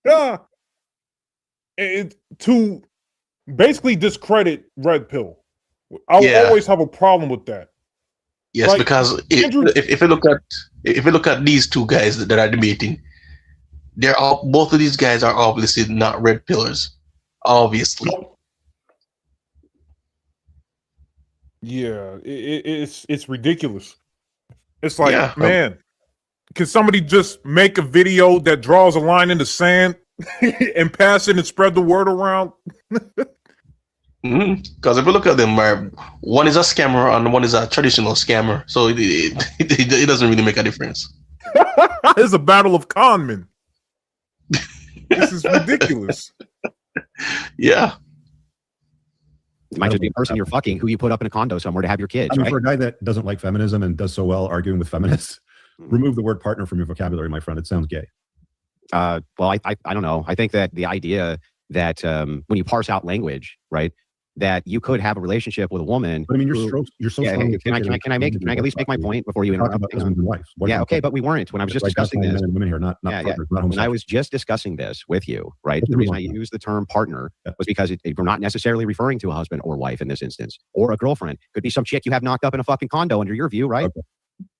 to basically discredit red pill. I'll always have a problem with that. Yes, because if you look at these two guys that are debating, both of these guys are obviously not red pillars. Obviously. Yeah, it's ridiculous. It's like, man, can somebody just make a video that draws a line in the sand and pass it and spread the word around? Because if you look at them, one is a scammer and one is a traditional scammer, so it doesn't really make a difference. It's a battle of con men. This is ridiculous. Yeah. It might just be a person you're fucking who you put up in a condo somewhere to have your kids. For a guy that doesn't like feminism and does so well arguing with feminists, remove the word partner from your vocabulary, my friend. It sounds gay. Well, I don't know. I think that the idea that when you parse out language, right, that you could have a relationship with a woman. But I mean, you're so strong. Can I at least make my point before you interrupt? Yeah, okay, but we weren't when I was just discussing this. Men and women here, not partners, not when I was just discussing this with you, right? The reason I used the term partner was because we're not necessarily referring to a husband or wife in this instance, or a girlfriend. Could be some chick you have knocked up in a fucking condo under your view, right? Okay.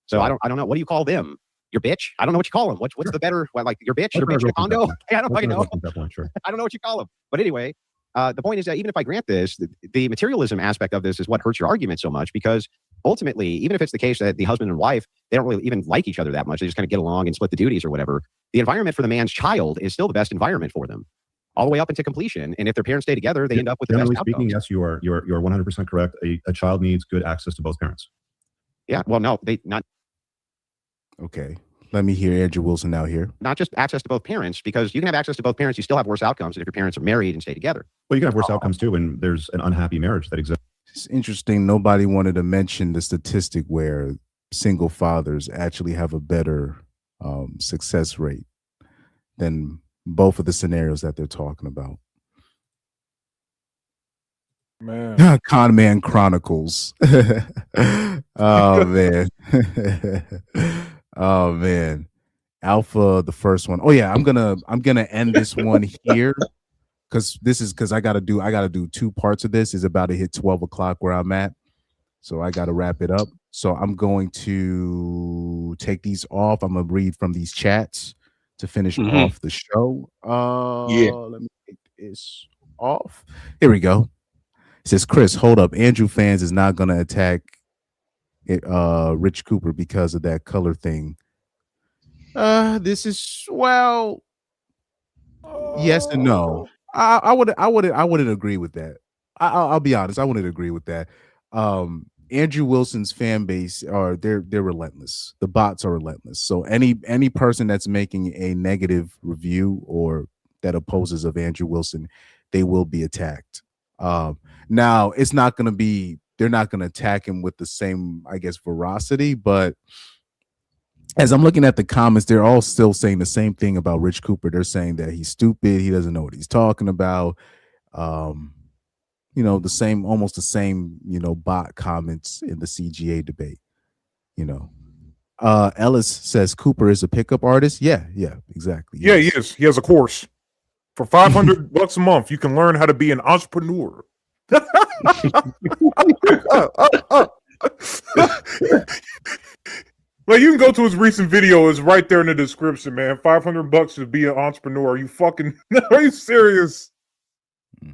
So I don't know. What do you call them? your bitch. I don't know what you call them. What's the better, like your bitch, your bitch in a condo? I don't fucking know. Sure. I don't know what you call them. But anyway, the point is that even if I grant this, the materialism aspect of this is what hurts your argument so much, because ultimately, even if it's the case that the husband and wife, they don't really even like each other that much, they just kind of get along and split the duties or whatever, the environment for the man's child is still the best environment for them, all the way up into completion. And if their parents stay together, they end up with the best Generally outcomes. speaking, yes, you're 100% correct. A child needs good access to both parents. Yeah, well, no, they not. Okay. Let me hear Andrew Wilson now here. Not just access to both parents, because you can have access to both parents, you still have worse outcomes than if your parents are married and stay together. Well, you can have worse outcomes too when there's an unhappy marriage that exists. It's interesting. Nobody wanted to mention the statistic where single fathers actually have a better success rate than both of the scenarios that they're talking about. Man. Con Man Chronicles. Oh man. Oh man. Alpha, the first one. Oh yeah, I'm gonna end this one here because I gotta do 2 parts of this. Is about to hit 12 o'clock where I'm at, so I gotta wrap it up. So I'm going to take these off. I'm gonna read from these chats to finish off the show. Let me take this off. Here we go. It says, Chris, hold up. Andrew fans is not gonna attack Rich Cooper because of that color thing. This is, well, yes and no. I wouldn't agree with that. I'll be honest. I wouldn't agree with that. Andrew Wilson's fan base they're relentless. The bots are relentless. So any person that's making a negative review or that opposes of Andrew Wilson, they will be attacked. Now it's not going to be. They're not going to attack him with the same, I guess, veracity. But as I'm looking at the comments, they're all still saying the same thing about Rich Cooper. They're saying that he's stupid. He doesn't know what he's talking about. Almost the same, bot comments in the CGA debate. Ellis says Cooper is a pickup artist. Yeah, exactly. Yeah, he is. He has a course for $500 a month. You can learn how to be an entrepreneur. Like, you can go to his recent video. It's right there in the description, man. $500 to be an entrepreneur. Are you serious? Let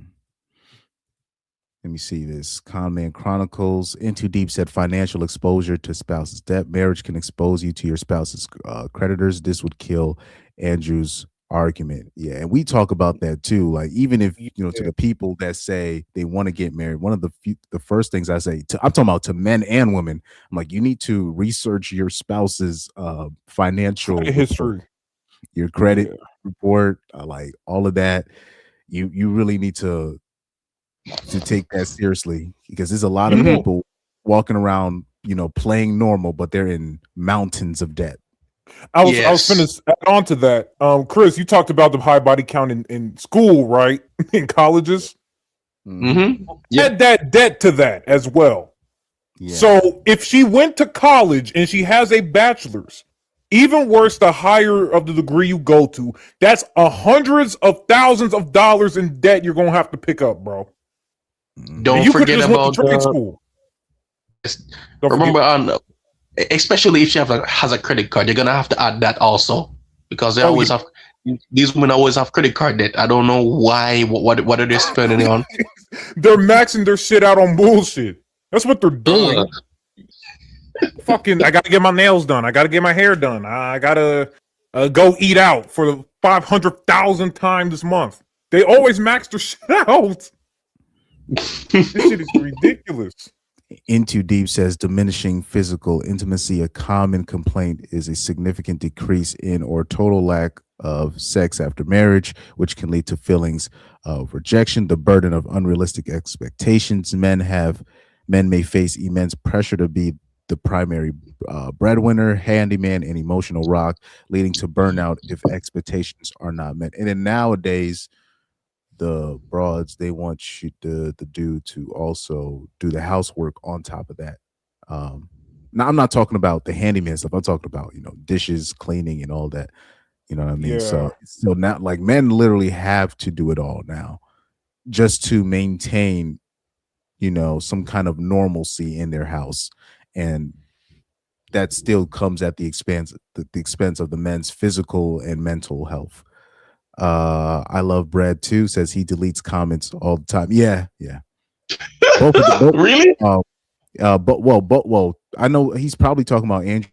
me see this. Conman Chronicles. In Too Deep said financial exposure to spouse's debt. Marriage can expose you to your spouse's creditors. This would kill Andrew's argument. Yeah, and we talk about that too. Like, even if to the people that say they want to get married, one of the first things I say I'm talking about to men and women. I'm like, you need to research your spouse's financial history, your credit report, like all of that. You really need to take that seriously, because there's a lot of people walking around, playing normal, but they're in mountains of debt. I was finished add on to that. Chris, you talked about the high body count in school, right? In colleges. Add that debt to that as well. Yeah. So if she went to college and she has a bachelor's, even worse, the higher of the degree you go to, that's hundreds of thousands of dollars in debt you're gonna have to pick up, bro. Don't forget about trade school. Remember, especially if she has a credit card, you're gonna have to add that also, because they always have, these women always have credit card debt. I don't know why. What are they spending on? They're maxing their shit out on bullshit. That's what they're doing. Fucking, I gotta get my nails done. I gotta get my hair done. I gotta go eat out for the 500,000th time this month. They always max their shit out. This shit is ridiculous. In Too Deep says diminishing physical intimacy. A common complaint is a significant decrease in or total lack of sex after marriage, which can lead to feelings of rejection, the burden of unrealistic expectations. Men may face immense pressure to be the primary breadwinner, handyman, and emotional rock, leading to burnout if expectations are not met. And then nowadays, the broads, they want you the dude to also do the housework on top of that. Now I'm not talking about the handyman stuff. I'm talking about dishes, cleaning, and all that. You know what I mean? Yeah. So now, like, men literally have to do it all now, just to maintain some kind of normalcy in their house. And that still comes at the expense of the men's physical and mental health. I love Brad too. Says he deletes comments all the time. Yeah. Both of the both, Really? but I know he's probably talking about Andrew.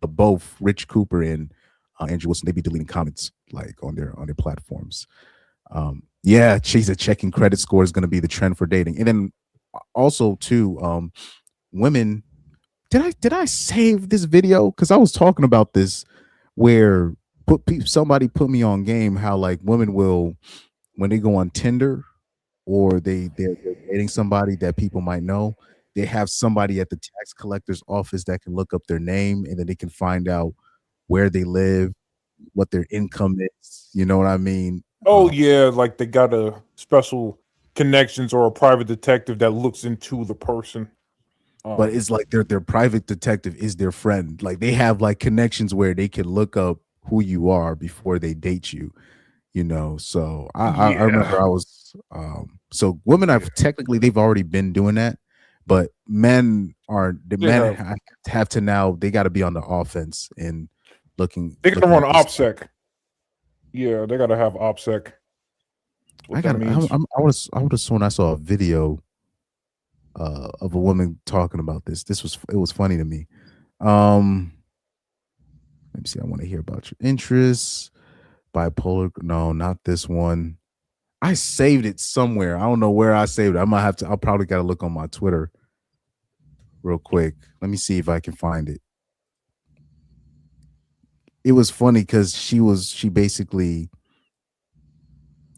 Both Rich Cooper and Andrew Wilson, they be deleting comments like on their platforms. Yeah, she's a checking credit score is going to be the trend for dating, and then also too, women. Did I save this video? Because I was talking about this where somebody put me on game how like women will, when they go on Tinder or they're dating somebody that people might know, they have somebody at the tax collector's office that can look up their name and then they can find out where they live, what their income is. You know what I mean? Oh yeah, like they got a special connections or a private detective that looks into the person. But it's like their private detective is their friend. Like they have like connections where they can look up who you are before they date you. You know, so I remember I was so women are technically they've already been doing that, but men have to now they got to be on the offense and looking. They gotta looking run at this stuff. OPSEC. Yeah, they gotta have OPSEC. I would have sworn I saw a video of a woman talking about this. It was funny to me. Let me see. I want to hear about your interests. Bipolar. No, not this one. I saved it somewhere. I don't know where I saved it. I'll probably got to look on my Twitter real quick. Let me see if I can find it. It was funny because she basically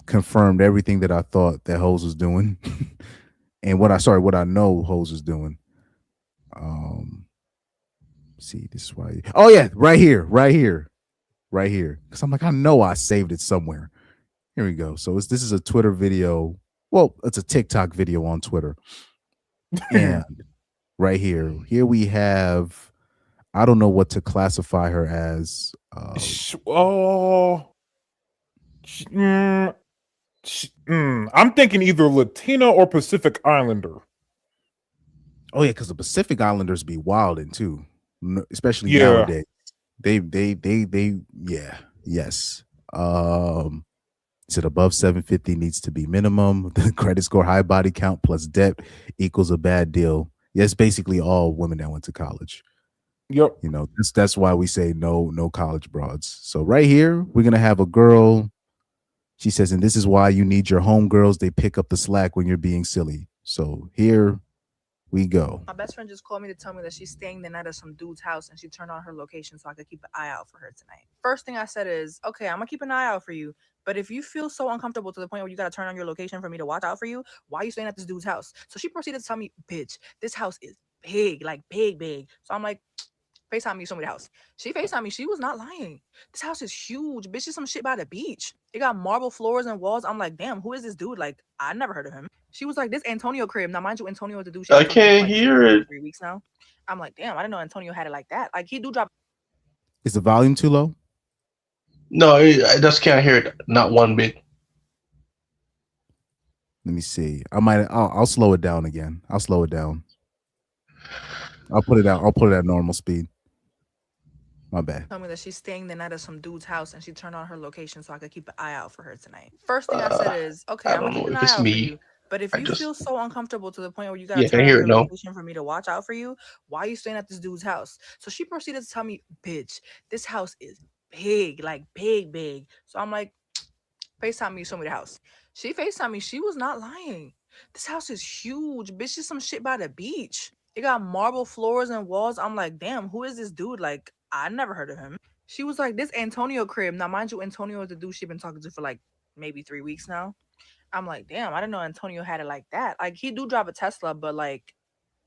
confirmed everything that I thought that Hose was doing. And what I know Hose is doing. See, this is why. Oh yeah, right here. Because I'm like, I know I saved it somewhere. Here we go. So this is a Twitter video. Well, it's a TikTok video on Twitter. And right here we have. I don't know what to classify her as. I'm thinking either Latina or Pacific Islander. Oh yeah, because the Pacific Islanders be wilding too, especially nowadays. They yes. Is it above 750 needs to be minimum? The credit score, high body count plus debt equals a bad deal. Yeah, it's basically all women that went to college. Yep. You know, that's why we say no college broads. So right here, we're gonna have a girl. She says, and this is why you need your homegirls. They pick up the slack when you're being silly. So here we go. My best friend just called me to tell me that she's staying the night at some dude's house and she turned on her location so I could keep an eye out for her tonight. First thing I said is, okay, I'm gonna keep an eye out for you. But if you feel so uncomfortable to the point where you gotta turn on your location for me to watch out for you, why are you staying at this dude's house? So she proceeded to tell me, bitch, this house is big, like big. So I'm like, FaceTime me, show me the house. She FaceTime me. She was not lying. This house is huge. Bitch, is some shit by the beach. It got marble floors and walls. I'm like, damn, who is this dude? Like, I never heard of him. She was like, this Antonio crib. Now, mind you, Antonio is the dude. I can't hear it. 3 weeks now. I'm like, damn, I didn't know Antonio had it like that. Like, he do drop. Is the volume too low? No, I just can't hear it. Not one bit. Let me see. I'll slow it down again. I'll slow it down. I'll put it at normal speed. My bad. Tell me that she's staying the night at some dude's house and she turned on her location so I could keep an eye out for her tonight. First thing I said is, okay, I'm gonna keep an eye out for you. But if you feel so uncomfortable to the point where you gotta turn on your location for me to watch out for you, why are you staying at this dude's house? So she proceeded to tell me, bitch, this house is big, like big. So I'm like, FaceTime me, show me the house. She FaceTime me. She was not lying. This house is huge. Bitch, is some shit by the beach. It got marble floors and walls. I'm like, damn, who is this dude? Like, I never heard of him. She was like, this Antonio crib. Now, mind you, Antonio is the dude she's been talking to for like maybe 3 weeks now. I'm like, damn, I didn't know Antonio had it like that. Like, he do drive a Tesla, but like,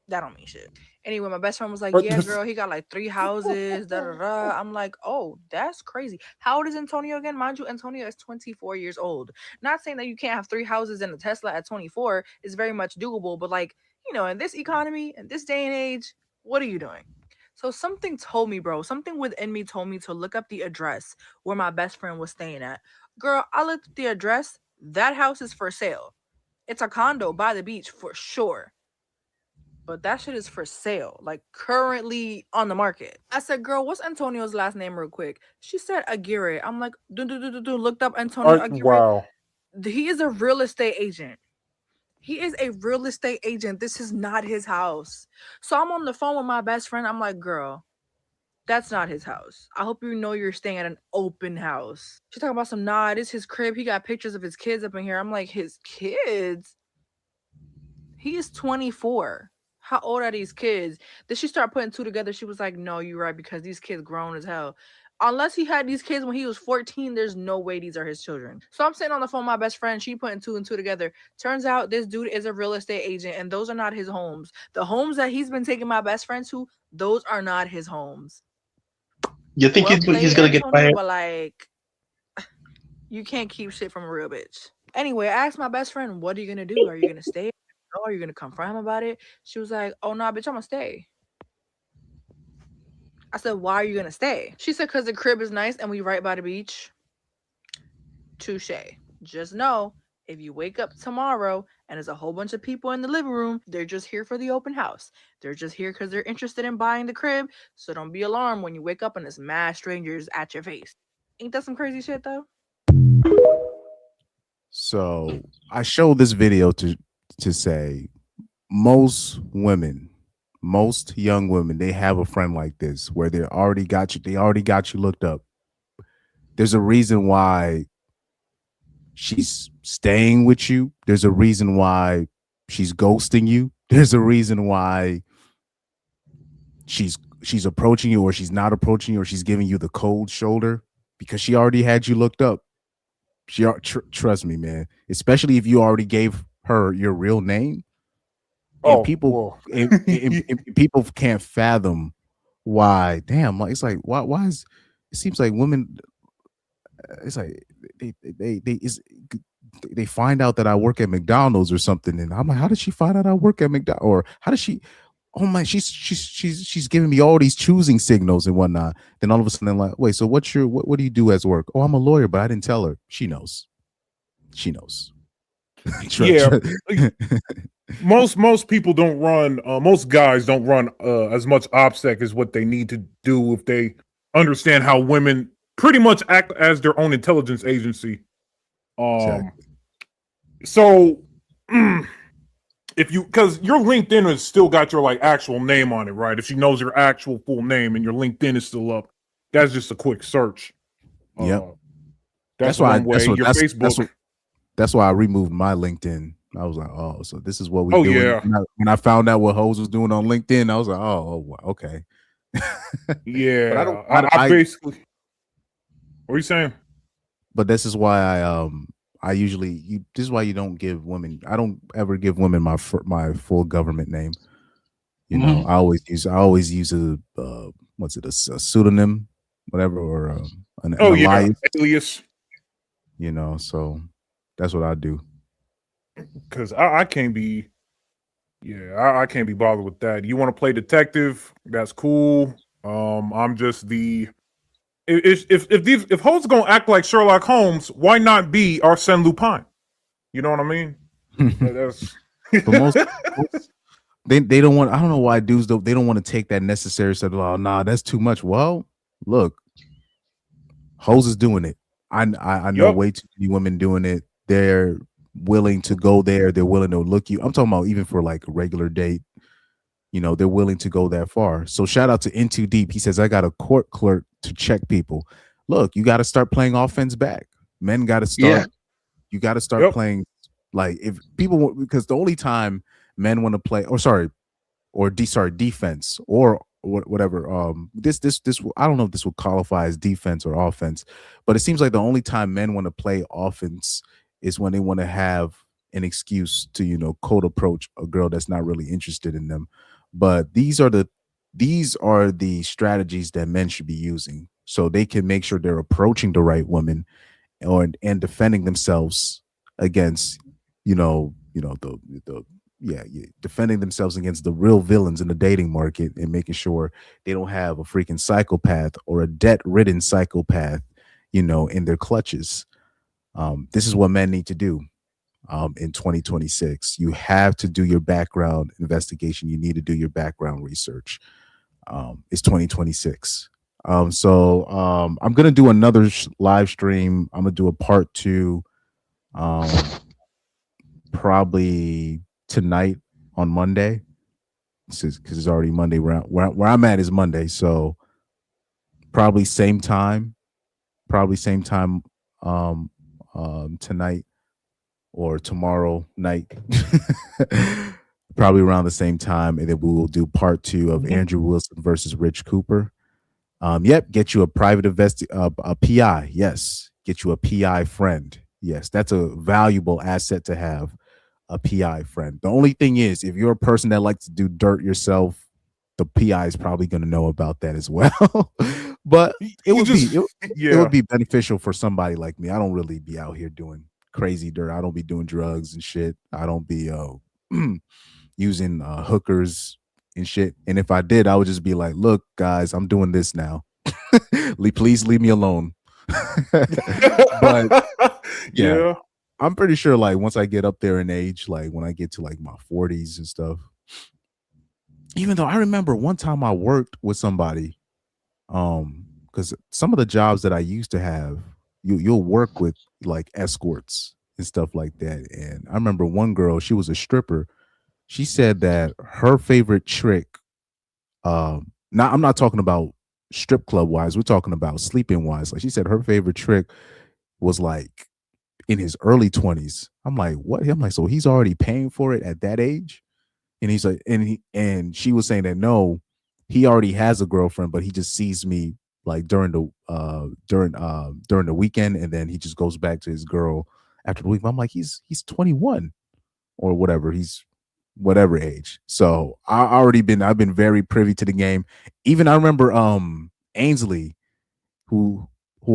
that don't mean shit. Anyway, my best friend was like, yeah, girl, he got like 3 houses, da-da-da. I'm like, oh, that's crazy. How old is Antonio again? Mind you, Antonio is 24 years old. Not saying that you can't have 3 houses and a Tesla at 24 is very much doable, but like, you know, in this economy, in this day and age, what are you doing? So something told me, bro, something within me told me to look up the address where my best friend was staying at. Girl, I looked at the address. That house is for sale. It's a condo by the beach for sure. but that shit is for sale, like currently on the market. I said, girl, what's Antonio's last name real quick? She said Aguirre. I'm like, looked up Antonio Aguirre. Wow. He is a real estate agent. He is a real estate agent. This is not his house. So I'm on the phone with my best friend. I'm like, girl, that's not his house. I hope you know you're staying at an open house. She's talking about some, nah, it is his crib. He got pictures of his kids up in here. I'm like, his kids? He is 24. How old are these kids? Did she start putting two together? She was like, no, you're right, because these kids grown as hell. Unless he had these kids when he was 14, there's no way these are his children. So I'm sitting on the phone with my best friend. She putting two and two together. Turns out this dude is a real estate agent, and those are not his homes. The homes that he's been taking my best friend to, those are not his homes. You think he's gonna get fired? But like, you can't keep shit from a real bitch. Anyway, I asked my best friend, what are you gonna do? Are you gonna stay? Oh, are you gonna confront him about it? She was like, oh, nah, bitch, I'm gonna stay. I said, why are you gonna stay? She said, because the crib is nice and we right by the beach. Touche. Just know, if you wake up tomorrow and there's a whole bunch of people in the living room, they're just here for the open house. They're just here because they're interested in buying the crib. So don't be alarmed when you wake up and there's mad strangers at your face. Ain't that some crazy shit though? So I showed this video to say most women, most young women, they have a friend like this where they already got you looked up. There's a reason why she's staying with you. There's a reason why she's ghosting you. There's a reason why she's approaching you, or she's not approaching you, or she's giving you the cold shoulder, because she already had you looked up. Trust me, man, especially if you already gave her your real name. And people people can't fathom why. Damn, like, it's like, why is it seems like women, it's like they find out that I work at McDonald's or something, and I'm like, how did she find out I work at McDonald's? Or how does she, oh my, she's giving me all these choosing signals and whatnot. Then all of a sudden, like, wait, so what do you do as work? Oh, I'm a lawyer, but I didn't tell her. She knows. Yeah. most people don't run, most guys don't run as much OPSEC as what they need to do if they understand how women pretty much act as their own intelligence agency. Exactly. So if you, because your LinkedIn has still got your like actual name on it, right? If she knows your actual full name and your LinkedIn is still up, that's just a quick search. Yep. That's why Facebook. That's why I removed my LinkedIn. I was like, oh, so this is what we do. Yeah. When I found out what Hoes was doing on LinkedIn, I was like, oh okay. Yeah. I basically. What are you saying? But this is why I usually this is why you don't give women. I don't ever give women my full government name. You know, I always use a what's it, a pseudonym, whatever, or an alias. You know, so that's what I do. Because I can't be, I can't be bothered with that. You want to play detective? That's cool. I'm just the if Hoes gonna act like Sherlock Holmes, why not be Arsène Lupin? You know what I mean? That's but most they don't want. I don't know why dudes they don't want to take that necessary step. Oh, nah, that's too much. Well, look, Hoes is doing it. I know way too many women doing it. They're willing to go there. They're willing to look you. I'm talking about even for like a regular date. You know, they're willing to go that far. So shout out to In Too Deep. He says, I got a court clerk to check people. Look, you got to start playing offense back. Men got to start. Yeah. You got to start playing like if people, because the only time men want to play, defense or whatever. This I don't know if this would qualify as defense or offense, but it seems like the only time men want to play offense is when they want to have an excuse to, you know, cold approach a girl that's not really interested in them. But these are the strategies that men should be using so they can make sure they're approaching the right woman and defending themselves against, defending themselves against the real villains in the dating market and making sure they don't have a freaking psychopath or a debt-ridden psychopath, in their clutches. This is what men need to do. in 2026. You have to do your background investigation. You need to do your background research. It's 2026. So I'm gonna do another live stream. I'm gonna do a part 2, probably tonight on Monday, because it's already Monday. Where I'm at is Monday, so probably same time. Tonight or tomorrow night. Probably around the same time, and then we will do part 2 of Andrew Wilson versus Rich Cooper. Yep, get you a private a PI. Yes, get you a PI friend. Yes, that's a valuable asset to have, a PI friend. The only thing is, if you're a person that likes to do dirt yourself, the PI is probably going to know about that as well. But it would be beneficial for somebody like me. I don't really be out here doing crazy dirt. I don't be doing drugs and shit. I don't be using hookers and shit. And if I did, I would just be like, look, guys, I'm doing this now. Please leave me alone. But yeah, I'm pretty sure like once I get up there in age, like when I get to like my 40s and stuff, even though I remember one time I worked with somebody, because some of the jobs that I used to have, you'll work with like escorts and stuff like that. And I remember one girl, she was a stripper. She said that her favorite trick, I'm not talking about strip club wise, we're talking about sleeping wise. Like she said her favorite trick was like in his early 20s. I'm like, what? I'm like, so he's already paying for it at that age? And he's like, and she was saying that no, he already has a girlfriend, but he just sees me like during the weekend, and then he just goes back to his girl after the week. I'm like, he's 21 or whatever. He's whatever age. So I've been very privy to the game. Even I remember Ainsley, who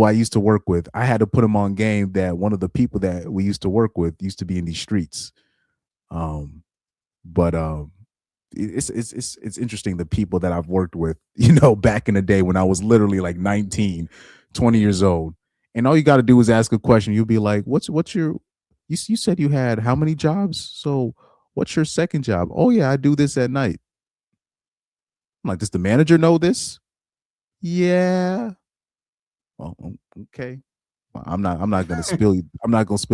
I used to work with, I had to put him on game that one of the people that we used to work with used to be in these streets. But it's interesting, the people that I've worked with, back in the day when I was literally like 19, 20 years old. And all you got to do is ask a question. You'll be like, what's your, you said you had how many jobs? So what's your second job? Oh yeah, I do this at night. I'm like, does the manager know this? Yeah. Well, okay. Well, I'm not gonna spill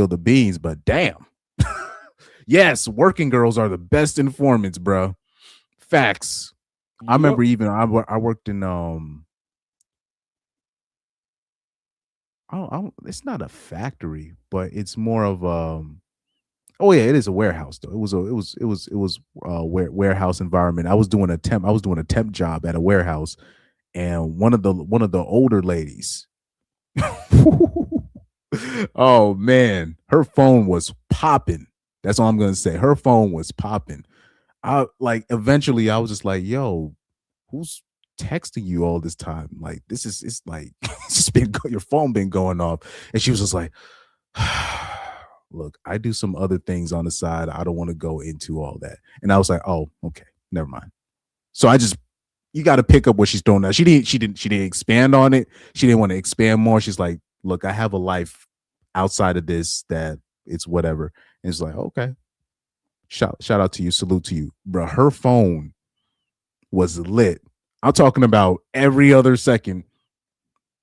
the beans, but damn. Yes, working girls are the best informants, bro. Facts. I remember even I worked in it's not a factory, but it's more of oh yeah, it is a warehouse though. It was a warehouse environment. I was doing a temp job at a warehouse, and one of the older ladies. Oh man, her phone was popping. That's all I'm gonna say. Her phone was popping. Eventually I was just like, yo, who's texting you all this time? Like it's like it's just been your phone been going off. And she was just like, look, I do some other things on the side. I don't want to go into all that. And I was like, oh, okay, never mind. So you got to pick up what she's throwing out. She didn't expand on it. She didn't want to expand more. She's like, look, I have a life outside of this that it's whatever. And it's like, okay, shout out to you, salute to you, bro. Her phone was lit. I'm talking about every other second,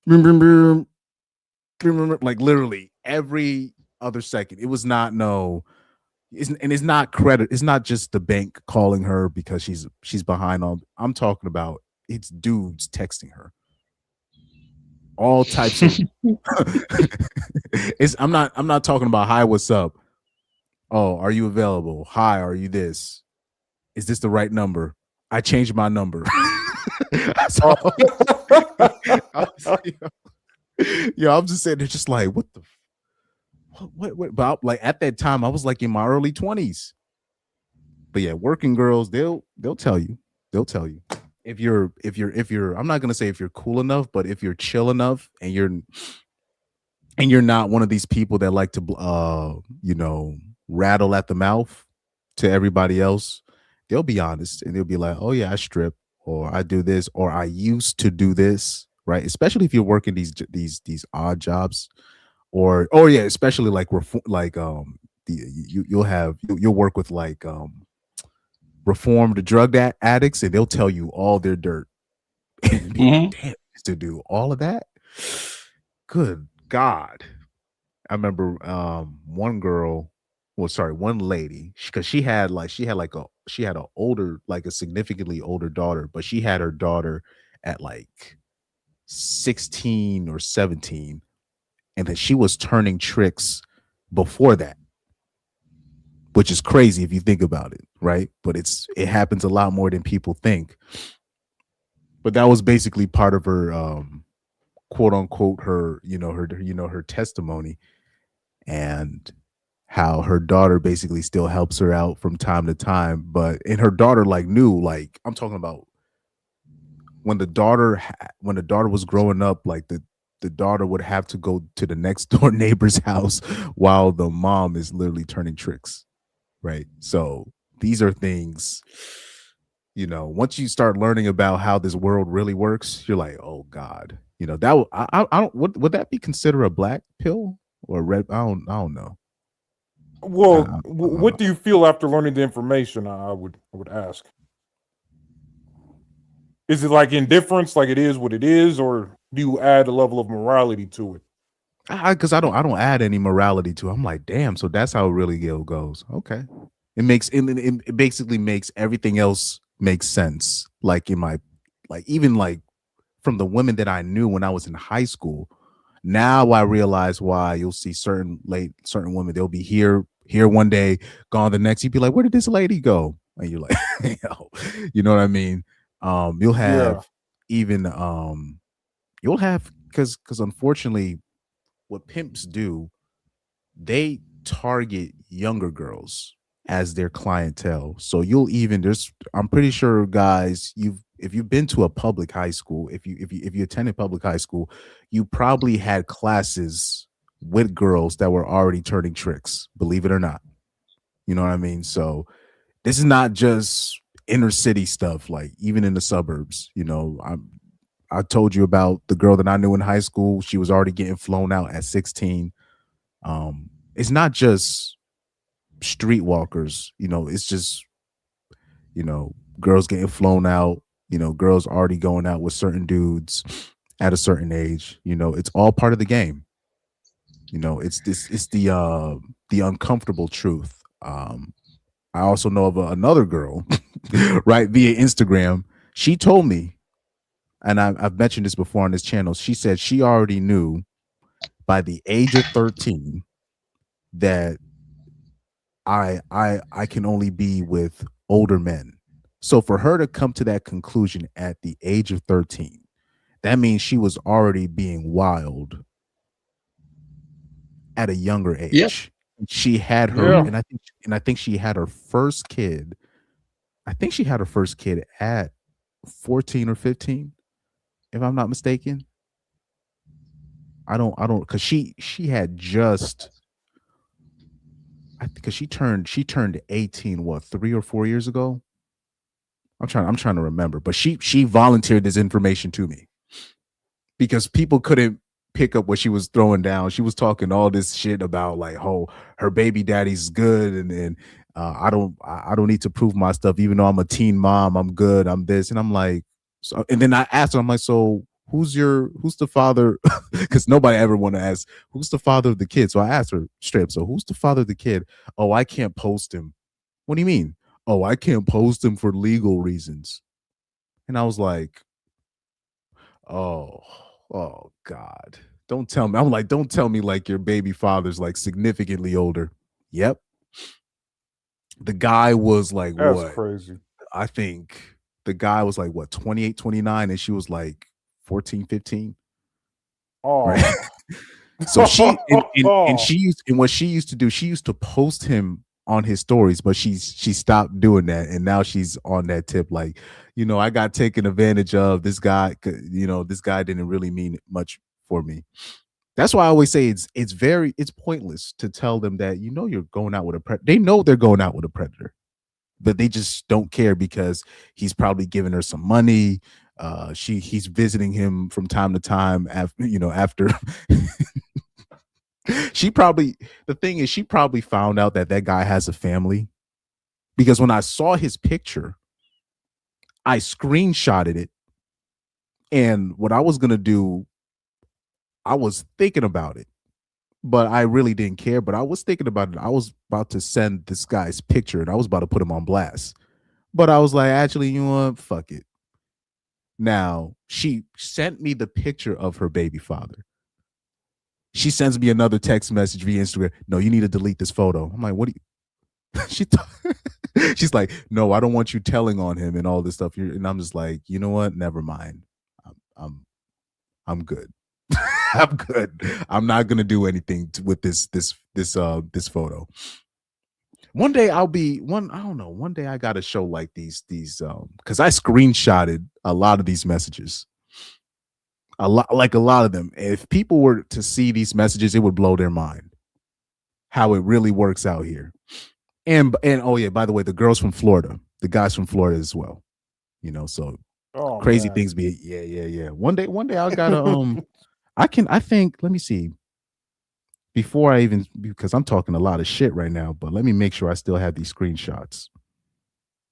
like literally every other second. It was not it's not credit. It's not just the bank calling her because she's behind on. I'm talking about it's dudes texting her. All types of I'm not talking about hi, what's up? Oh, are you available? Hi, are you this? Is this the right number? I changed my number. So, I'm just saying, they're just like, what the what about, like, at that time I was like in my early 20s. But yeah, working girls, they'll tell you. They'll tell you. If you're I'm not gonna say if you're cool enough, but if you're chill enough and you're not one of these people that like to rattle at the mouth to everybody else, they'll be honest and they'll be like, oh yeah, I strip, or I do this, or I used to do this, right? Especially if you're working these odd jobs, or oh yeah, especially like you'll work with like reformed drug addicts, and they'll tell you all their dirt. And be like, damn, to do all of that. Good God. I remember one lady, because she had a significantly older daughter, but she had her daughter at like 16 or 17, and then she was turning tricks before that, which is crazy if you think about it, right? But it happens a lot more than people think. But that was basically part of her quote unquote her testimony, and how her daughter basically still helps her out from time to time. But and her daughter knew, I'm talking about when the daughter was growing up, the daughter would have to go to the next door neighbor's house while the mom is literally turning tricks, right? So these are things, once you start learning about how this world really works, you're like, oh God, that I don't, would that be considered a black pill or a red? I don't know. Well, what do you feel after learning the information? I would ask. Is it like indifference, like it is what it is, or do you add a level of morality to it? Because I don't add any morality to it. I'm like, damn, so that's how it really goes. Okay, it basically makes everything else make sense. Like even from the women that I knew when I was in high school. Now I realize why you'll see certain women, they'll be here one day, gone the next. You'd be like, where did this lady go? And you're like, you know what I mean? You'll have because unfortunately what pimps do, they target younger girls as their clientele. So I'm pretty sure, guys, if you've been to a public high school, if you attended public high school, you probably had classes with girls that were already turning tricks, believe it or not. You know what I mean? So this is not just inner city stuff, like even in the suburbs. I told you about the girl that I knew in high school. She was already getting flown out at 16. It's not just streetwalkers, it's just, girls getting flown out, girls already going out with certain dudes at a certain age. It's all part of the game. It's the uncomfortable truth. I also know of another girl, right, via Instagram. She told me, and I've mentioned this before on this channel, she said she already knew by the age of 13 that I can only be with older men. So for her to come to that conclusion at the age of 13, that means she was already being wild at a younger age. Yeah. She had her, and I think she had her first kid. I think she had her first kid at 14 or 15, if I'm not mistaken. I don't, because she had just, because she turned 18 what, 3 or 4 years ago. I'm trying to remember, but she volunteered this information to me because people couldn't pick up what she was throwing down. She was talking all this shit about her baby daddy's good, and I don't need to prove my stuff, even though I'm a teen mom. I'm good. I'm this, and I'm like, so. And then I asked her, I'm like, so who's the father? Because nobody ever want to ask who's the father of the kid. So I asked her straight up, so who's the father of the kid? Oh, I can't post him. What do you mean? Oh, I can't post him for legal reasons. And I was like, oh God, don't tell me. I'm like, don't tell me like your baby father's like significantly older. Yep. The guy was like, that's what? Crazy. I think the guy was like, what, 28, 29, and she was like 14, 15. Oh. Right? So she and what she used to do, she used to post him on his stories, but she stopped doing that, and now she's on that tip, like, I got taken advantage of. This guy, this guy didn't really mean much for me. That's why I always say it's pointless to tell them that you're going out with a predator. They know they're going out with a predator, but they just don't care because he's probably giving her some money. He's visiting him from time to time after She probably, the thing is, she probably found out that guy has a family, because when I saw his picture, I screenshotted it, and what I was gonna do, I was thinking about it, but I really didn't care. But I was thinking about it. I was about to send this guy's picture, and I was about to put him on blast. But I was like, actually, you know what? Fuck it. Now, she sent me the picture of her baby father. She sends me another text message via Instagram. No, you need to delete this photo. I'm like, what do you? She's like, no, I don't want you telling on him and all this stuff. And I'm just like, you know what? Never mind. I'm good. I'm good. I'm not gonna do anything with this photo. One day I don't know. One day I gotta show like these because I screenshotted a lot of these messages. A lot of them. If people were to see these messages, it would blow their mind how it really works out here. And oh yeah, by the way, the girls from Florida, the guys from Florida as well. You know, so crazy things be yeah. One day I gotta I think, let me see. Before I even, because I'm talking a lot of shit right now, but let me make sure I still have these screenshots.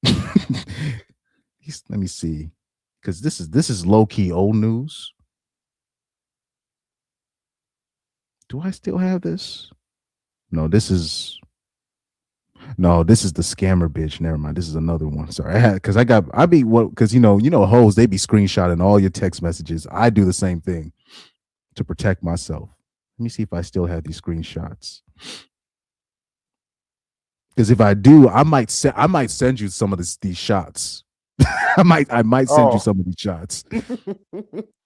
Let me see, because this is low key old news. Do I still have this? No, this is the scammer bitch. Never mind. This is another one. Sorry, because you know hoes, they be screenshotting all your text messages. I do the same thing to protect myself. Let me see if I still have these screenshots. Because if I do, I might send you some of these shots. I might send you some of these shots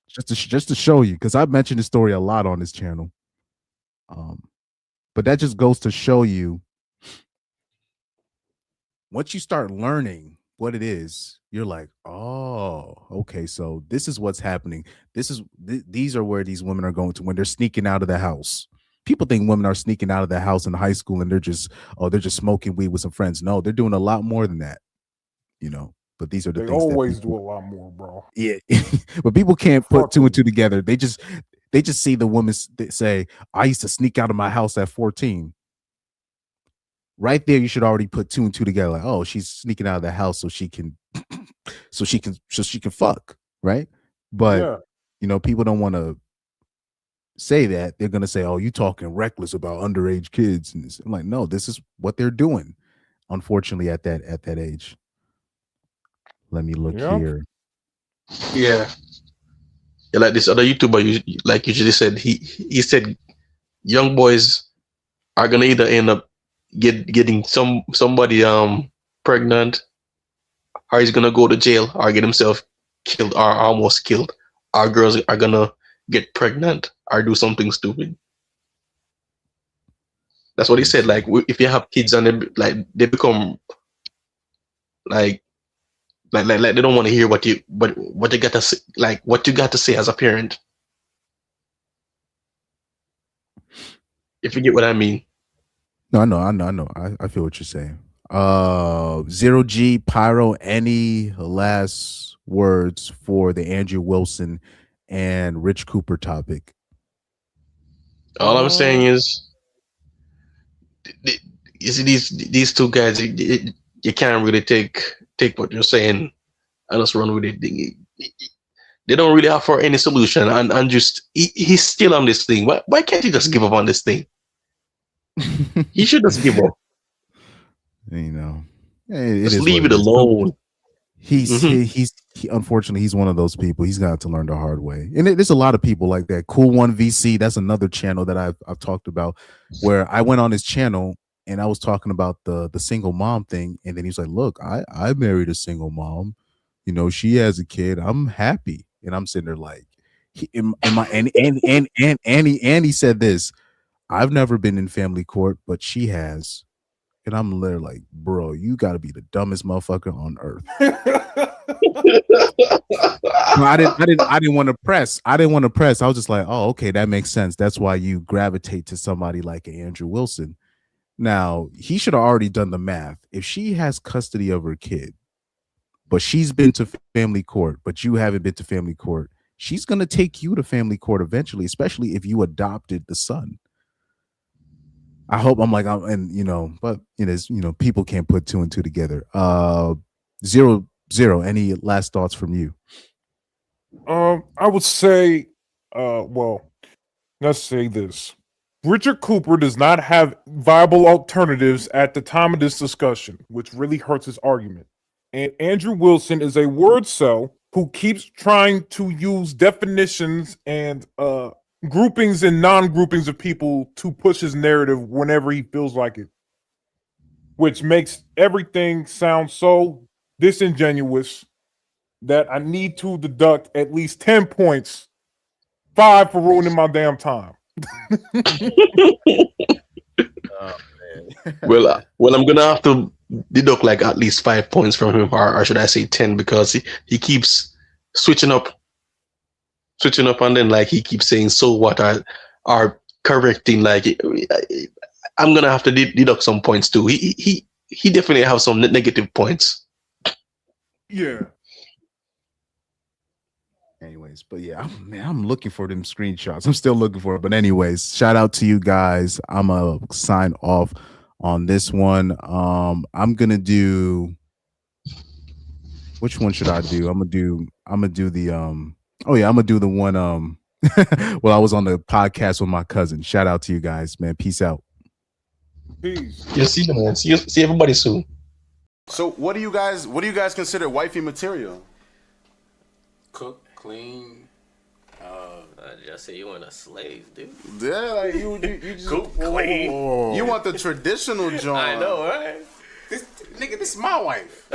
just to show you, because I've mentioned this story a lot on this channel. But that just goes to show you, once you start learning what it is, you're like, oh, okay, so this is what's happening. These are where these women are going to when they're sneaking out of the house. People think women are sneaking out of the house in high school and they're just smoking weed with some friends. No, they're doing a lot more than that, you know. But these are the they things always do a lot more, bro. Yeah, but people can't put two and two together. They just see the woman say, "I used to sneak out of my house at 14." Right there, you should already put two and two together. Like, oh, she's sneaking out of the house so she can fuck, right? But you know, people don't want to say that. They're gonna say, "Oh, you talking reckless about underage kids?" And I'm like, no, this is what they're doing. Unfortunately, at that age. Let me look here. Yeah, like this other YouTuber, like you just said, he said young boys are gonna either end up getting somebody pregnant, or he's gonna go to jail or get himself killed or almost killed. Our girls are gonna get pregnant or do something stupid. That's what he said. Like, if you have kids and they become like they don't want to hear what you got to say, like what you got to say as a parent. If you get what I mean. No, I know. I feel what you're saying. Zero G Pyro, any last words for the Andrew Wilson and Rich Cooper topic? All I'm saying is, you see these two guys, you can't really take what you're saying and just run with it. They don't really offer any solution, and just he's still on this thing. Why can't he just give up on this thing? He should just give up. You know, just leave it alone. He's unfortunately he's one of those people. He's got to learn the hard way, and there's a lot of people like that. Cool One VC, that's another channel that I've talked about, where I went on his channel and I was talking about the single mom thing, and then he's like, "Look, I married a single mom. You know, she has a kid. I'm happy." And I'm sitting there like, and he said this, "I've never been in family court, but she has." And I'm literally like, bro, you got to be the dumbest motherfucker on earth. No, I didn't want to press. I was just like, oh, okay, that makes sense. That's why you gravitate to somebody like Andrew Wilson. Now, he should have already done the math. If she has custody of her kid, but she's been to family court, but you haven't been to family court, she's going to take you to family court eventually, especially if you adopted the son. I hope and you know, but it is, you know, people can't put 2 and 2 together. 0-0. Any last thoughts from you? I would say, well, let's say this. Richard Cooper does not have viable alternatives at the time of this discussion, which really hurts his argument. And Andrew Wilson is a word cell who keeps trying to use definitions and groupings and non-groupings of people to push his narrative whenever he feels like it, which makes everything sound so disingenuous that I need to deduct at least 10 points, 5 for ruining my damn time. Well, I'm gonna have to deduct like at least 5 points from him, or should I say 10, because he keeps switching up, and then like he keeps saying so what are correcting. Like I'm gonna have to deduct some points too. He definitely have some negative points. Yeah. Anyways, but yeah, I'm looking for them screenshots. I'm still looking for it. But anyways, shout out to you guys. I'm gonna sign off on this one. I'm gonna do. Which one should I do? I'm gonna do the oh yeah, I'm gonna do the one well, I was on the podcast with my cousin. Shout out to you guys, man. Peace out. Peace. You'll see them, man. See everybody soon. So what do you guys consider wifey material? Cook, clean. I just say you want a slave, dude. Yeah, like you just cook, clean. You want the traditional joint. I know, right? This is my wife.